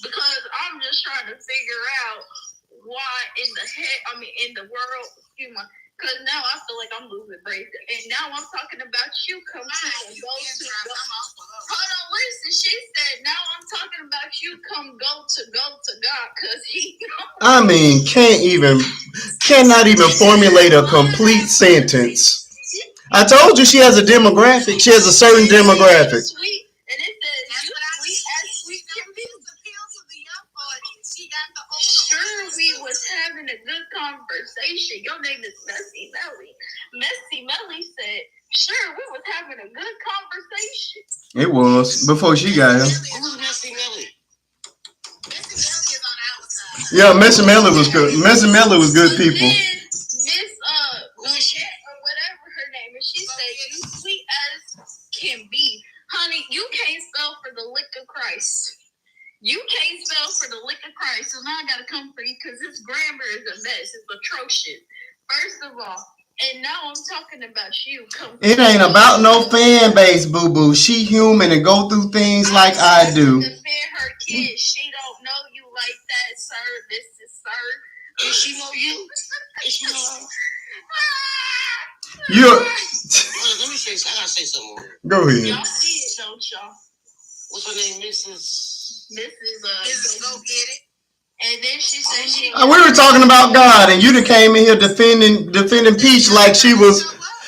because I'm just trying to figure out why in the world, excuse me, because now I feel like I'm losing brains. And now I'm talking about you come to and go to go. Hold on, listen. She said, now I'm talking about you come go to God because he
cannot even formulate a complete sentence. I told you she has a demographic. She has a certain demographic.
Sweet, and it says you sweet as sweet can be. Sure, we was having a good conversation. Your name is Messy Melly. Messy Melly said, sure, we was having a good conversation.
It was before she got here.
Who's Messy Melly? Messy Melly is on our side.
Yeah, Messy Melly was good. Messy Melly was good people.
Miss or whatever her name is, she said, you sweet as can be. Honey, you can't spell for the lick of Christ. You can't spell for the lick of Christ, so now I gotta come for you because this grammar is a mess. It's atrocious. First of all, and now I'm talking about you.
It ain't about no fan base, boo boo. She human and go through things like I do.
Defend her kids. She don't know you
like that, sir. This is sir.
Does she know you? Does she know her?
You're.
Let me say. I gotta say something more.
Go ahead.
Y'all see it, don't y'all?
What's her name, Mrs.
Mrs. Go Get It. And then she said she.
We were talking about God, and you done came in here defending Peach like she was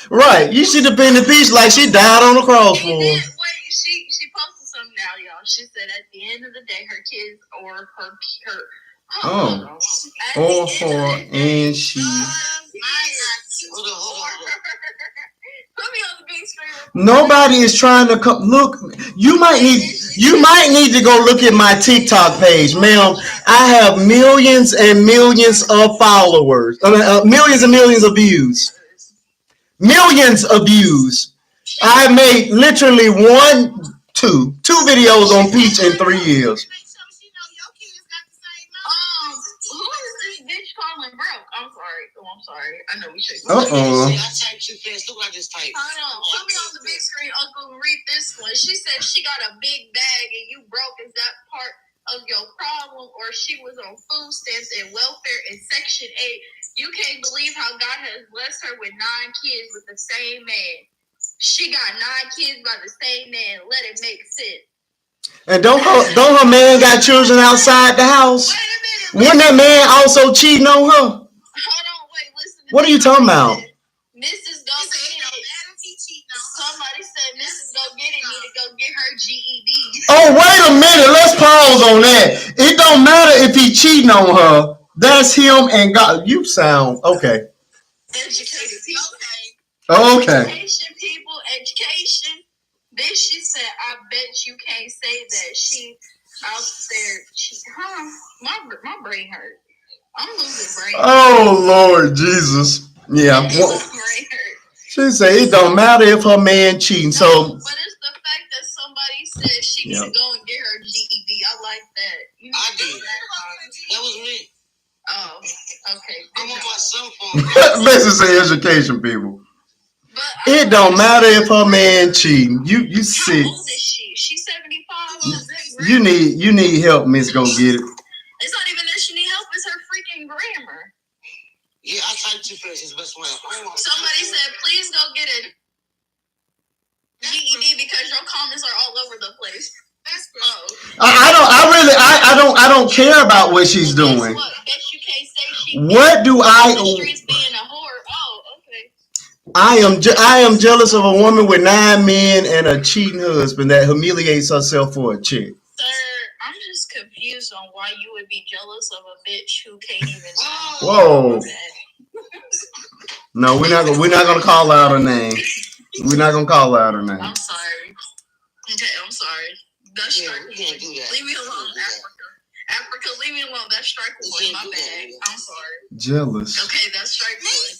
right. You should defend Peach like she died on the cross for.
Wait, she posted something now, y'all. She said at the end of the day, her kids or her.
And she.
Put me on the big screen.
Nobody is trying to come. Look, you might need to go look at my TikTok page, ma'am. I have millions and millions of followers. Millions and millions of views. Millions of views. I made literally two videos on Peach in 3 years.
I'm sorry. I know we should.
I typed too fast. Look what I just typed.
Hold on. Put me on the big screen, Uncle. Read this one. She said she got a big bag and you broke. Is that part of your problem? Or she was on food stamps and welfare in Section 8. You can't believe how God has blessed her with 9 kids with the same man. She got 9 kids by the same man. Let it make sense.
And don't her man got children outside the house? Wasn't that man also cheating on her?
Hold on, wait, listen.
What are you talking about?
Mrs. Go Get It. Somebody said Mrs. Go Get It need to go get her GED.
Oh, wait a minute. Let's pause on that. It don't matter if he cheating on her. That's him and God. You sound okay.
Educated people.
Okay.
Education, people, education. Then she said, I bet you can't say that she out there. My brain hurt. I'm losing brain.
Oh, Lord Jesus. Yeah. She said it don't matter if her man cheating. So.
But it's the fact that somebody said she needs to go and get her GED. I like that.
I did. That was me.
Oh, okay.
I'm on my cell phone.
Basically, education, people. But it don't matter if her man cheating. You sick.
How old is she? She's 75.
You need help, Miss Go Get It.
It's not even that she need help. It's her freaking grammar.
Yeah, I typed too fast. It's the best way.
Somebody said, please go get a GED because your comments are all over the place.
I don't care about what she's doing.
What? Bet you can't say she.
What do I?
The streets being a whore. Oh, okay.
I am jealous of a woman with 9 men and a cheating husband that humiliates herself for a chick.
Sir, I'm just confused on why you would be jealous of a bitch who can't even.
Whoa. No, we're not gonna call out her name. We're not gonna call out her name.
I'm sorry. Okay, I'm sorry. That's strike.
We can't do that.
Leave me alone, Africa, leave me alone. That's strike one. My bad. I'm sorry.
Jealous.
Okay, that's strike one.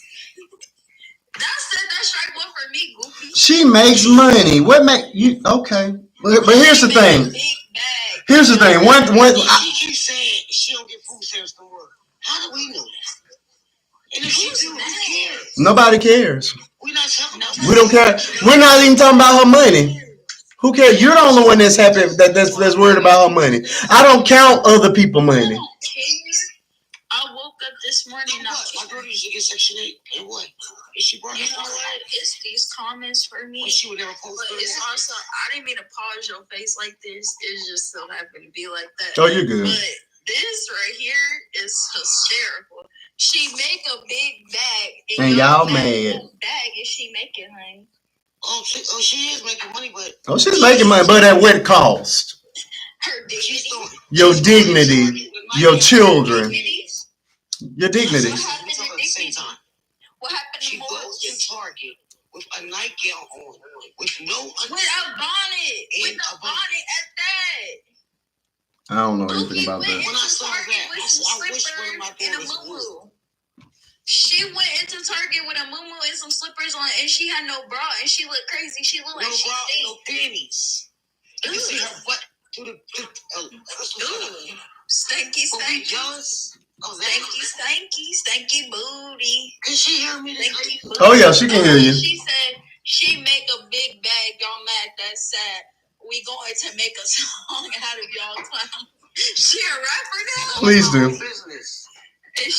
That's strike one for me, Goofy.
She makes money. What make you okay? But here's the thing. Here's the thing.
She keeps saying she don't get food stamps no more. How do we know that? And if she do, who cares?
Nobody cares.
We're not talking about.
We don't care. We're not even talking about her money. Who cares? You're the only one that's happy that's worried about her money. I don't count other people's money.
I woke up this morning.
My girl used to get Section 8. And what? Is she brought?
You know what? It's these comments for me.
She would never post.
But it's also, I didn't mean to pause your face like this. It just so happened to be like that.
Oh, you're good.
But this right here is hysterical. She make a big bag.
And y'all mad.
What bag is she making, honey?
Oh, she is making money, but...
Oh, she's making money, but at what cost?
Her dignity.
Your dignity. Your children. Your dignity.
What happened to dignity? What happened to
she goes in Target with a nightgown on, with no...
With a bonnet. With a bonnet at that.
I don't know anything about that.
When I saw that, I wish one of my daughters would.
She went into Target with a muumuu and some slippers on, and she had no bra, and she looked crazy. She looked like she stayed.
No panties. You can see her butt through the.
Stanky.
Oh,
stanky booty.
Can she hear me?
Oh yeah, she can hear you.
She said she make a big bag. Y'all mad? That's sad. We going to make a song out of y'all clowns.
She a rapper now?
Please do.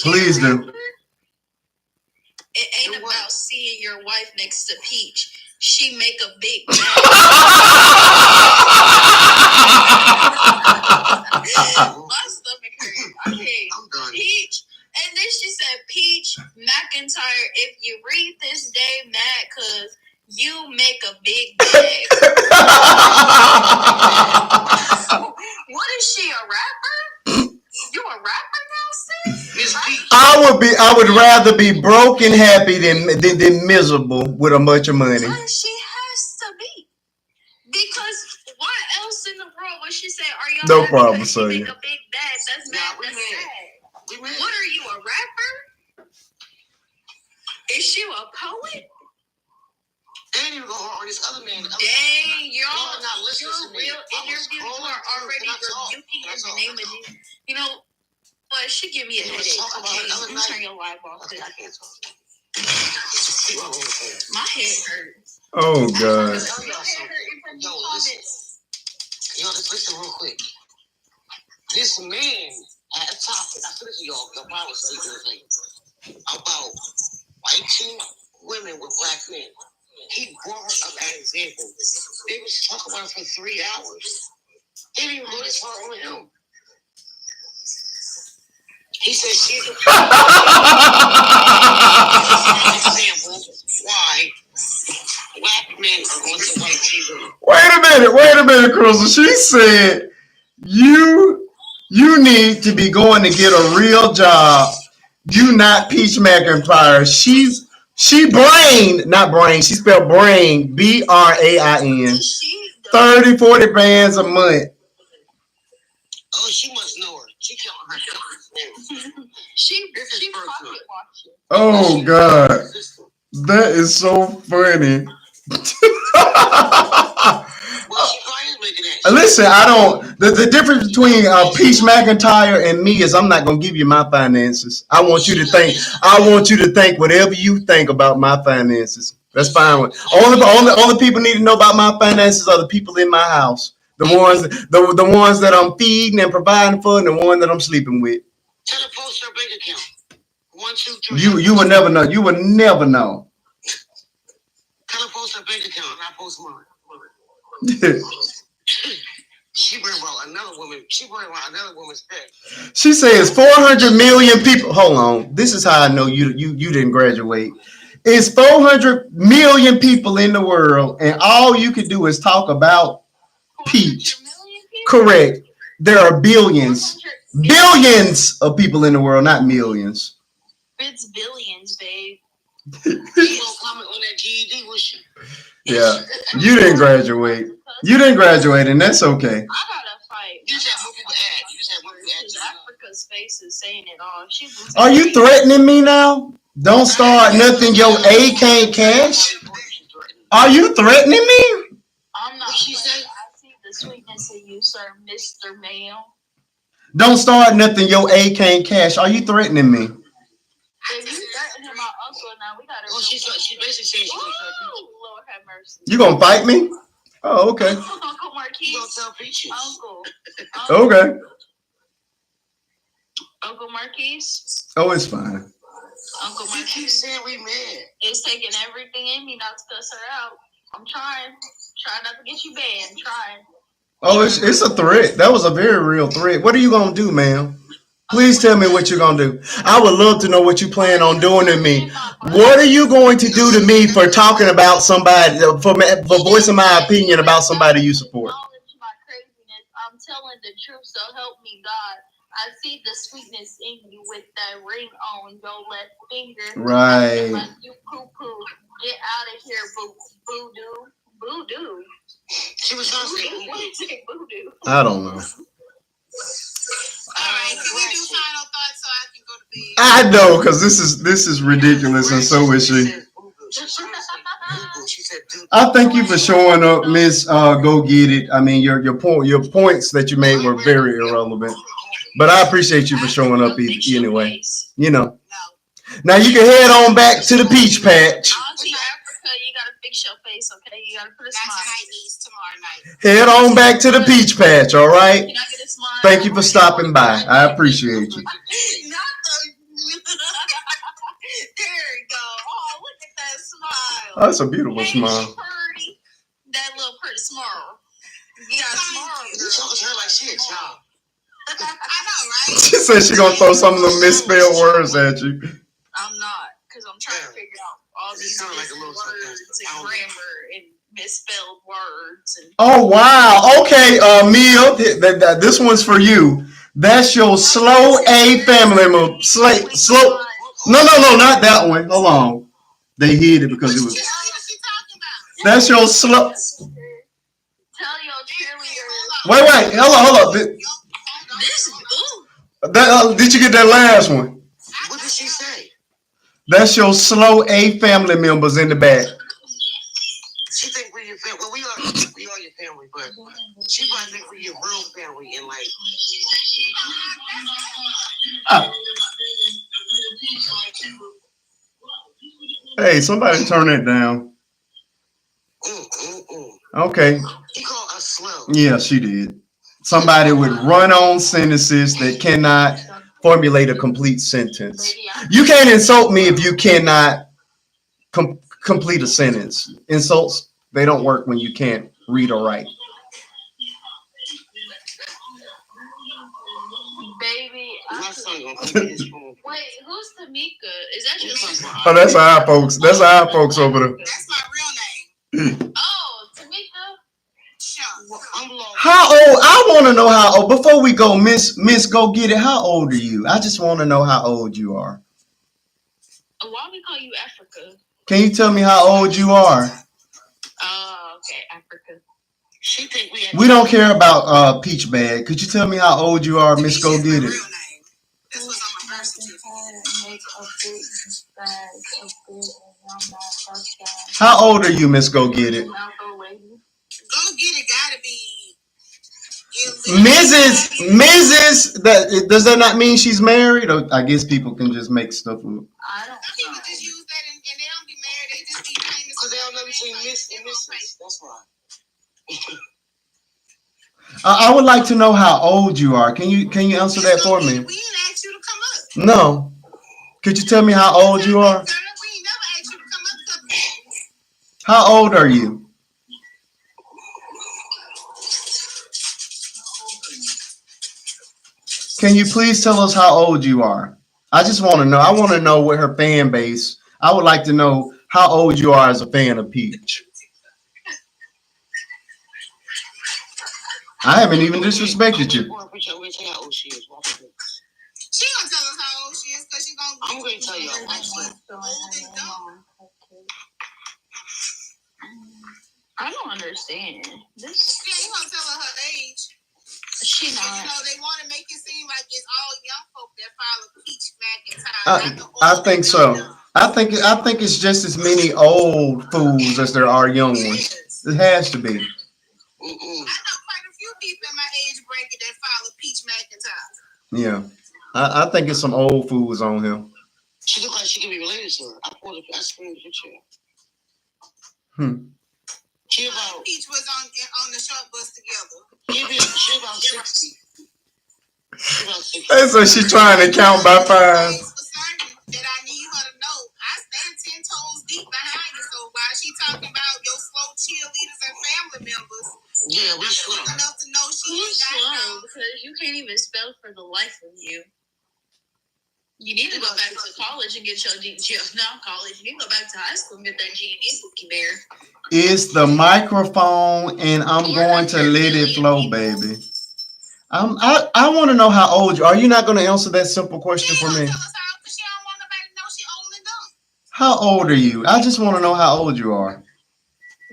Please do.
It ain't about seeing your wife next to Peach. She make a big bag. My stomach hurt. Okay. Peach. And then she said, Peach Mcintyre, if you read this day, mad, cause you make a big bag. What is she, a rapper? You a rapper now, sis? Miss Peach.
I would rather be broke and happy than miserable with a bunch of money.
But she has to be. Because what else in the world would she say? Are y'all
no problem,
son. Make a big bag. That's mad. That's sad. What are you, a rapper? Is she a poet?
And you go on this other man.
Dang, y'all not listening to real interviews are already rebuking in the name of Jesus. You know, but she give me a headache. Okay, let me turn your live off. I can't talk. My head hurts.
Oh God.
Yo, just listen real quick. This man had a topic. I said this to y'all. Y'all probably sleeping about white women with black men. He brought her up as an example. They was talking about it for 3 hours. They didn't even go this far on him. He said she's an example why black men are going to white people.
Wait a minute, Crystal. She said you need to be going to get a real job. You not Peach Mcintyre. She spelled brain, BRAIN. 30, 40 bands a month.
Oh, she must know her. She killing her.
She pocket watching.
Oh God. That is so funny. Listen, I don't. The difference between Peach Mcintyre and me is I'm not gonna give you my finances. I want you to think whatever you think about my finances. That's fine. Only people need to know about my finances are the people in my house. The ones that I'm feeding and providing for, and the one that I'm sleeping with.
Tell her post her bank account. 1, 2, 3.
You will never know. You will never know.
Tell her post her bank account. I post mine. She bring about another woman. She bring about another woman's pay.
She says 400 million people. Hold on. This is how I know you didn't graduate. It's 400 million people in the world, and all you can do is talk about Peach. Correct. There are billions of people in the world, not millions.
It's billions, babe.
You gonna comment on that GED, was she?
Yeah, you didn't graduate. You didn't graduate, and that's okay.
I gotta fight.
You just have more people add.
Africa's face is saying it all.
Are you threatening me now? Don't start nothing your A can't cash. Are you threatening me?
I'm not. She said, I see the sweetness in you, sir, Mr. Mayo.
Don't start nothing your A can't cash. Are you threatening me?
If you threatening my uncle now, we gotta.
Well, she basically saying she's gonna tell Peach.
Lord have mercy.
You gonna fight me? Oh, okay.
Uncle Marquise.
You gonna tell Peach?
Uncle.
Okay.
Uncle Marquise.
Oh, it's fine.
Uncle Marquise.
You keep saying we mad.
It's taking everything in me not to cuss her out. I'm trying. Trying not to get you banned. Trying.
Oh, it's a threat. That was a very real threat. What are you gonna do, ma'am? Please tell me what you're gonna do. I would love to know what you plan on doing to me. What are you going to do to me for talking about somebody, for voicing my opinion about somebody you support?
My craziness. I'm telling the truth, so help me God. I see the sweetness in you with that ring on your left finger.
Right.
Like you poo-poo. Get out of here, voodoo. Voodoo.
She was trying to say
voodoo.
I don't know.
All right, can we do final thoughts so I can go to bed?
I know, because this is ridiculous, and so is she. I thank you for showing up, Miss Go Get It. I mean, your points that you made were very irrelevant, but I appreciate you for showing up anyway. You know. Now you can head on back to the peach patch.
Africa, you gotta
fix your face, okay? You gotta put a smile.
That's night needs tomorrow night.
Head on back to the peach patch, all right?
Can I get a smile?
Thank you for stopping by. I appreciate you.
Not the. There you go. Oh, look at that smile.
Oh, that's a beautiful smile.
Pretty. That little pretty smile. You got a smile.
You told her like she a child.
I know, right?
She said she gonna throw some of the misspelled words at you.
I'm not, because I'm trying to figure out all these
sound like a little
words and grammar and misspelled words. And
Oh wow. Okay, Mia, this one's for you. That's your slow A family member. Slow. No, not that one. Hold on. They hid it because it was. That's your slow.
tell your cheerleader.
Wait. Hold up. Did you get that last one?
What did she say?
That's your slow A family members in the back.
She think we're your family. Well, we are your family, but she probably think we're your real family and like.
Hey, somebody turn it down. Okay.
He called us slow.
Yeah, she did. Somebody with run-on sentences that cannot formulate a complete sentence. You can't insult me if you cannot complete a sentence. Insults, they don't work when you can't read or write.
Baby,
My son gonna come his phone.
wait, who's Tamika? Is that your sister?
Oh, that's our folks. That's our folks over there.
That's my real name.
Oh, Tamika.
I'm lost.
How old? I want to know how old. Before we go, Miss, go get it. How old are you? I just want to know how old you are.
Why we call you Africa?
Can you tell me how old you are?
Oh, okay, Africa.
She think
We don't care about Peach Bag. Could you tell me how old you are, Miss? Go get it.
This was on my birth certificate.
How old are you, Miss? Go get it.
Go get it. Gotta be.
Mrs. That does that not mean she's married? Or I guess people can just make stuff up.
I don't know.
People just use that and they don't be married. They just be famous.
because they don't know between Miss and Mrs. That's why.
I would like to know how old you are. Can you answer that for me?
We didn't ask you to come up.
No. Could you tell me how old you are?
We ain't never asked you to come up.
How old are you? Can you please tell us how old you are? I just want to know. I want to know what her fan base. I would like to know how old you are as a fan of Peach. I haven't even disrespected you.
She gonna tell us how old she is
because she's gonna.
I'm gonna tell you how old she is.
I don't understand this.
Yeah, you gonna tell her age.
She not.
You know, they want to make it seem like it's all young folk that follow Peach Mcintyre.
I think so. I think it's just as many old fools as there are young ones. It has to be.
I know quite a few people in my age bracket that follow Peach Mcintyre.
Yeah, I think it's some old fools on here.
She look like she can be related to her. I screened the picture. She about
Peach was on the short bus together.
She about 60. She about 60.
So she's trying to count by 5.
That I need her to know. I stand 10 toes deep behind you. So while she talking about your slow cheerleaders and family members,
Yeah, we slow.
enough to know she
Who's
ain't got
slow? Because you can't even spell for the life of you. You need to go back to college and get your not college. You need to go back to high school and get that GED bookie there.
It's the microphone, and I'm going to let it flow, baby. I want to know how old you are. You not going to answer that simple question for me? How old are you? I just want to know how old you are.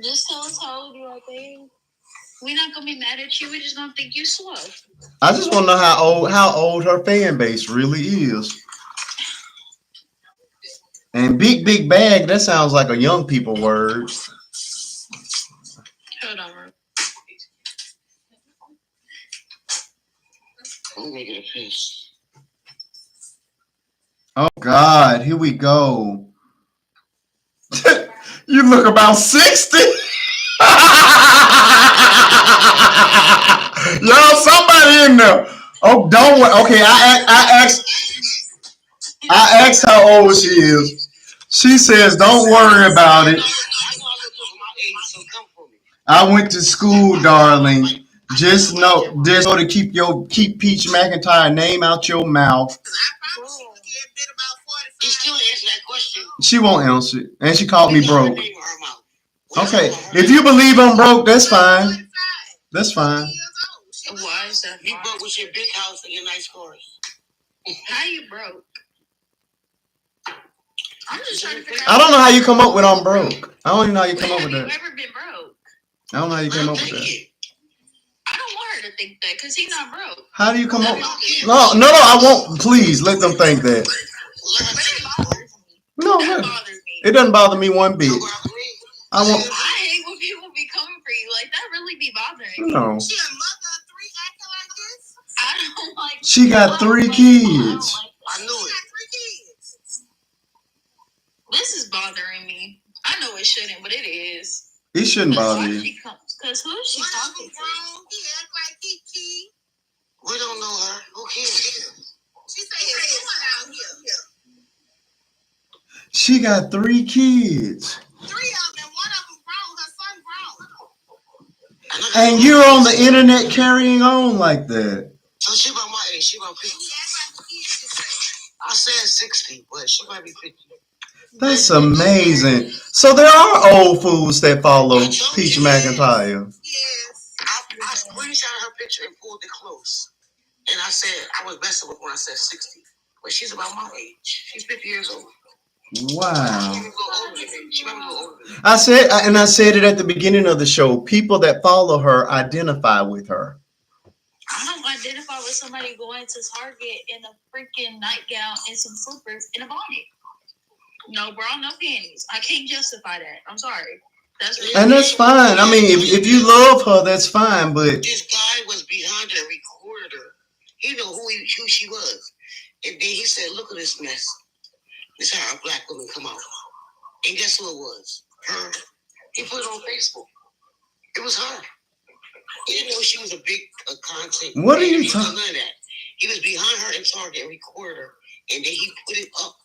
Just tell us how old you are, babe. We're not gonna be mad at you. We're just gonna think you slow.
I just want to know how old her fan base really is. And big bag, that sounds like a young people word.
Hold on.
I'm gonna get a piss.
Oh God, here we go. You look about 60. Y'all, somebody in there. Oh, don't worry. Okay, I asked how old she is. She says, "Don't worry about it. I went to school, darling. Just know to keep Peach Mcintyre name out your mouth."
You still answer that question.
She won't answer it, and she called me broke. Okay, if you believe I'm broke, that's fine. That's fine.
Why is that?
You broke with your big house and your nice cars.
How you broke? I'm just trying to figure out.
I don't know how you come up with I'm broke. I don't even know how you come up with
Have
that.
you ever been broke?
I don't know how you come up with that.
I don't want her to think that because he's not broke.
How do you come up? No, I won't. Please let them think that.
But it bothers me.
No,
That bothers me.
it doesn't bother me one bit. I won't.
I hate when people be coming for you. Like, that really be bothering me.
No.
She a mother of 3 acting like this?
I don't like.
She got 3 kids.
I knew it.
This is bothering me. I know it shouldn't, but it is.
It shouldn't bother you.
Because who is she talking to?
He act like he key. We don't know her. Who cares? She say it's someone out here.
She got 3 kids.
3 of them. One of them grown. Her son grown.
And you're on the internet carrying on like that.
So she about my age. She about 50. I said 60, but she might be 50.
That's amazing. So there are old fools that follow Peach Mcintyre.
Yes. I screenshot her picture and pulled it close. And I said, I was messing with when I said 60. But she's about my age. She's 50 years old.
Wow.
She might go older.
I said it at the beginning of the show. People that follow her identify with her.
I don't identify with somebody going to Target in a freaking nightgown and some slippers and a bonnet. No bra, no panties. I can't justify that. I'm sorry.
That's fine. I mean, if you love her, that's fine. But
this guy was behind her, recorded her. He knew who she was. And then he said, "Look at this mess. This is how a black woman come out." And guess who it was? Her. He put it on Facebook. It was her. He didn't know she was a big content.
What are you talking?
None of that. He was behind her in Target and recorded her, and then he put it up.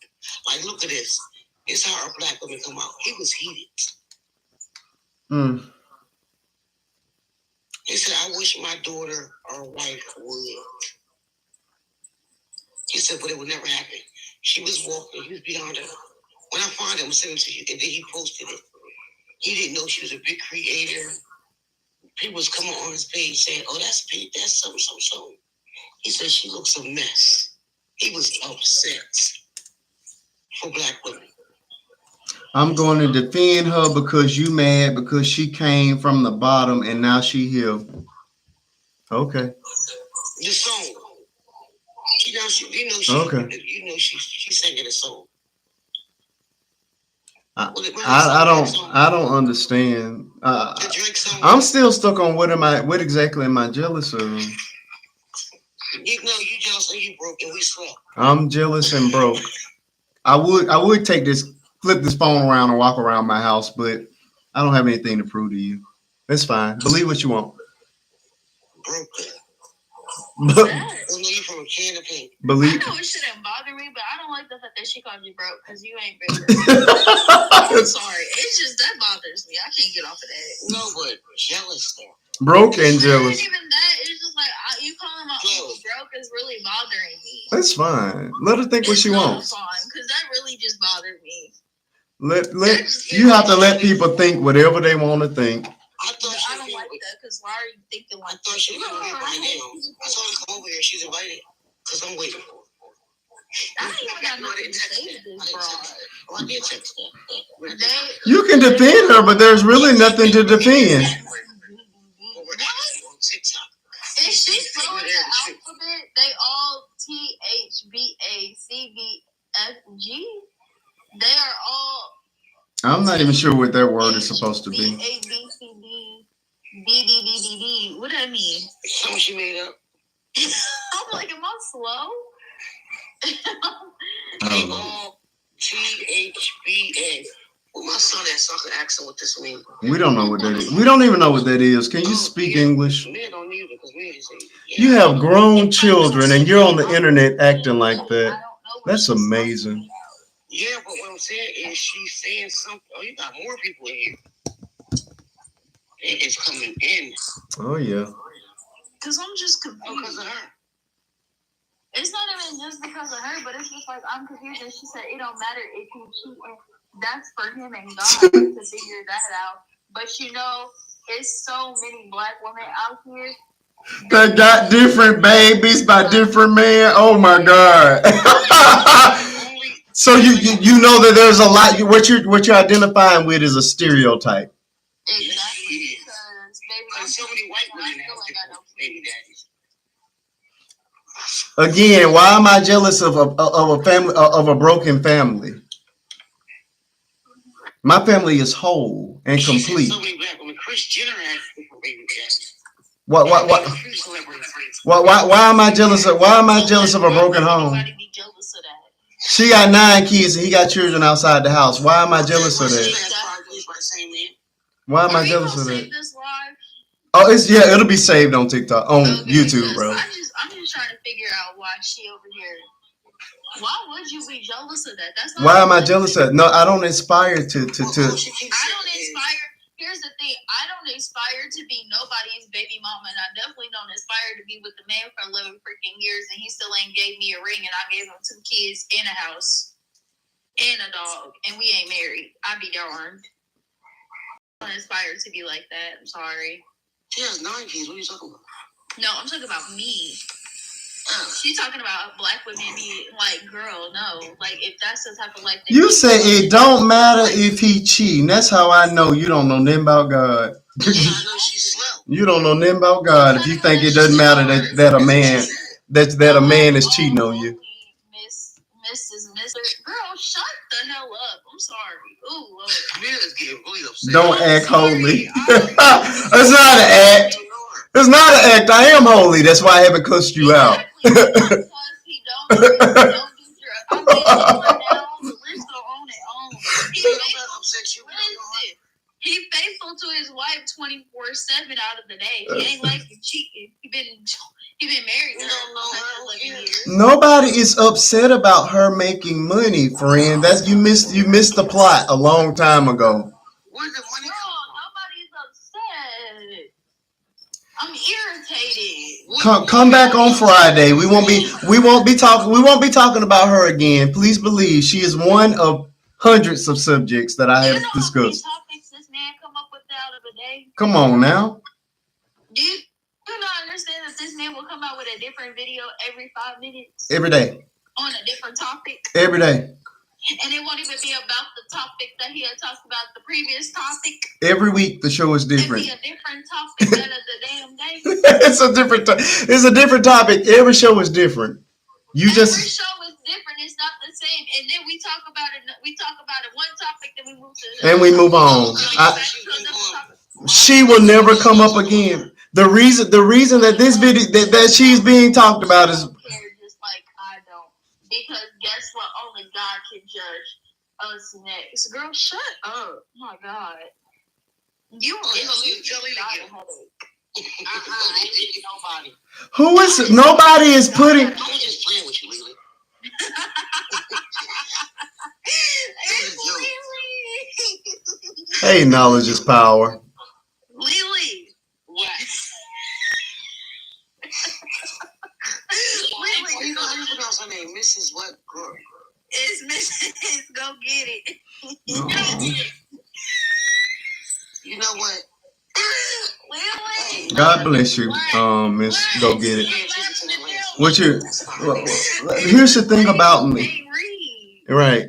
Like, look at this. This is how a black woman come out. He was heated. He said, "I wish my daughter or wife would." He said, but it would never happen. She was walking. He was behind her. When I find it, I'm sending it to you. And then he posted it. He didn't know she was a big creator. People was coming on his page saying, "Oh, that's Pete. That's so." He said she looks a mess. He was upset for black women.
I'm going to defend her because you mad because she came from the bottom and now she here. Okay.
The song. She sang in a song.
I don't understand. I'm still stuck on what exactly am I jealous of?
You jealous and you broke and we slept.
I'm jealous and broke. I would flip this phone around and walk around my house, but I don't have anything to prove to you. That's fine. Believe what you want.
Broke.
Believe.
I know it shouldn't bother me, but I don't like the fact that she called you broke because you ain't been broke. I'm sorry. It's just that bothers me. I can't get off of that.
No, but jealous though.
Broke and jealous.
Not even that. It's just like you calling my uncle broke is really bothering me.
That's fine. Let her think what she wants.
Because that really just bothered me.
You have to let people think whatever they want to think.
I don't like that because why are you thinking like that?
I thought she was going to be right now. I told her to come over here. She's invited because I'm waiting for her.
I ain't even got nothing to say to this broad.
I did text her.
You can defend her, but there's really nothing to defend.
If she spelling the alphabet, they all THBACBFG. They are all.
I'm not even sure what that word is supposed to be.
ABCD DDDDD. What do that mean?
Something she made up.
I'm like, am I slow?
They all THBA.
Well, my son had soccer accent with this mean.
We don't know what that is. We don't even know what that is. Can you speak English?
Men don't need it because men say,
You have grown children and you're on the internet acting like that. That's amazing.
Yeah, but what I'm saying is she's saying something. Oh, you got more people in here. It's coming in.
Oh, yeah.
Because I'm just confused.
Because of her.
It's not even just because of her, but it's just like I'm confused. And she said it don't matter if you cheat. That's for him and God to figure that out. But you know, it's so many black women out here
that got different babies by different men. Oh my God. So you know that there's a lot. What you're identifying with is a stereotype.
Exactly.
Because so many white women have different baby daddies.
Again, why am I jealous of a family of a broken family? My family is whole and complete.
So many black women. Kris Jenner has different baby daddies.
Why am I jealous of? Why am I jealous of a broken home? She got 9 kids and he got children outside the house. Why am I jealous of that? Why am I jealous of that? Oh, it'll be saved on TikTok, on YouTube, bro.
I'm just trying to figure out why she over here. Why would you be jealous of that? That's not.
Why am I jealous of that? No, I don't aspire to.
I don't aspire. Here's the thing. I don't aspire to be nobody's baby mama, and I definitely don't aspire to be with the man for 11 freaking years, and he still ain't gave me a ring, and I gave him 2 kids and a house and a dog, and we ain't married. I'd be darned. I don't aspire to be like that. I'm sorry.
She has 9 kids. What are you talking about?
No, I'm talking about me. She's talking about black women being like, girl, no. Like, if that's the type of life that
you say it don't matter if he cheating. That's how I know you don't know nothing about God. You don't know nothing about God if you think it doesn't matter that a man is cheating on you.
Mr. Girl, shut the hell up. I'm sorry. Ooh, Lord.
Don't act holy. That's not an act. It's not an act. I am holy. That's why I haven't cussed you out.
Because he don't do drugs. I mean, He faithful to his wife 24/7 out of the day. He ain't like you cheating. He been married for 11 years.
Nobody is upset about her making money, friend. That's you missed the plot a long time ago.
Where's the money?
Nobody's upset. I'm irritated.
Come back on Friday. We won't be talking about her again. Please believe she is one of hundreds of subjects that I have discussed.
How many topics this man come up with out of a day?
Come on now.
Do you not understand that this man will come out with a different video every 5 minutes?
Every day.
On a different topic?
Every day.
And it won't even be about the topic that he had talked about the previous topic.
Every week the show is different.
It'd be a different topic out of the damn day.
It's a different topic. Every show is different.
Every show is different. It's not the same. And then we talk about it. One topic, then we move to the
and we move on. She will never come up again. The reason that this video that she's being talked about is.
Just like I don't, because guess what? Only God can judge us next. Girl, shut up! Oh my God, you
tell me again. Nobody.
Who is it? Nobody is putting.
I'm just playing with you, Lily.
Hey, knowledge is power.
Lily, what?
You know how you pronounce her name? Mrs. what? Girl.
It's Mrs. Go Get It.
You know what?
Lily.
God bless you, Miss Go Get It. Here's the thing about me. Right.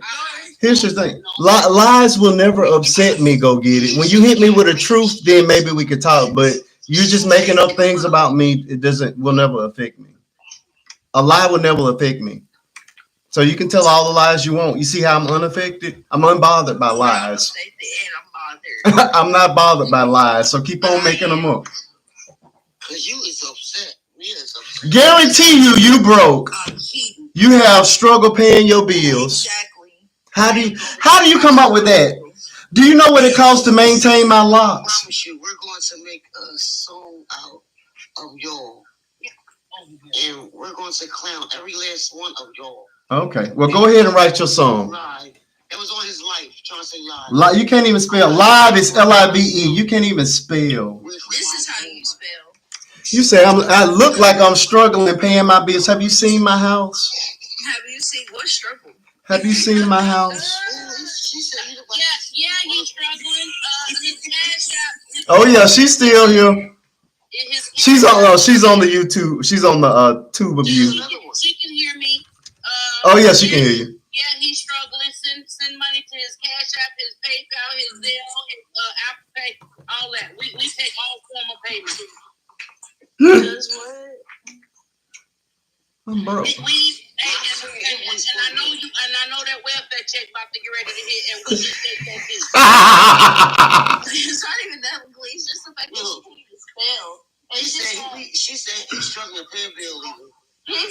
Here's the thing. Lies will never upset me, Go Get It. When you hit me with a truth, then maybe we could talk. But you're just making up things about me. Will never affect me. A lie will never affect me. So you can tell all the lies you want. You see how I'm unaffected? I'm unbothered by lies. I'm not bothered by lies. So keep on making them up.
Because you is upset.
Guarantee you broke. You have struggle paying your bills.
Exactly.
How do you come up with that? Do you know what it costs to maintain my
I
locks?
promise you, we're going to make a song out of y'all. And we're going to clown every last one of y'all.
Okay. Well, go ahead and write your song.
Live. It was on his life, trying to say live.
You can't even spell. Live is L-I-V-E. You can't even spell.
This is how you spell.
You say I look like I'm struggling paying my bills. Have you seen my house?
Have you seen what struggle?
Have you seen my house?
Yeah, he's struggling. His cash app.
Oh yeah, she's still here. She's on the YouTube. She's on the tube of you.
She can hear me.
Oh yeah, she can hear you.
Yeah, he's struggling. Send money to his Cash App, his PayPal, his Zelle, his Apple Pay, all that. We take all form of payment.
Because what?
I'm broke.
And I know you, and I know that welfare check about to get ready to hit, and we should take that too.
It's not even that ugly. It's just the fact that she can't even spell.
She said he's struggling to pay a bill.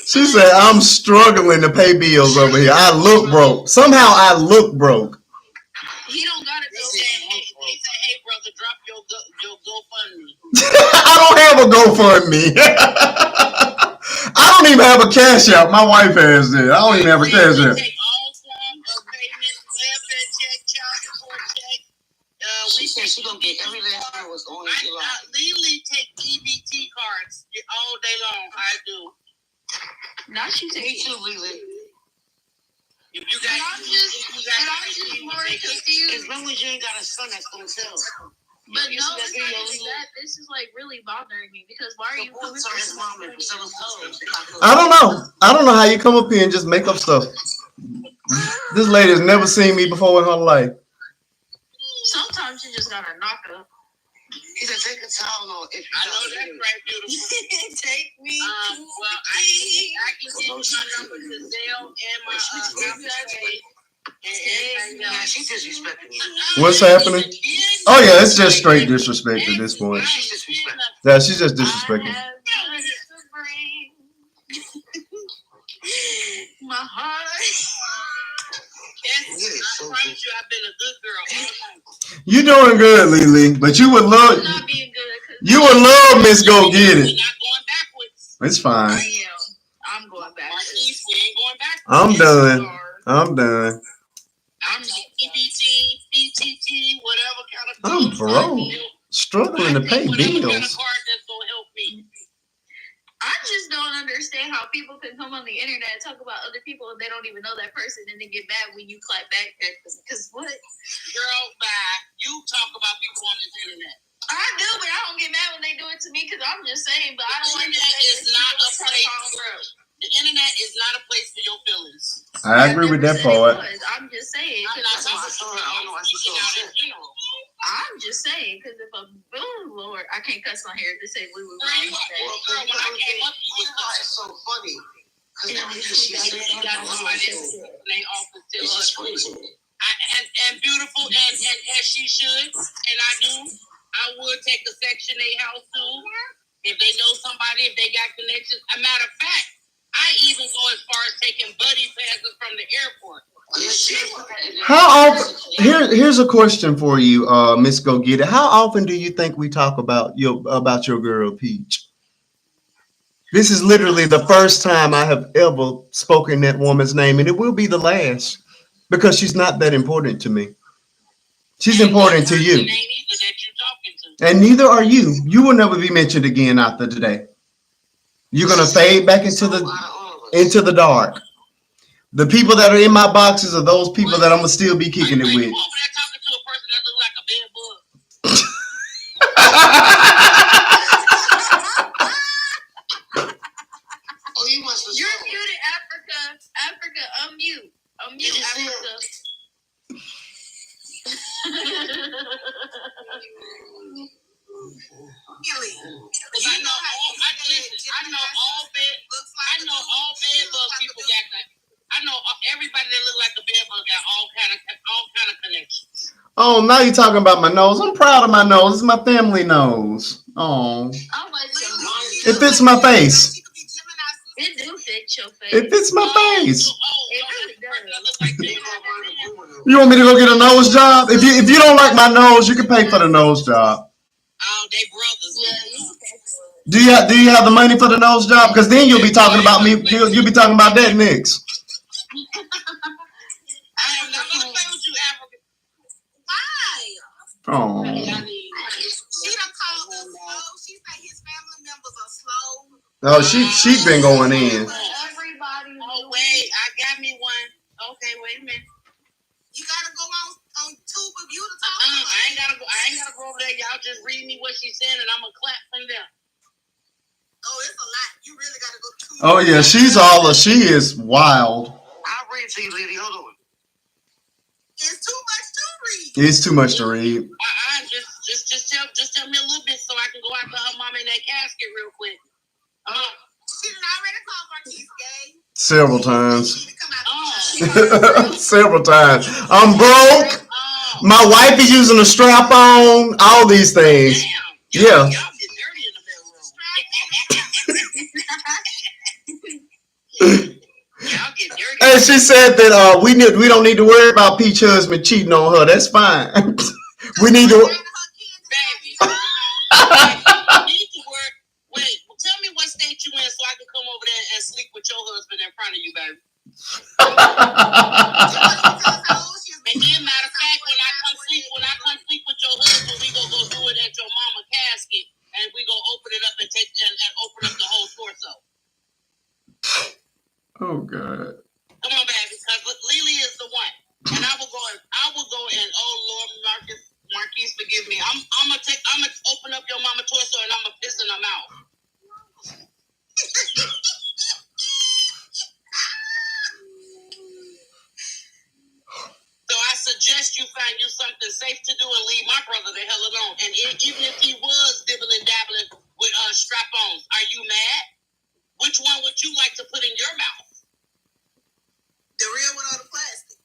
She said I'm struggling to pay bills over here. I look broke. Somehow I look broke.
He don't got it though. They say, hey brother, drop your GoFundMe.
I don't have a GoFundMe. I don't even have a Cash App. My wife has it. I don't even have a Cash App.
Take all forms of payments, welfare check, child support check.
She said she gonna get every last one was on July.
I legally take EBT cards all day long. I do.
Now she
Me
takes.
too, Lily.
If you got,
I'm just more confused.
As long as you ain't got a son that's gonna tell.
But no, it's not even that. This is like really bothering me because why are you coming to
his mom and selling clothes?
I don't know. I don't know how you come up here and just make up stuff. This lady has never seen me before in her life.
Sometimes you just gotta knock up.
He said, take a towel on if you
I know that's right, beautiful.
Take me.
Well, I can give you my number to Zelle and my Apple Pay.
She's disrespecting me.
What's happening? Oh yeah, it's just straight disrespect at this point.
She's disrespecting.
Yeah, she's just disrespecting.
My heart.
I promise you, I've been a good girl all night.
You doing good, Lily, but you would love.
I'm not being good.
You would love Miss Go Get It.
We're not going backwards.
It's fine.
I am. I'm going back.
Marquise, we ain't going backwards.
I'm done. I'm done.
I'm EBT, BTT, whatever kind of.
I'm broke. Struggling to pay
whatever kind of
bills.
card that's gonna help me.
I just don't understand how people can come on the internet and talk about other people and they don't even know that person and then get mad when you clap back at them. Because what?
Girl, bye. You talk about people on this internet.
I do, but I don't get mad when they do it to me because I'm just saying, but I don't
The
like
internet
that.
is not a place. The internet is not a place for your feelings.
I agree with that part.
I'm just saying.
I'm not speaking out in general.
I'm just saying, because if a Lord, I can't cuss on here. Just say we were wrong.
Girl, when I came up, you was
It's so funny. Because everything she said,
you got somebody in their office still and beautiful and as she should, and I do. I would take a Section 8 house too. If they know somebody, if they got connections. A matter of fact, I even go as far as taking buddy passes from the airport.
How often? Here's a question for you, Miss Go Get It. How often do you think we talk about your girl Peach? This is literally the first time I have ever spoken that woman's name, and it will be the last because she's not that important to me. She's important to you, and neither are you. You will never be mentioned again after today. You're gonna fade back into the dark. The people that are in my boxes are those people that I'm gonna still be kicking it with.
Are you over there talking to a person that looks like a bed bug?
Oh, you must have.
You're muted, Africa. Africa, unmute. Unmute, Africa.
I know all bed bug people got that. I know everybody that look like a bed bug got all kind of connections.
Oh, now you're talking about my nose. I'm proud of my nose. It's my family nose. Oh, it fits my face.
It do fit fit your face.
It fits my face.
It really does.
You want me to go get a nose job? If you don't like my nose, you can pay for the nose job.
Oh, they brothers.
Yeah, you can pay for it.
Do you have the money for the nose job? Because then you'll be talking about me. You'll be talking about that next.
I am not gonna play with you, African.
Why?
Oh.
She done called us slow. She said his family members are slow.
Oh, she been going in.
Everybody.
Oh wait, I got me one. Okay, wait a minute.
You gotta go on tube of you to talk.
I ain't gotta go over there. Y'all just read me what she said, and I'm gonna clap from there.
Oh, it's a lot. You really gotta go to tube.
Oh yeah, she is wild.
I'll read to you, Lily. Hold on. It's too much to read.
It's too much to read.
Just tell me a little bit so I can go after her mom in that casket real quick.
She done already called Marquise gay.
Several times.
She need to come out.
Several times. I'm broke. My wife is using a strap on. All these things.
Damn.
Yeah.
Y'all get dirty in the bedroom. Y'all get dirty.
And she said that we don't need to worry about Peach husband cheating on her. That's fine. We need to.
Baby. You need to work. Wait, tell me what state you in so I can come over there and sleep with your husband in front of you, baby. And then, matter of fact, when I come sleep with your husband, we gonna go do it at your mama casket, and we gonna open it up and open up the whole torso.
Oh God.
Come on, baby, because Lily is the one, and I will go and oh Lord, Marquise, forgive me. I'm gonna open up your mama torso and I'm gonna piss in her mouth. So I suggest you find you something safe to do and leave my brother the hell alone. And even if he was dibbling dabbling with strap-ons, are you mad? Which one would you like to put in your mouth?
The real one or the plastic?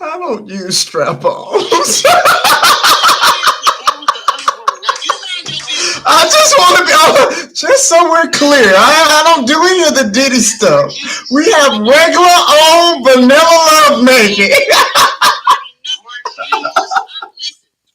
I don't use strap-ons. I just want to be just so we're clear. I don't do any of the Diddy stuff. We have regular old vanilla love making.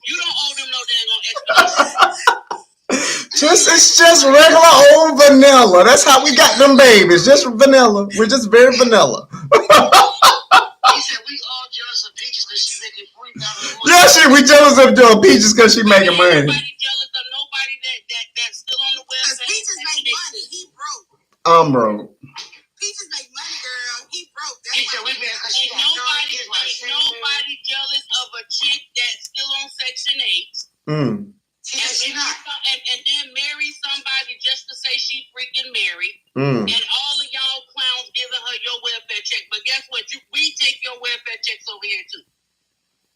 You don't owe them no dang on explanation.
It's just regular old vanilla. That's how we got them babies. Just vanilla. We're just very vanilla.
He said we all jealous of Peaches because she making $3,000.
Yeah, we jealous of Peaches because she making money.
Nobody jealous of nobody that's still on the website.
Peaches make money. He broke.
I'm broke.
Peaches make money, girl. He broke.
Ain't nobody jealous of a chick that's still on Section 8. And then marry somebody just to say she freaking married. And all of y'all clowns giving her your welfare check. But guess what? We take your welfare checks over here too.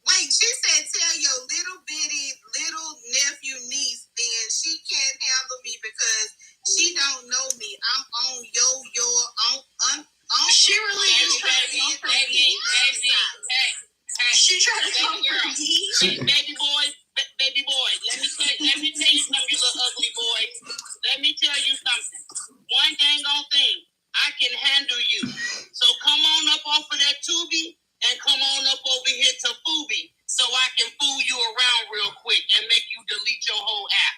Wait, she said tell your little bitty little nephew niece then she can't handle me because she don't know me. I'm on on
She really is trying to come for me. She trying to come for me.
Baby boy, let me tell you something, you little ugly boy. Let me tell you something. One dang on thing, I can handle you. So come on up off of that Tubi and come on up over here to Fubi so I can fool you around real quick and make you delete your whole app.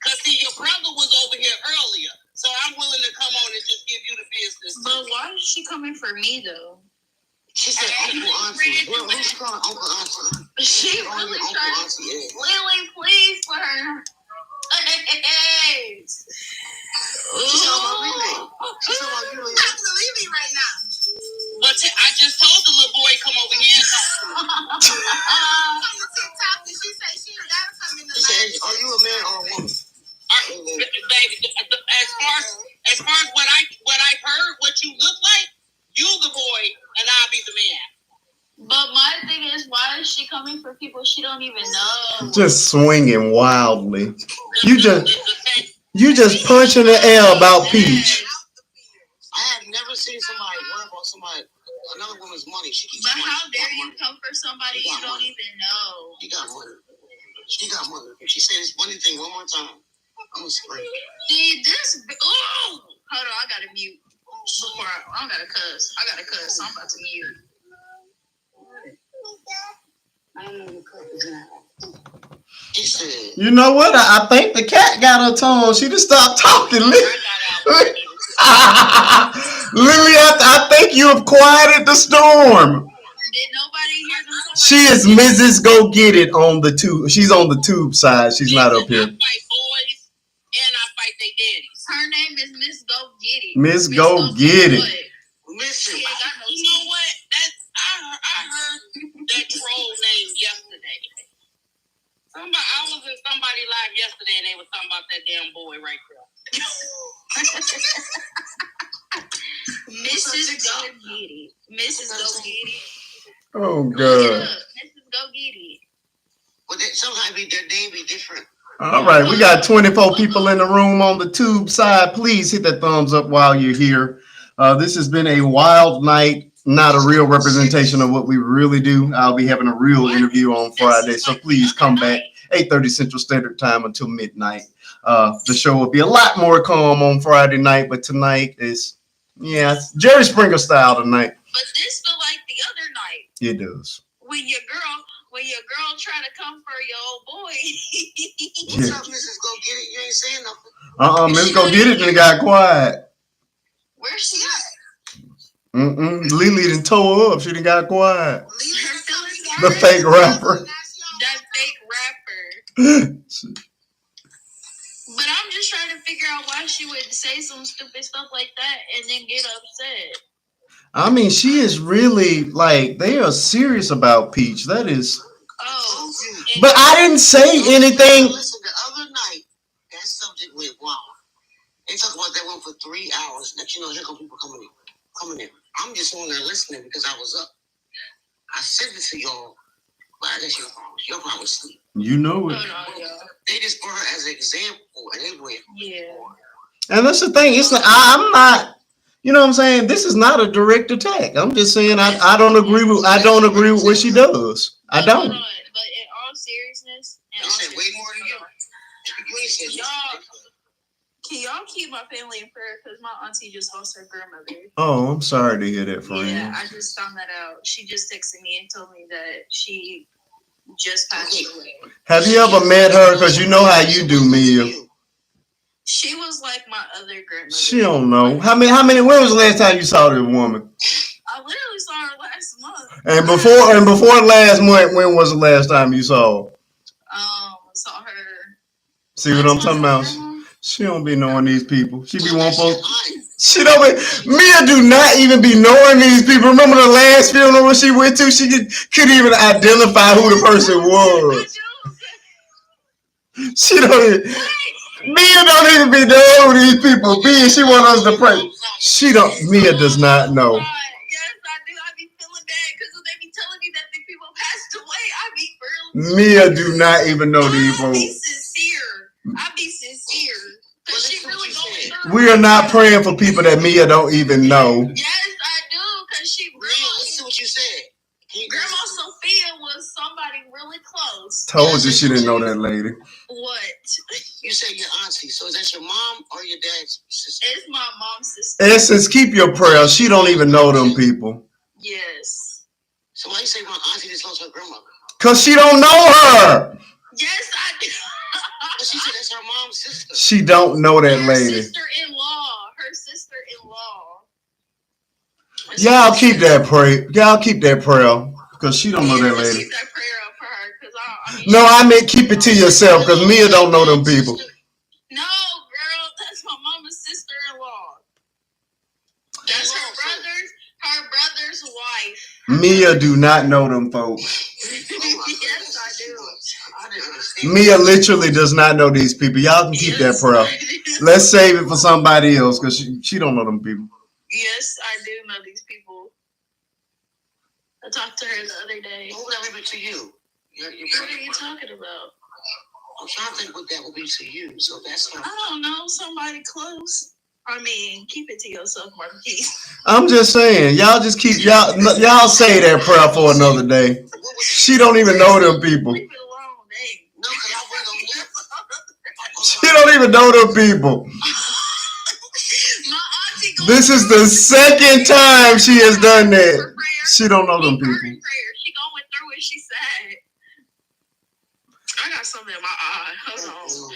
Because see, your brother was over here earlier, so I'm willing to come on and just give you the business.
But why is she coming for me though?
She said Uncle Auntie. Well, who's calling Uncle Auntie?
She really trying to Lily, please for her. Hey.
She's talking about Lily. She's talking about you. Talking to Lily right now.
But I just told the little boy come over here and talk.
On the TikTok, and she said she gotta come in the live. Are you a man or a woman?
Baby, as far as what I've heard, what you look like, you the boy and I'll be the man.
But my thing is, why is she coming for people she don't even know?
Just swinging wildly. You just punching the air about Peach.
I have never seen somebody worry about another woman's money.
But how dare you come for somebody you don't even know?
She got money. She got money. If she says this money thing one more time, I'm gonna scream.
See this? Ooh. Hold on, I gotta mute. Before I gotta cuss. I gotta cuss. So I'm about to mute.
You know what? I think the cat got her tongue. She just stopped talking. Lily, I think you have quieted the storm.
Did nobody hear them?
She is Mrs. Go Get It on the tube. She's on the tube side. She's not up here.
I fight boys and I fight their daddies.
Her name is Miss Go Get It.
Miss Go Get It.
Listen,
You know what? I heard that troll name yesterday. I was in somebody live yesterday and they were talking about that damn boy right there.
Mrs. Go Get It. Mrs. Go Get It.
Oh,
Look it
God.
up. Mrs. Go Get It.
well, sometimes their name be different.
All right, we got 24 people in the room on the tube side. Please hit that thumbs up while you're here. This has been a wild night, not a real representation of what we really do. I'll be having a real interview on Friday, so please come back 8:30 Central Standard Time until midnight. The show will be a lot more calm on Friday night, but tonight is, it's Jerry Springer style tonight.
But this feel like the other night.
It does.
When your girl try to come for your old boy.
What's up, Mrs. Go Get It? You ain't saying nothing.
Miss Go Get It and got quiet.
Where's she at?
Lily done tore her up. She done got quiet.
Her feelings got
The fake rapper.
That fake rapper. But I'm just trying to figure out why she would say some stupid stuff like that and then get upset.
I mean, she is really like, they are serious about Peach. That is.
Oh.
But I didn't say anything.
Listen, the other night, that subject went wild. They talk about that one for 3 hours. Now, you know, here come people coming in. I'm just on there listening because I was up. I sent it to y'all, but I guess y'all probably asleep.
You know it.
They just brought her as an example, and they went.
Yeah.
And that's the thing. It's not, I'm not. You know what I'm saying? This is not a direct attack. I'm just saying I don't agree with what she does. I don't.
But in all seriousness,
Way more than you.
Can y'all keep my family in prayer because my auntie just lost her grandmother.
Oh, I'm sorry to hear that, friend.
Yeah, I just found that out. She just texted me and told me that she just passed away.
Have you ever met her? Because you know how you do, Mia.
She was like my other grandmother.
She don't know. How many? When was the last time you saw this woman?
I literally saw her last month.
And before last month, when was the last time you saw her?
Saw her.
See what I'm talking about? She don't be knowing these people. She be one folks. She don't be. Mia do not even be knowing these people. Remember the last funeral she went to? She couldn't even identify who the person was. She don't even. Mia don't even be knowing who these people be. She want us to pray. She don't. Mia does not know.
Yes, I do. I be feeling bad because they be telling me that the people passed away. I be really.
Mia do not even know these folks.
I be sincere. Cause she really going through.
We are not praying for people that Mia don't even know.
Yes, I do. Cause she really.
Listen to what you said.
Grandma Sophia was somebody really close.
Told you she didn't know that lady.
What?
You said your auntie. So is that your mom or your dad's sister?
It's my mom's sister.
Essence, keep your prayers. She don't even know them people.
Yes.
So why you say my auntie just lost her grandmother?
Cause she don't know her.
Yes, I do.
But she said that's her mom's sister.
She don't know that
Her
lady.
sister-in-law.
Y'all keep that prayer. Y'all keep that prayer. Cause she don't know that lady.
Keep that prayer up for her. Cause
No, I meant keep it to yourself. Cause Mia don't know them people.
No, girl, that's my mama's sister-in-law. That's her brother's wife.
Mia do not know them folks.
Yes, I do.
Mia literally does not know these people. Y'all can keep that prayer. Let's save it for somebody else because she don't know them people.
Yes, I do know these people. I talked to her the other day.
What would that be to you?
What are you talking about?
I'm trying to think what that would be to you. So that's not.
I don't know. Somebody close. I mean, keep it to yourself, Marquise.
I'm just saying, y'all just keep y'all say that prayer for another day. She don't even know them people.
Leave it alone, dang.
No, because I went on
She don't even know them people.
My
This is the second time she has done that. She don't know them people.
She going through it. She said,
I got something in my eye. Hold on.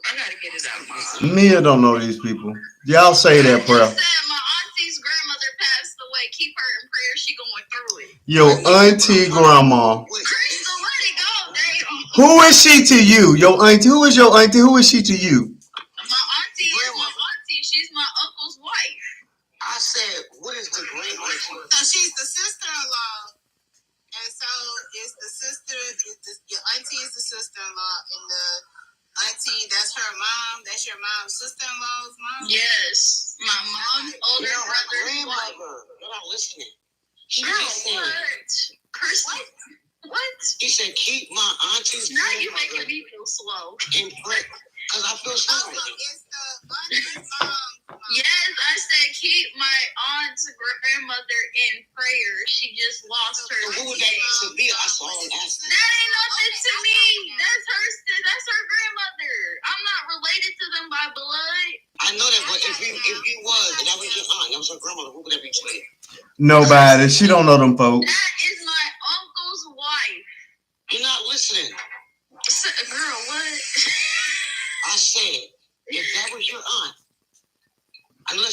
I gotta get it out of my eye.
Mia don't know these people. Y'all say that prayer.
She said my auntie's grandmother passed away. Keep her in prayer. She going through it.
Your auntie grandma.
Crystal, let it go. Damn.
Who is she to you? Your auntie. Who is your auntie? Who is she to you?
My auntie is my auntie. She's my uncle's wife.
I said, what is the grandmother?
So she's the sister-in-law, and so it's the sister. Your auntie is the sister-in-law, and the auntie, that's her mom. That's your mom's sister-in-law's mom.
Yes, my mom's older brother's wife.
You're not listening.
Girl, what? Crystal, what?
He said, keep my auntie's
Now you making me feel slow.
in prayer. Because I feel slow.
It's the auntie's mom.
Yes, I said keep my aunt's grandmother in prayer. She just lost her.
So who would that to be? That's all I'm asking.
That ain't nothing to me. That's her grandmother. I'm not related to them by blood.
I know that, but if you was, and that was your aunt, that was her grandmother, who would that be to you?
Nobody. She don't know them folks.
That is my uncle's wife.
You're not listening.
Girl, what?
I said, if that was your aunt, I know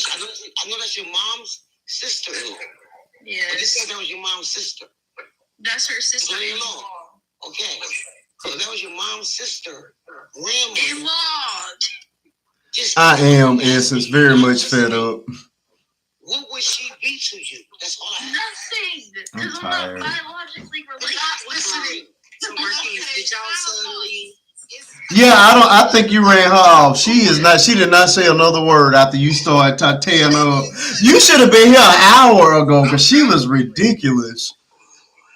that's your mom's sister-in-law. But you
Yes,
said that was your mom's sister.
that's her sister-in-law.
Okay. So that was your mom's sister, grandmother.
In-law.
I am, Essence, very much fed up.
What would she be to you? That's all I have.
Nothing. Because I'm
tired.
not biologically
You're
related.
not listening.
So Marquise, did y'all suddenly?
Yeah, I think you ran her off. She did not say another word after you started tearing up. You should have been here an hour ago because she was ridiculous.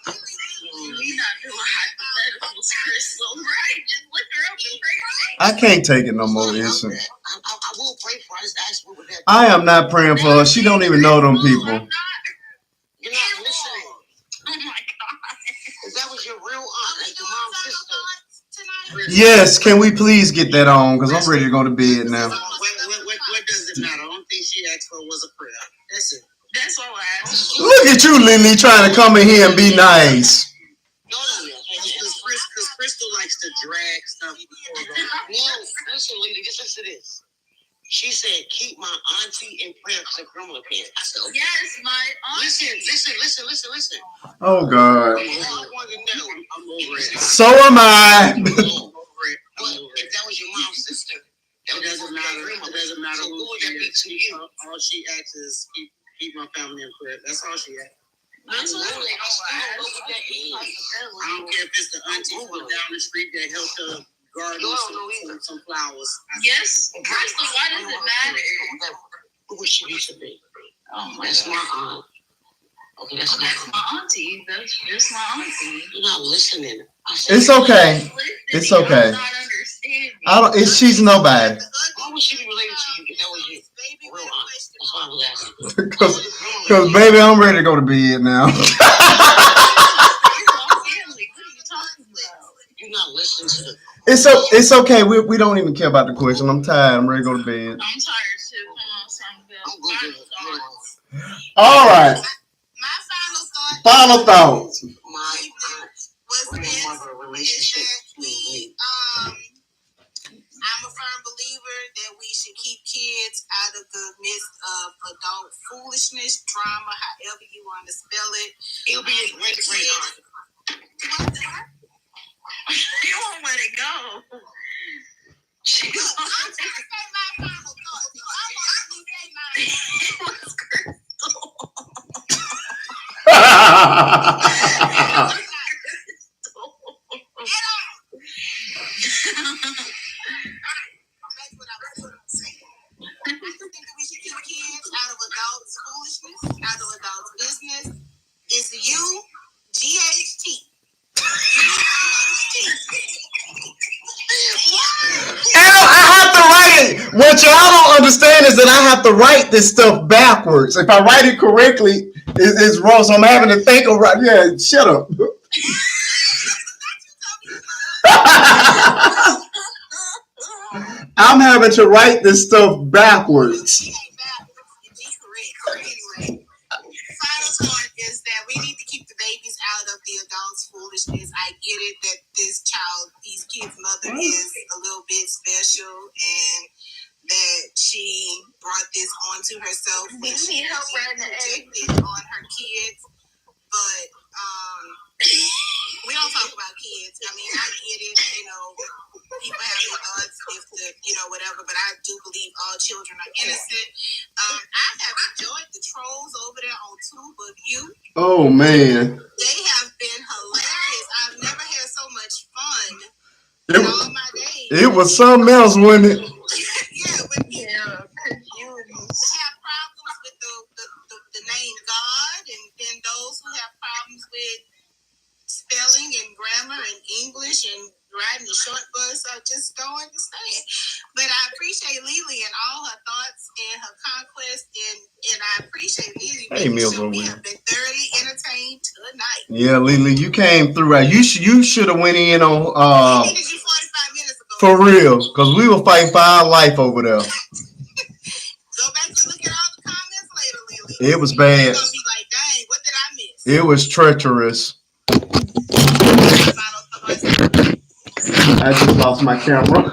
We're not doing hypotheticals, Crystal, right? Just look her up and pray.
I can't take it no more, Essence.
I will pray for her. I just asked what would that be?
I am not praying for her. She don't even know them people.
I'm not.
You're not listening.
Oh my God.
If that was your real aunt, like your mom's sister.
Yes, can we please get that on? Because I'm ready to go to bed now.
What does it matter? The only thing she asked for was a prayer. That's it.
That's all I asked.
Look at you, Lily, trying to come in here and be nice.
Because Crystal likes to drag stuff before the... No, listen, lady, just listen to this. She said, keep my auntie in prayer because her grandmother passed. I said, okay.
Yes, my auntie.
Listen.
Oh, God.
I wanted to know. I'm over it.
So am I.
I'm over it. But if that was your mom's sister, it doesn't matter. It doesn't matter so who would that be to you. All she asks is keep my family in prayer. That's all she asks.
That's literally all I asked.
I don't care if it's the auntie from down the street that helped her garden some flowers.
Yes, Crystal, why does it matter?
Who would she used to be?
Oh my
That's
God.
my aunt. Okay, that's
my auntie. That's just my auntie.
You're not listening.
It's okay. It's okay.
I'm not understanding.
She's nobody.
Why would she be related to you if that was your real aunt? That's why I was asking.
Because, baby, I'm ready to go to bed now.
You're not listening to the...
It's okay. We don't even care about the question. I'm tired. I'm ready to go to bed.
I'm tired too. Come on, something good.
All right.
My
Final thoughts.
My
was
grandmother relationship.
I'm a firm believer that we should keep kids out of the midst of adult foolishness, drama, however you want to spell it.
It'll be a great aunt.
You won't let it go.
I'm trying to say my final thought. I'm going to say mine. We should keep kids out of adults' foolishness, out of adults' business. It's you, GHT.
I have to write it. What y'all don't understand is that I have to write this stuff backwards. If I write it correctly, it's wrong. So I'm having to think of right. Yeah, shut up. I'm having to write this stuff backwards.
onto herself.
Did you need help running the egg?
On her kids, but we don't talk about kids. I mean, I get it, you know, people have their thoughts if the, you know, whatever, but I do believe all children are innocent. I have enjoyed the trolls over there on Tube of You.
Oh, man.
They have been hilarious. I've never had so much fun in all my days.
It was something else, wasn't it?
Yeah, when people have problems with the name God, and then those who have problems with spelling and grammar and English and riding the short bus, I just don't understand. But I appreciate Lily and all her thoughts and her conquest, and I appreciate Lily.
Hey, Mills,
we have been thoroughly entertained tonight.
Yeah, Lily, you came through. You should have went in on
I needed you 45 minutes ago.
for real, because we were fighting for our life over there.
Go back and look at all the comments later, Lily.
It was bad.
You're gonna be like, dang, what did I miss?
It was treacherous. I just lost my camera.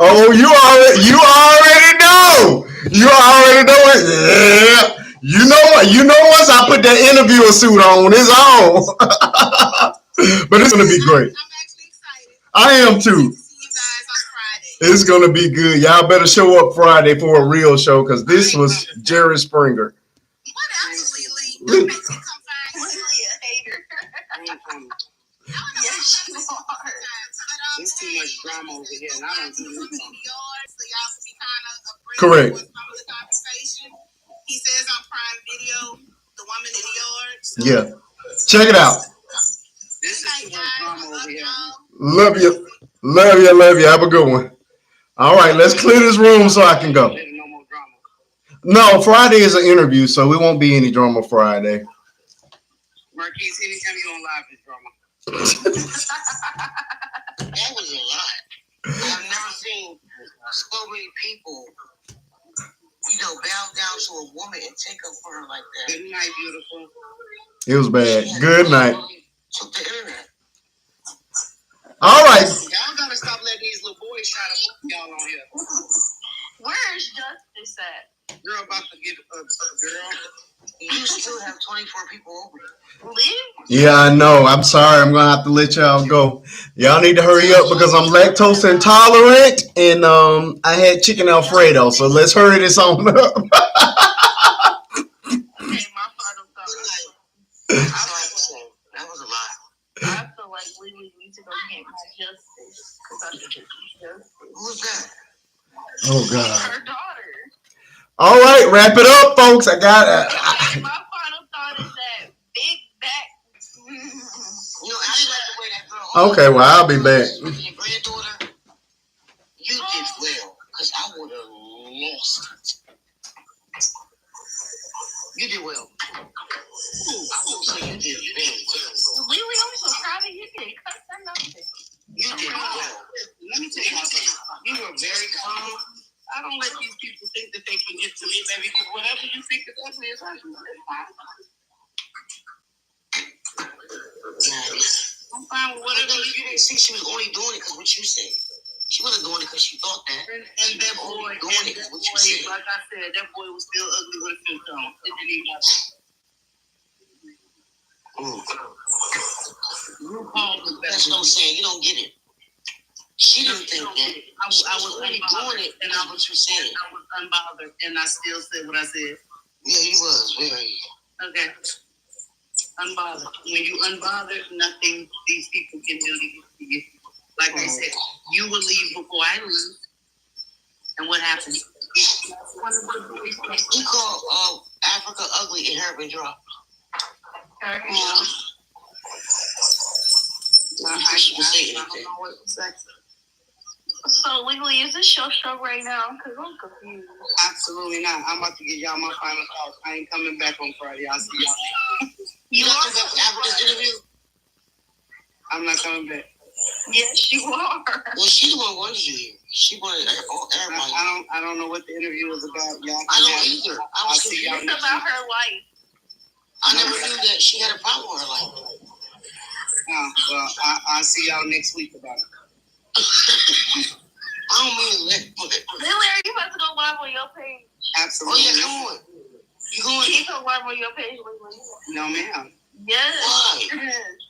Oh, you already know. You already know it. Yeah. You know once I put that interviewer suit on, it's on. But it's gonna be great.
I'm actually excited.
I am too.
See you guys on Friday.
It's gonna be good. Y'all better show up Friday for a real show, because this was Jerry Springer.
Whatever, Lily. Don't make me come find you.
Lily a hater.
Yes, you are.
There's too much drama over here, and I don't do it.
So y'all can be kind of
Correct.
with some of the conversation. He says on Prime Video, The Woman in the Yard. So
Yeah. Check it out.
This is too much drama over here.
Love you. Love you. Love you. Have a good one. All right, let's clear this room so I can go.
No more drama.
No, Friday is an interview, so it won't be any drama Friday.
Marquise, anytime you on live, it's drama.
That was a lot. I've never seen so many people, bow down to a woman and take up for her like that.
Good night, beautiful.
It was bad. Good night.
Took the internet.
All right.
Y'all gotta stop letting these little boys try to fuck y'all on here.
Where is Justice at?
Girl about to get a girl.
You still have 24 people over.
Leave?
Yeah, I know. I'm sorry. I'm gonna have to let y'all go. Y'all need to hurry up because I'm lactose intolerant and I had chicken Alfredo. So let's hurry this on up.
Okay, my final thought.
That was a lot.
I feel like we need to go get my Justice. Because I think it's Justice.
Who's that?
Oh God.
Her daughter.
All right, wrap it up, folks. I got
Okay, my final thought is that big back.
I didn't like the way that girl.
Okay, well, I'll be back.
Your granddaughter, you did well, because I would have lost it. You did well. I won't say you did very well.
Lily, I'm so proud of you. Did cuss or nothing.
You did well.
Let me tell you something. You were very calm. I don't let these people think that they can get to me, baby, because whatever you think is ugly is ugly. I'm fine with whatever
You didn't see she was only doing it because what you said. She wasn't doing it because she thought that.
And that boy,
doing it because what you said.
like I said, that boy was still ugly with a filter on. It didn't even matter. RuPaul was better.
That's what I'm saying. You don't get it. She didn't think that.
I was
only
unbothered,
doing it
and
because what you said.
I was unbothered, and I still said what I said.
Yeah, he was very.
Okay. Unbothered. When you unbothered, nothing these people can do to you. Like I said, you will leave before I leave. And what happened?
He called Africa ugly and her been dropped.
I don't know what to say.
So, legally, is this your show right now? Because I'm confused.
Absolutely not. I'm about to give y'all my final thoughts. I ain't coming back on Friday. I'll see y'all.
You not coming back for Africa's interview?
I'm not coming back.
Yes, you are.
Well, she the one wanted you here. She wanted everybody.
I don't know what the interview was about. Y'all
I don't either.
I'll see y'all
It's
next
about
week.
her life.
I never knew that she had a problem with her life.
Oh, well, I'll see y'all next week about it.
I don't mean to let
Lily, are you about to go live on your page?
Absolutely.
Oh, yeah, come on. You going?
Can you go live on your page, Lily?
No, ma'am.
Yes.
Why?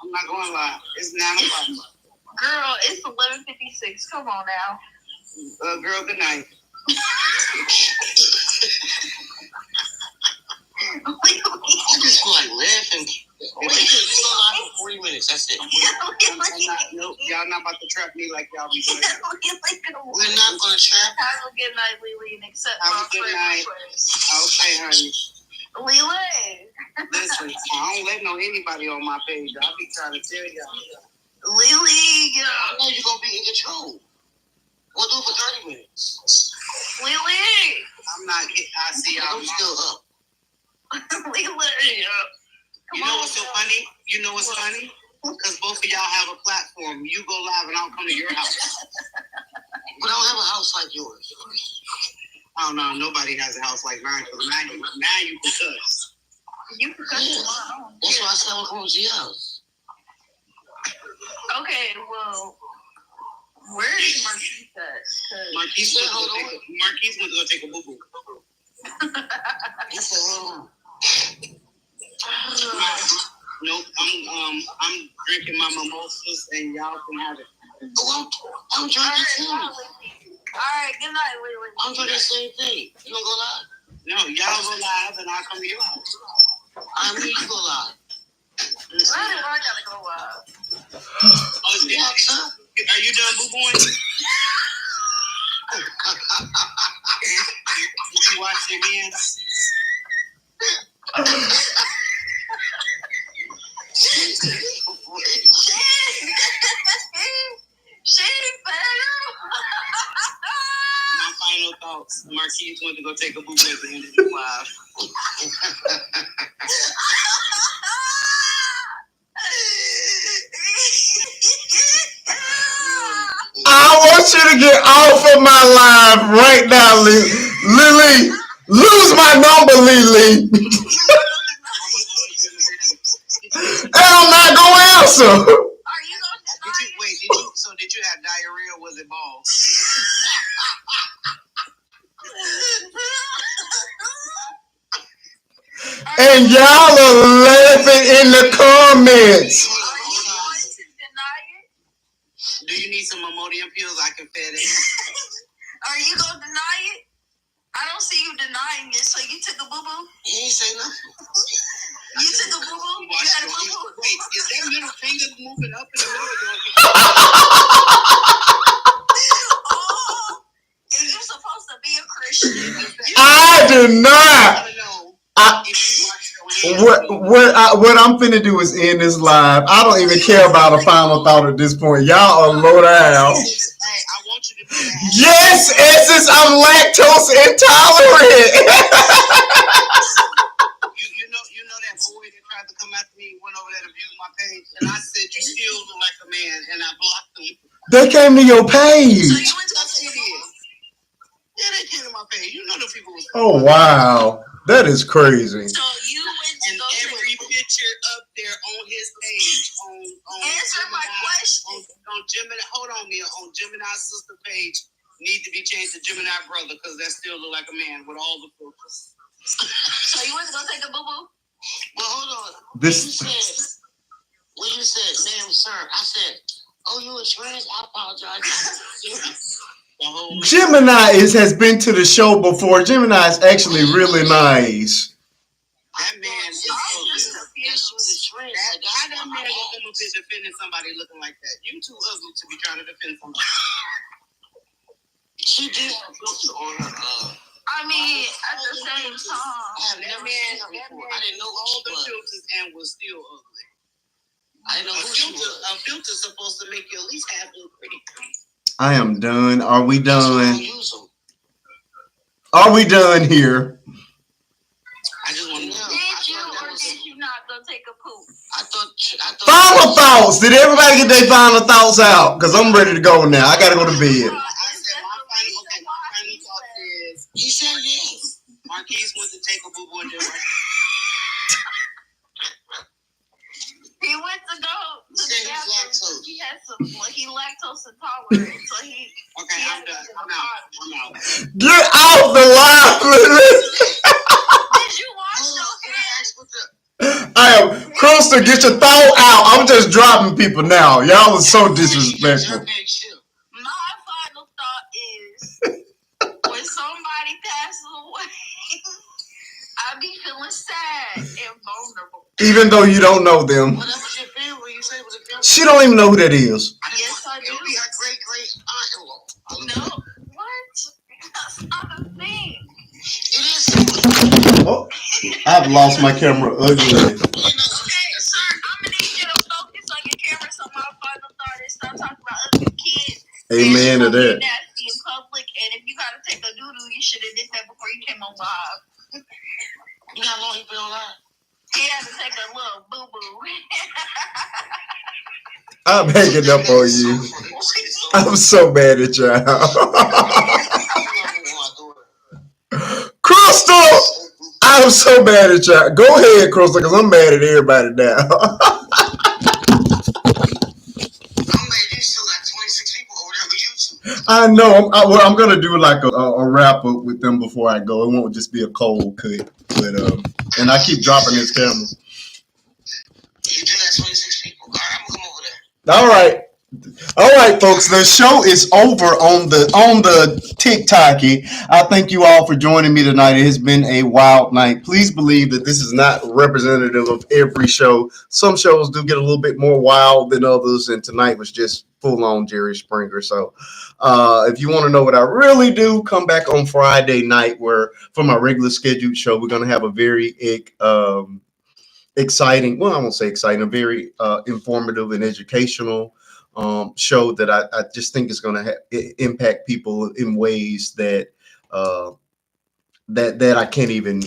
I'm not going live. It's 9 o'clock.
Girl, it's 11:56. Come on now.
Girl, good night.
I just feel like laughing. Wait, you go live for 40 minutes. That's it.
Nope, y'all not about to trap me like y'all be doing.
We're not going to trap.
Have a good night, Lily, and accept
Have
my
a good
friend
night.
request.
Okay, honey.
Lily.
Listen, I don't let anybody on my page. I'll be trying to tell y'all.
Lily.
I know you're going to be in control. We'll do it for 30 minutes.
Lily.
I'm not getting, I see y'all.
I'm still up.
Lily.
You know what's so funny? You know what's funny? Because both of y'all have a platform. You go live and I'll come to your house.
But I don't have a house like yours.
I don't know. Nobody has a house like mine. Now you can cuss.
You can cut it off.
That's why I said I'm going to your house.
Okay, well, where is Marquise at?
Marquise went to go take a boo-boo.
He said, hold on.
Nope, I'm drinking my mimosas and y'all can have it.
Oh, I'm drinking too.
All right, good night, Lily.
I'm doing the same thing. You gonna go live?
No, y'all go live and I'll come to your house.
I mean, you go live.
Why do I gotta go live?
Oh, are you done boo-booing? Did you watch it again?
She better.
My final thoughts. Marquise went to go take a boo-boo at the end of the live.
I want you to get off of my live right now, Lily. Lose my number, Lily. And I'm not gonna answer.
Are you gonna deny it?
Did you have diarrhea or was it balls?
And y'all are laughing in the comments.
Are you going to deny it?
Do you need some Imodium pills I can fed it?
Are you gonna deny it? I don't see you denying it. So you took a boo-boo?
He ain't say nothing.
You took a boo-boo? You had a boo-boo?
Wait, is that middle finger moving up in the middle?
Oh, and you're supposed to be a Christian.
I do not. What I'm finna do is end this live. I don't even care about a final thought at this point. Y'all are low down.
Hey, I want you to do that.
Yes, Essence, I'm lactose intolerant.
you know that boy that tried to come after me went over there to view my page, and I said you still look like a man, and I blocked him.
They came to your page.
So you went to go see your boo-boo?
Yeah, they came to my page. You know the people was.
Oh wow, that is crazy.
So you went to
And
go see
every picture up there on his page on
Answer my question.
on Gemini. Hold on, Mia. On Gemini's sister page need to be changed to Gemini brother because that still look like a man with all the filters.
So you went to go take a boo-boo?
Well, hold on.
This.
When you said, ma'am, sir, I said, oh, you a trans? I apologize.
Gemini has been to the show before. Gemini is actually really nice.
That man is so good. How that man gonna come up here defending somebody looking like that? You too ugly to be trying to defend somebody.
She did filter on her.
I mean, at the same time.
I have never seen her before. I didn't know
all the
who she was.
filters and was still ugly.
I didn't know who she was.
A filter's supposed to make you at least half look pretty.
I am done. Are we done?
Use them.
Are we done here?
I just want to know.
Did you not go take a poop?
I thought.
Final thoughts. Did everybody get their final thoughts out? Because I'm ready to go now. I gotta go to bed.
My final thought is
He said yes.
Marquise went to take a boo-boo and did right.
He He went to go to the bathroom. He had some. He lactose intolerant, so he.
Okay, I'm done. I'm out.
Get off the line,
Did you wash your hands?
I am Crystal. Get your thought out. I'm just dropping people now. Y'all are so disrespectful.
My final thought is when somebody passes away, I be feeling sad and vulnerable.
Even though you don't know them.
Well, that was your family. You said it was a family.
She don't even know who that is.
Yes, I do.
It would be her great-great-aunt-in-law.
No, what? That's not a thing.
It is.
Oh, I've lost my camera ugly.
Okay, sir, I'm gonna need you to focus on your camera. So my final thought is stop talking about ugly kids.
Amen to that.
Nasty in public, and if you gotta take a doo-doo, you should have did that before you came on live.
You know how long you been on live?
He had to take a little boo-boo.
I'm hanging up on you. I'm so mad at y'all. Crystal! I'm so mad at y'all. Go ahead, Crystal, because I'm mad at everybody now.
I'm mad you still got 26 people over there with YouTube.
I know. I'm going to do like a wrap up with them before I go. It won't just be a cold cut. But and I keep dropping this camera.
You do got 26 people. All right, I'm going to come over there.
All right, folks. The show is over on the TikToky. I thank you all for joining me tonight. It has been a wild night. Please believe that this is not representative of every show. Some shows do get a little bit more wild than others, and tonight was just full on Jerry Springer. So if you want to know what I really do, come back on Friday night where for my regular scheduled show, we're going to have a very exciting, well, I won't say exciting, a very informative and educational show that I just think is going to impact people in ways that that I can't even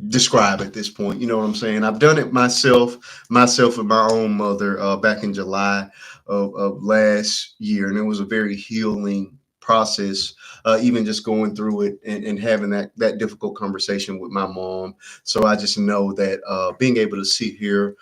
describe at this point. You know what I'm saying? I've done it myself and my own mother back in July of last year, and it was a very healing process, even just going through it and having that difficult conversation with my mom. So I just know that being able to sit here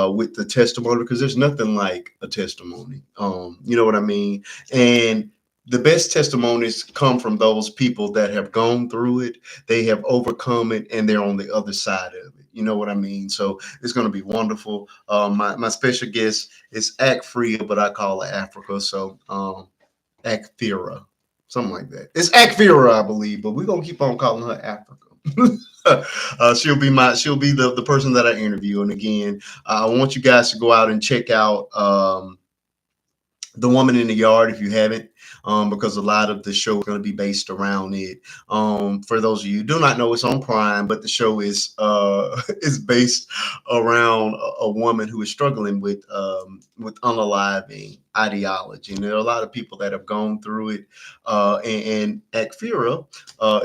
with the testimony, because there's nothing like a testimony, you know what I mean? And the best testimonies come from those people that have gone through it, they have overcome it, and they're on the other side of it. You know what I mean? So it's going to be wonderful. My special guest is Akfria, but I call her Africa. So Akfira, something like that. It's Akfira, I believe, but we're going to keep on calling her Africa. She'll be the person that I interview. And again, I want you guys to go out and check out The Woman in the Yard if you haven't, because a lot of the show is going to be based around it. For those of you who do not know, it's on Prime, but the show is based around a woman who is struggling with unaliving ideology. And there are a lot of people that have gone through it, and Akfira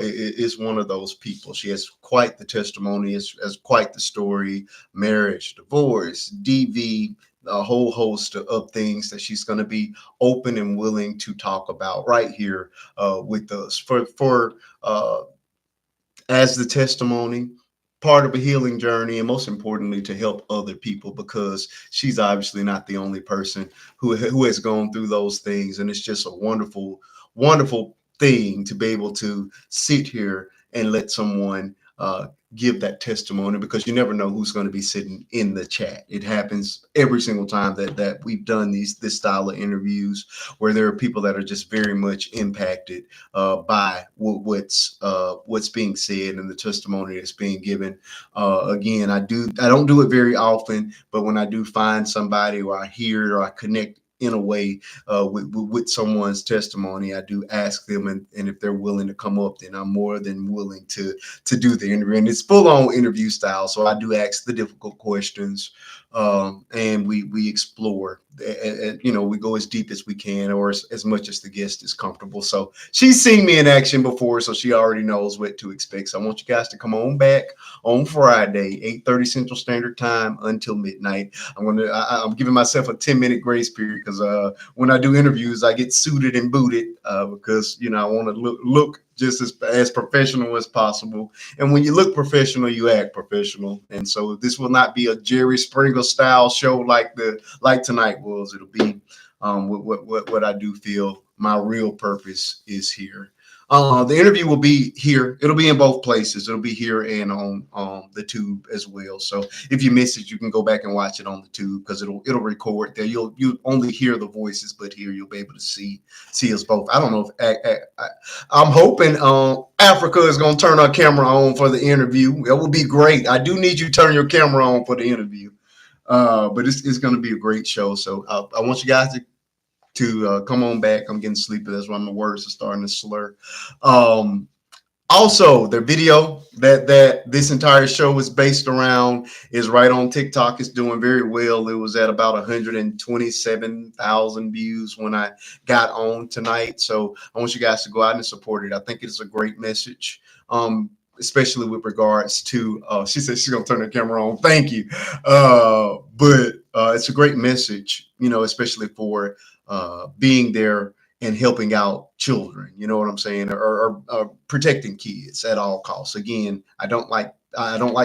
is one of those people. She has quite the testimony, has quite the story: marriage, divorce, DV, a whole host of things that she's going to be open and willing to talk about right here with us for as the testimony, part of a healing journey, and most importantly to help other people, because she's obviously not the only person who has gone through those things. And it's just a wonderful thing to be able to sit here and let someone give that testimony, because you never know who's going to be sitting in the chat. It happens every single time that we've done this style of interviews, where there are people that are just very much impacted by what's being said and the testimony that's being given. Again, I don't do it very often, but when I do find somebody, or I hear it, or I connect in a way with someone's testimony, I do ask them, and if they're willing to come up, then I'm more than willing to do the interview. And it's full on interview style, so I do ask the difficult questions, and we explore, and we go as deep as we can, or as much as the guest is comfortable. So she's seen me in action before, so she already knows what to expect. So I want you guys to come on back on Friday, 8:30 Central Standard Time until midnight. I'm giving myself a 10-minute grace period, because when I do interviews, I get suited and booted, because I want to look just as professional as possible. And when you look professional, you act professional. And so this will not be a Jerry Springer style show like tonight was. It'll be what I do feel my real purpose is here. The interview will be here. It'll be in both places. It'll be here and on the tube as well. So if you miss it, you can go back and watch it on the tube because it'll record there. You'll only hear the voices, but here you'll be able to see us both. I don't know if I'm hoping Africa is going to turn her camera on for the interview. It will be great. I do need you to turn your camera on for the interview. But it's going to be a great show. So I want you guys to come on back. I'm getting sleepy. That's why my words are starting to slur. Also, the video that this entire show is based around is right on TikTok. It's doing very well. It was at about 127,000 views when I got on tonight. So I want you guys to go out and support it. I think it's a great message. Especially with regards to, she said she's going to turn the camera on. Thank you. But it's a great message, especially for being there and helping out children, you know what I'm saying, or protecting kids at all costs. Again, I don't like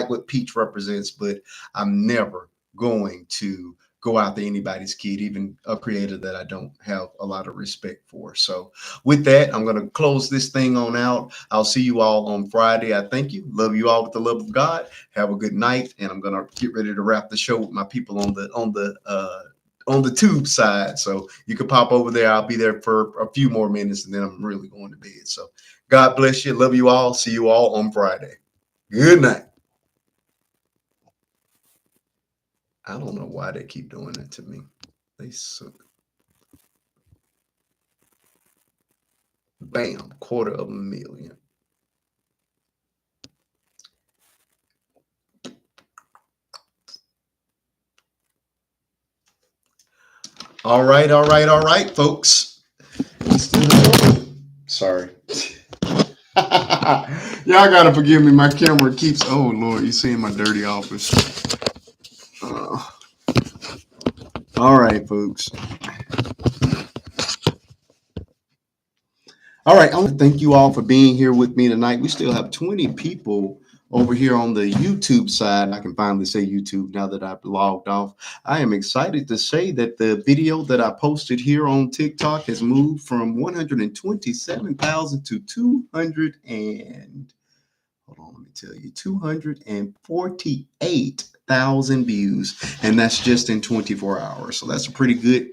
what Peach represents, but I'm never going to go after anybody's kid, even a creator that I don't have a lot of respect for. So with that, I'm going to close this thing on out. I'll see you all on Friday. I thank you. Love you all with the love of God. Have a good night. And I'm going to get ready to wrap the show with my people on the tube side. So you can pop over there. I'll be there for a few more minutes and then I'm really going to bed. So God bless you. Love you all. See you all on Friday. Good night. I don't know why they keep doing that to me. They suck. Bam, $250,000. All right, folks. Sorry. Y'all gotta forgive me. My camera keeps. Oh Lord, you seeing my dirty office. All right, folks. All right, I want to thank you all for being here with me tonight. We still have 20 people over here on the YouTube side. I can finally say YouTube now that I've logged off. I am excited to say that the video that I posted here on TikTok has moved from 127,000 to 248,000 views, and that's just in 24 hours. So that's a pretty good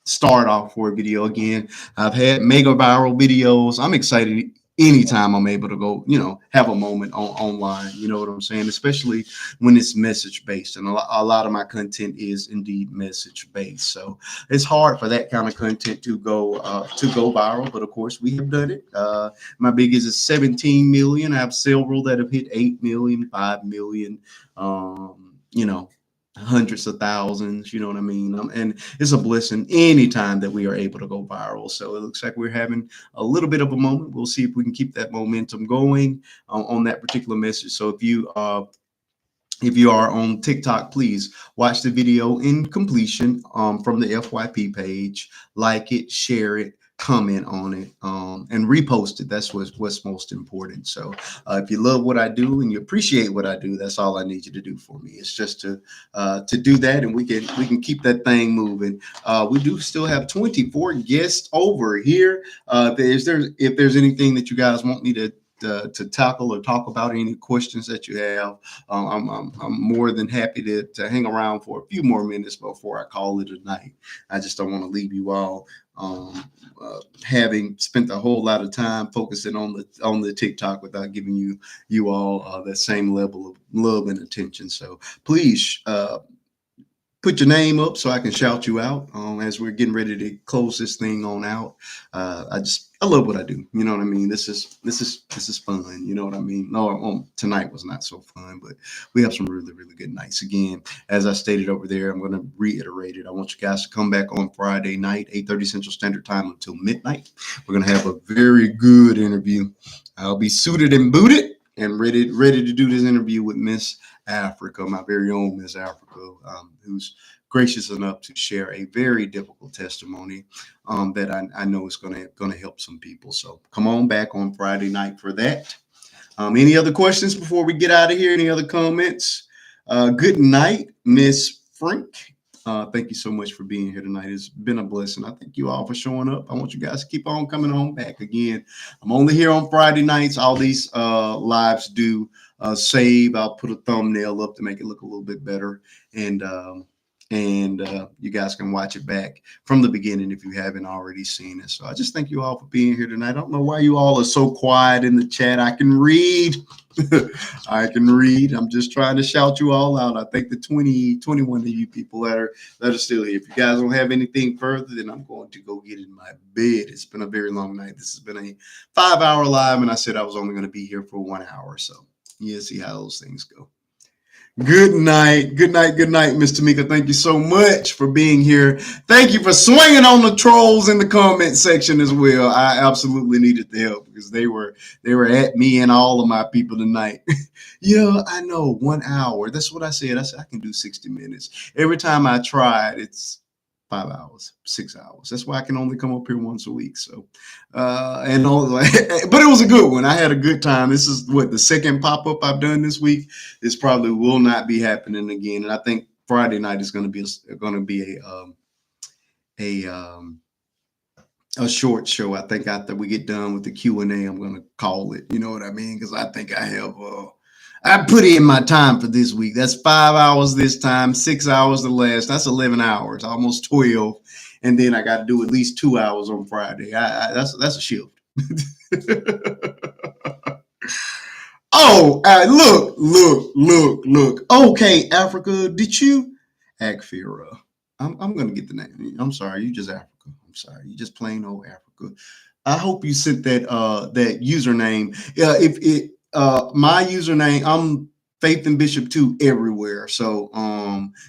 start off for a video. Again, I've had mega viral videos. I'm excited anytime I'm able to go, have a moment online, you know what I'm saying, especially when it's message based. And a lot of my content is indeed message based. So it's hard for that kind of content to go viral. But of course, we have done it. My biggest is 17 million. I have several that have hit 8 million, 5 million, hundreds of thousands, you know what I mean? And it's a blessing anytime that we are able to go viral. So it looks like we're having a little bit of a moment. We'll see if we can keep that momentum going on that particular message. So if you are on TikTok, please watch the video in completion from the FYP page, like it, share it, comment on it, and repost it. That's what's most important. So if you love what I do and you appreciate what I do, that's all I need you to do for me. It's just to do that, and we can keep that thing moving. We do still have 24 guests over here. If there's anything that you guys want me to tackle or talk about, any questions that you have, I'm more than happy to hang around for a few more minutes before I call it a night. I just don't want to leave you all having spent a whole lot of time focusing on the TikTok without giving you all that same level of love and attention. So please put your name up so I can shout you out as we're getting ready to close this thing on out. I love what I do. You know what I mean? This is fun. You know what I mean? No, tonight was not so fun, but we have some really, really good nights. Again, as I stated over there, I'm going to reiterate it. I want you guys to come back on Friday night, 8:30 Central Standard Time until midnight. We're going to have a very good interview. I'll be suited and booted and ready to do this interview with Miss Africa, my very own Miss Africa, who's gracious enough to share a very difficult testimony that I know is going to help some people. So come on back on Friday night for that. Any other questions before we get out of here? Any other comments? Good night, Miss Frank. Thank you so much for being here tonight. It's been a blessing. I thank you all for showing up. I want you guys to keep on coming on back. Again, I'm only here on Friday nights. All these lives do save. I'll put a thumbnail up to make it look a little bit better. And you guys can watch it back from the beginning if you haven't already seen it. So I just thank you all for being here tonight. I don't know why you all are so quiet in the chat. I can read. I can read. I'm just trying to shout you all out. I think the 21 of you people that are still here. If you guys don't have anything further, then I'm going to go get in my bed. It's been a very long night. This has been a 5-hour live, and I said I was only going to be here for 1 hour. So yeah, see how those things go. Good night. Good night. Good night, Mr. Mika. Thank you so much for being here. Thank you for swinging on the trolls in the comment section as well. I absolutely needed the help because they were at me and all of my people tonight. Yeah, I know. 1 hour. That's what I said. I said I can do 60 minutes. Every time I tried, it's 5 hours, 6 hours. That's why I can only come up here once a week. So, but it was a good one. I had a good time. This is the second pop-up I've done this week. This probably will not be happening again. And I think Friday night is going to be a short show. I think after we get done with the Q&A, I'm going to call it. You know what I mean? Because I think I put in my time for this week. That's 5 hours this time, 6 hours the last. That's 11 hours, almost 12. And then I got to do at least 2 hours on Friday. That's a shift. Oh, look. Okay, Africa, did you? Akfira. I'm going to get the name. I'm sorry, you just Africa. I'm sorry, you just plain old Africa. I hope you sent that username. My username, I'm Faith and Bishop 2 everywhere. So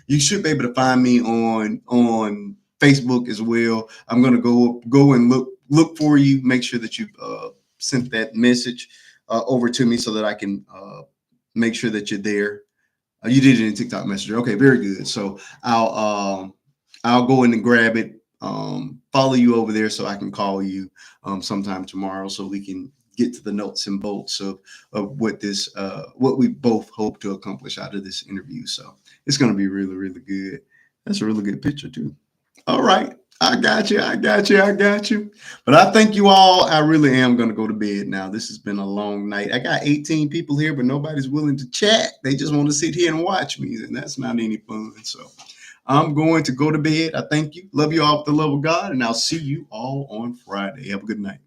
you should be able to find me on Facebook as well. I'm gonna go and look for you. Make sure that you sent that message over to me so that I can make sure that you're there. You did it in TikTok Messenger. Okay, very good. So I'll go in and grab it. Follow you over there so I can call you sometime tomorrow so we can get to the nuts and bolts of what we both hope to accomplish out of this interview. So it's going to be really, really good. That's a really good picture too. All right. I got you. But I thank you all. I really am going to go to bed now. This has been a long night. I got 18 people here, but nobody's willing to chat. They just want to sit here and watch me, and that's not any fun. So I'm going to go to bed. I thank you. Love you all with the love of God, and I'll see you all on Friday. Have a good night.